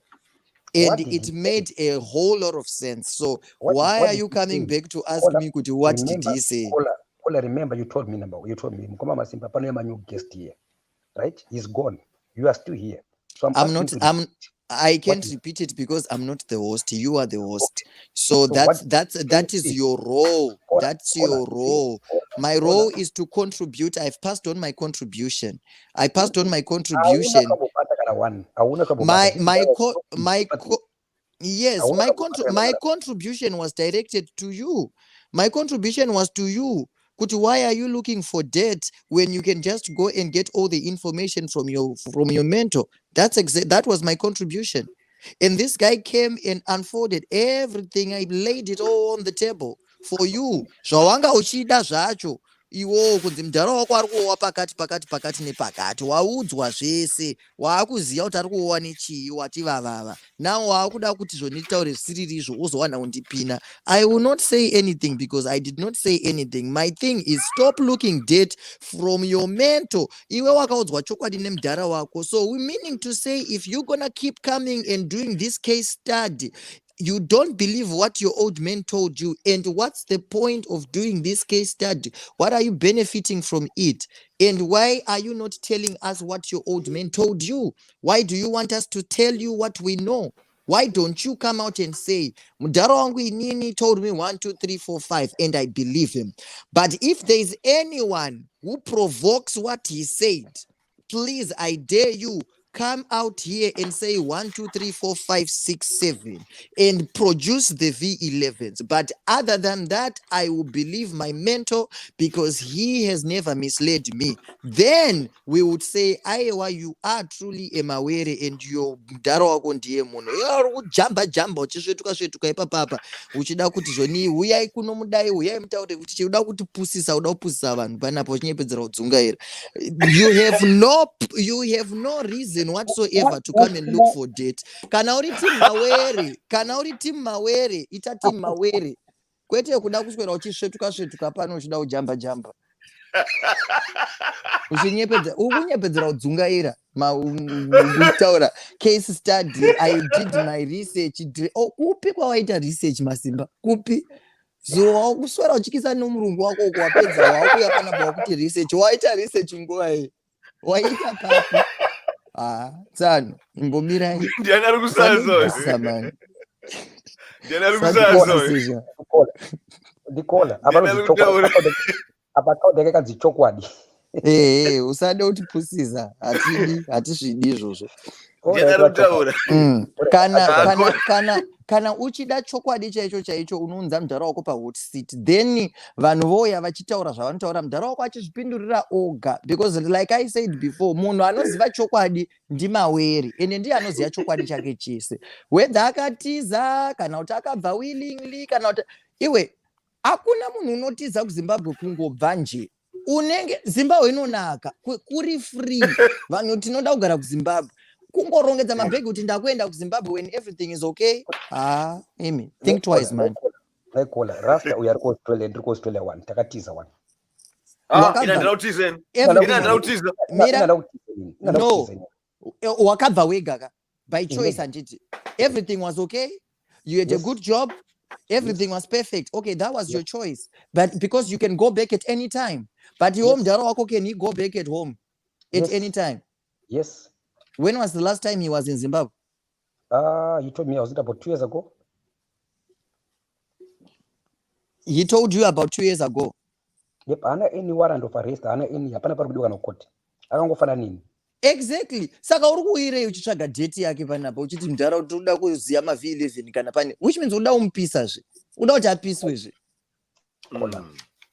and it made a whole lot of sense. So why are you coming back to ask me what did he say? Kola, remember you told me Mkoma Masimba Pano my new guest here, right? He's gone. You are still here. So I can't repeat it because I'm not the host. You are the host. So that is your role. That's your role. My role is to contribute. I've passed on my contribution. My contribution was directed to you. My contribution was to you. Kuti, why are you looking for debt when you can just go and get all the information from your mentor? That was my contribution. And this guy came and unfolded everything. I laid it all on the table for you. Zvawanga uchida zvacho. Iwo kunzi mudhara wako ari kuowa pakati nepakati. Waudzwa zvese. Waakuziva kuti ari kuowa nechii wati vavava. Now waakuda kuti zvonditaure zvisiri izvo uzowana undipina. I will not say anything because I did not say anything. My thing is stop looking debt from your mentor. Iwe wakaudzwa chokwadi nemudhara wako. So we meaning to say if you're gonna keep coming and doing this case study, you don't believe what your old man told you. And what's the point of doing this case study? What are you benefiting from it? And why are you not telling us what your old man told you? Why do you want us to tell you what we know? Why don't you come out and say, mudhara wangu inini told me 1, 2, 3, 4, 5, and I believe him. But if there is anyone who provokes what he said, please, I dare you, come out here and say 1, 2, 3, 4, 5, 6, 7 and produce the V11s. But other than that, I will believe my mentor because he has never misled me. Then we would say, Aiwa, you are truly a mawere and your mudhara wako ndiye munhu. Jamba uchisvetuka ipapapa uchida kuti zvoni uyai kuno mudai uyai mutaure kuti chikuda kuti uda kupusisa vanhu panapo uchinyepedzera kudzungaira. You have no reason whatsoever to come and look for date. Kana uri team mawere ita team mawere kwete kuda kuswera uchisvetuka pano uchida kujamba ukunyepedzera kudzungaira kutaura case study. I did my research. Kupi kwawaita research Masimba? Kupi? So kuswera uchikisa nomurungu wako uko wapedza wakuya panapa wakuti research. Waita research nguva iyi waita papi? Tsano imbomirai ndiani ari kusaza ndikola apakaudeke kanzi chokwadi. Usade kutipusisa hatisvidi izvozvo. Kana uchida chokwadi chaicho unounza mudhara wako pahot seat, then vanhu voya vachitaura zvavanotaura mudhara wako achizvipindurira oga, because like I said before, munhu anoziva chokwadi ndimawere ende ndiye anoziva chokwadi chake chese, whether akatiza kana kuti akabva willingly kana kuti iwe hakuna munhu unotiza kuZimbabwe kungobva nje. Unenge Zimbabwe inonaka kuri free. Vanhu tinoda kugara kuZimbabwe. Kungorongedza mabhegi kuti ndakuenda kuZimbabwe when everything is okay. Amy, think twice man. Lekola rasta uyari ku Australia ndiri ku Australia one takatiza one. No, wakabva wega by choice anditi. Everything was okay. You had a good job. Everything was perfect. Okay, that was your choice. But because you can go back at any time. But your home Daroko, can he go back at home at any time? Yes. When was the last time he was in Zimbabwe? He told me, was it about 2 years ago? He told you about 2 years ago? Yep, ana any warrant of arrest, ana any hapana parudiwa na court. Akangofana nini? Exactly. Saka uri kuire uchitsvaga date yake panapa uchiti mudhara kuti uda kuziya ma V11 kana pane, which means uda umpisa zve. Uda kuti apiswe zve.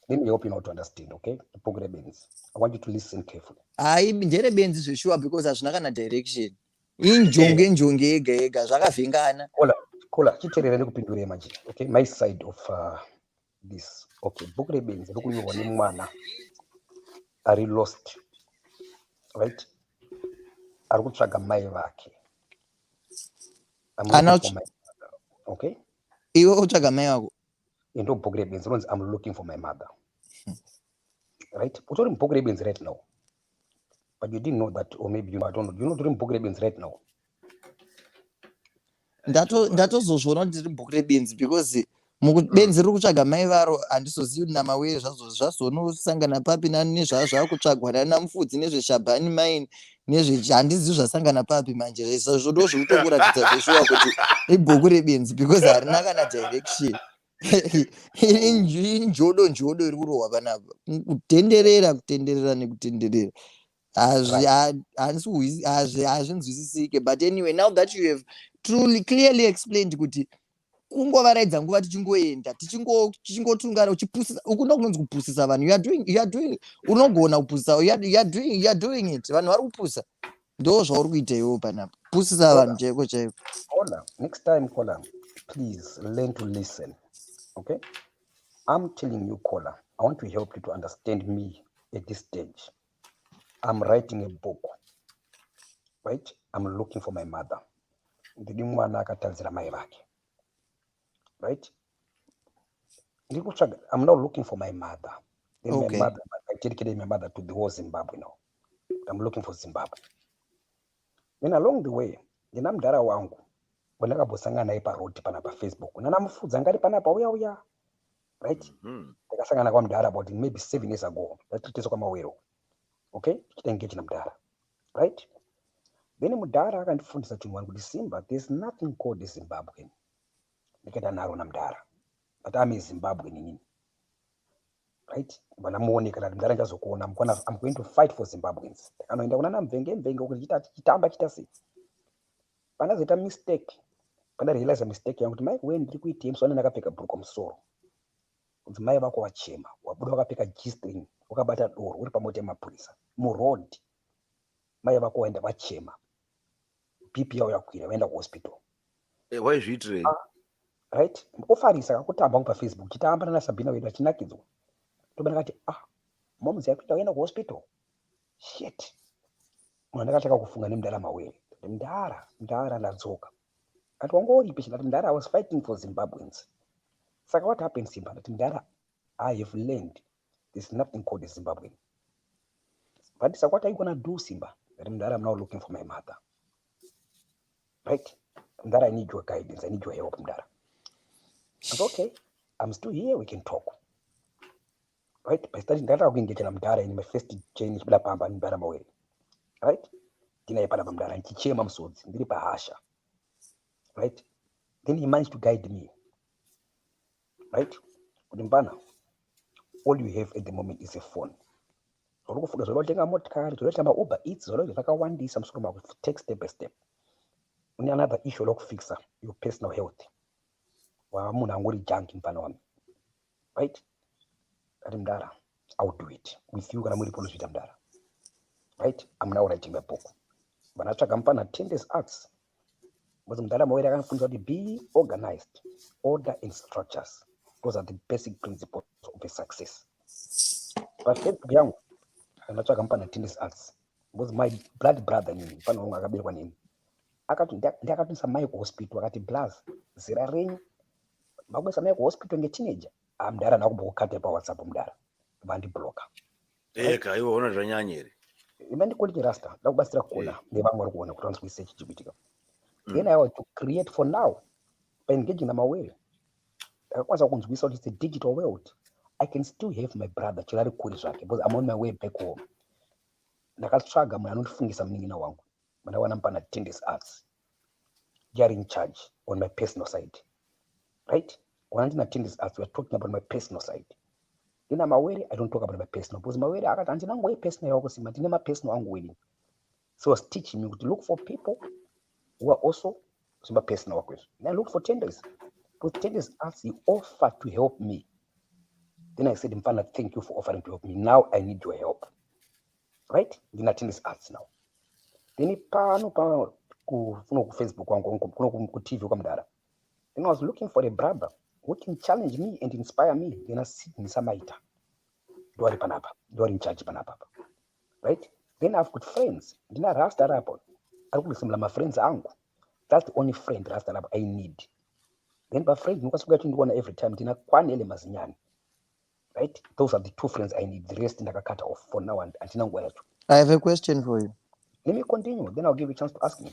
Let me help you not to understand, okay? BhukuReBenzi. I want you to listen carefully. Nderebenzi zveshuwa because hazvina kana direction. Injonge ega zvakavhengana. Kola chiterere nekupindure manje. Okay, my side of this. Okay, BhukuReBenzi lokunyorwa nemwana ari lost. Right? Ari kutsvaga mai vake. Okay? Iwe utsvaga mai vako. Into BhukuReBenzi unonzi I'm looking for my mother. Right? Utori BhukuReBenzi right now. But you didn't know that, or maybe I don't know. You know doing BhukuReBenzi right now. Ndatozozvona kuti ndiri BhukuReBenzi because mubenzi riri kutsvaga mai varo handizozivi kuti namawere zvazonosangana papi nezvazvakutsvagwa nanamufudzi nezveshabhani maini handizivi zvasangana papi manje zvodo zvekutokuratidza zveshuwa kuti iBhukuReBenzi because harina kana direction. Njodo iri kurohwa panapa kutenderera nekutenderera hazvinzwisisike. But anyway, now that you have truly clearly explained kuti kungovaraidza nguva tichingoenda tichingotungana uchipusisa uku ndokunonzi kupusisa vanhu you are doing unogona kupusisa you are doing it vanhu vari kupusa ndo zvauri kuita iwo panapa pusisa vanhu chaiko chaiko. Kola, next time Kola, please learn to listen. Okay, I'm telling you Kola, I want to help you to understand me at this stage. I'm writing a book, right? I'm looking for my mother. Ndidi mwana akatanzira mai vake, right? I'm now looking for my mother. Then Okay. my mother, I dedicated my mother to the whole Zimbabwe now. I'm looking for Zimbabwe. Then along the way, ndina mudhara wangu wandakambosangana naye parodi pana paFacebook. Nanamufudza ngari panapa uya. Right? Ndakasangana kwa mudhara about maybe 7 years ago. Tatiteso kwa mawero. Okay? Tichita na mudhara. Right? Then mudhara akandifundisa chinhu wangu kuti Simba, there's nothing called Zimbabwean. Ndikenda naro na mudhara. But I'm a Zimbabwean inini. Right? Vanamuoneka kuti mudhara ndazokuona. I'm going to fight for Zimbabweans. Ndakanoenda kuna namvenge kuti chitamba chita sei. Panazoita mistake. Pana realize mistake yangu kuti mai wewe ndiri kuita musana nakapfeka bhuruku musoro. Kuti mai vako wachema, wabuda wakapfeka G-string, wakabata doro uri pamota yemapurisa. Muroad. Mai vako waenda wachema. BP yao yakwira waenda kuhospital. Waizviitirei? Right? Mukufarisa kakutamba ku paFacebook chitamba na Sabina wedu achinakidzwa. Tobana kati momuzi yakuita waenda kuhospital. Shit. Mwana ndakataka kufunga nemudhara mawere. Mudhara ndadzoka. Ati wangoripi chidati mudhara I was fighting for Zimbabweans. Saka what happened Simba? That mudhara I have learned there's nothing called Zimbabwean. But so what are you gonna do Simba? That mudhara I'm now looking for my mother. Right? Mudhara I need your guidance. I need your help mudhara. I said, okay, I'm still here, we can talk. Right? By starting that I'll engage mudhara in my first journey bila pamba mudhara mawere. Right? Ndinayepana pamudhara ndichichema musodzi ndiri pahasha. Right? Then he managed to guide me. Right? Kudimbana, all you have at the moment is a phone. So look for the zolotenga motikari, zolotamba Uber Eats, zolotaka one day some sort of take step by step. When another issue look fixer, your personal health. Wa muna ngori junk mpana wami. Right? Adimdara, I'll do it. With you kana muri policy damdara. Right? I'm now writing my book. Banatsvaga mpana 10 days acts. Because mudhara mawere akanifunza kuti be organized, order and structures. Those are the basic principles of a success. But Facebook yangu anatsvaga mpana 10 days acts. Because my blood brother nini pana wangu akaberwa nini. Akati ndakatunisa mai ku hospital akati blaz zera renyu. Makwesa mai ku hospital nge-teenager. Mudhara nakubokukata pa WhatsApp mudhara. Vandibloka. Eka iwe unozvanyanya here. Imandikoti rasta ndakubatsira kuona nevamwe vari kuona kuti vanozwi chichibitika. Then I want to create for now by engaging na mawere. Ndakakwanisa kunzwisa kuti it's a digital world. I can still have my brother chirari kuri zvake because I'm on my way back home. Ndakatsvaga munhu anondifungisa munin'ina wangu. Mandawana mpana 10 days arts. You are in charge on my personal side. Right? When I'm 10 days arts, we are talking about my personal side. Then I'm aware I don't talk about my personal because my way akati andina ngoe personal yako sima ndine ma personal angu wedding. So I was teaching me to look for people who are also some personal workers. Then I look for tenders. But tenders asked he offered to help me. Then I said, Mfana, thank you for offering to help me. Now I need your help. Right? Then I tenders asked now. Then he ku Facebook ku TV ukamdara. Then I was looking for a brother who can challenge me and inspire me. Then I sit in Samaita. Do are in charge panapa. Right? Then I've got friends. Then I rasta rapport. My friends angu. That's the only friend that I need. Then my friend one every time. Right? Those are the 2 friends I need. The rest in the cut off for now and I have a question for you. Let me continue. Then I'll give you a chance to ask me.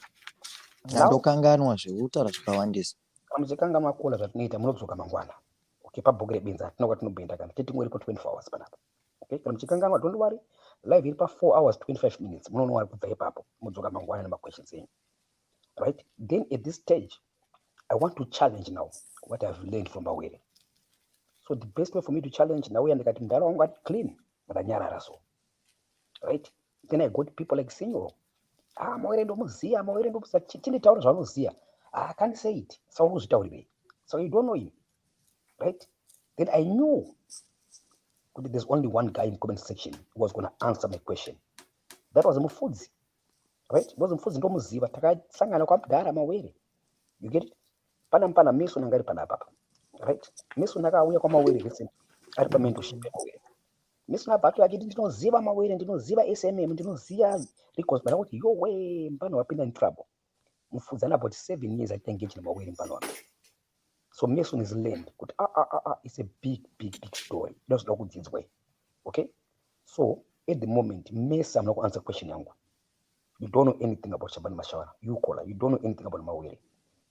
Ndokanganwa zveutaura zvakawandisa. Kamuzikanga makola zvatinoita munobzoka mangwana. Okay, paBhukuReBenzi atinenge tinobenda kana teti mweri po 24 hours panapa. Okay, kamuzikanga don't worry. Live iri pa 4 hours 25 minutes. Munoona kubva ipapo mudzoka mangwana na questions enyu. Right? Then at this stage, I want to challenge now what I've learned from Mawere. So the best way for me to challenge now is to mdara wangu clean, madanyara so. Right? Then I got people like Senor. Mawere ndo muziya, Mawere ndo muziya, chini tauro zvanoziya. I can't say it. Sauro zvitauri be. So you don't know him, right? Then I knew there's only one guy in comment section who was going to answer my question. That was Mufudzi, right? It was Mufudzi ndo muziva takasangana kwamudhara mawere. You get it? Pana meso nangari pana papa, right? Meso nakauya kwamawere recently ari pamentorship yamawere. Meso nabva achiti ndinoziva mawere, ndinoziva SMM, ndinoziva records, but akuti yo way mpano wapinda in trouble. Mufudzi ana about 7 years I engaged in mawere mpano wake. So Mason is learned. It's a big story. That's not good this way. Okay? So at the moment, Mason, I'm not going to answer question yangu. You don't know anything about Shaban Mashawara. You call her. You don't know anything about Mawere.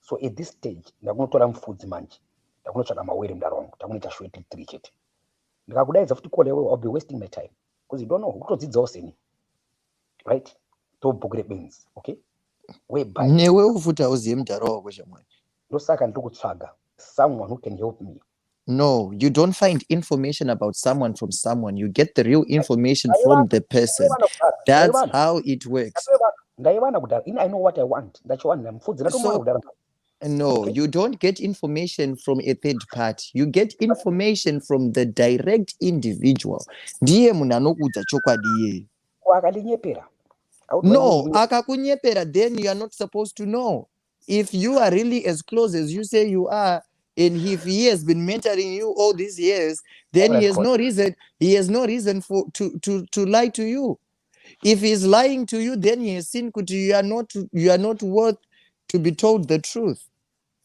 So at this stage, they're going to tell them foods manji. They're going to tell them Mawere mdarong. They're going to show it to treat it. I'll be wasting my time. Because you don't know who it's all right? To BhukuReBenzi. Okay? Way back. Newe ufuta uzi mdaro kwa shamwe. No saka ndukutsvaga someone who can help me. No, you don't find information about someone from someone. You get the real information from the person. That's how it works. I know what I want. That's one. So, no, you don't get information from a third party. You get information from the direct individual. Ndiye munanokudza chokwadi. No, akakunyepera, then you are not supposed to know. If you are really as close as you say you are, and if he has been mentoring you all these years, then he has no reason. He has no reason to lie to you. If he's lying to you, then he has seen that you are not worth to be told the truth.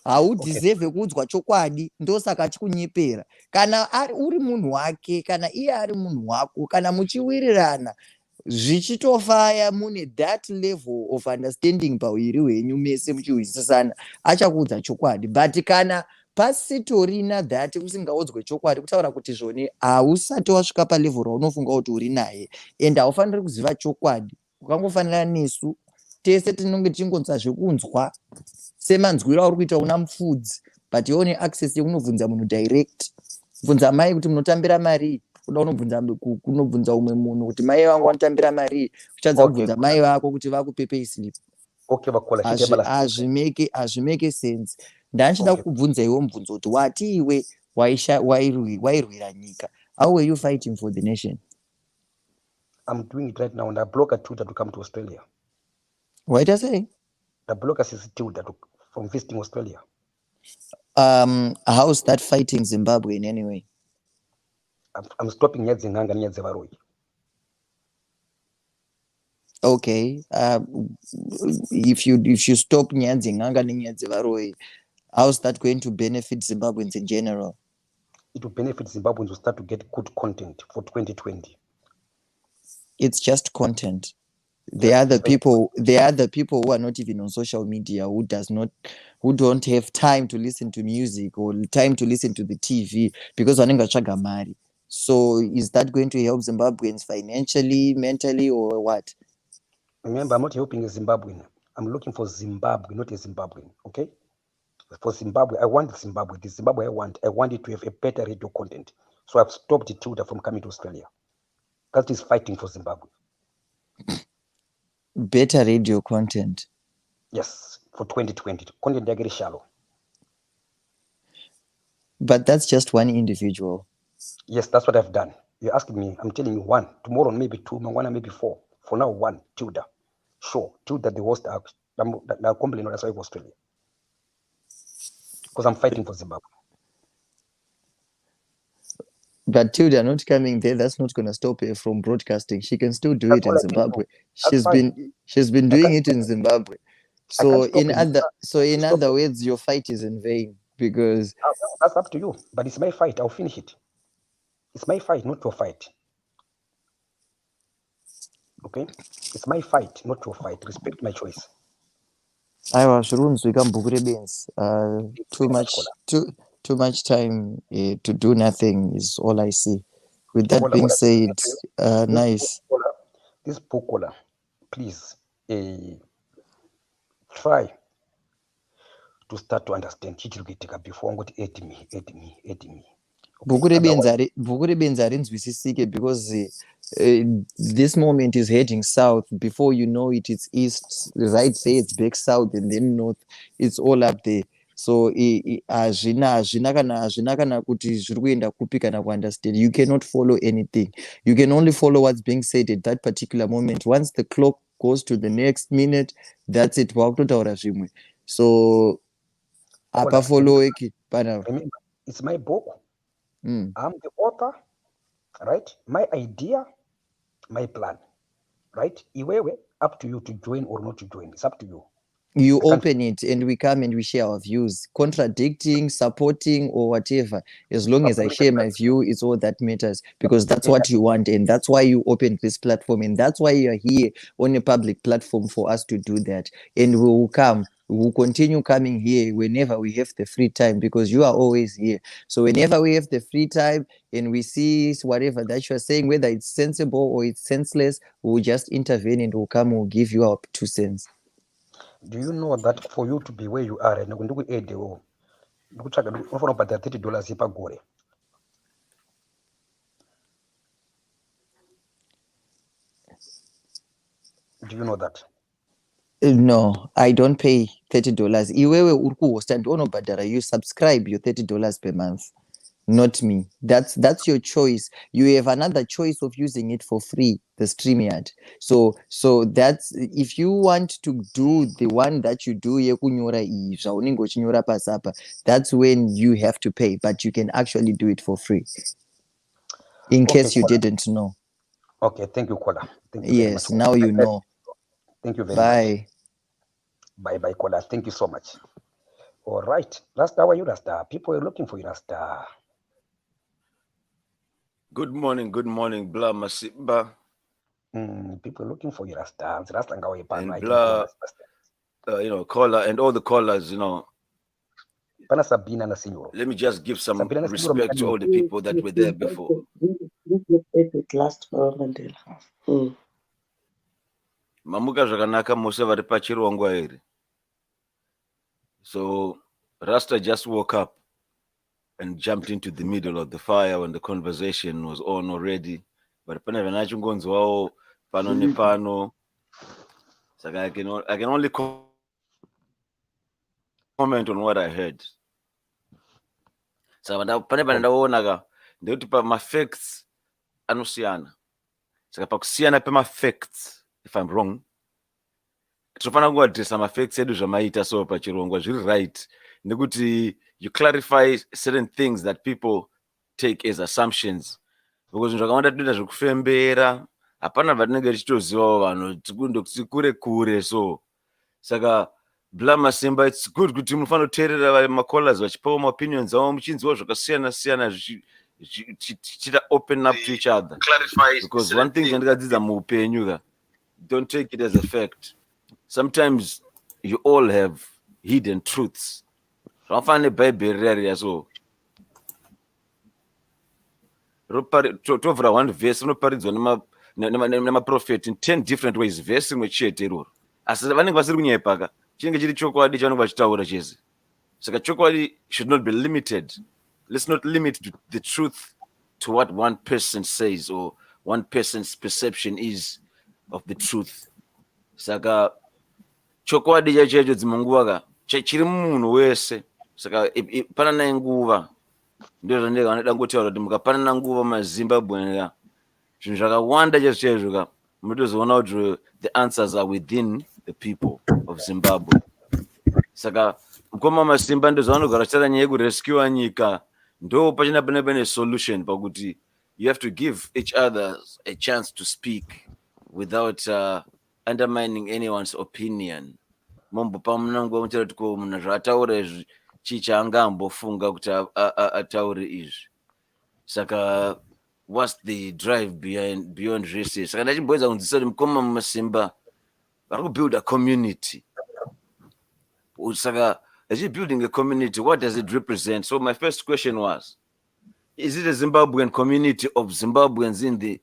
How deserve kudzwa chokwadi ndosaka chikunyepera. Kana uri munhu wake, kana iye ari munhu wako, kana muchiwirirana zvichitofaya mune that level of understanding pawiri hwenyu mese muchiwisisana achakudza chokwadi. But kana pasitorina that usingaudzwe chokwadi kutaura kuti zvone hausati wasvika palevel raunofunga kuti uri naye and haufaniri kuziva chokwadi. Ukangofanira nesu tese tinonge tichingonza zvekunzwa semanzwiro auri kuita una Mufudzi, but ione access yekunobvunza munhu direct. Bvunza mai kuti munotambira mari, kuda kunobvunza umwe munhu kuti mai vangu vanotambira mari, uchadza kubvunza mai vako kuti vakupe payslip. Hazvimeke sense. Ndanchida kukubvunza iwe mubvunzo kuti wati iwe wairwira nyika. How were you fighting for the nation? I'm doing it right now and I block a tutor to come to Australia. What are you saying? The block a tutor from visiting Australia. How's that fighting Zimbabwe in any way? I'm stopping Nyadzinganga and Nyadzevaroi. Okay. If you stop Nyadzinganga and Nyadzevaroi, how's that going to benefit Zimbabweans in general? It will benefit Zimbabweans to start to get good content for 2020. It's just content. There are the people who are not even on social media who don't have time to listen to music or time to listen to the TV because vanenge vatsvaga mari. So is that going to help Zimbabweans financially, mentally, or what? Remember, I'm not helping a Zimbabwean. I'm looking for Zimbabwe, not a Zimbabwean. Okay? For Zimbabwe, I want Zimbabwe. The Zimbabwe I want it to have a better radio content. So I've stopped the tutor from coming to Australia. That is fighting for Zimbabwe. Better radio content. Yes, for 2020. Content is very shallow. But that's just one individual. Yes, that's what I've done. You're asking me, I'm telling you one. Tomorrow maybe two, one maybe four. For now, one, Tilda. Sure, Tilda the host now complaining that's why Australia. Because I'm fighting for Zimbabwe. But Tilda not coming there, that's not going to stop her from broadcasting. She can still do it in Zimbabwe. She's been doing it in Zimbabwe. So in other words, your fight is in vain because that's up to you. But it's my fight. I'll finish it. It's my fight, not your fight. Okay? It's my fight, not your fight. Respect my choice. I was runs become BhukuReBenzi. Too much time to do nothing is all I see. With that being said, nice. This Bukola, please try to start to understand before I'm going to aid me. BhukuReBenzi arinzwisisike because this moment is heading south. Before you know it, it's east. Right, say it's back south, and then north. It's all up there. so hazvina kana kuti zviri kuenda kupi kana kuunderstand. You cannot follow anything. You can only follow what's being said at that particular moment. Once the clock goes to the next minute, that's it. Wakutotaura zvimwe. So apa followeki panapa. Remember, it's my book. I'm the author, right? My idea, my plan, right? Iwewe, up to you to join or not to join. It's up to you. You open it and we come and we share our views, contradicting, supporting, or whatever. As long as I share my view, it's all that matters, because that's what you want, and that's why you opened this platform, and that's why you're here on a public platform for us to do that. And we will come. We will continue coming here whenever we have the free time, because you are always here. So whenever we have the free time and we see whatever that you're saying, whether it's sensible or it's senseless, we'll just intervene and we'll come, we'll give you our 2 cents. Do you know that for you to be where you are, and $30 pagore? Do you know that? No, I don't pay $30. Iwewe urikuhost and badara, you subscribe your $30 per month. Not me. That's your choice. You have another choice of using it for free, the StreamYard. So that's, if you want to do the one that you do, that's when you have to pay, but you can actually do it for free. In case you didn't know. Okay, thank you, Kola. Thank you yes, very much. Now you know. Thank you very much. Bye, Kola. Thank you so much. All right. Rasta, how are you, Rasta? People are looking for you, Rasta. Good morning, Bla Masiba. People looking for you, Rasta. Rasta and Bla, caller and all the callers, Let me just give some respect to all the people that were there before. Mamuka zvakanaka mose vari pachirongwa here. So Rasta just woke up and jumped into the middle of the fire when the conversation was on already. But pane vanachungonzwawo pano nepano. So I can only comment on what I heard. So pane pandaonaka ndekuti pama facts anosiyana. Saka pakusiyana pema facts, if I'm wrong, tofana kuadresa ma facts edu zvamaita so pachirongwa zviri right. Nekuti you clarify certain things that people take as assumptions. Because zvakawanda tinoita zvekufembera, hapana vatinenge tichitozivawo vanhu kure so. Saka Bla Masimba, it's good kuti munofanira kuteerera macallers vachipawo maopinions avo muchinzwawo zvakasiyana siyana zvichita open up to each other. Because one thing zvandikadzidza muupenyu, don't take it as a fact. Sometimes you all have hidden truths. Zvamafanira neBhaibheri rariya so. Tovhura one verse unoparidzwa nemaprofeti in 10 different ways. Verse rimwe chete iroro. Asi vanenge vasiri kunyaipaka. Chinenge chiri chokwadi chavanenge vachitaura chese. Saka chokwadi should not be limited. Let's not limit the truth to what one person says or one person's perception is of the truth. Saka chokwadi chacho dzimanguva chiri munhu wese. Saka panana nguva ndio zvandenge vanoda ngotaura kuti mukapanana nguva maZimbabwe zvinhu zvakawanda chaizvo munotozoona kuti the answers are within the people of Zimbabwe. Saka mukoma Masimba ndozvavanogara chara nyaya yekurescue nyika ndo pachina pane solution pakuti you have to give each other a chance to speak without undermining anyone's opinion. Mombo pamunango mutera kuti ko munhu zvataura chichanga ambofunga kuti ataure izvi. Saka what's the drive beyond races? Saka ndachimboedza kunzisa kuti mukoma Masimba vari build a community. Saka as you building a community, what does it represent? So my first question was, is it a Zimbabwean community of Zimbabweans in the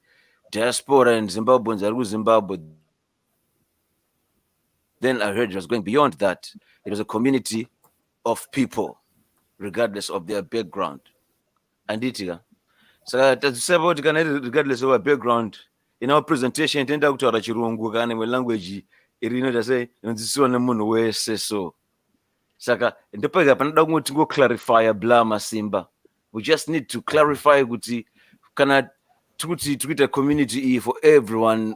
diaspora and Zimbabweans are Zimbabwe? Then I heard it was going beyond that. It was a community of people, regardless of their background. And it, so regardless of our background, in our presentation, tend out to Chirungu language, it say, so. Saka ndopega panoda kungoti ngo clarify bla Masimba. We just need to clarify kuti kana tukuita community for everyone,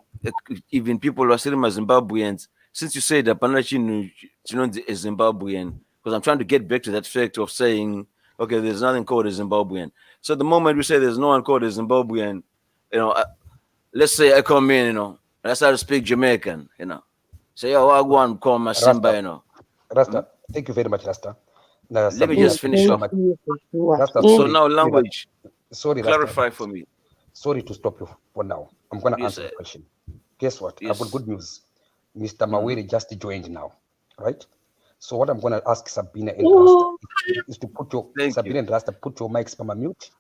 even people who are still Zimbabweans. Since you said apana chinonzi a Zimbabwean, because I'm trying to get back to that fact of saying, okay, there's nothing called a Zimbabwean. So the moment we say there's no one called a Zimbabwean, let's say I come in, and I start to speak Jamaican, say, oh, I go and call Masimba, Rasta, thank you very much, Rasta. Let me just finish up. Rasta, So now language, sorry, clarify Rasta. for me. Sorry to stop you for now. I'm going to Yes, answer the question. Guess what? Yes. I've got good news. Mr. Mawere just joined now, right? So what I'm going to ask Sabina and Rasta is to put your and Rasta put your mics on mute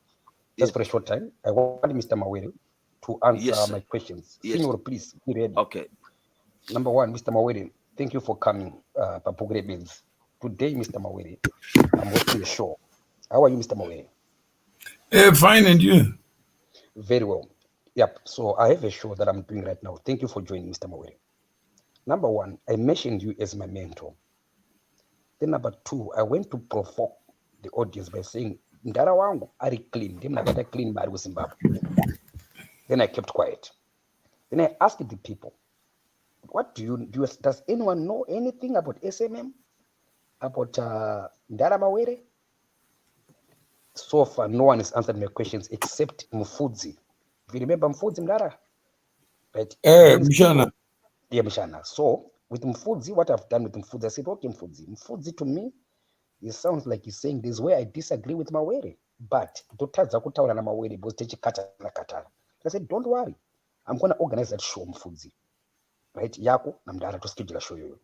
just for a short time. I want Mr. Mawere to answer my questions. Yes. Senior, please be ready. Okay. Number one, Mr. Mawere, thank you for coming, BhukuReBenzi. Today, Mr. Mawere, I'm hosting the show. How are you, Mr. Mawere? Fine, and you? Very well. Yep. So I have a show that I'm doing right now. Thank you for joining, Mr. Mawere. Number one, I mentioned you as my mentor. Then number two, I went to provoke the audience by saying, Ndara wangu ari clean. Clean bari with Zimbabwe. Then I kept quiet. Then I asked the people, what does anyone know anything about SMM? About Ndara Mawere? So far, no one has answered my questions except Mufudzi. If you remember Mufudzi Ndara? Right? Mshana. Yeah, Mshana. So, with Mufudzi, what I've done with Mufudzi, I said, okay, Mufudzi to me, it sounds like he's saying this way I disagree with Mawere. But, I said, don't worry. I'm going to organize that show, Mufudzi. Right? Yako, Namdara to schedule a show you.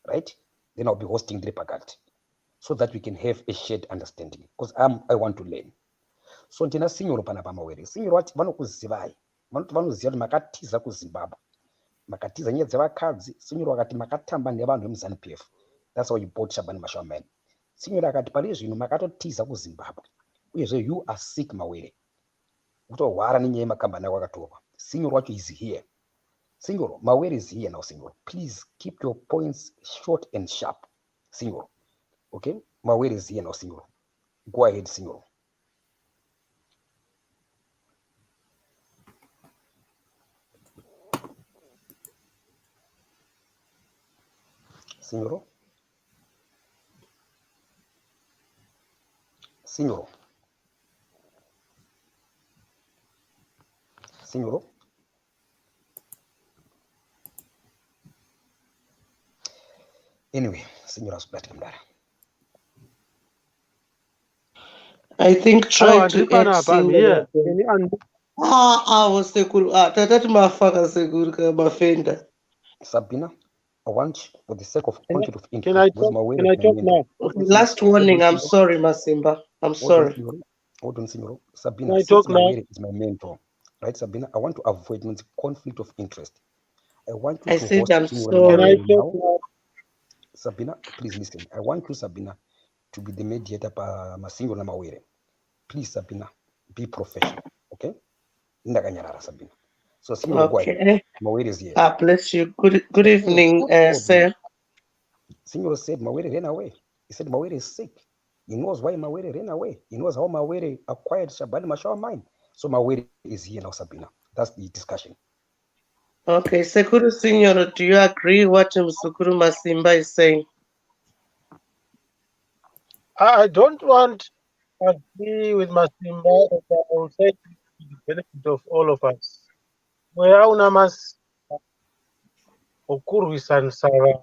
Right? Then I'll be hosting Dripagant, so that we can have a shared understanding. Because I want to learn. So, Ntina Signor Panabamawere. Signor, what Vanukuzivai? Vanuzia Makatiza Kuzimbabwe. Makatiza nyedza vakadzi sinyoro akati makatamba nevanhu vemuZANU-PF. That's how you bought Shabani Mashaman. Sinyoro akati pari zvino makatotiza kuZimbabwe. Uyezve you are sick Mawere. Kutohwara nenyaya yemakambani ako akatorwa. Sinyoro wacho is here. Signor, Mawere is here now, Signor. Please keep your points short and sharp. Signor. Okay? Mawere is here now, Signor. Go ahead, Signor. Signor. Signor. Signor. Anyway, Signor Asbatandara. I think try to add here. I was seguro. Tatati mafaka seguro mafenda. Sabina, I want, for the sake of conflict of interest, Can I talk now? Last warning. I'm sorry, Masimba. I'm sorry. Hold on, Signor. Sabina, since Mawere is my mentor, right, Sabina? I want to avoid the conflict of interest. I want you to said I'm host sorry. Can I talk now? Sabina, please listen. I want you, Sabina, to be the mediator by Masingo na Mawere. Please, Sabina, be professional, okay? Ndakanyarara, Sabina. So, Signor, okay. Mawere is here. Bless you. Good evening, sir. Signor said Mawere ran away. He said Mawere is sick. He knows why Mawere ran away. He knows how Mawere acquired Shabani Mashawa mine. So Mawere is here now, Sabina. That's the discussion. Okay, Sekuru Signor, do you agree what Msukuru Masimba is saying? I don't want to agree with Masimba, but I will say to the benefit of all of us. Mwea unamas okurwisanisara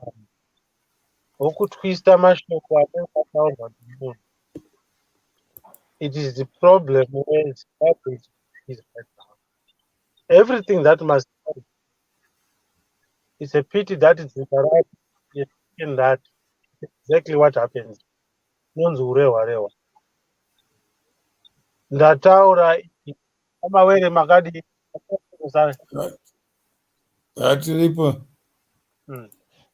okutwista mashoko anenge munhu. It is the problem where Zimbabwe is right now. Everything that must happen. It's a pity that it's in that exactly what happens. Nonzi urewa. Ndataura Amawere makadi atiripo.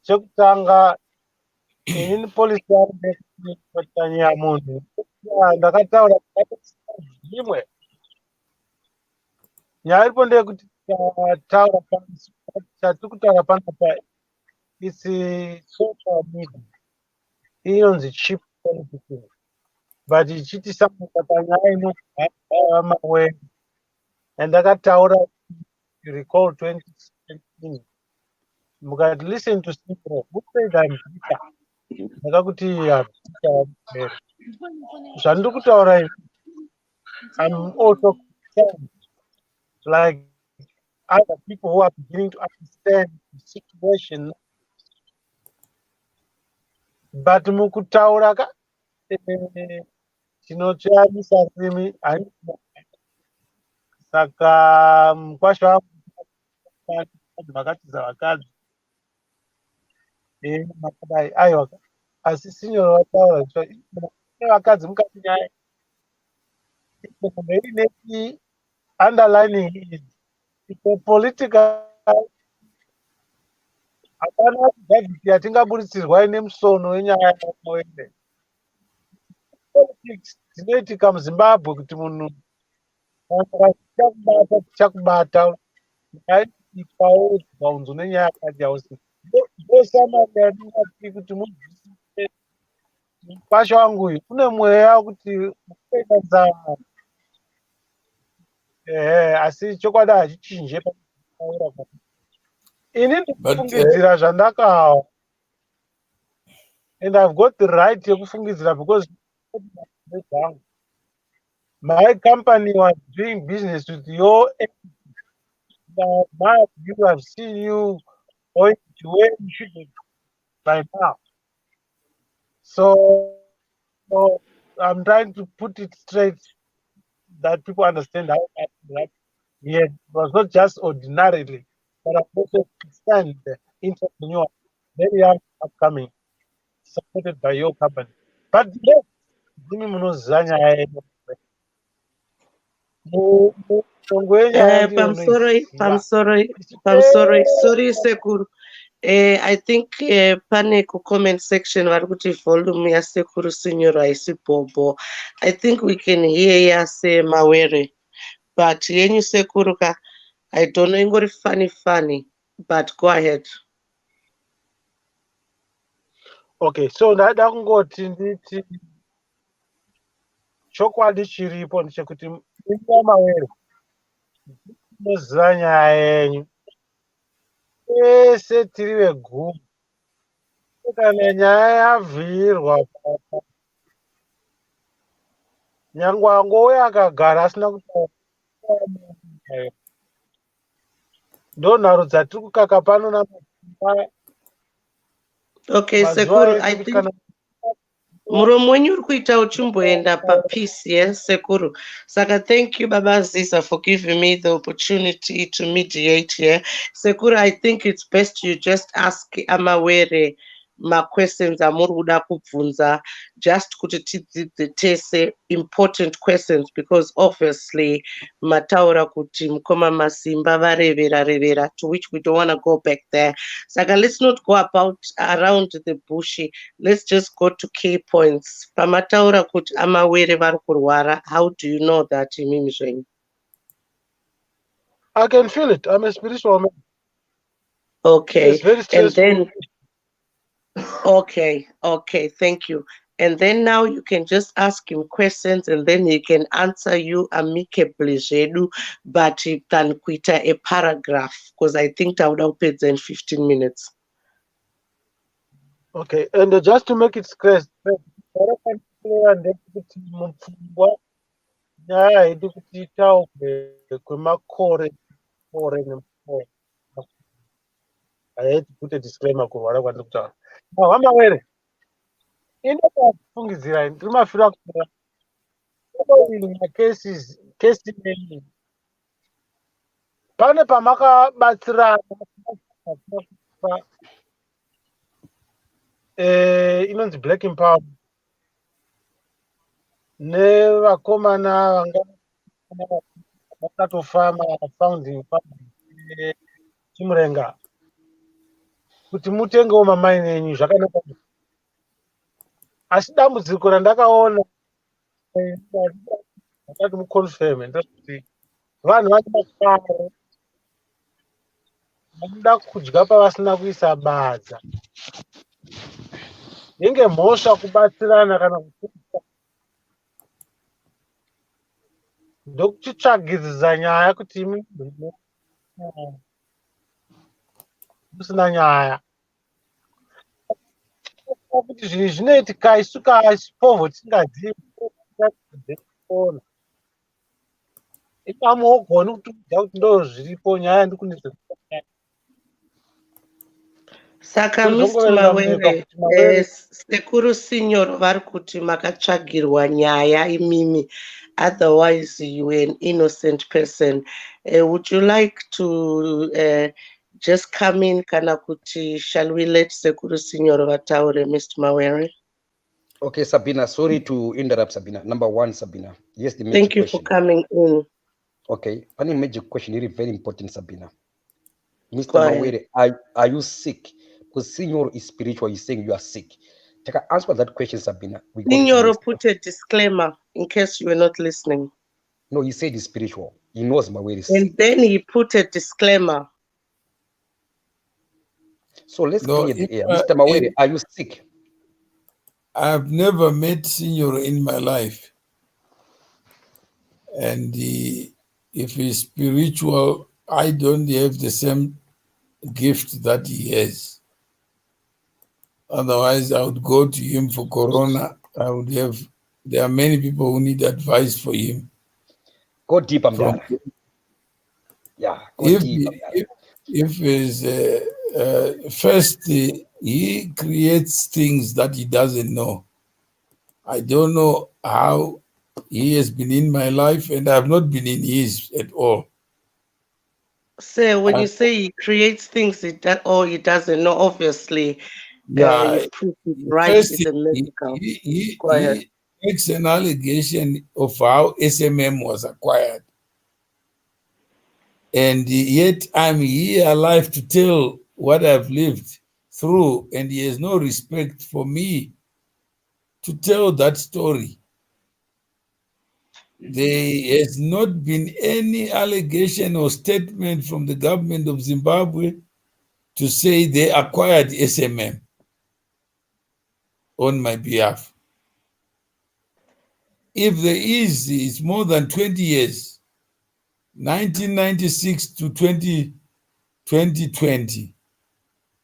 Chekutanga inini polisi yakutanyi munhu ndakataura imwe nyaya iripo ndeyekuti taura chatiri kutaura panapa it's social media. inonzi cheap politics, but ichiti samuka panyaya inogara mawere. And ndakataura recall 2017 mukati listen to Simple who said I'm bitter. Ndakakuti bitter. Zvandiri kutaura izvi, I'm also concerned, like other people who are beginning to understand the situation. But mukutaura ka chinotyamisa rimi saka mukwasha wangu vakatiza vakadzi makadai aiwa asi sinyoro vataura vakadzi mukati nyaya ine underlining is it's a political hapana budget yatingaburitsirwa nemusono wenyaya yamawere. Politics dzinoitika muZimbabwe kuti munhu chakubata aipawo bvaunzo nenyaya yakati yausi ndosamari yandingati kuti muzwisise mukwasha wangu uyu une mweya kuti ukaita nzara asi chokwadi hachichinje paura ini ndikufungidzira zvandakawa and I've got the right yekufungidzira because my company was doing business with your my view, I've seen you going to where you should be by now. So I'm trying to put it straight that people understand how that yes, it was not just ordinarily, but I've also understand the entrepreneur, very young upcoming, supported by your company. But yes, I'm sorry, Sekuru. I think pane comment section vari kuti volume yasekuru sinyoro haisi bobo. I think we can hear yase mawere, but yenyu sekuru ka I don't know, ingori funny, but go ahead. Okay, so ndada kungoti nditi chokwadi chiripo ndechekuti imba mawere munoziva nyaya yenyu ese tiri vegumi kana nyaya yavhirwa nyangwangowe akagara asina kutaura ndo nharo dzatiri kukaka pano na okay Sekuru, I think muromo wenyu uri kuita uchimboenda papeace, yes Sekuru. Saka thank you Baba Zisa for giving me the opportunity to mediate here. Sekuru, I think it's best you just ask Amawere ma questions amuri kuda kubvunza, just kuti tidzidzitese important questions, because obviously mataura kuti mukoma masimba varevera, to which we don't want to go back there. Saka let's not go about around the bush, let's just go to key points. Pamataura kuti amawere vari kurwara, how do you know that imimi zvenyu? I can feel it. I'm a spiritual man. Okay, it's very stressful. And then okay, thank you. And then now you can just ask him questions and then he can answer you amicably, but he can quit a paragraph, because I think I would have paid in 15 minutes. Okay, and just to make it clear, I had to put a disclaimer. Now, I'm aware. In the cases, pane pamaka batsira inonzi black empower nevakomana vanga vakatofama founding chimurenga kuti mutengewo mamaini enyu zvakanaka, asi dambudziko randakaona ndakati muconfirme ndekuti vanhu vane makaro vanoda kudya pavasina kuisa badza. inge mhosva kubatsirana kana ndokuchitsvagidzisa nyaya kuti imi musina nyaya kuti zvinhu zvinoitika isu kaasipovo tisingazivi kuona ipamuogoni kutiudza kuti ndo zviripo nyaya ndikunidze Saka Mr. Mawere, sekuru signor vari kuti makatsvagirwa nyaya imimi, otherwise you were an innocent person. Would you like to just come in kana kuti shall we let sekuru signor vataure, Mr. Mawere? Okay, Sabina, sorry to interrupt, Sabina. Number one, Sabina. Yes, the magic Thank you question. for coming in. Okay, any magic question is very important, Sabina. Mr. Go ahead. Mawere, are you sick? Because Signor is spiritual, he's saying you are sick. Take an answer that question, Sabina. Signor put a disclaimer in case you were not listening. No, he said he's spiritual. He knows Mawere is And sick. then he put a disclaimer. So let's clear the air. Mr. Mawere, are you sick? I've never met Signor in my life. And if he's spiritual, I don't have the same gift that he has. Otherwise, I would go to him for corona. There are many people who need advice for him. Go deep, Amdara. Yeah, go deep. If he's, first, he creates things that he doesn't know. I don't know how he has been in my life, and I have not been in his at all. So when you say he creates things he doesn't know, obviously, you prove it right with the medical. He makes an allegation of how SMM was acquired. And yet I'm here alive to tell what I've lived through, and he has no respect for me to tell that story. There has not been any allegation or statement from the government of Zimbabwe to say they acquired SMM on my behalf. If there is, it's more than 20 years, 1996 to 2020.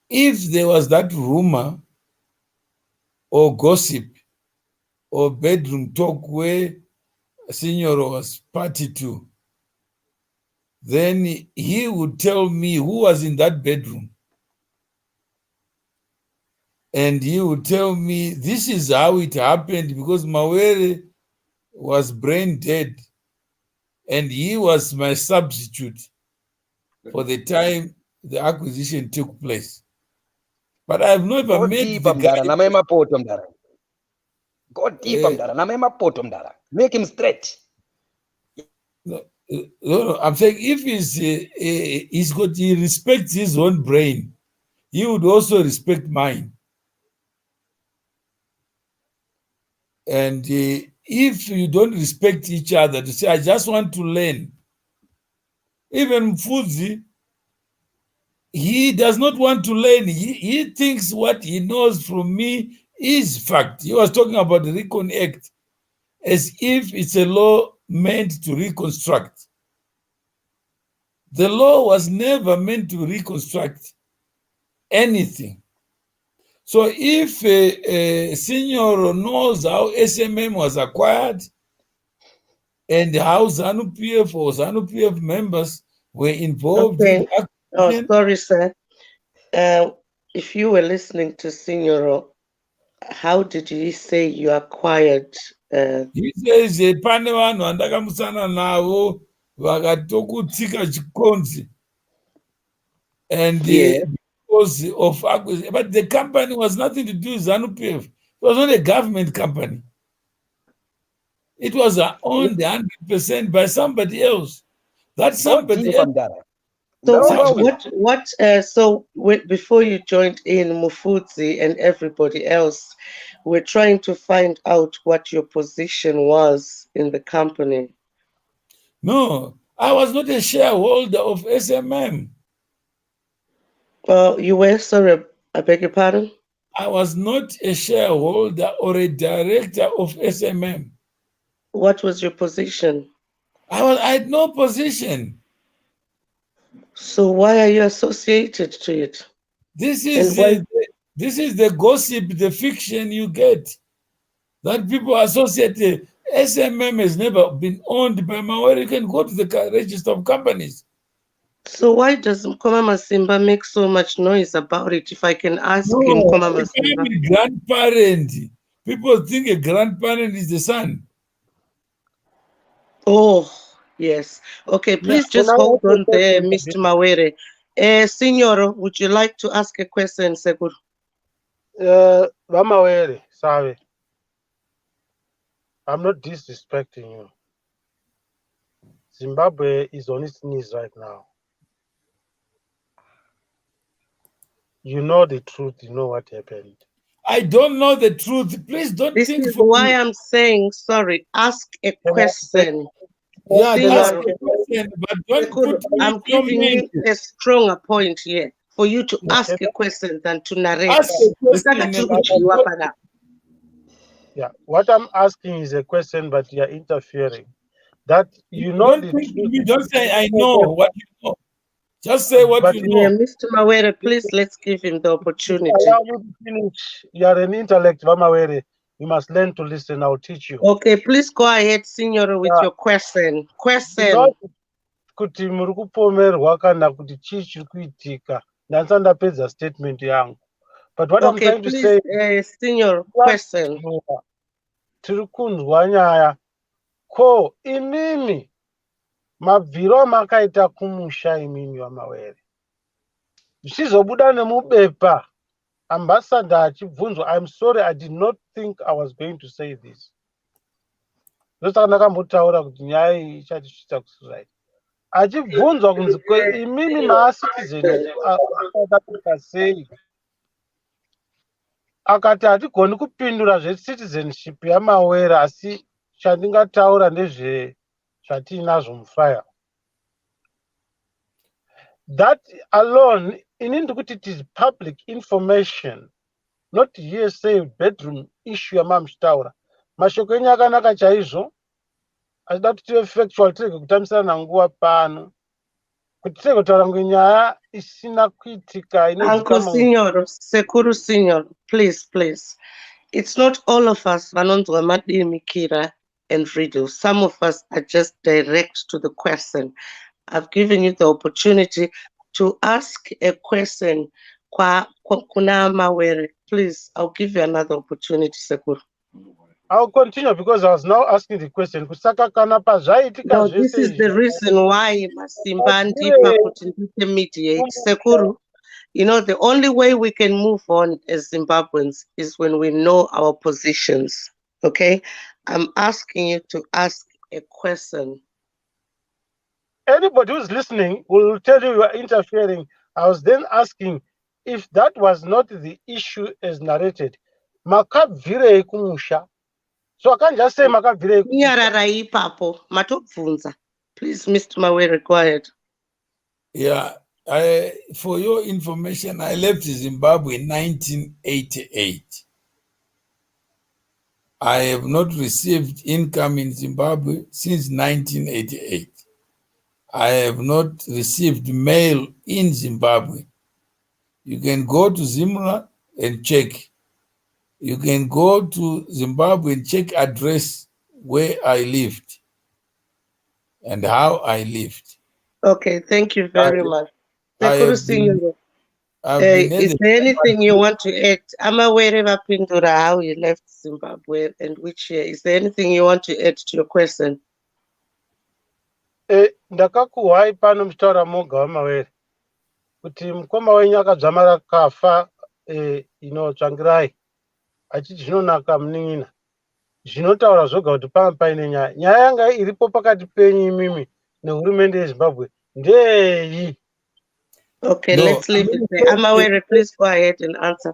If there was that rumor or gossip or bedroom talk where Signor was party to, then he would tell me who was in that bedroom. And he would tell me, this is how it happened, because Mawere was brain dead. And he was my substitute for the time the acquisition took place. But I've never met the guy. Go deep, Amdara. Make him straight. No, I'm saying if he respects his own brain, he would also respect mine. And if you don't respect each other, to say, I just want to learn. Even Mfudzi, he does not want to learn. He thinks what he knows from me is fact. He was talking about the Recon Act as if it's a law meant to reconstruct. The law was never meant to reconstruct anything. So if Signor knows how SMM was acquired and how ZANU-PF or ZANU-PF members were involved in the acquisition. Oh, sorry, sir. If you were listening to Signor, how did he say you acquired? He says, pane vanhu vandakamusana navo vakatokutsika chikonzi. And because of acquisition, but the company was nothing to do with ZANU-PF. It was not a government company. It was owned 100% by somebody else. That somebody else. So before you joined in, Mufudzi and everybody else, we're trying to find out what your position was in the company. No, I was not a shareholder of SMM. Well, you were, sorry, I beg your pardon? I was not a shareholder or a director of SMM. What was your position? I had no position. So why are you associated to it? This is the gossip, the fiction you get, that people associate. SMM has never been owned by Mawere. You can go to the register of companies. So why does Mkoma Masimba make so much noise about it? If I can ask him, Mkoma Masimba. Grandparent. People think a grandparent is the son. Oh, yes. Okay, please just hold on there, Mr. Mawere. Signor, would you like to ask a question, Segur? Mawere, sorry. I'm not disrespecting you. Zimbabwe is on its knees right now. You know the truth. You know what happened. I don't know the truth. Please don't This think is for why me. I'm saying, sorry, ask a question. Yeah, ask Signor, a question, but don't put me I'm giving you a stronger point here for you to ask a question than to narrate. Ask a question. Yeah, what I'm asking is a question, but you're interfering. That you know don't the think truth. me, don't say I know what you know. Just say what you know. Yeah, Mr. Mawere, please let's give him the opportunity. Allow me to finish. You are an intellect, Mawere. You must learn to listen. I'll teach you. Okay, please go ahead, Signor, with your question. Kuti muri kupomerwa kana kuti chii chiri kuitika ndandisati ndapedza statement yangu, but what I'm trying to say, Signor, question. tiri kunzwa nyaya ko imimi mabviro amakaita kumusha imimi waMawere zvichizobuda nemubepa ambassador achibvunzwa, I'm sorry, I did not think I was going to say this. Ndosaka ndakambotaura kuti nyaya iyi ichatisvitsa kusuraiti. Achibvunzwa kunzi imimi maasitizeni South Africa sei, akati hatigoni kupindura zvecitizenship yaMawere, asi chandingataura ndezve zvatiinazvo mufile. That alone, inini ndikuti it is public information, not hearsay bedroom issue yamamuchitaura. Mashoko enyu akanaka chaizvo, achida kuti tive factual, tirege kutambisana nguva pano, kuti tirege kutaura ngenyaya isina kuitika. Uncle Signor, Sekuru Signor, please. It's not all of us vanonzwa madimikira and riddle. Some of us are just direct to the question. I've given you the opportunity to ask a question. Kuna Mawere, please, I'll give you another opportunity, Sekuru. I'll continue because I was now asking the question. No, this is the reason why Masimba Ndipa could mediate. Sekuru, you know, the only way we can move on as Zimbabweans is when we know our positions, okay? I'm asking you to ask a question. Anybody who's listening will tell you are interfering. I was then asking if that was not the issue as narrated. Makabvire kumusha. So I can't just say makabvire kumusha. Please, Mr. Mawere, go ahead. Yeah, for your information, I left Zimbabwe in 1988. I have not received income in Zimbabwe since 1988. I have not received mail in Zimbabwe. You can go to Zimra and check. You can go to Zimbabwe and check address where I lived and how I lived. Okay, thank you very much. Is there anything you want to add? I'm aware of how you left Zimbabwe and which year. Is there anything you want to add to your question? Ndakakuhwai pano muchitaura moga waMawere kuti mukoma wenyu akadzvamara kafa tsvangirai achiti zvinonaka munin'ina, zvinotaura zvoga kuti panga paine nyaya yanga iripo pakati penyu imimi nehurumende yeZimbabwe ndeyi? Okay, no, let's leave it there. Amawere, please go ahead and answer.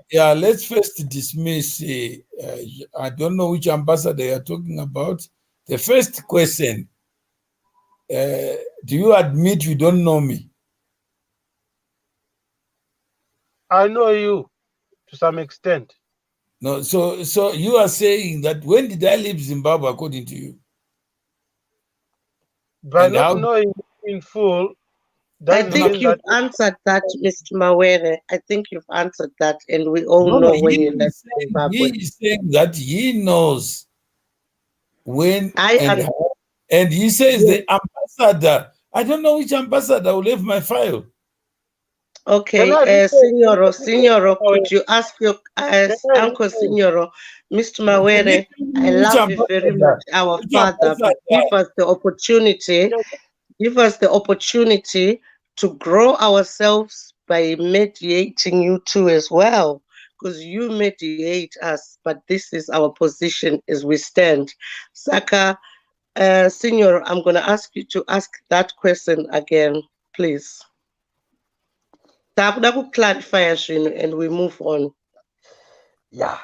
Yeah, let's first dismiss. I don't know which ambassador you're talking about. The first question, do you admit you don't know me? I know you. to some extent. No, so you are saying that when did I leave Zimbabwe, according to you? By And not how? knowing in full, I doesn't think mean you've that. answered that, Mr. Mawere. I think you've answered that, and we all No, know when you he left he Zimbabwe. is saying that he knows when I and am. how, and he says Yes. the ambassador. I don't know which ambassador will have my file. Okay, Signoro, could you ask your Uncle Signoro, Mr. Mawere, I Which love you very much, ambassador? our Which father, but give ambassador? us the opportunity to grow ourselves by mediating you two as well, because you mediate us, but this is our position as we stand. Saka, Signor, I'm going to ask you to ask that question again, please. Clarify and we move on. Yeah.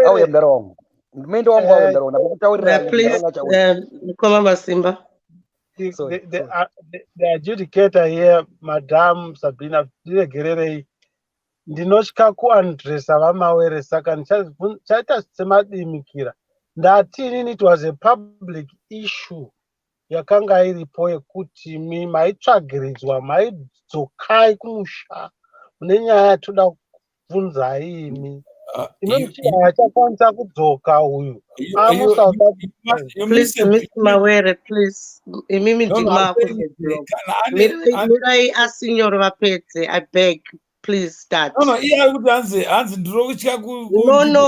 Auye mdarongo. Mendo wangu auye mdarongo. Nakukutaurira Please, Mkoma Masimba. The adjudicator here, Madam Sabina Diregerei, ndinotya kuandresa vaMawere saka chaita semadimikira. Ndatini, it was a public issue yakanga iripo yekuti maitsvagiridzwa maidzokai kumusha mune nyaya yatoda kubvunza imi. Ime muchida achakwanisa kudzoka uyu amusouth Africa. Please, Mr. Mawere, please. Mirai asignor vapedze, I beg, please start. No,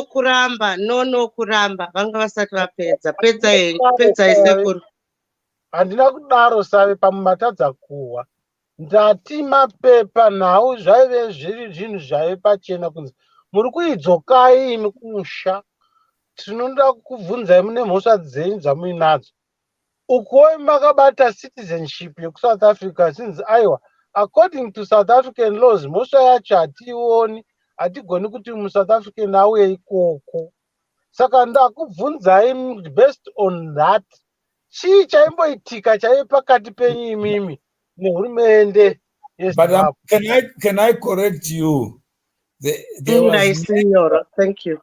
kuramba. Vanga vasati vapedza. Pedza isekuru. Handina kudaro save pamumatadza kuwa. Ndati mapepa nhau zvaive zviri zvinhu zvaive pachena kunzi muri kuidzokai imi kumusha. Tinoda kuvhunzai mune mhosva dzenyu dzamuinadzo. Ukoi makabata citizenship yekusouth Africa since aiwa according to South African laws mhosva yacho hatiioni, hatigoni kuti muSouth African auye ikoko. Saka ndakubvunzai based on that. Chii chaimboitika chaive pakati penyu imimi nehurumende yeZimbabwe? But can I correct you? Thank you.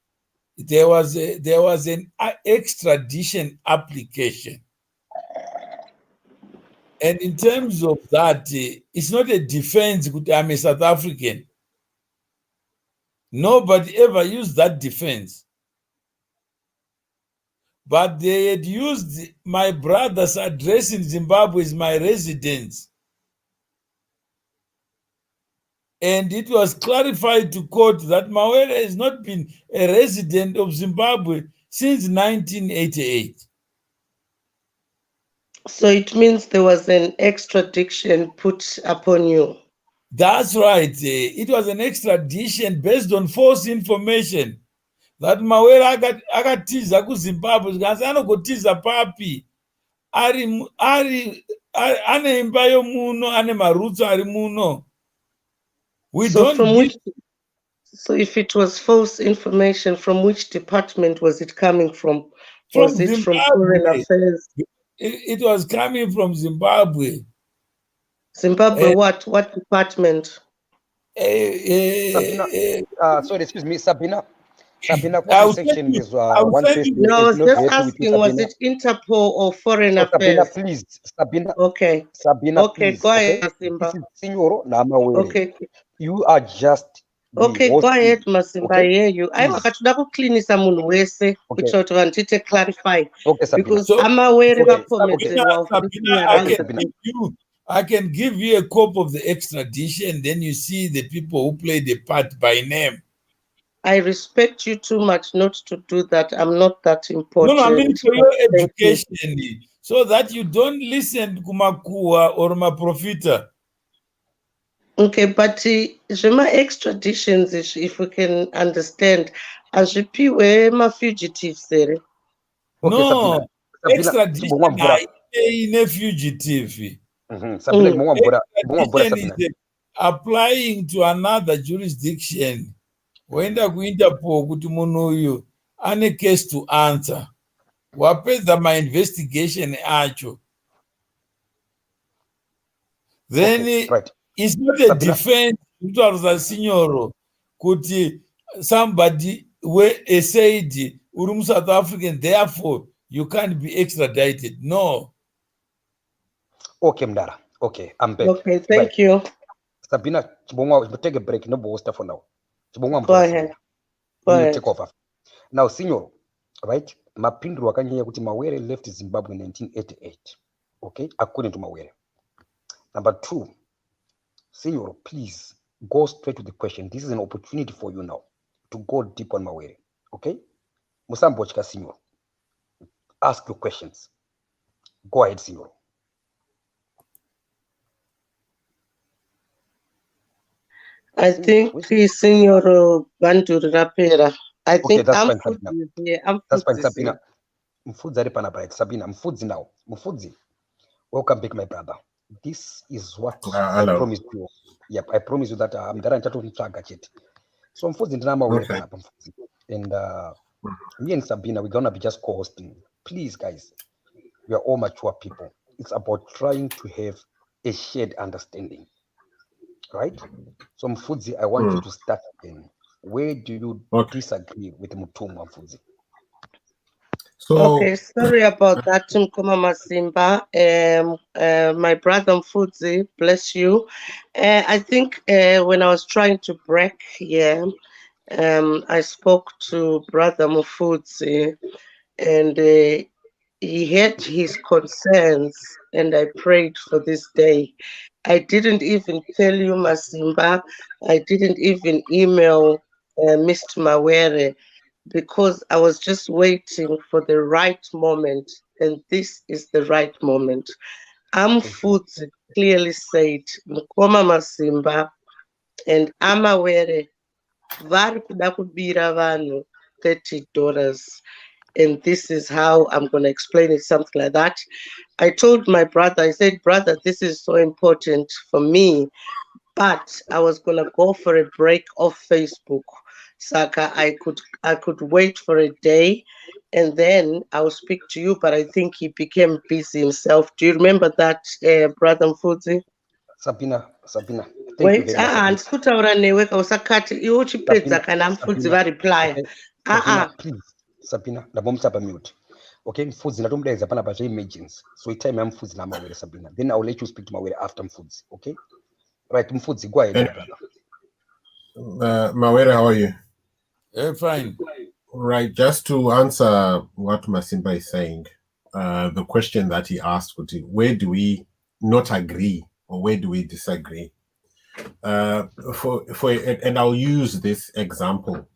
There was an extradition application. And in terms of that, it's not a defense that I'm a South African. Nobody ever used that defense. But they had used my brother's address in Zimbabwe as my residence. And it was clarified to court that Mawere has not been a resident of Zimbabwe since 1988. So it means there was an extradition put upon you. That's right. It was an extradition based on false information that Mawere akatiza kuZimbabwe because anogotiza papi ane imba yomuno ane marutso ari muno. So if it was false information, from which department was it coming from? Was it from Foreign Affairs? It was coming from Zimbabwe. Zimbabwe, what department? Sabina, sorry, excuse me, Sabina. Sabina, what section is one face? No, I was just asking, was it Interpol or Foreign Affairs? Sabina, please. Sabina. Okay. Sabina, okay, please. Go ahead, Masimba. This is Signoro Namawere. Okay. You are just. Okay, go ahead, Masimba. I hear you. I want to clean this munhu wese kuitira kuti vanhu tite clarify. Okay, Sabina. Because I'm aware of I can give you a copy of the extradition, then you see the people who play the part by name. I respect you too much not to do that. I'm not that important. No, I mean for your education, so that you don't listen to Kumakua or Maprofita. Okay, but Jema extraditions, if we can understand, as my fugitives there. No, extradition in a fugitive. Extradition is applying to another jurisdiction. When the Interpol kuti munhu uyu ane case to answer. Wapedza my investigation acho. Then it's not a defense kutaurisa Signoro kuti somebody where said Urum South African, therefore you can't be extradited. No. Okay, Mdara. Okay, I'm back. Okay, thank you. Sabina, we'll take a break. No bosta for now. Go ahead. Go ahead. Take over. Now, Signor, right? Mapindu wakanyanya kuti Mawere left Zimbabwe in 1988. Okay, according to Mawere. Number 2, Signor, please go straight to the question. This is an opportunity for you now to go deep on Mawere. Okay? Musambochka, Signor. Ask your questions. Go ahead, Signor. I think Signor Bantu Rapera. I think that's I'm fine, Mfudzi here. I'm That's fine, Mfudzi Sabina. here. Mfudzi ari pana bright. Sabina, Mfudzi now. Mfudzi. Welcome back, my brother. This is what I promised you. Yep, I promise you that I'm going to track it. So Mfudzi ndinama Mawere pana Mfudzi. And me and Sabina, we're gonna be just co-hosting. Please, guys, we are all mature people. It's about trying to have a shared understanding. Right? So Mfudzi, I want you to start again. Where do you disagree with Mutumu, Mfudzi? Okay, sorry about that, Mkoma Masimba. My brother Mfudzi, bless you. I think when I was trying to break here, I spoke to Brother Mfudzi, and he had his concerns, and I prayed for this day. I didn't even tell you, Masimba. I didn't even email Mr. Mawere, because I was just waiting for the right moment, and this is the right moment. Mfudzi clearly said, Mkoma Masimba and Amawere vari kuda kubira vanhu $30, and this is how I'm going to explain it, something like that. I told my brother, I said, brother, this is so important for me, but I was going to go for a break off Facebook. Saka, I could wait for a day and then I'll speak to you, but I think he became busy himself. Do you remember that, Brother Mfudzi? Sabina, wait, ndikutaura newe kausakati iwe uchipedza kana Mfudzi vareply. Please, Sabina, ndabomutsa mute. Okay, Mfudzi ndatomudaidza panapa emergency. So time Mfudzi na Mawere, Sabina. Then I will let you speak to Mawere after Mfudzi. Okay? Right, Mfudzi, go ahead, my brother. Mawere, how are you? Fine. Right, just to answer what Masimba is saying, the question that he asked, where do we not agree or where do we disagree? And I'll use this example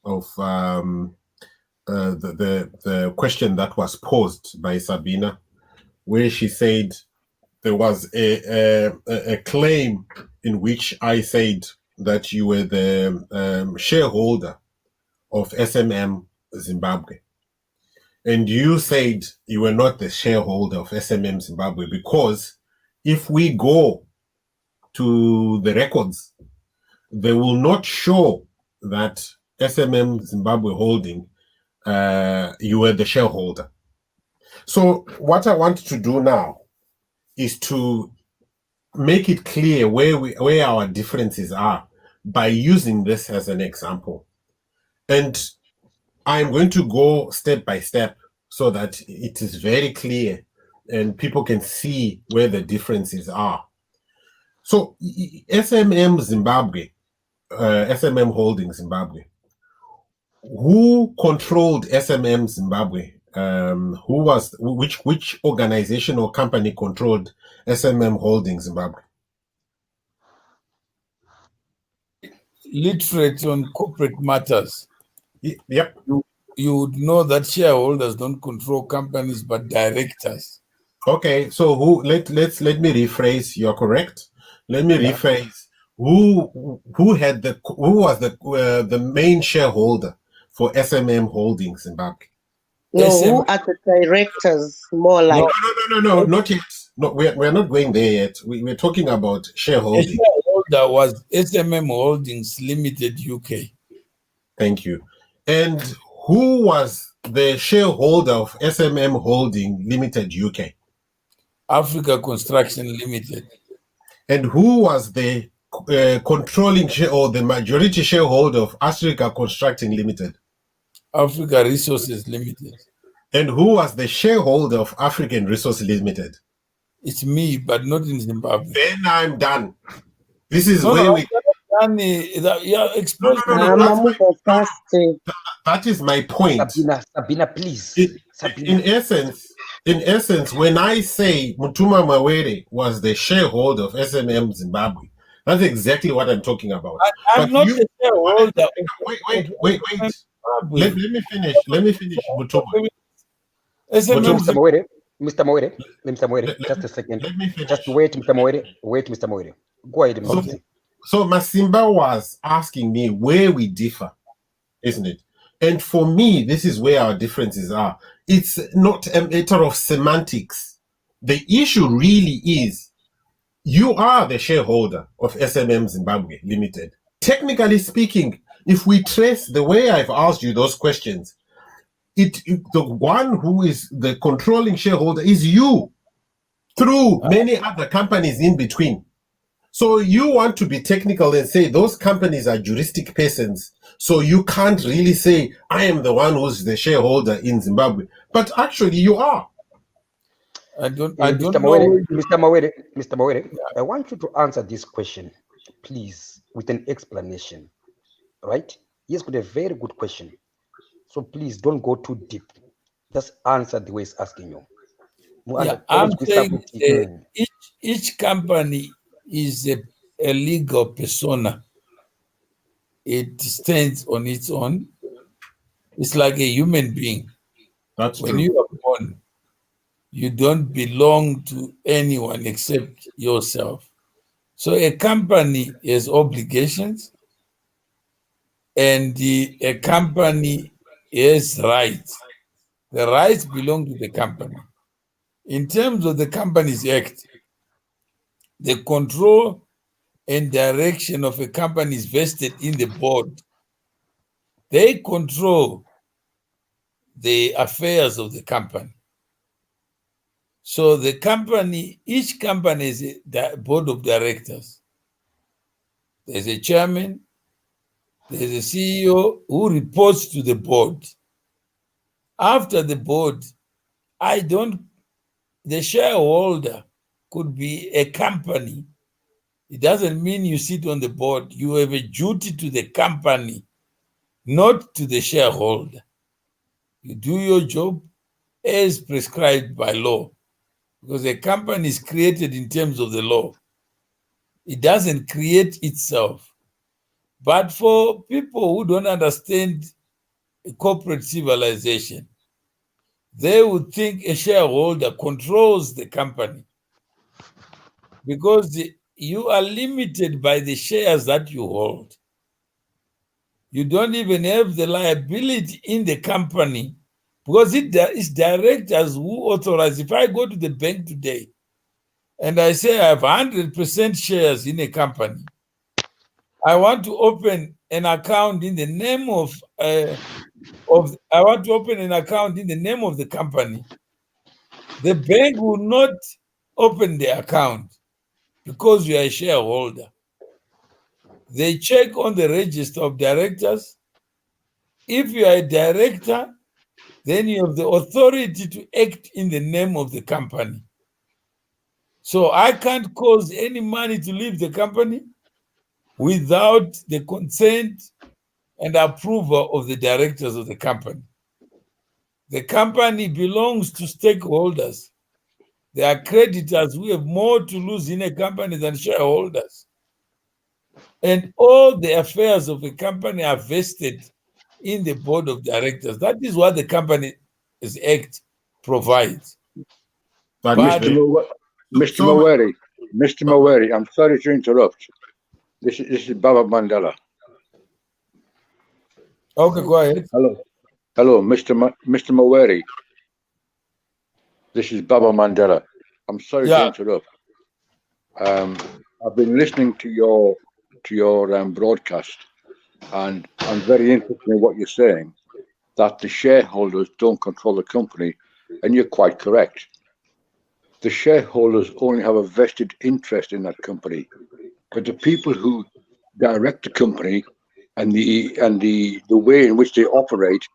of the question that was posed by Sabina, where she said there was a claim in which I said that you were the shareholder of SMM Zimbabwe. And you said you were not the shareholder of SMM Zimbabwe because if we go to the records, they will not show that SMM Zimbabwe Holding, you were the shareholder. So what I want to do now is to make it clear where our differences are by using this as an example. And I'm going to go step by step so that it is very clear and people can see where the differences are. So SMM Zimbabwe, SMM Holding Zimbabwe, who controlled SMM Zimbabwe? Which organization or company controlled SMM Holding Zimbabwe? Literate on corporate matters. Yep. You would know that shareholders don't control companies but directors. Okay, so let me rephrase. You're correct. Let me rephrase. Who was the main shareholder for SMM Holding Zimbabwe? No, who are the directors? More like no, not yet. No, we're not going there yet. We're talking about shareholding. The shareholder was SMM Holdings Limited UK. Thank you. And who was the shareholder of SMM Holding Limited UK? Africa Construction Limited. And who was the controlling share or the majority shareholder of Africa Constructing Limited? Africa Resources Limited. And who was the shareholder of African Resources Limited? It's me, but not in Zimbabwe. Then I'm done. This is No, where no, we. you're exposed. That is my point. Sabina, please. In essence, when I say Mutuma Mawere was the shareholder of SMM Zimbabwe, that's exactly what I'm talking about. I'm not the shareholder. Wait. Let me finish. Mutuma. Mr. Mawere, just a second. Let me finish. Just wait, Mr. Mawere. Go ahead, Mr. So Masimba was asking me where we differ, isn't it? And for me, this is where our differences are. It's not a matter of semantics. The issue really is you are the shareholder of SMM Zimbabwe Limited. Technically speaking, if we trace the way I've asked you those questions, the one who is the controlling shareholder is you through many other companies in between. So you want to be technical and say those companies are juristic persons, so you can't really say I am the one who's the shareholder in Zimbabwe, but actually you are. I don't Mr. know. Mr. Mawere, I want you to answer this question, please, with an explanation. Right? He's got a very good question. So please don't go too deep. Just answer the way he's asking you. Yeah, I'm saying each company is a legal persona. It stands on its own. It's like a human being. That's when true. You are born, you don't belong to anyone except yourself. So a company has obligations, and a company has rights. The rights belong to the company. In terms of the Companies Act, the control and direction of a company is vested in the board. They control the affairs of the company. So the company, each company is a board of directors. There's a chairman, there's a CEO who reports to the board. After the board, the shareholder could be a company. It doesn't mean you sit on the board. You have a duty to the company, not to the shareholder. You do your job as prescribed by law, because a company is created in terms of the law. It doesn't create itself. But for people who don't understand corporate civilization, they would think a shareholder controls the company, because you are limited by the shares that you hold. You don't even have the liability in the company, because it's directors who authorize. If I go to the bank today and I say I have 100% shares in a company, I want to open an account in the name of the company. The bank will not open the account because you are a shareholder. They check on the register of directors. If you are a director, then you have the authority to act in the name of the company. So I can't cause any money to leave the company without the consent and approval of the directors of the company. The company belongs to stakeholders. There are creditors who have more to lose in a company than shareholders. And all the affairs of a company are vested in the board of directors. That is what the Companies Act provides. Mr. Mawere, I'm sorry to interrupt. This is Baba Mandela. Okay, go ahead. Hello, Mr. Mawere. This is Baba Mandela. I'm sorry to interrupt. I've been listening to your broadcast, and I'm very interested in what you're saying, that the shareholders don't control the company, and you're quite correct. The shareholders only have a vested interest in that company, but the people who direct the company and the way in which they operate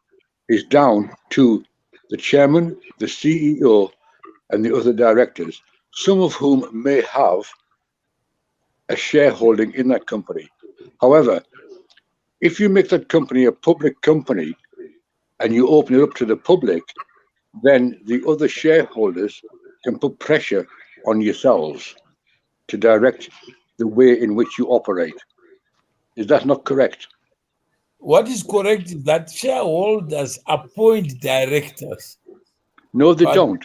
is down to the chairman, the CEO, and the other directors, some of whom may have a shareholding in that company. However, if you make that company a public company and you open it up to the public, then the other shareholders can put pressure on yourselves to direct the way in which you operate. Is that not correct? What is correct is that shareholders appoint directors. No, they don't.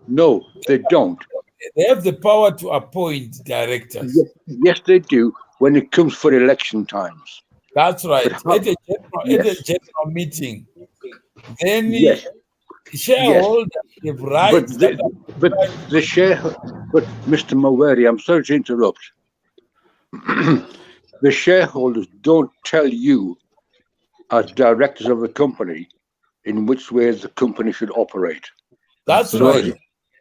No, they don't. They have the power to appoint directors. Yes, they do when it comes for election times. That's right. At a general meeting, then shareholders have rights. But Mr. Maweri, I'm sorry to interrupt. The shareholders don't tell you, as directors of the company, in which ways the company should operate. That's right.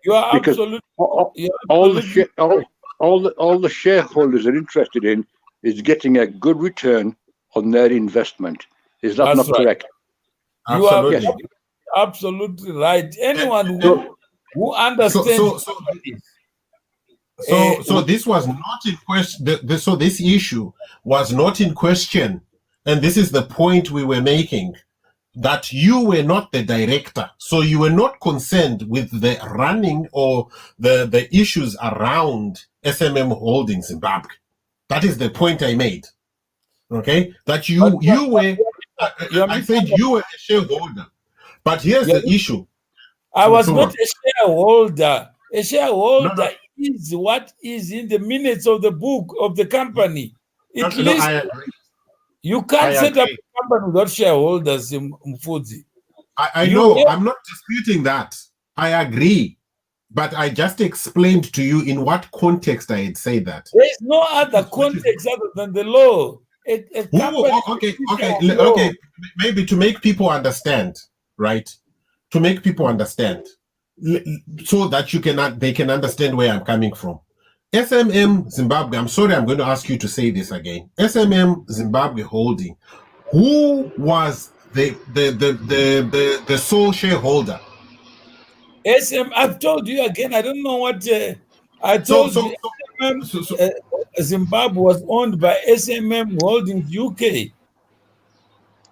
You are absolutely. All the shareholders are interested in is getting a good return on their investment. Is that not correct? You are absolutely right. Anyone who understands. So this was not in question. So this issue was not in question, and this is the point we were making, that you were not the director, so you were not concerned with the running or the issues around SMM Holding Zimbabwe. That is the point I made. Okay, that you were. I said you were a shareholder, but here's the issue. I was not a shareholder. A shareholder is what is in the minutes of the book of the company. You can't set up a company without shareholders, Mfudzi. I know. I'm not disputing that. I agree. But I just explained to you in what context I had said that. There is no other context other than the law. Okay. Maybe to make people understand, right? To make people understand, so that they can understand where I'm coming from. SMM Zimbabwe, I'm sorry, I'm going to ask you to say this again. SMM Zimbabwe Holding, who was the sole shareholder? I've told you again, I don't know what I told you. Zimbabwe was owned by SMM Holdings UK.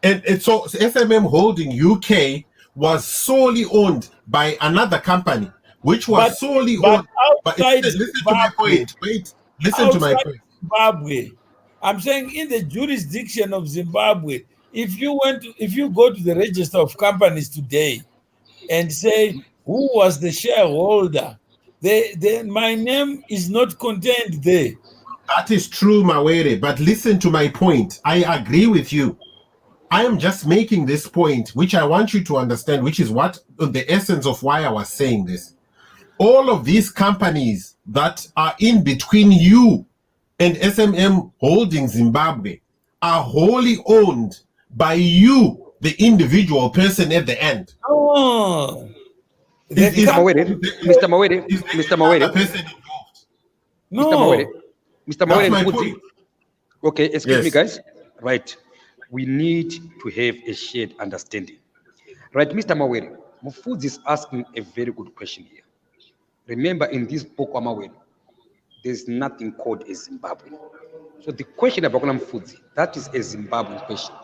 And so SMM Holding UK was solely owned by another company, which was solely owned. But listen to my point. Wait, listen to my point. Zimbabwe. I'm saying in the jurisdiction of Zimbabwe, if you go to the register of companies today and say who was the shareholder, then my name is not contained there. That is true, Mawere, but listen to my point. I agree with you. I am just making this point, which I want you to understand, which is what the essence of why I was saying this. All of these companies that are in between you and SMM Holding Zimbabwe are wholly owned by you, the individual person at the end. Oh, Mr. Mawere. No. Mr. Mawere, okay, excuse me, guys. Right. We need to have a shared understanding. Right, Mr. Mawere, Mufudzi is asking a very good question here. Remember, in this book, Mawere, there's nothing called a Zimbabwe. So the question about Mufudzi, that is a Zimbabwean question.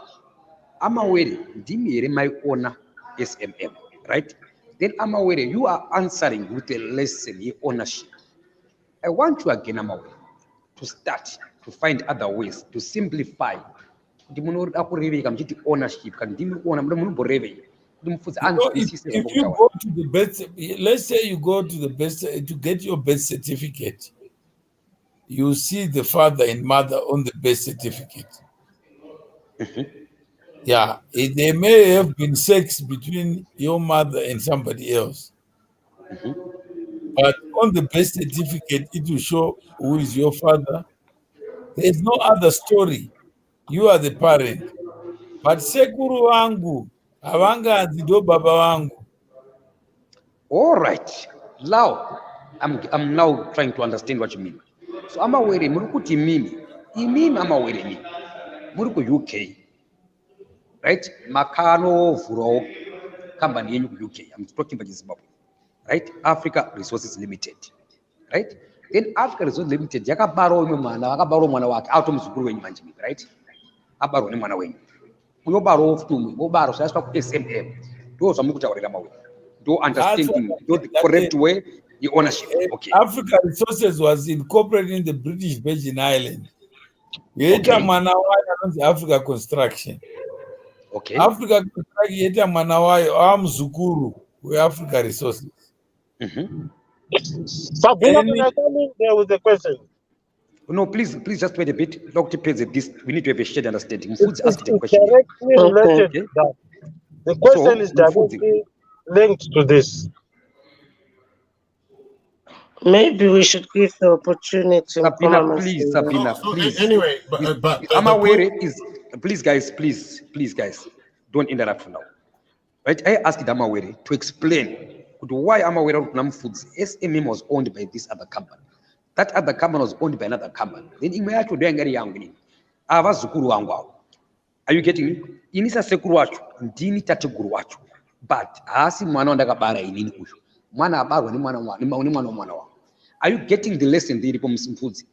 Amawere, Dimi my owner SMM, right? Then Amawere, you are answering with a lesson in ownership. I want you again, Amawere, to start to find other ways to simplify. If you go to the birth, let's say you go to the birth to get your birth certificate, you see the father and mother on the birth certificate. Yeah, there may have been sex between your mother and somebody else. But on the birth certificate, it will show who is your father. There's no other story. You are the parent. But sekuru wangu, avanga zido baba wangu. All right. Now, I'm now trying to understand what you mean. So amawere muri kuti imimi amawere mimi muri ku UK, right? Makano vuro company yenyu ku UK. I'm talking about Zimbabwe, right? Africa Resources Limited, right? Then Africa Resources Limited yakabaro mwana wake automuzukuru wenyu manje, right? Abaro ni mwana wenyu uyobaro futumwe bobaro sayaswa ku SMM ndo zvamukutaurira mawere ndo understanding ndo the correct way the ownership. Okay, Africa Resources was incorporated in the British Virgin Island. Yeta mwana wayo anonzi Africa Construction. Okay, Africa Construction yeta mwana wayo amuzukuru weAfrica Resources. Sabina, can I come in there with the question? No, please just wait a bit. Dr. President, this we need to have a shared understanding. Foods asked the question. Directly related to that. The question is directly linked to this. Maybe we should give the opportunity. Sabina, please, Sabina, please. Anyway, but I'm aware is please guys, don't interrupt for now. Right? I asked Amawere to explain why Amawere of Nam Foods SMM was owned by this other company. That other company was owned by another company. Then in my doing very young. Are you getting me? Inisa sekuru wachu, ndini tate guru wachu. But asi mwana ndaka bara inini ushu. Mwana abaru ni mwana wa. Are you getting the lesson there from Msimfudzi?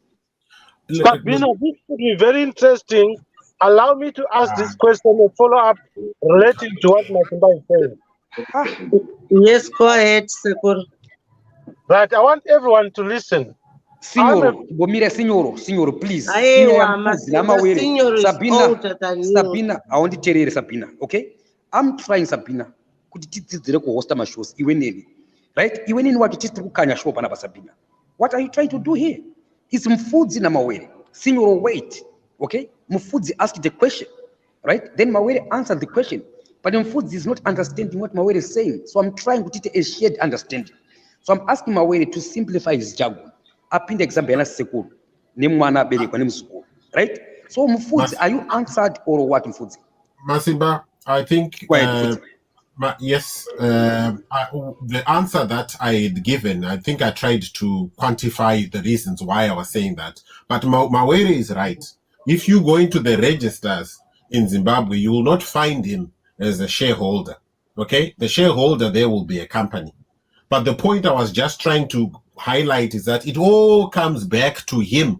Sabina, this could be very interesting. Allow me to ask this question and follow up relating to what Matimba is saying. Yes, go ahead, Sekuru. Right, I want everyone to listen. Signor, please. Sabina, I want to tell you, Sabina, okay? I'm trying, Sabina. Could you host my shows? Right? Even in what it is to Kanya show Sabina. What are you trying to do here? It's Mfudzi na Mawere. Signor, wait. Okay? Mfudzi asked the question. Right? Then Mawere answered the question. But Mfudzi is not understanding what Mawere is saying. So I'm trying to teach a shared understanding. So I'm asking Mawere to simplify his jargon. Apinde example yana sekuru. Ni mwana berekwa ni mzukuru. Right? So Mfudzi, are you answered or what, Mfudzi? Masimba, I think yes, the answer that I had given, I think I tried to quantify the reasons why I was saying that. But Mawere is right. If you go into the registers in Zimbabwe, you will not find him as a shareholder. Okay? The shareholder there will be a company. But the point I was just trying to highlight is that it all comes back to him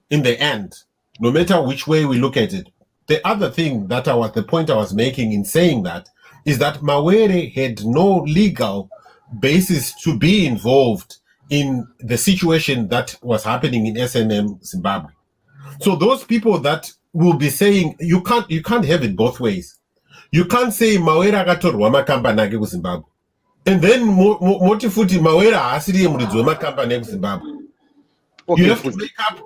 in the end, no matter which way we look at it. The other thing that the point I was making in saying that is that Mawere had no legal basis to be involved in the situation that was happening in SNM Zimbabwe. So those people that will be saying you can't have it both ways. You can't say Mawere akatorwa makambani ake kuZimbabwe. And then motifuti Mawere asiri muridzi wemakampani ekuZimbabwe. You have to make up.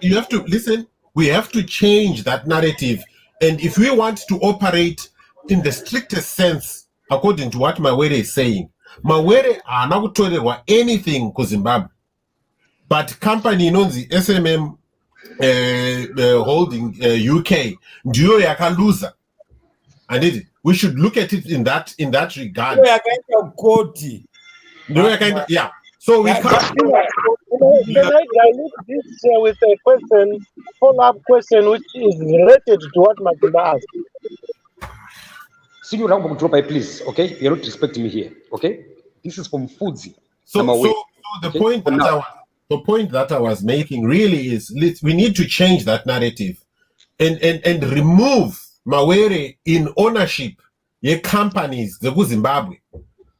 You have to listen. We have to change that narrative. And if we want to operate in the strictest sense, according to what Mawere is saying, Mawere anakutorerwa anything ku Zimbabwe. But company inonzi SMM holding UK ndiyo yakaluza. And we should look at it in that regard. Yeah. So we can't. Can I dilute this with a question, follow-up question, which is related to what Matimba asked? Senior Rambo Dropai, please. Okay, you're not respecting me here. Okay, this is from Fudzi. So the point that I was making really is we need to change that narrative and remove Mawere in ownership ye companies the Zimbabwe.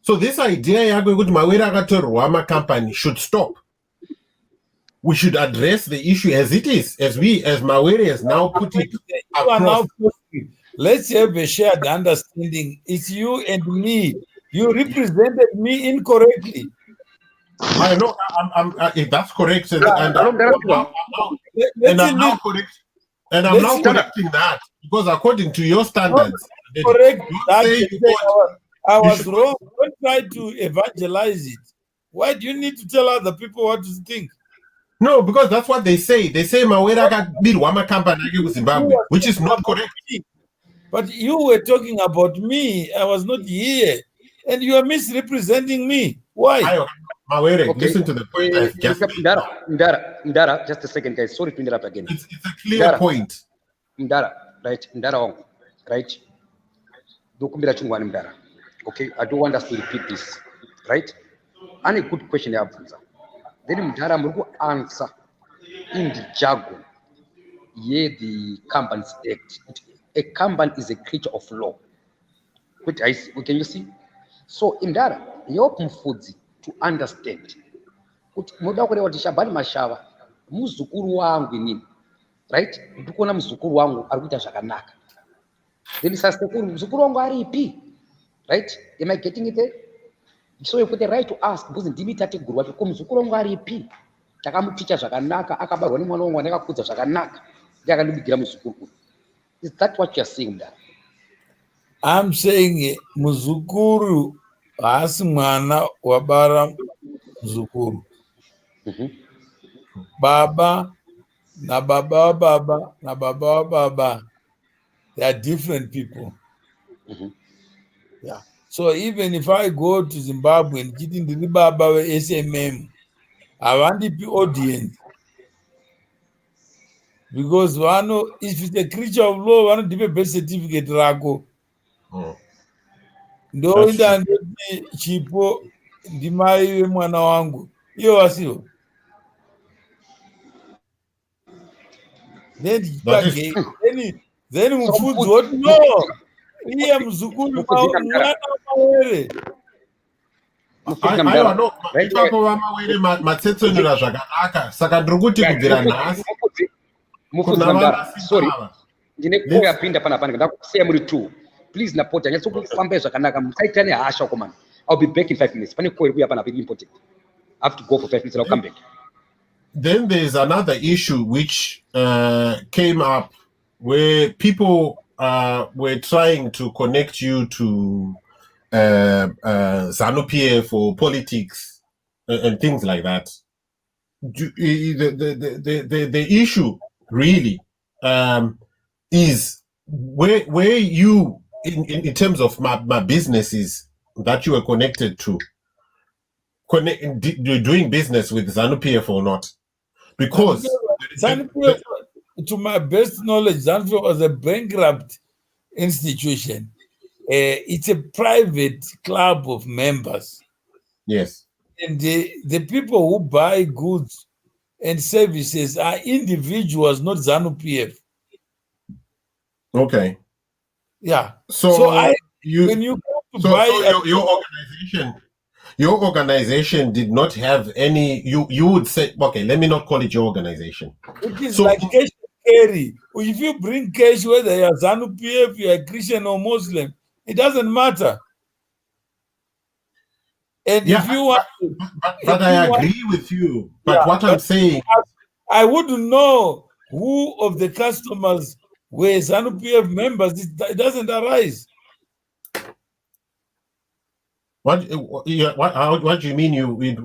So this idea that Mawere akatorwa company should stop. We should address the issue as it is, as Mawere has now put it across. Let's have a shared understanding. It's you and me. You represented me incorrectly. I know. If that's correct, and I'm now correct. And I'm now correcting that because according to your standards, correct. I was wrong. Don't try to evangelize it. Why do you need to tell other people what to think? No, because that's what they say. They say Mawere got bid Wama company with Zimbabwe, which is not correct. But you were talking about me. I was not here, and you are misrepresenting me. Why? Mawere, Okay. listen to the point I've just made. Ndara, just a second, guys. Sorry to interrupt again. It's a clear point. Ndara, right? Ndara, right? Ndara. Okay, I don't want us to repeat this, right? And a good question, then Ndara will answer in the jargon. Yeah, the Companies Act. A company is a creature of law. Can you see? So in that, your mfudzi to understand. Muda kule wati Shabani Mashava, muzukuru wangu nini, right? Ndikuona muzukuru wangu arikuita zvakanaka. Then sasekuru muzukuru wangu aripi, right? Am I getting it there? So you put the right to ask because ndimi tate guru wati ko muzukuru wangu aripi. Takamuticha zvakanaka, akabarwa nemwana wangu anakakudza zvakanaka. Ndiakandibikira muzukuru. Is that what you are saying there? I'm saying muzukuru haasi mwana wabara muzukuru. Baba na baba wa baba na baba wa baba, they are different people. Yeah. So even if I go to Zimbabwe and get in the baba with SMM, I want the audience. Because if it's a creature of law, one of the birth certificate rako. Ndo enda ndoti chipo ndimai mwana wangu. Iyo wasio. Then mfudzi what no. Iye mzukuru mwana Mawere. Aiwa no, ipapo vaMawere matsetsonera zvakanaka. Saka ndiri kuti kubvira nhasi. Sorry. Ndine kuyapinda panapa ndakusiya muri 2. Please napota nyatsokufamba zvakanaka musaitane hasha komana. I'll be back in 5 minutes. Pane call kuya panapa important. I have to go for 5 minutes and I'll come back. Then there's another issue which came up where people were trying to connect you to ZANU-PF or politics and things like that. The issue really is where you in terms of my businesses that you are connected to, doing business with ZANU-PF or not, because ZANU-PF, to my best knowledge, ZANU-PF was a bankrupt institution. It's a private club of members. Yes. And the people who buy goods and services are individuals, not ZANU-PF. Okay. Yeah. So when you go to buy your organization did not have any. You would say, okay, let me not call it your organization. It is like cash and carry. If you bring cash, whether you're ZANU-PF, you're Christian or Muslim, it doesn't matter. And yeah, if you want, but I agree with you. But what I'm saying, I wouldn't know who of the customers were ZANU-PF members. It doesn't arise. What do you mean?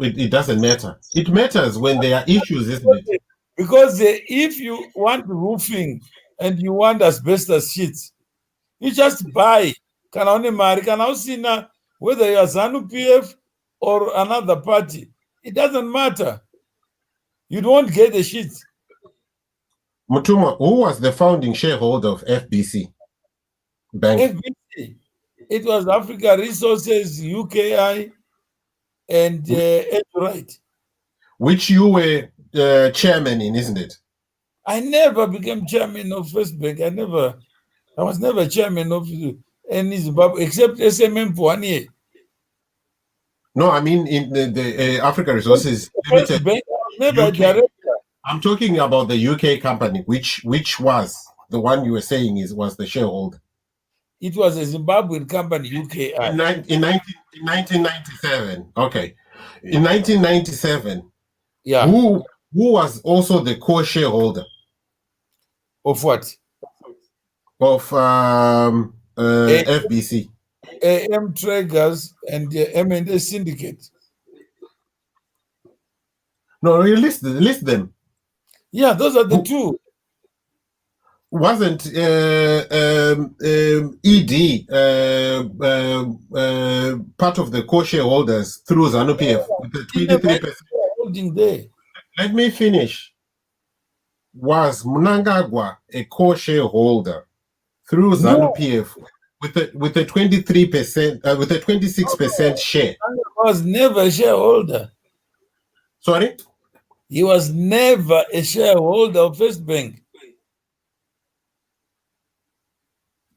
It doesn't matter. It matters when there are issues, isn't it? Because if you want roofing and you want asbestos sheets, you just buy. Whether you're ZANU-PF or another party, it doesn't matter. You don't get the sheets. Mutuma, who was the founding shareholder of FBC Bank? FBC. It was Africa Resources, UKI, and Right. Which you were chairman in, isn't it? I never became chairman of First Bank. I was never chairman of any Zimbabwe except SMM for 1 year. No, I mean in the Africa Resources Limited. Bank, I was never a director. I'm talking about the UK company, which was the one you were saying was the shareholder. It was a Zimbabwean company, UKI. In 1997. Okay. In 1997, yeah. Who was also the co-shareholder? Of what? Of FBC. AM Traders and the M&A Syndicate. No, you list them. Yeah, those are the two. wasn't ED part of the co-shareholders through ZANU-PF with the 23%? Holding there. Let me finish. Was Mnangagwa a co-shareholder through ZANU-PF with a 23% with a 26% share? He was never a shareholder. Sorry? He was never a shareholder of First Bank.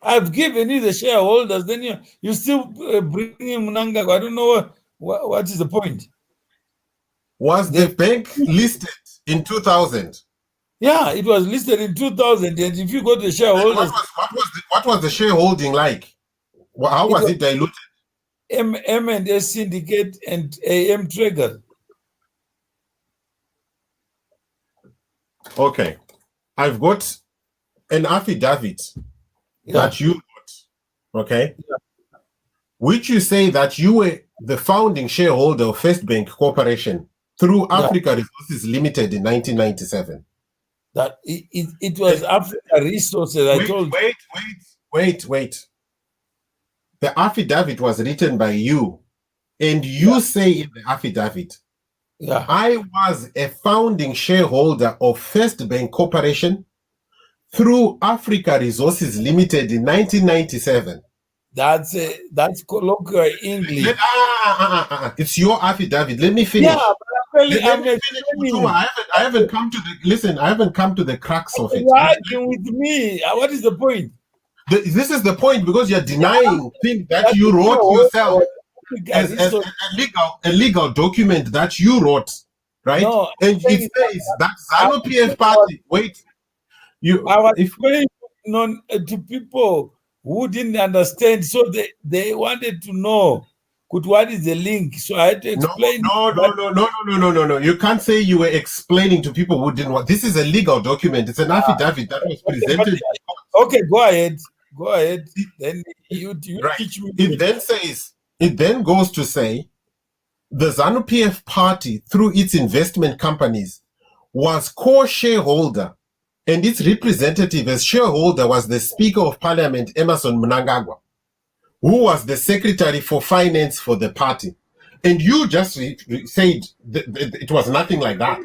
I've given you the shareholders, then you still bring in Mnangagwa. I don't know what is the point. Was the bank listed in 2000? Yeah, it was listed in 2000. And if you go to the shareholders, what was the shareholding like? How was it diluted? M&S Syndicate and AM Traeger. Okay, I've got an affidavit that you got, okay, which you say that you were the founding shareholder of First Bank Corporation through Africa Resources Limited in 1997. That it was Africa Resources. I told you. Wait. The affidavit was written by you, and you say in the affidavit, I was a founding shareholder of First Bank Corporation through Africa Resources Limited in 1997. That's colloquial English. It's your affidavit. Let me finish. Yeah, but I haven't come to the listen. I haven't come to the crux of it. You're arguing with me. What is the point? This is the point, because you're denying things that you wrote yourself as a legal document that you wrote, right? No, and it says that ZANU-PF party. I was explaining to people who didn't understand, so they wanted to know what is the link. So I had to explain. No. You can't say you were explaining to people who didn't want. This is a legal document. It's an affidavit that was presented. Okay, go ahead. Then you teach me. It then goes to say the ZANU-PF party, through its investment companies, was co-shareholder, and its representative as shareholder was the Speaker of Parliament, Emerson Mnangagwa, who was the Secretary for Finance for the party. And you just said it was nothing like that.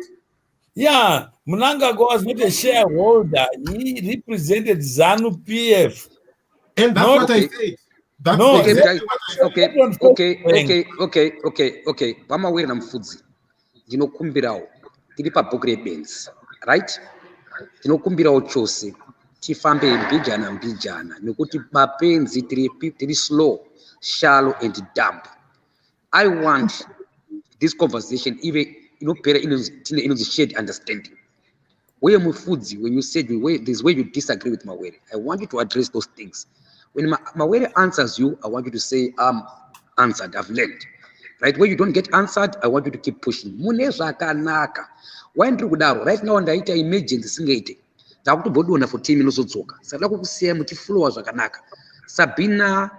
Yeah, Mnangagwa was not a shareholder. He represented ZANU-PF. And that's what I said. That's okay. Vamawiri na mfudzi. Ndinokumbirawo tiri paBhukuReBenzi, right? Ndinokumbirawo chose tifambe mbijana nekuti mapenzi tiri slow, shallow and dumb. I want this conversation even in the shared understanding. Where Mufudzi, when you said this way you disagree with Mawere, I want you to address those things. When Mawere answers you, I want you to say, I'm answered, I've learned. Right? Where you don't get answered, I want you to keep pushing. Munezha kanaka. Why ndiri kudaro? Right now ndaita emergency singaite. Ndakutobodona for 10 minutes otsoka. Saka kukusiya muchiflowa zvakanaka. Sabina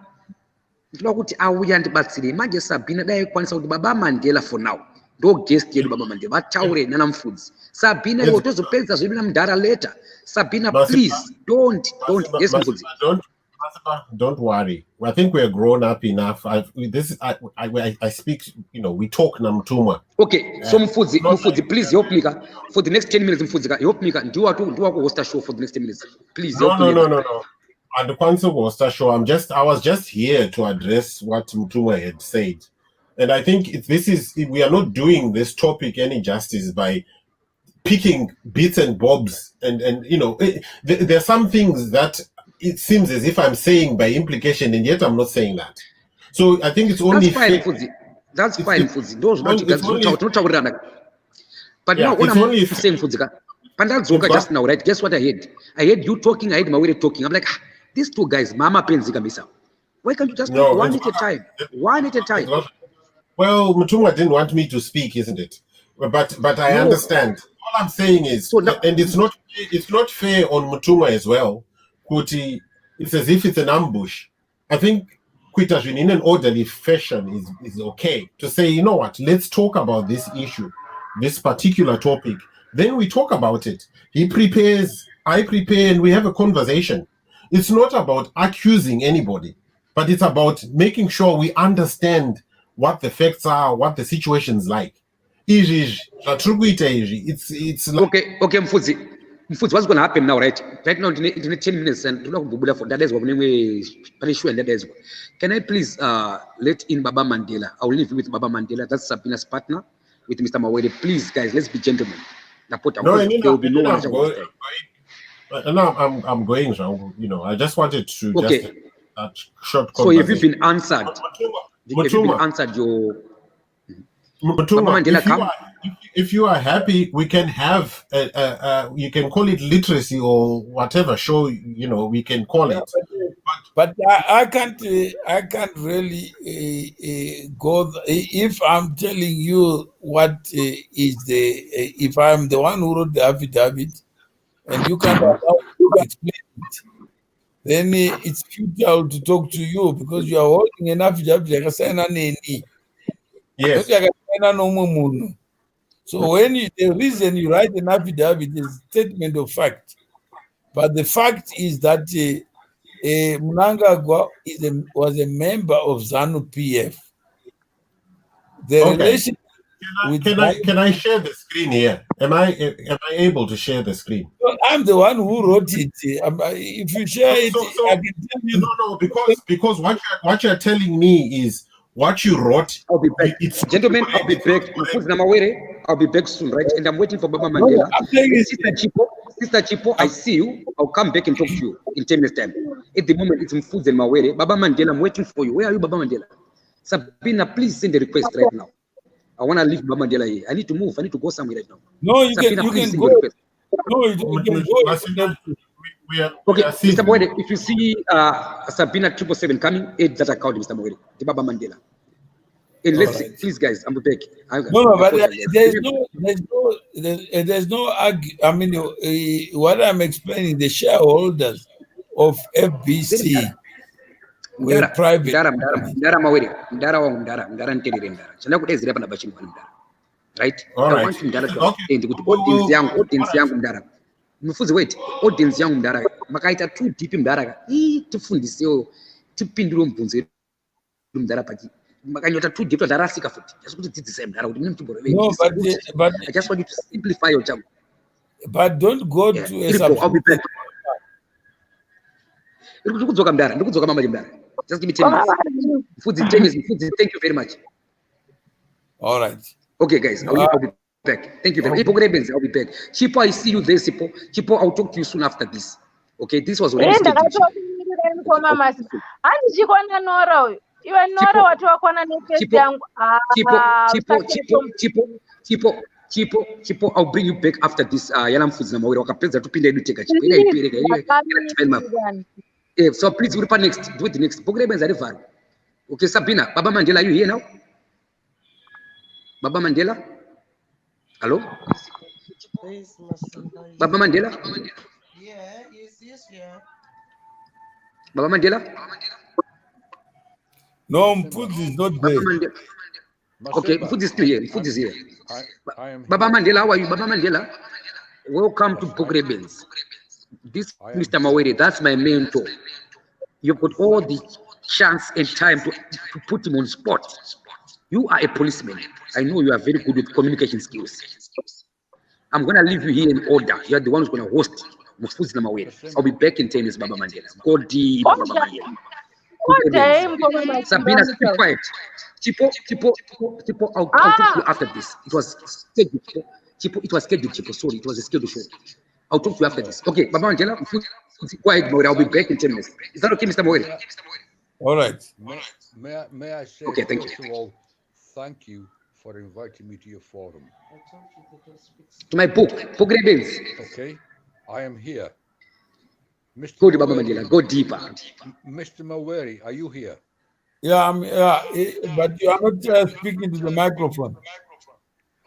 ndinoda kuti auya ndibatsire. Manje Sabina dai kwanisa kuti Baba Mandela for now. Do guest yedu Baba Mandela vataure nana mfudzi. Sabina iwo tozopedza zvedu na mudhara later. Sabina, please don't. Yes, mfudzi. Don't worry. I think we're grown up enough. I speak, we talk Namtuma. Okay, so Mfudzi, please help me for the next 10 minutes. Mfudzi, help me. Do I host a show for the next 10 minutes? Please help me. No. And the council host a show. I was just here to address what Mtuma had said. And I think we are not doing this topic any justice by picking bits and bobs. And there are some things that it seems as if I'm saying by implication, and yet I'm not saying that. So I think it's only fair. That's fine, Fudzi. Those what you guys not. But now what I'm saying, Fudzi, Pandalzoka just now, right? Guess what I heard? I heard you talking, I heard Mawere talking. I'm like, these two guys, Mama Penzi Kamisa. Why can't you just talk one at a time? One at a time. Well, Mutuma didn't want me to speak, isn't it? But I understand. All I'm saying is, and it's not fair on Mutuma as well. It's as if it's an ambush. I think Kwitajin in an orderly fashion is okay to say, you know what, let's talk about this issue, this particular topic. Then we talk about it. He prepares I prepare and we have a conversation. It's not about accusing anybody, but it's about making sure we understand what the facts are, what the situation's like. It's like, okay, Mfudzi, what's going to happen now, right? Right now, in 10 minutes, and for that is what can I please let in Baba Mandela? I'll leave you with Baba Mandela. That's Sabina's partner with Mr. Mawede. Please, guys, let's be gentlemen. no, There will be no one. I'm going, you know. I just wanted to okay. just that short So have you conversation. been answered? Have you been answered your Mutuma, if you are happy, we can have you can call it literacy or whatever show, you know, we can call it. But I can't really go if I'm telling you what is the if I'm the one who wrote the affidavit and you can't allow me to explain it, then it's futile to talk to you because you are holding an affidavit. Yes. So when the reason you write an affidavit is a statement of fact, but the fact is that Mnangagwa was a member of ZANU PF. The relation. Can I share the screen here? Am I able to share the screen? Well, I'm the one who wrote it. If you share it, I can tell you. No, because what you're telling me is what you wrote. I'll be back. Gentlemen, I'll be back. I'll be back soon, right? And I'm waiting for Baba Mandela. Sister Chipo, I see you. I'll come back and talk to you in 10 minutes time. At the moment, it's Mfudzi and Mawere. Baba Mandela, I'm waiting for you. Where are you, Baba Mandela? Sabina, please send the request right now. I want to leave Baba Mandela here. I need to move. I need to go somewhere right now. No, you Sabina, can go. No, you can go. Okay, Mr. Mawere, if you see Sabina 777 coming, add that account, Mr. Mawere. The Baba Mandela. And let's see, please, guys, I'm back. No, but there's no I mean, what I'm explaining, the shareholders of FBC were private. Right? All right. Mfudzi, wait, audience yangu Mdara makaita too deep Mdara tifundise tipindure mbunzo Mdara paki makanyota too deep ndarasika futi just kuti dzidzise Mdara kuti mune mtumbo No, but I just want you to simplify your job. But don't go to a I'll be back. Ndikudzoka Mdara, ndikudzoka mama Mdara. Just give me 10 minutes. Mfudzi, 10 minutes. Mfudzi, thank you very much. All right. Okay, guys, I'll be back. Thank you very much. BhukuReBenzi, I'll be back. Chipo, I see you there, Chipo. Chipo, I'll talk to you soon after this. Okay, this was already scheduled. Chipo, I'll bring you back after this. So please, do next. Do it next. BhukuReBenzi. Okay, Sabina, Baba Mandela, are you here now? Baba Mandela? Hello? Baba Mandela? Yeah, yes, yeah. Baba Mandela? No, Mfudzi is not there. Okay, Mfudzi is still here. Mfudzi is here. Baba Mandela, how are you? Baba Mandela? Welcome to BhukuReBenzi. This Mr. Mawere, that's my mentor. You've got all the chance and time to put him on spot. You are a policeman. I know you are very good with communication skills. I'm going to leave you here in order. You are the one who's going to host Mfudzi na Mawere. I'll be back in 10 minutes, Baba Mandela. God deep, Baba Mandela. Sabina, keep quiet. Chipo, I'll talk to you after this. It was scheduled, Chipo. It was scheduled, Chipo. Sorry, it was a scheduled show. I'll talk to you after this. Okay, Baba Mandela, quiet, Mawere. I'll be back in 10 minutes. Is that okay, Mr. Mawere? All right. May I say, okay, thank first of all, thank you for inviting me to your forum. To my book, BhukuReBenzi. Okay, I am here. Mr. Go to Baba Mandela, go deeper. Mr. Mawere, are you here? Yeah, but you are not speaking to the microphone.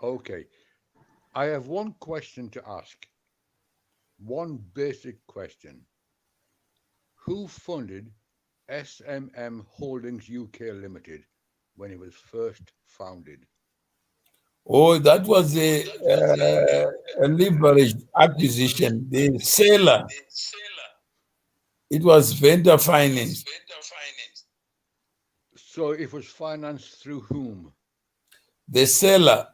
Okay. I have one question to ask. One basic question. Who funded SMM Holdings UK Limited when it was first founded? Oh, that was a leverage acquisition. The seller, it was vendor finance. So it was financed through whom? The seller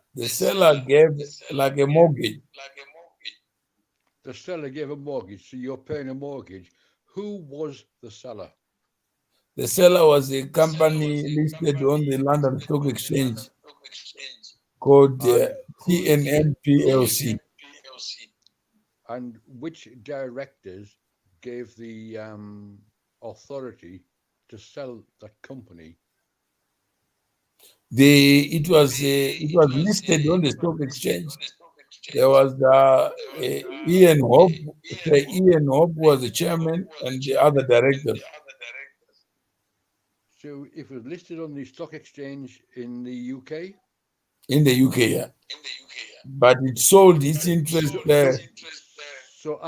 gave like a mortgage. The seller gave a mortgage, so you're paying a mortgage. Who was the seller? The seller was a company listed on the London Stock Exchange called TNM PLC. And which directors gave the authority to sell that company? It was listed on the stock exchange. There was Ian Hope. Ian Hope was the chairman and the other directors. So it was listed on the stock exchange in the UK? In the UK, yeah. But it sold its interest. So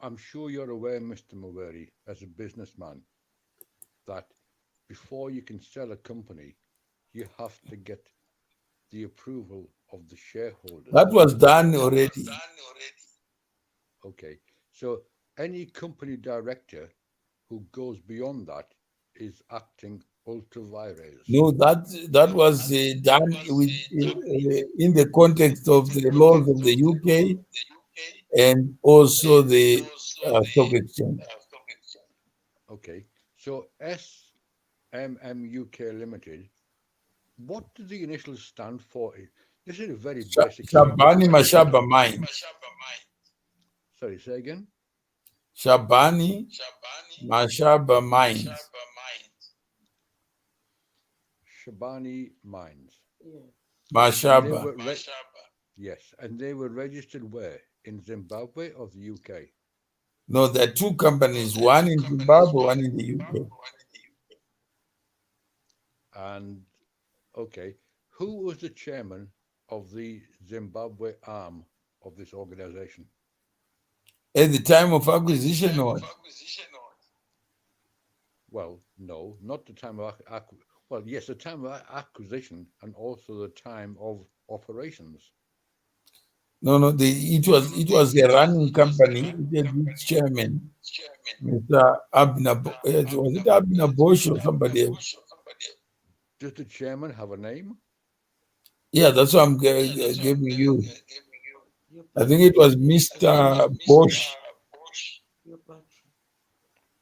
I'm sure you're aware, Mr. Maweri, as a businessman, that before you can sell a company, you have to get the approval of the shareholders. That was done already. Okay, so any company director who goes beyond that is acting ultra vires. No, that was done in the context of the laws of the UK and also the stock exchange. Okay, so SMM UK Limited, what do the initials stand for? This is a very basic. Shabani Mashaba Mine. Sorry, say again. Shabani Mashaba Mines. Shabani Mines. Mashaba. Yes, and they were registered where? In Zimbabwe or the UK? No, there are two companies, one in Zimbabwe, one in the UK. And, okay, who was the chairman of the Zimbabwe arm of this organization? At the time of acquisition or? Well, no, not the time of well, yes, the time of acquisition and also the time of operations. No, it was a running company. It had its chairman, Mr. Abner. Was it Abner Bosch or somebody else? Does the chairman have a name? Yeah, that's what I'm giving you. I think it was Mr. Bosch.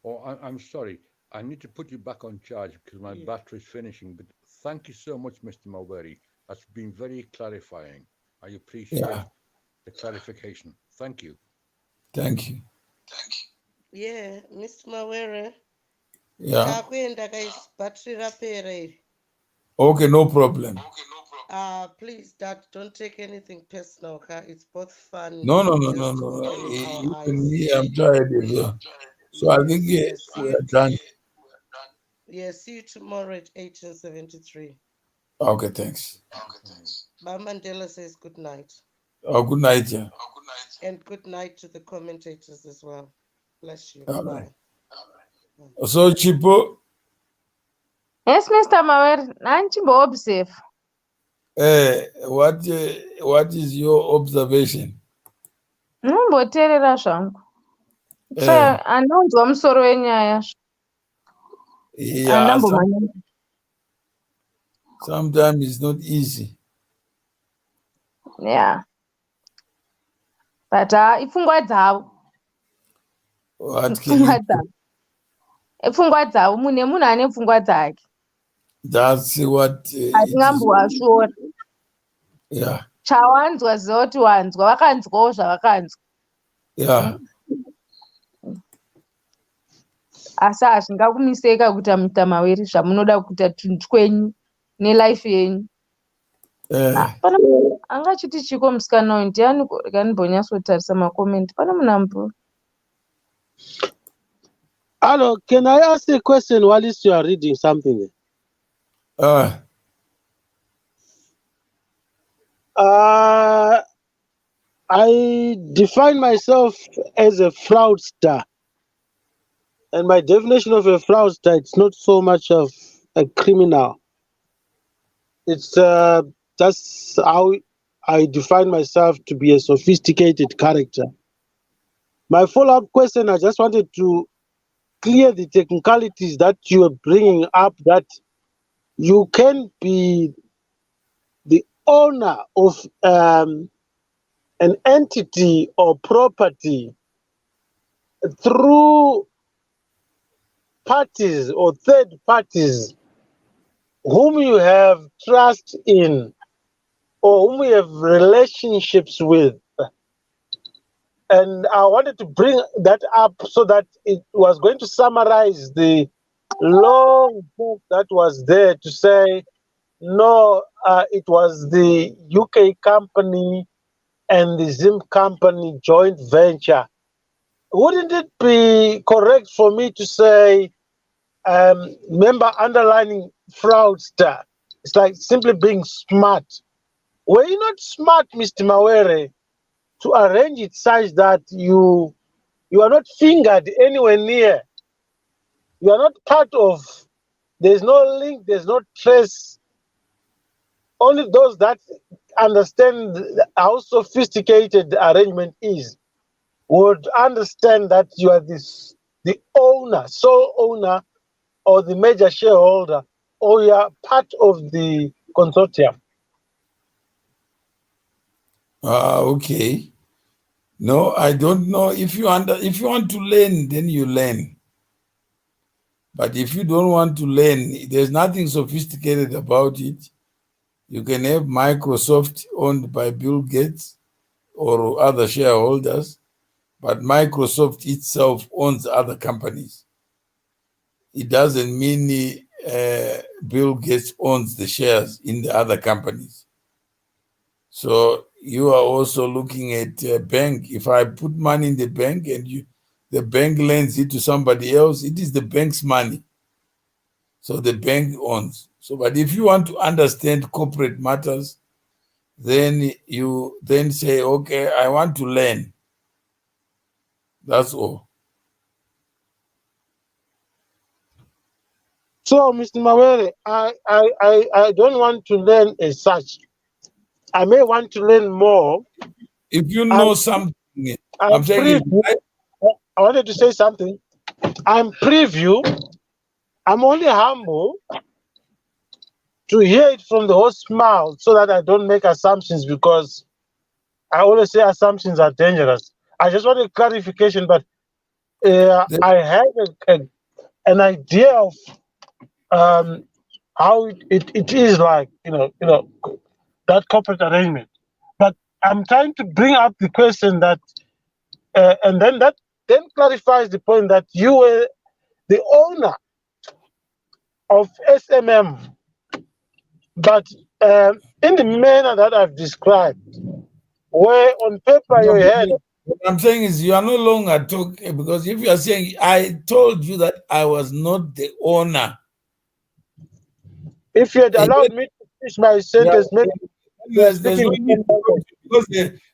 Oh, I'm sorry. I need to put you back on charge because my battery's finishing. But thank you so much, Mr. Maweri. That's been very clarifying. I appreciate the clarification. Thank you. Thank you. Yeah, Mr. Mawere. Yeah. Battery rapere. Okay, no problem. Please, Dad, don't take anything personal. Okay? It's both fun. No. Even me, I'm tired as well. So I think we are done. Yeah, see you tomorrow at 1873. Okay, thanks. Mandela says good night. Oh, good night, yeah. And good night to the commentators as well. Bless you. All Bye. right. So, Chipo. Yes, Mr. Mawer, nanchimbo observe. What is your observation? Mumboteerera zvangu. Andonzwa musoro wenyaya. Yeah, sometimes it's not easy. Yeah. But ipfungwa dzavo. Ipfungwa dzavo mune munhu ane pfungwa dzake. That's what hatingambovashora. Yeah. Chawanzwa ziva kuti wanzwa, vakanzwawo zvavakanzwa. Yeah. Asi hazvingakumiseka kuita Mr. Maweri zvamunoda kuita twenyu nelife yenyu. Pana angachiti chiko musikana uyu ndiani kanibonyatsotarisa makomenti. Pana munhu amupuro. Hello, can I ask a question while you are reading something? I define myself as a fraudster. And my definition of a fraudster, it's not so much of a criminal. It's That's how I define myself to be a sophisticated character. My follow-up question, I just wanted to clear the technicalities that you are bringing up, that you can be the owner of an entity or property through parties or third parties whom you have trust in or whom you have relationships with. And I wanted to bring that up so that it was going to summarize the long book that was there to say, no, it was the UK company and the Zim company joint venture. Wouldn't it be correct for me to say, remember underlining fraudster? It's like simply being smart. Were you not smart, Mr. Mawere, to arrange it such that you are not fingered anywhere near? You are not part of, there's no link, there's no trace. Only those that understand how sophisticated the arrangement is would understand that you are the owner, sole owner, or the major shareholder, or you are part of the consortium. Okay. No, I don't know. If you want to learn, then you learn. But if you don't want to learn, there's nothing sophisticated about it. You can have Microsoft owned by Bill Gates or other shareholders, but Microsoft itself owns other companies. It doesn't mean Bill Gates owns the shares in the other companies. So you are also looking at a bank. If I put money in the bank and the bank lends it to somebody else, it is the bank's money. So the bank owns. So, but if you want to understand corporate matters, then you then say, okay, I want to learn. That's all. So, Mr. Mawere, I don't want to learn as such. I may want to learn more. If you know something, I'm saying I wanted to say something. I'm preview. I'm only humble to hear it from the horse's mouth so that I don't make assumptions, because I always say assumptions are dangerous. I just want a clarification, but I have an idea of how it is like, that corporate arrangement. But I'm trying to bring up the question that, and then that clarifies the point that you were the owner of SMM, but in the manner that I've described, where on paper you had. What I'm saying is you are no longer talking, because if you are saying, I told you that I was not the owner. If you had allowed me to finish my sentence, maybe there's no need because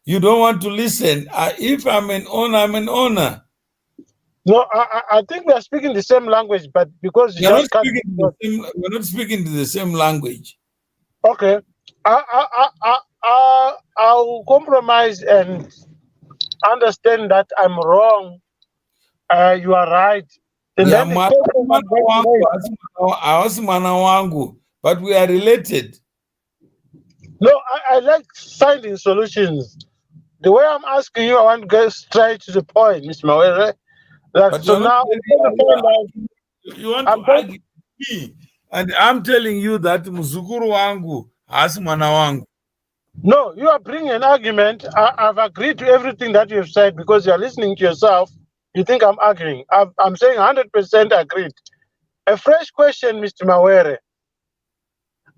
you don't want to listen. If I'm an owner, I'm an owner. No, I think we are speaking the same language, but because we're not speaking the same language. Okay, I'll compromise and understand that I'm wrong. You are right. And then but we are related. No, I like finding solutions. The way I'm asking you, I want to go straight to the point, Mr. Mawere. But so now you want to argue with me, and I'm telling you that muzukuru wangu hasi mwana wangu. No, you are bringing an argument. I've agreed to everything that you've said because you're listening to yourself. You think I'm arguing. I'm saying 100% agreed. A fresh question, Mr. Mawere.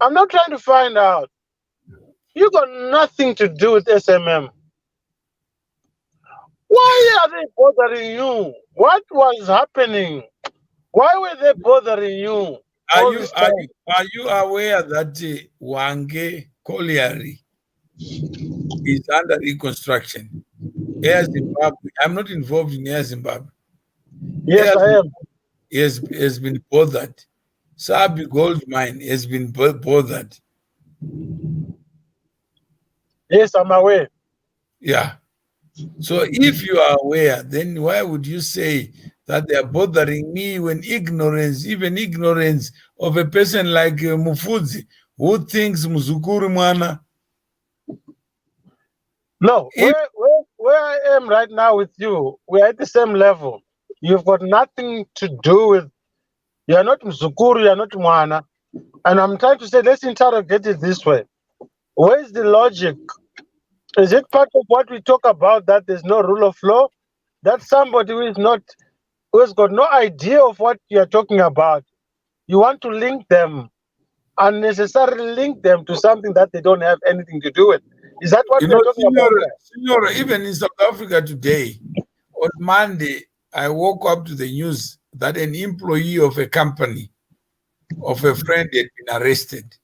I'm not trying to find out. You got nothing to do with SMM. Why are they bothering you? What was happening? Why were they bothering you? Are you aware that Wange Colliery is under reconstruction? Air Zimbabwe. I'm not involved in Air Zimbabwe. Yes, I am. Has been bothered. Sabi Gold Mine has been bothered. Yes, I'm aware. Yeah. So if you are aware, then why would you say that they are bothering me when ignorance, even ignorance of a person like Mufudzi, who thinks Muzukuru Mwana? No, where I am right now with you, we're at the same level. You've got nothing to do with, you're not Mzukuru, you're not Mwana. And I'm trying to say, let's interrogate it this way. Where's the logic? Is it part of what we talk about that there's no rule of law? That somebody who has got no idea of what you're talking about, you want to link them, unnecessarily link them to something that they don't have anything to do with. Is that what You we're know, talking about? Signora, even in South Africa today, on Monday, I woke up to the news that an employee of a company, of a friend, had been arrested.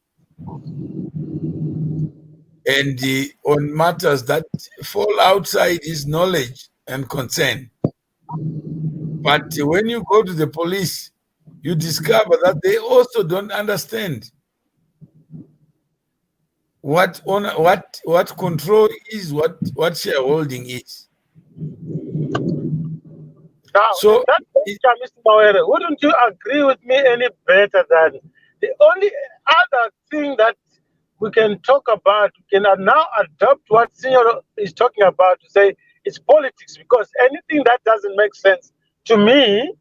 And on matters that fall outside his knowledge and concern. But when you go to the police, you discover that they also don't understand what control is, what shareholding is. Now, So, that Mr. Mawere, wouldn't you agree with me any better than the only other thing that we can talk about, we can now adopt what Senior is talking about to say it's politics, because anything that doesn't make sense to me,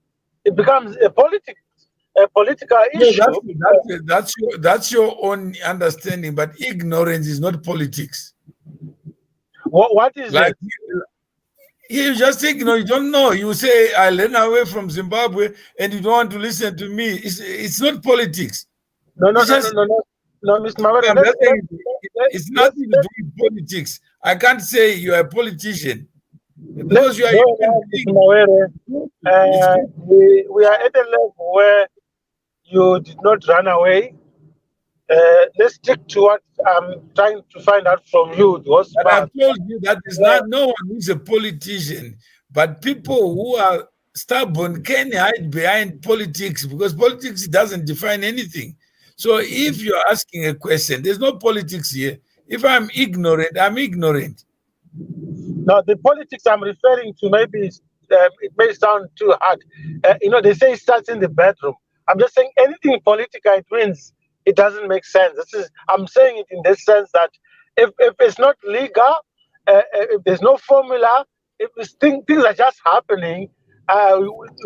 it becomes a political issue. that's your own understanding, but ignorance is not politics. What is like it? You just ignore, you don't know. You say, I ran away from Zimbabwe and you don't want to listen to me. It's not politics. No, Mr. Mawere. It's nothing to do with politics. I can't say you're a politician because you are Mr. Mawere. We are at a level where you did not run away. Let's stick to what I'm trying to find out from you. But I've told you that is not no one who's a politician, but people who are stubborn can hide behind politics because politics doesn't define anything. So if you're asking a question, there's no politics here. If I'm ignorant, I'm ignorant. Now, the politics I'm referring to, maybe it may sound too hard. They say it starts in the bedroom. I'm just saying anything political, it means it doesn't make sense. I'm saying it in this sense that if it's not legal, if there's no formula, if things are just happening,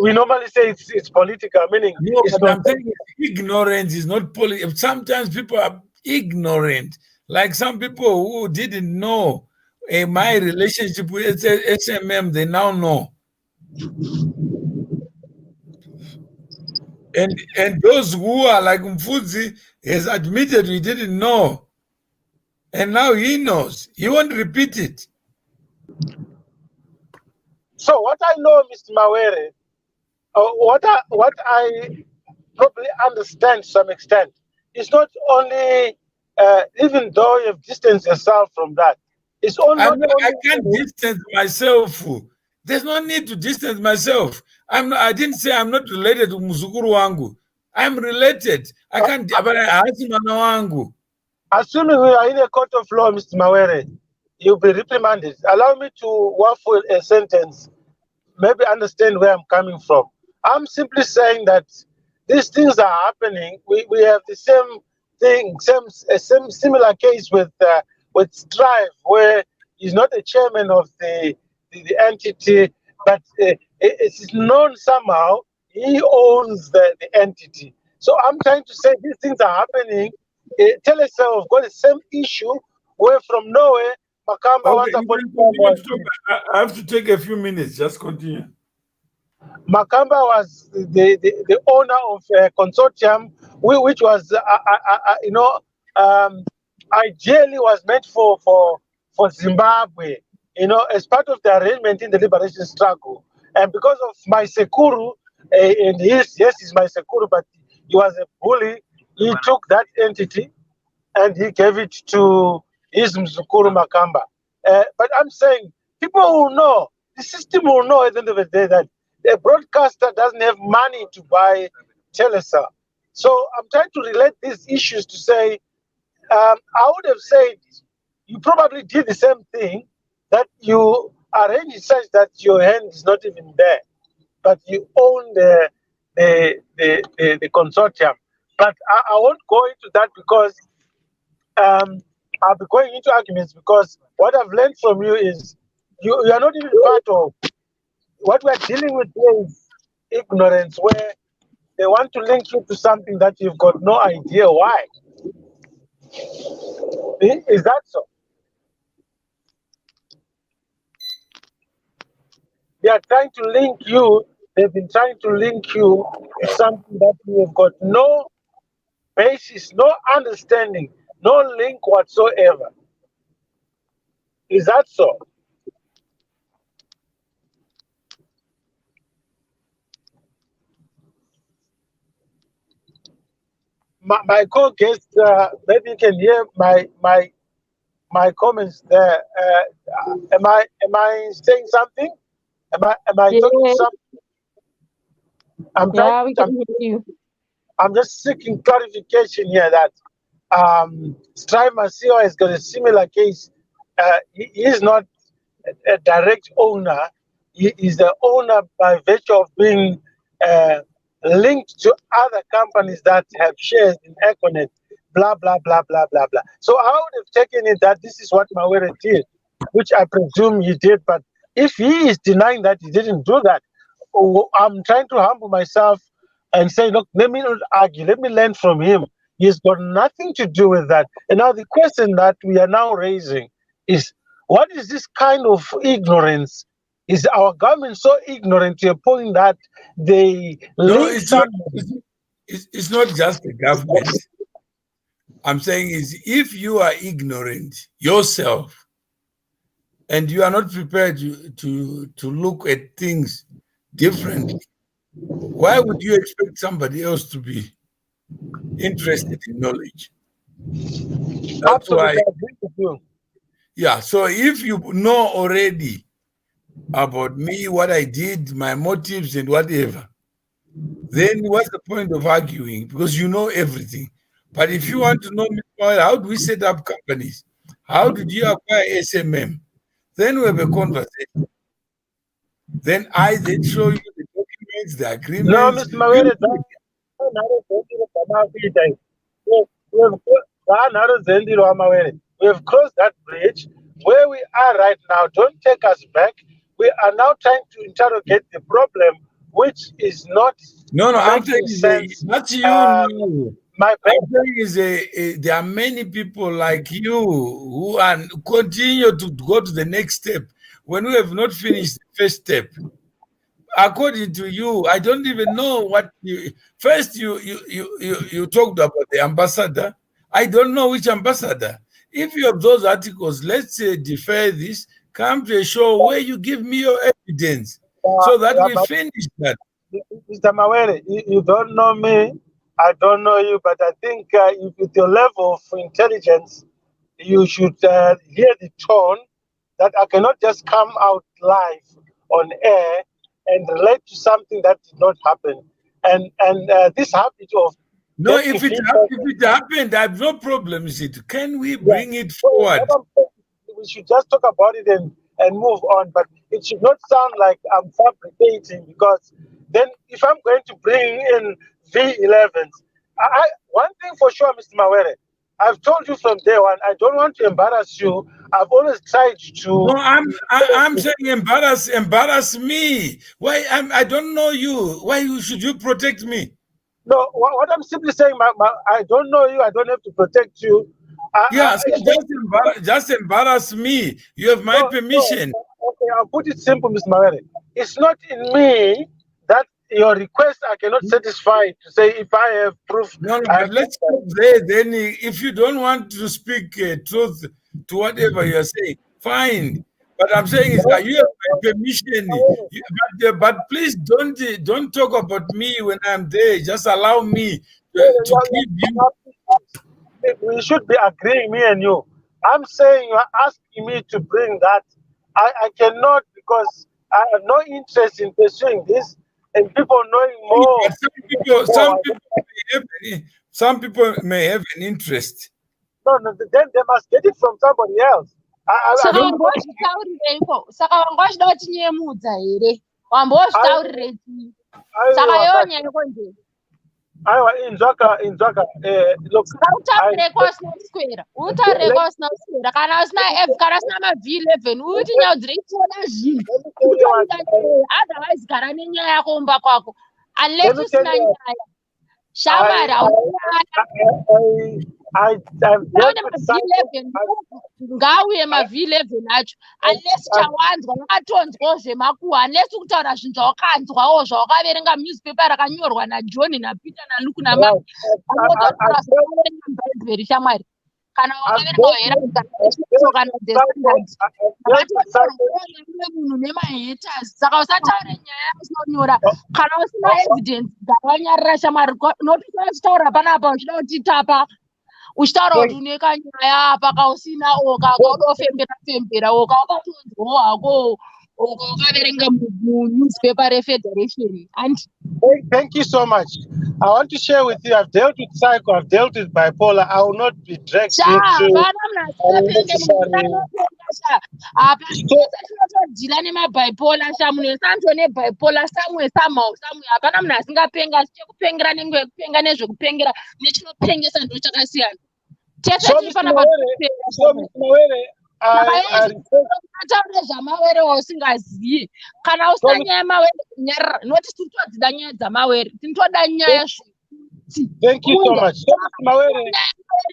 we normally say it's political, meaning no, it's but not. I'm saying ignorance is not political. Sometimes people are ignorant, like some people who didn't know my relationship with SMM, they now know. And those who are like Mfudzi has admitted he didn't know. And now he knows. He won't repeat it. So what I know, Mr. Mawere, what I probably understand to some extent, is not only, even though you've distanced yourself from that, it's only I can't distance myself. There's no need to distance myself. I didn't say I'm not related to Muzukuru wangu. I'm related. I can't, but I ask Mana wangu. Assuming we are in a court of law, Mr. Mawere, you'll be reprimanded. Allow me to waffle a sentence, maybe understand where I'm coming from. I'm simply saying that these things are happening. We have the same thing, same similar case with Strive, where he's not the chairman of the entity, but it's known somehow he owns the entity. So I'm trying to say these things are happening. Telesel have got the same issue where from nowhere, Makamba wants I have to take a few minutes. Just continue. Makamba was the owner of a consortium, which was, ideally was meant for Zimbabwe, as part of the arrangement in the liberation struggle. And because of my Sekuru, and he's my Sekuru, but he was a bully, he took that entity and he gave it to his Mzukuru Makamba. But I'm saying people will know, the system will know at the end of the day that a broadcaster doesn't have money to buy Telesa. So I'm trying to relate these issues to say, I would have said you probably did the same thing, that you arrange it such that your hand is not even there, but you own the consortium. But I won't go into that because I'll be going into arguments, because what I've learned from you is you are not even part of what we're dealing with here is ignorance, where they want to link you to something that you've got no idea why. Is that so? They are trying to link you, they've been trying to link you to something that you have got no basis, no understanding, no link whatsoever. Is that so? My co-guest, maybe you can hear my comments there. Am I saying something? Am I talking something? We can hear you. I'm just seeking clarification here that Strive Masio has got a similar case. He is not a direct owner. He is the owner by virtue of being linked to other companies that have shares in Econet, blah, blah, blah, blah, blah, blah. So I would have taken it that this is what Mawere did, which I presume he did. But if he is denying that he didn't do that, I'm trying to humble myself and say, look, let me not argue, let me learn from him. He's got nothing to do with that. And now the question that we are now raising is, what is this kind of ignorance? Is our government so ignorant to a point that they link somebody? It's not just the government. I'm saying is, if you are ignorant yourself and you are not prepared to look at things differently, why would you expect somebody else to be interested in knowledge? That's why. Yeah, so if you know already about me, what I did, my motives and whatever, then what's the point of arguing? Because you know everything. But if you want to know, how do we set up companies? How did you acquire SMM? Then we have a conversation. Then I then show you the documents, the agreements. No, Mr. Mawere, we have crossed that bridge. Where we are right now, don't take us back. We are now trying to interrogate the problem, which is not I'm making saying sense. that's you know. My I'm saying is there are many people like you who are continue to go to the next step when we have not finished the first step. According to you, I don't even know what you first you talked about the ambassador. I don't know which ambassador. If you have those articles, let's say defer this, come to a show where you give me your evidence so that we finish that. Mr. Mawere, you don't know me, I don't know you, but I think with your level of intelligence, you should hear the tone that I cannot just come out live on air and relate to something that did not happen. And this habit of if it happened, I have no problem with it. Can we bring it forward? We should just talk about it and move on, but it should not sound like I'm fabricating, because then if I'm going to bring in V11s, one thing for sure, Mr. Mawere, I've told you from day one, I don't want to embarrass you. I've always tried to. No, I'm saying embarrass me. Why? I don't know you. Why should you protect me? No, what I'm simply saying, I don't know you. I don't have to protect you. Just embarrass me. You have my permission. Okay, I'll put it simple, Mr. Mawere. It's not in me that your request I cannot satisfy to say if I have proof. No, but let's stop there. Then, if you don't want to speak truth to whatever you are saying, fine. But I'm saying is that you have my permission. But please don't talk about me when I'm there. Just allow me to give you. We should be agreeing, me and you. I'm saying you're asking me to bring that. I cannot, because I have no interest in pursuing this and people knowing more. Some people may have an interest. No, then they must get it from somebody else. I mean, Wambozvitaurirei saka wanga wachida kutinyemudza here wambozvitaurirei saka iwo nyaya konje Aiwa, inzwaka, look, utaurire kwasina kuswera utaurire kwasina kuswera kana usina kana usina mavh11 uti nyaudzire itoda zvinhu utoida otherwise gara nenyaya yako umba kwako unless usina nyaya shamwari haune mavh11 ngauye mavh11 acho unless chawanzwa wakatonzwawo zvemakuhwa unless kutaura zvinhu zvawakanzwawo zvawakaverenga newspaper rakanyorwa najohn napeter naluke namai anototauraverenga bhaibheri shamwari kana wakaverenga hera kana the standard akatonyorwa munhu nemahaters saka usataure nyaya yausinaonyora kana usina evidence dzakanyarira shamwari notisaa uchitaura panapa uchida kutitapa uchitaura kuti une kanyaya pakausina oka kaudofembera oka wakatonzwawo hako oka wakaverenga munewspaper refederation and thank you so much. I want to share with you, I've dealt with psycho, I've dealt with bipolar. I will not be dragged into tinotodhila nemabipolar shamunhu esanto nebipolar samwe somehow hapana munhu asingapenga chekupengera nekupenga nezvekupengera nechinopengesa ndo chakasiyana tese tirifanira taure zvamawere wausingazivi kana usina nyaya yamawere kunyarara noti tinotodzida nyaya dzamawere tinotoda nyaya Thank you so much.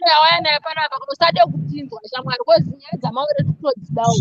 yawaya nayo panapa kana usade kutinzwa shamwari kwezi nyaya dzamawere tinotodzidawo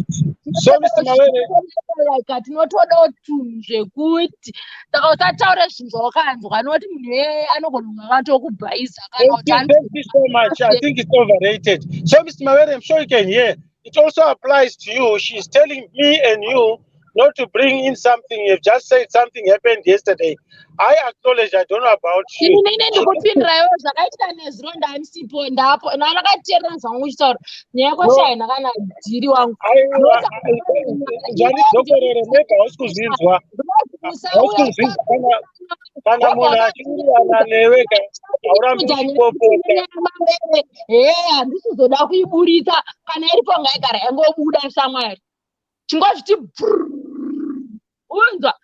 tinotodawo tunhu zvekuti saka usataure zvinhu zvawakanzwa noti munhu anogona kunge akatokubhaisa kana Thank you so much. I think it's overrated. So, Mr. Mawere, I'm sure you can hear. It also applies to you. She's telling me and you not to bring in something. You've just said something happened yesterday. I acknowledge I don't know about you. ndikupindirayo zvakaita nezvironda handisipo ndapo ndakateerera zvangu uchitaura nyaya yakwashaina kana dhiri wangu zvanidzokorere mega hausikuzvinzwa kana munhu achiurirana newe haurambi uchipopota handisizoda kuiburitsa kana iripo ngaigara yangobuda shamwari chingozviti unzwa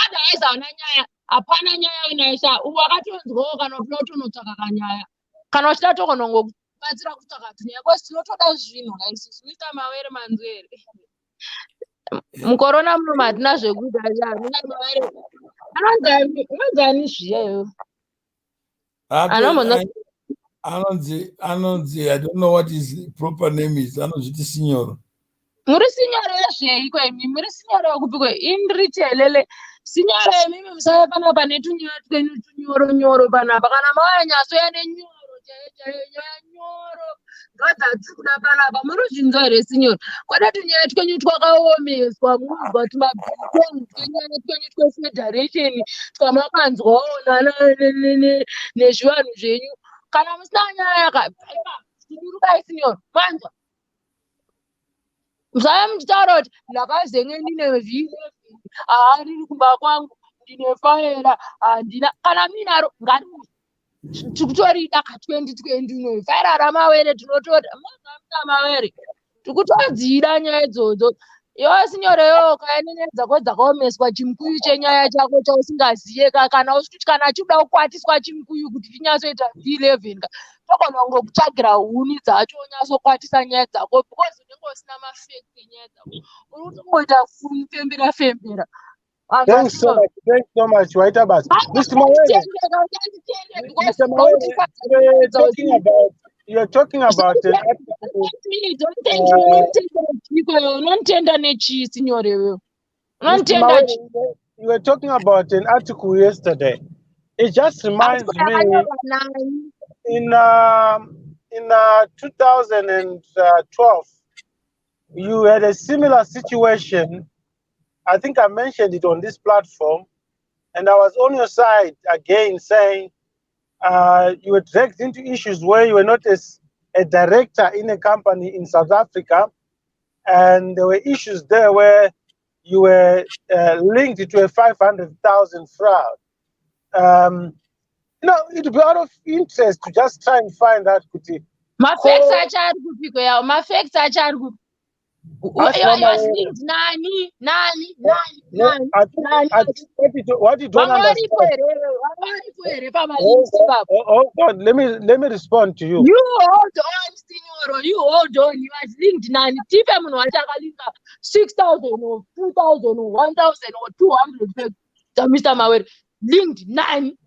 otherwise hauna nyaya hapana nyaya inaisha wakatonzwawo kana unotonotsvaka kanyaya kana uchida togona ngokubatsira kutsvaka tunyaya kwesi tinotoda zvinhu kaisusu mr mawere manzwere mukorona muno matina zvekuita mr mawere anonzani zviyayo anonzi I don't know what his proper name is anozviti sinyoro muri sinyoro yezveiko imi muri sinyoro yekupikwe indritelele sinyoro imimi musava panapa netunyoro twenyu tunyoronyoro panapa kana mavanyasoya nenyoro nyoro ngadzadzikuda panapa muruzvinzwa here sinyoro kwada tunyaya twenyu twakaomeswa munzwa tumabhiteni twenyaya twenyu twefederation twamakanzwawo nezvivanhu zvenyu kana musina nyaya yakaipa sinyoro manzwa mzaya muchitaura kuti ndakazenge ndine vhile riri kumba kwangu ndine faera handina kana minaro ngariuye tikutori daka 2020 inoyi faera ramawere tinotoda magamta mawere tikutodzida nyaya idzodzo iwe sinyoreyo kaenenedza ko dzakaomeswa chimukuyu chenyaya chako chausingaziye kana usikuti kana achida kukwatiswa chimukuyu kuti chinyatsoita v11 togona kungokutsvagira huni dzacho unyatsokwatisa nyaya dzako because unenge usina mafekti enyaya dzako uri kutongoita fembera Thanks so much. Right about Mr. Mawere. You're talking about an article. You were talking about an article yesterday. It just reminds me in 2012, you had a similar situation. I think I mentioned it on this platform, and I was on your side again saying you were dragged into issues where you were not a director in a company in South Africa, and there were issues there where you were linked to a 500,000 fraud. It would be out of interest to just try and find out, Mafacts achari kupiko yawo. Mafacts achari kupiko. Was linked nani. What you don't understand. Oh God, let me respond to you. You hold on, Signoro. You hold on. You was linked nani. Tipe munu wachakalinka 6,000 or 2,000 or 1,000 or 200. Mr. Mawere. Linked nani.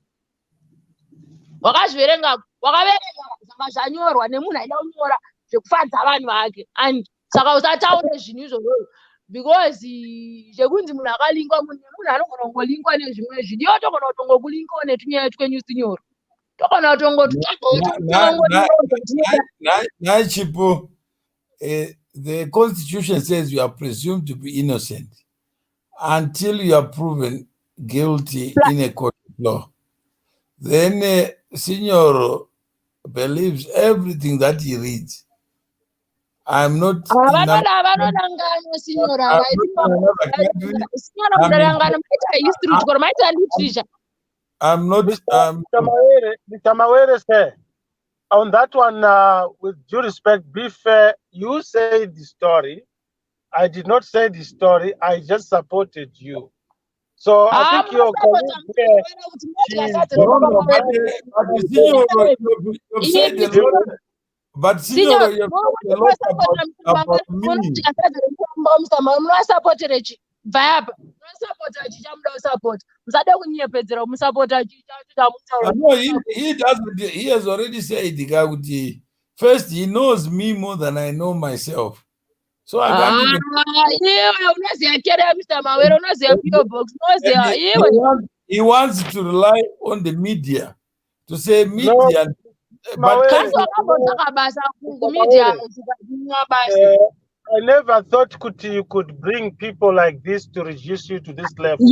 Wakazviverenga zvakazvanyorwa nemunhu aida kunyora zvekufadza vanhu vake and saka usataure zvinhu izvozvo because zvekunzi munhu akalingwa munhu anogona kungolingwa nezvimwe zvinhu iwo togona kutongokulingawo netunyaya twenyu sinyoro togona Chipo, the constitution says you are presumed to be innocent until you are proven guilty in a court of law. Then Signor believes everything that he reads. I'm not I'm not Mr. Mawere, sir. On that one, with due respect, be fair, you say the story. I did not say the story, I just supported you. So I think your but Signor, you about me. No, he doesn't. He has already said first he knows me more than I know myself. So I can't even. He wants to rely on the media to say media. But I never thought you could bring people like this to reduce you to this level.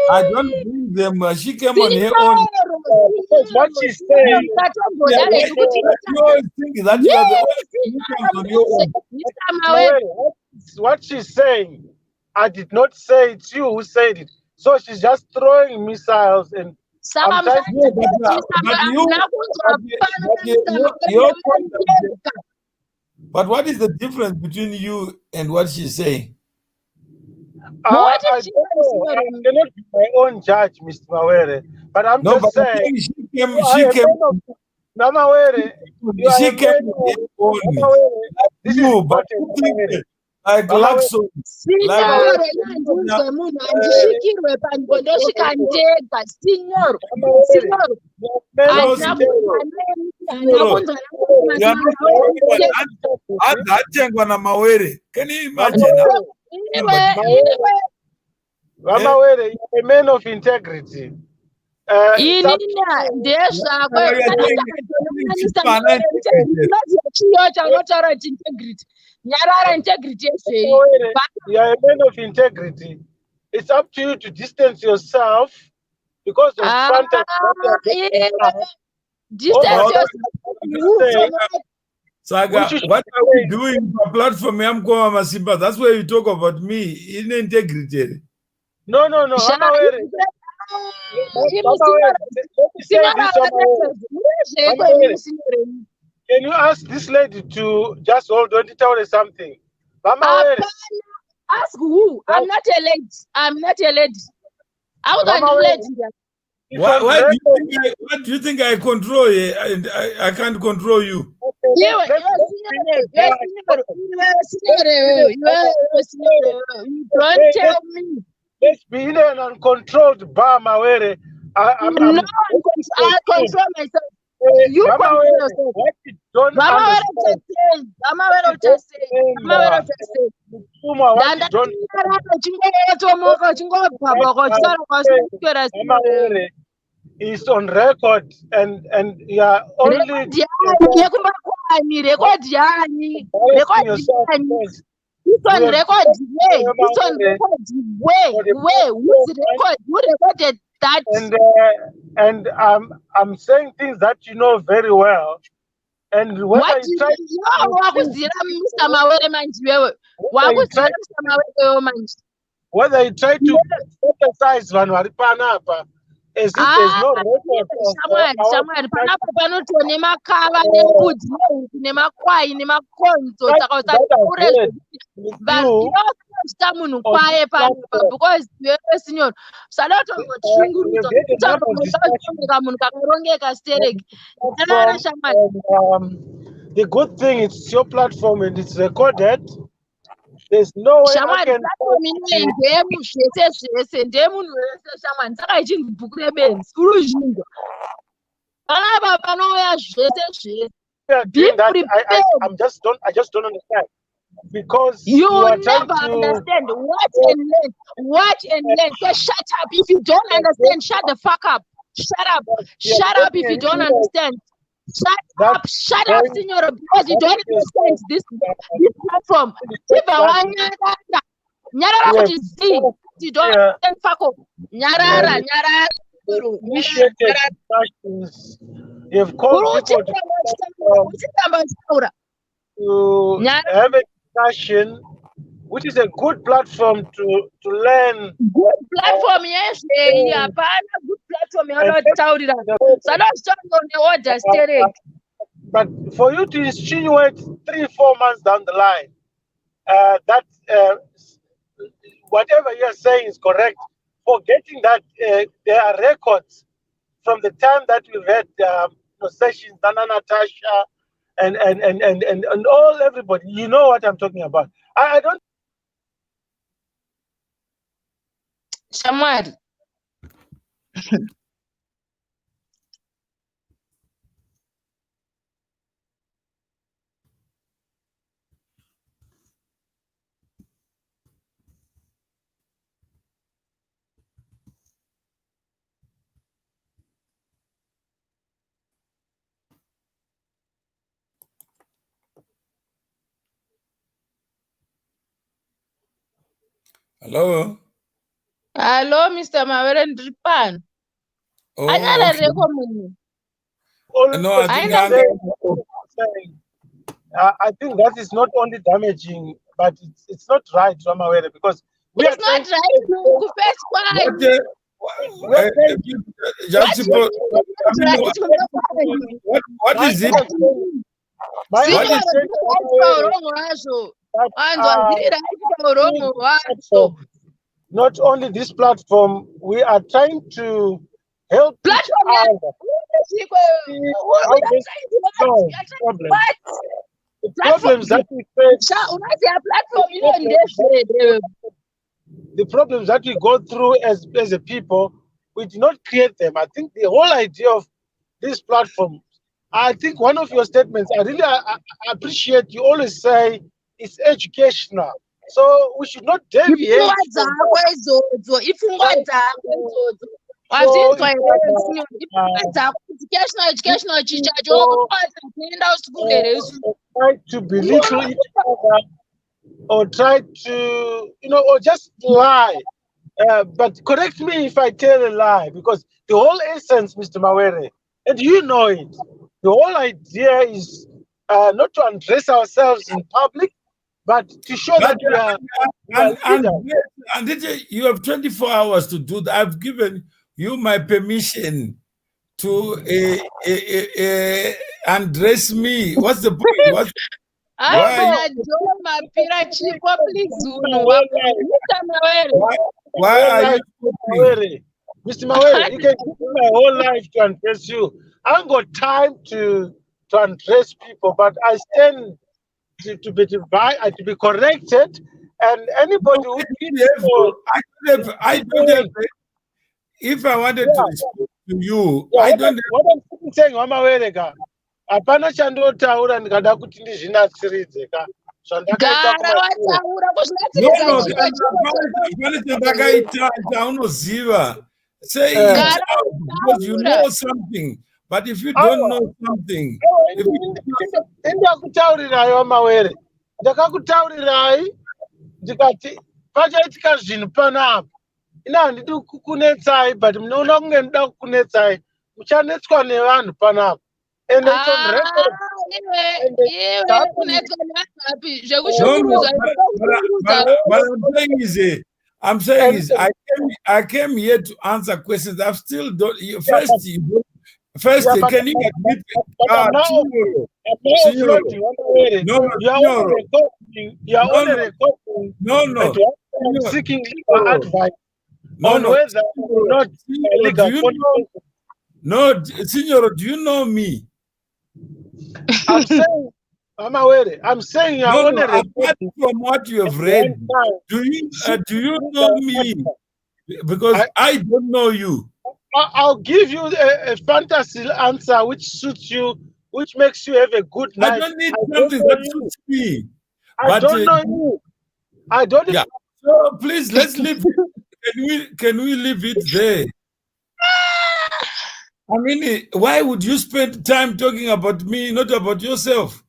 I don't bring them. She came on her own. What she's saying. You always think that you are the only on your own. What she's saying, I did not say it's you who said it. So she's just throwing missiles and but what is the difference between you and what she's saying? I cannot be my own judge, Mr. Mawere. But I'm just saying. She came. Mawere, she came you, but like Laxo. Can you imagine? Mawere, you're a man of integrity. You are a man of integrity. It's up to you to distance yourself because of Saga, what are we doing for platform? That's where you talk about me in integrity. No. Can you ask this lady to just hold on to tell her something? Ask who? I'm not a lady. How can you lady? Why do you think I control you? I can't control you. You don't tell me. Let's be in an uncontrolled bar, Mawere. I control myself. You control yourself. Is on record and you are only It's on record. It's on record. Who's record? Who recorded that? And I'm saying things that you know very well. And when what I try whether you try to criticize Vanwaripanapa, as if there's no record of Shamwari panapa panoto nemakava nembudzi nemakwai nemakonzo saka usakure vanoita munhu kwaye panapa because iwewe sinyoro usada kutongoshungurudzwa kutaura munhu kakarongeka stereki. The good thing it's your platform and it's recorded. There's no way I can I just don't understand. Because you never understand. Watch and learn. So shut up if you don't understand. Shut the fuck up. Shut up. Shut up if you don't understand. Shut up, Signora, because you don't understand this platform. You don't understand. Fuck up. You've called people to have a discussion, which is a good platform to learn. Good platform, yes. Good platform. But for you to insinuate 3-4 months down the line, whatever you're saying is correct, forgetting that there are records from the time that we've had sessions, Nana Natasha, and all everybody, you know what I'm talking about. I don't. Shamwari. Hello? Hello, Mr. Mawere Ndripan. Oh, no, I think that is not only damaging, but it's not right, Ramawere, because it's not right. What is it? Not only this platform, we are trying to help platform. The problems that we face, the problems that we go through as a people, we did not create them. I think the whole idea of this platform, I think one of your statements, I really appreciate, you always say it's educational. So we should not deviate. Try to belittle each other or try to, or just lie. But correct me if I tell a lie, because the whole essence, Mr. Mawere, and you know it, the whole idea is not to undress ourselves in public, but to show that we are. And you have 24 hours to do that. I've given you my permission to undress me. What's the point? Why are you stopping? Mr. Mawere, you can give me my whole life to undress you. I haven't got time to undress people, but I stand to be corrected, and anybody who if I wanted to respond to you, I don't. What I'm saying, Mawere, apana chandotaura ndikada kuti ndizvinatsiridze ka say it out because you know something, but if you don't know something, ndakutaurirayo Mawere, ndakakutaurirai ndikati pachaitika zvinhu panapa ina handidi kukunetsai, but munoona kunge ndida kukunetsai, muchanetswa nevanhu panapa. And it's on record. What I'm saying is, I I came here to answer questions. I've still don't. First, can you admit? I'm now offloading. No, You are on recording. You are on a recording. No. I'm seeking legal advice on whether or not legal. No, Signor, do you know me? I'm saying, I'm saying you're on a recording. Apart from what you have read, do you know me? Because I don't know you. I'll give you a fantasy answer which suits you, which makes you have a good night. I don't need something that suits me. I don't know you. I don't. Yeah. So please, let's leave. Can we leave it there? I mean, why would you spend time talking about me, not about yourself?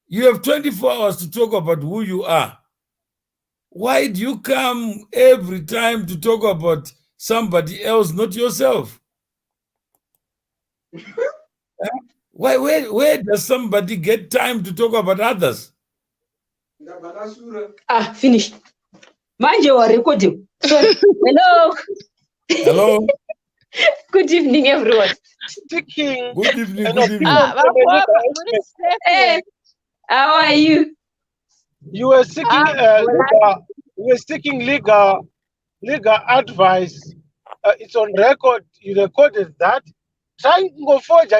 You have 24 hours to talk about who you are. Why do you come every time to talk about somebody else, not yourself? Where does somebody get time to talk about others? Finish. Mind your recording. Sorry. Hello. Hello. Good evening, everyone. Speaking. Good evening. Hey, how are you? You were seeking legal advice. It's on record. You recorded that. Trying to go forward,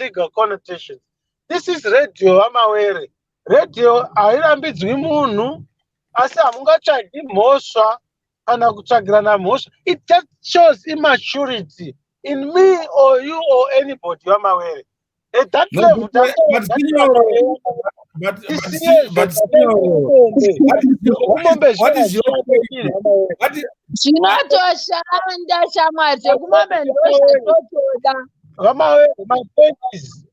legal connotations. This is radio. I'm aware. Radio. Airambidzwi munhu. Asi amungatsvagi mhosva kana kutsvagirana mhosva. It just shows immaturity in me or you or anybody. I'm aware. At that level, what is your my point is,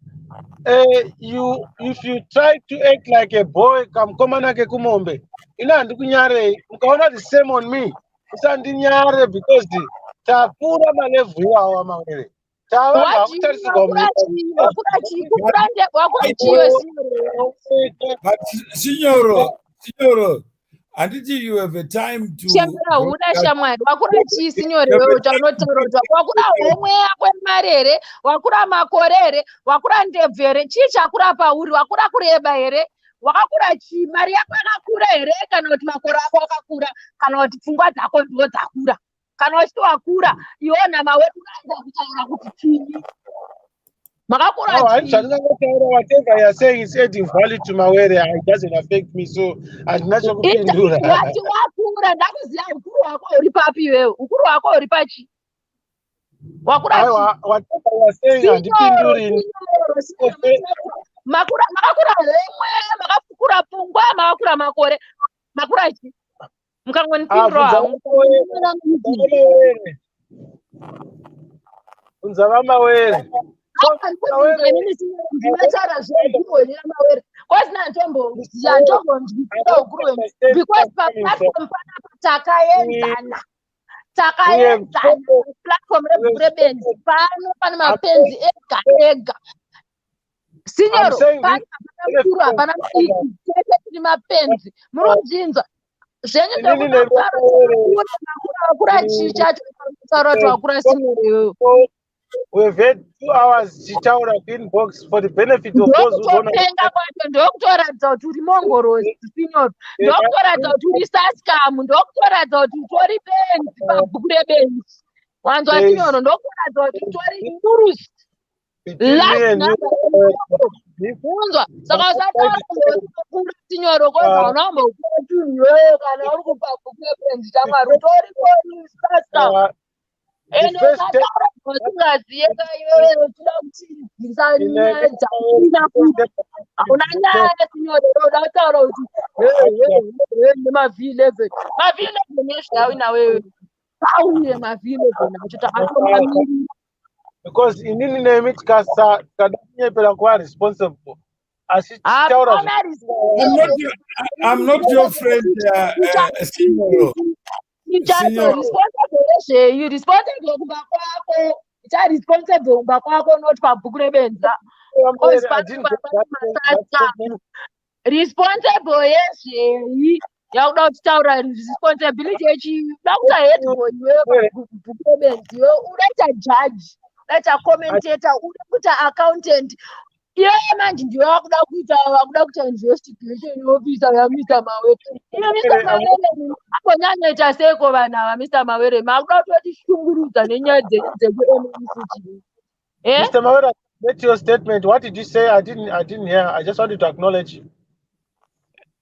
if you try to act like a boy, come nake kumombe. Ukaona the same on me. Usandinyare because the takura malevu yawo amawere. But Signoro, anditi you have a time to wakura makore here, wakura ndebvu here, chii chakura pauri, wakura kureba here, wakakura chii, mari yako yakakura here, kana kuti makore ako akakura, kana kuti pfungwa dzako ndiwo dzakura, kana uchiti wakura iwo nhama wedu unoanza kutaura kuti chini makakura whatever you're saying is adding value to my way. It doesn't affect me, so handina chokupindura. Ngati wakura ndakuziva ukuru wako uri papi iwewe, ukuru wako uri pachi. Whatever you're saying handipinduri. Makakura hemwe, makakura pfungwa, makakura makore, makura chi. Mukangondipindura. Unza vamawere. Because platform BhukuReBenzi pano pane mapenzi ega. Signoro, pana kuti mapenzi munodzinza zvenyu ndokura chicha chacho wakura signoro. We've had 2 hours chitaura inbox for the benefit of those who don't know. Ndokutoratidza kuti uri mongorosi signor, ndokutoratidza kuti uri saskamu, ndokutoratidza kuti utori benzi paBhukuReBenzi. Wanzwa signor, ndokutoratidza kuti utori nurusi. Unzwa, saka usataura kungokura signor, koza unombokura chinhu iwewe kana uri kupa BhukuReBenzi chamwari, utori saskamu. Because inini name tikasa kadanyepera kuva responsible. I'm not your friend, Signoro. You responsible kumba kwako. It's responsible kumba kwako, not for BhukuReBenzi. Responsible yes. yakuda kutaura responsibility yechiyu dakuta head boy BhukuReBenzi udaita judge udaita commentator uda kuita accountant iye manje ndiwe wakuda kuita investigation officer yaMr Mawere iye Mr Mawere ambonyanyaita seiko vanhu ava Mr Mawere makuda kutotishungurudza nenyaya dzenyu dzekuMMCT Mr. Mawere, that's your statement. What did you say? I didn't hear. I just wanted to acknowledge you.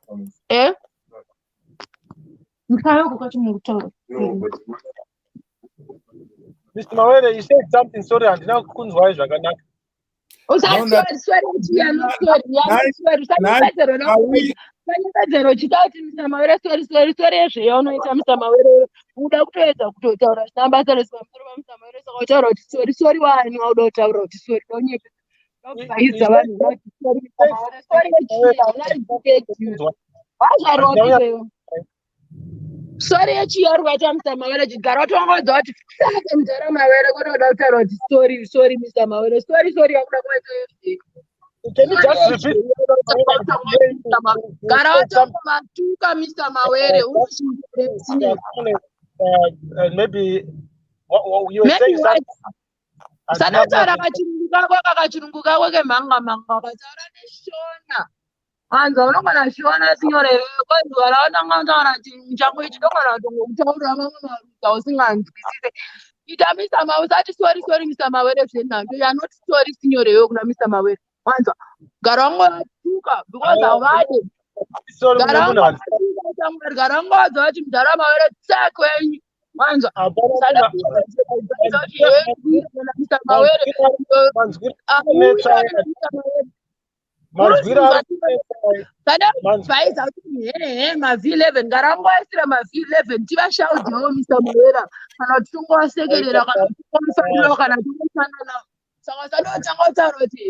Mr. Mawere, you said something, sorry, and now Kunzwa is Raganak. Panyekadzero chitati Mr Mawere sori yezveyaunoita Mr Mawere uda kutoedza kutotaura zvisina basa rese pamusoro paMr Mawere saka utaura kuti sori wani wauda kutaura kuti sori donyeka nokubvaidza vanhu kuti sori Mr Mawere sori yechiya unaribuketi wazvarokiweyo sori yechiya uri kuita Mr Mawere chigara utongodza kuti sake Mr Mawere kunoda kutaura kuti sori Mr Mawere sori yakuda kuita yezvei. Can you just repeat? Mr. Mawere. Maybe what you were saying something. Sanataura kachirungu kako kemhanga kataura neshona anza unongana shona sinyore kwanzi waraonanga kuti changu ichi ndongana kutaura mamwe marudza usinganzwisise ita Mr Mawere usati sori Mr Mawere zvenhando you are not sorry sinyoreyo kuna Mr Mawere wanza garango yatuka because avade garango adzati Mr Mawere tsakwenyu wanza Mr Mawere vaidza kuti mav11 garango aisira mav11 tivashaudziwo Mr Mawere kana kuti tongovasekerera kana kuti tongomufanira kana tongoshanda navo saka sanotanga kutaura kuti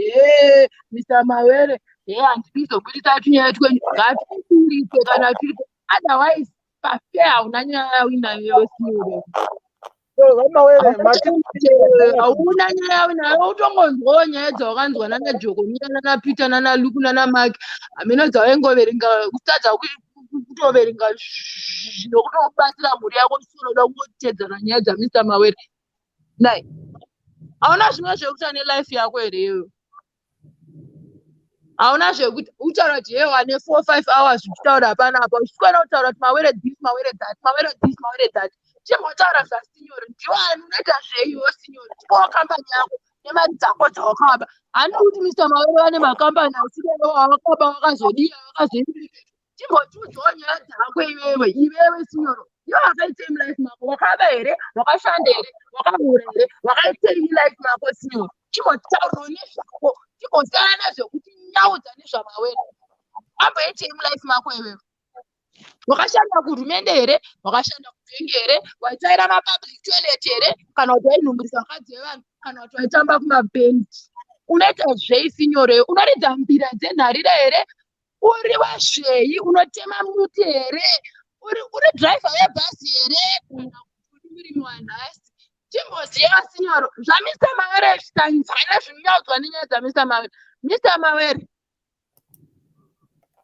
Mr Mawere handidi kuzobudisa tunyaya twenyu ngatikurite kana tiripo otherwise pafe hauna nyaya inayo sinyore hauna nyaya inayo utongonzwawo nyaya dzawakanzwa nana Jogomira nana Peter nana Luke nana Mark hameno dzawaingoverenga kutadza kutoverenga zvinokutobatsira mhuri yako sinoda kungotedzera nyaya dzaMr Mawere nai hauna zvimwe zvekuita nelife yako here iyoyo hauna zvekuti utaura kuti wane 4-5 hours uchitaura panapa uchikwana kutaura kuti Mawere this Mawere that chimbotaura zvasinyore ndiwani unoita zveiwo sinyore chipowo kambani yako nemari dzako dzawakaba handi kuti Mr Mawere vane makambani asirewo awakaba wakazodiya wakazoimbirika chimbotiudzawo nyaya dzako iwewe sinyoro iwe wakaitei mulife mako wakaba here wakashanda here wakahura here wakaitei mulife mako sinyoro chimbotaurawo nezvako chimbosiyana nezvekuti nyaudza nezvaMawere wamboitei mulife mako iwewe wakashanda kuhurumende here wakashanda kubhengi here waitsaira mapublic toilet here kana kuti wainhumbirisa vakadzi vevanhu kana kuti waitamba kumabhendi unoita zvei sinyoreyo unoridza mbira dzenharira here uri wezvei unotema muti here uri driver yebhasi here kana kuti uri murimi wanhasi chimboziva sinyoro zvaMr Mawere zvitanzana zvinyaudzwa nenyaya dzaMr Mawere Mr Mawere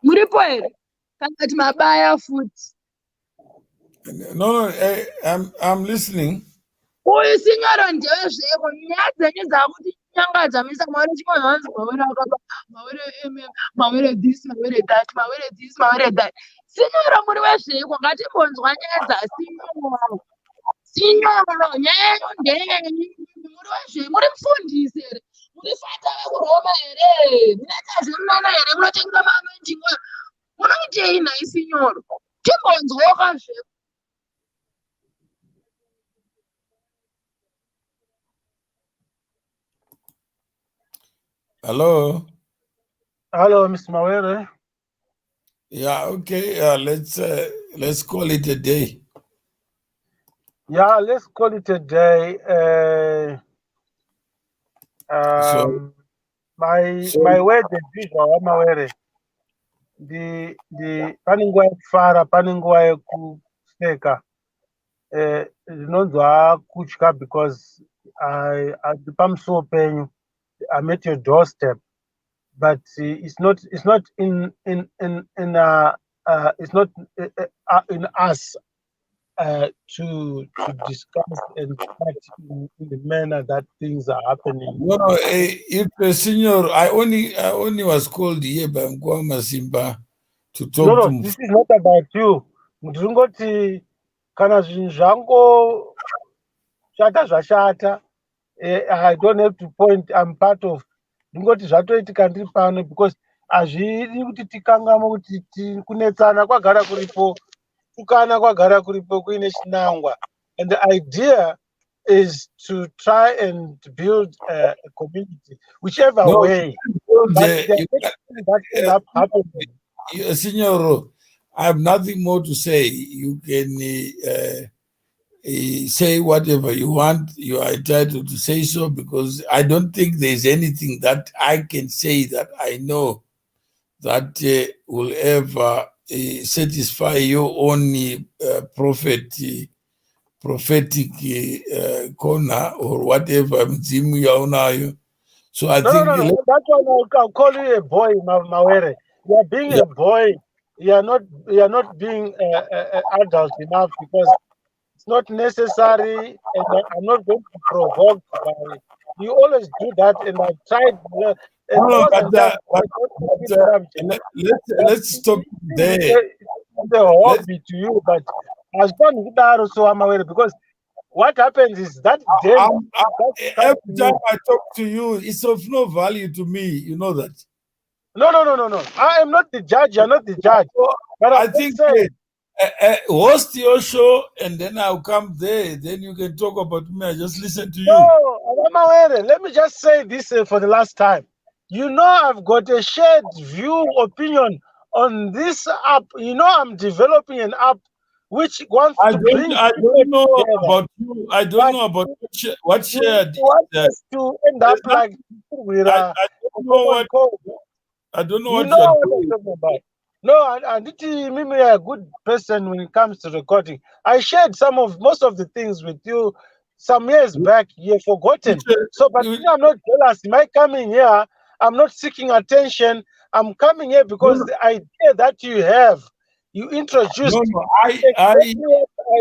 muripo here kana kuti mabaya futi No, I'm listening. Uyu sinyoro ndewezveko nyaya dzenyu dzakuti nyangadza Mr Mawere chikonzvanzi Mawere akaba Mawere this Mawere that Mawere this Mawere that sinyoro muri wezveko ngatimbonzwa nyaya dzasinyoro sinyoro nyaya yenyu ndeyenyu muri wezveko muri mufundisi here muri fata vekuroma here munoita zvemunana here munotengesa mamenjingo munoitei nhai sinyoro timbonzwawo kazveko. Hello. Hello, Mr. Mawere. Yeah. Okay. Let's call it a day. Yeah, let's call it a day. My word is visual, Mawere. The paningwa fara paningwa kuseka. Nonzwa kuchka because at the palm so pain. I'm at your doorstep, but it's not in it's not in us to discuss and fight in the manner that things are happening. No, if Senior, I only was called here by Mkwama Simba to talk to No, this is not about you. Ndringoti kana zvinhu zvango shata zvashata. I don't have to point. I'm part of. Ndingoti zvatoitika ndiri pano because hazvidi kuti tikangamo kuti kunetsana kwagara kuripo, tukana kwagara kuripo kuine chinangwa. And the idea is to try and build a community, whichever way. But that can happen. Signor, I have nothing more to say. You can say whatever you want. You are entitled to say so, because I don't think there's anything that I can say that I know that will ever satisfy your own prophetic corner or whatever. So I think no. That's why I'll call you a boy, Mawere. You are being a boy. You are not being adult enough, because it's not necessary, and I'm not going to provoke by it. You always do that, and I've tried. Let's stop there. It's a hobby to you, but as far because what happens is that every time I talk to you, it's of no value to me. You know that. No. I am not the judge. You're not the judge. But I think host your show, and then I'll come there. Then you can talk about me. I just listen to you. No, let me just say this for the last time. You know, I've got a shared opinion on this app. You know, I'm developing an app which wants to bring. I don't know about you. I don't know about what shared. To end up like I don't know what you are talking about. No, and Mimi a good person when it comes to recording. I shared most of the things with you some years back. You've forgotten. So, but I'm not jealous. My coming here, I'm not seeking attention. I'm coming here because the idea that you have, you introduced. I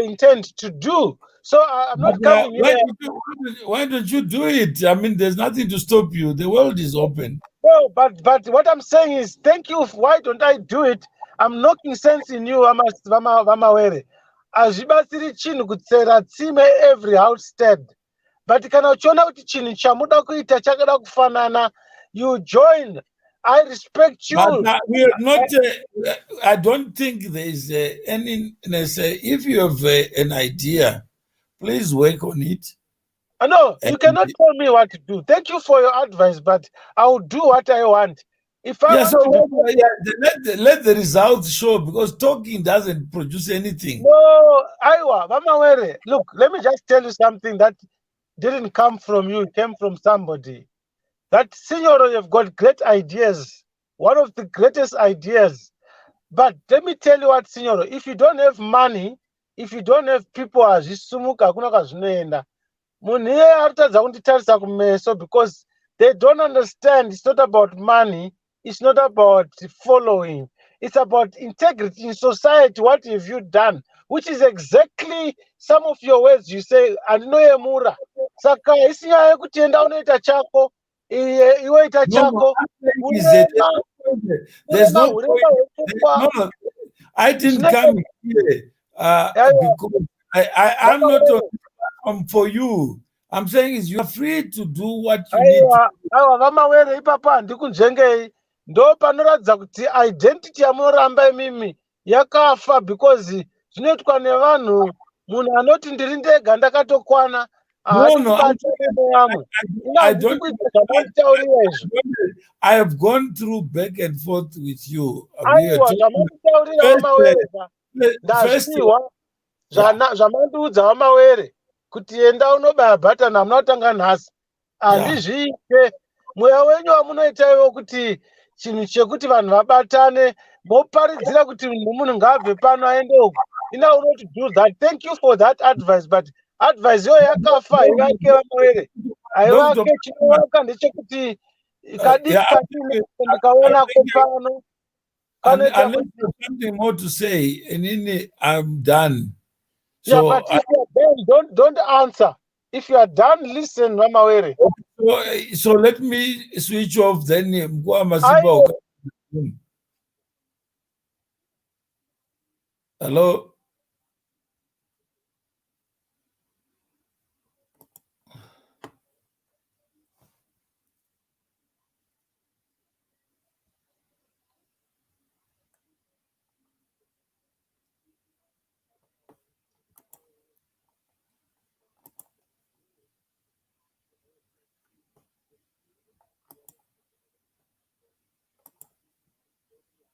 intend to do. So I'm not coming here. Why don't you do it? I mean, there's nothing to stop you. The world is open. No, but what I'm saying is, thank you. Why don't I do it? I'm knocking sense in you. Vamawere. Azvibatsiri chinhu kutsera tsime every housestead. But kana uchiona kuti chinhu chamuda kuita chakada kufanana, you join. I respect you. But we are not. I don't think there is any. If you have an idea, please work on it. No, you cannot tell me what to do. Thank you for your advice, but I will do what I want. If I let the results show, because talking doesn't produce anything. No, Vamawere. Look, let me just tell you something that didn't come from you. It came from somebody. That Signor, you've got great ideas. One of the greatest ideas. But let me tell you what, Signor, if you don't have money, if you don't have people, because they don't understand. It's not about money. It's not about following. It's about integrity in society. What have you done? Which is exactly some of your words. You say, "Anoyemura." Saka isinya kutienda unoita chako, iweita chako. There's no point. No, I didn't come here because I'm not for you. I'm saying is you are free to do what you need. Vamawere ipapa handikunzvengei ndo panoratidza kuti identity yamunoramba imimi yakafa because zvinoitwa nevanhu. Munhu anoti ndiri ndega ndakatokwana. I have gone through back and forth with you. Zvamandiudza Vamawere kuti enda unobaya bhatani amunatanga nhasi handizviite. Mweya wenyu wamunoitaiwo kuti chinhu chekuti vanhu vabatane moparidzira kuti munhu ngaabve pano aende uku. You know how to do that. Thank you for that advice, but advice yo yakafa yake Vamawere. Aiwake chinowaka ndechekuti kadikaona kopano unless there's something more to say, and then I'm done. Yeah, but if you're done, don't answer. If you are done, listen, Mamawere. So let me switch off then. Hello?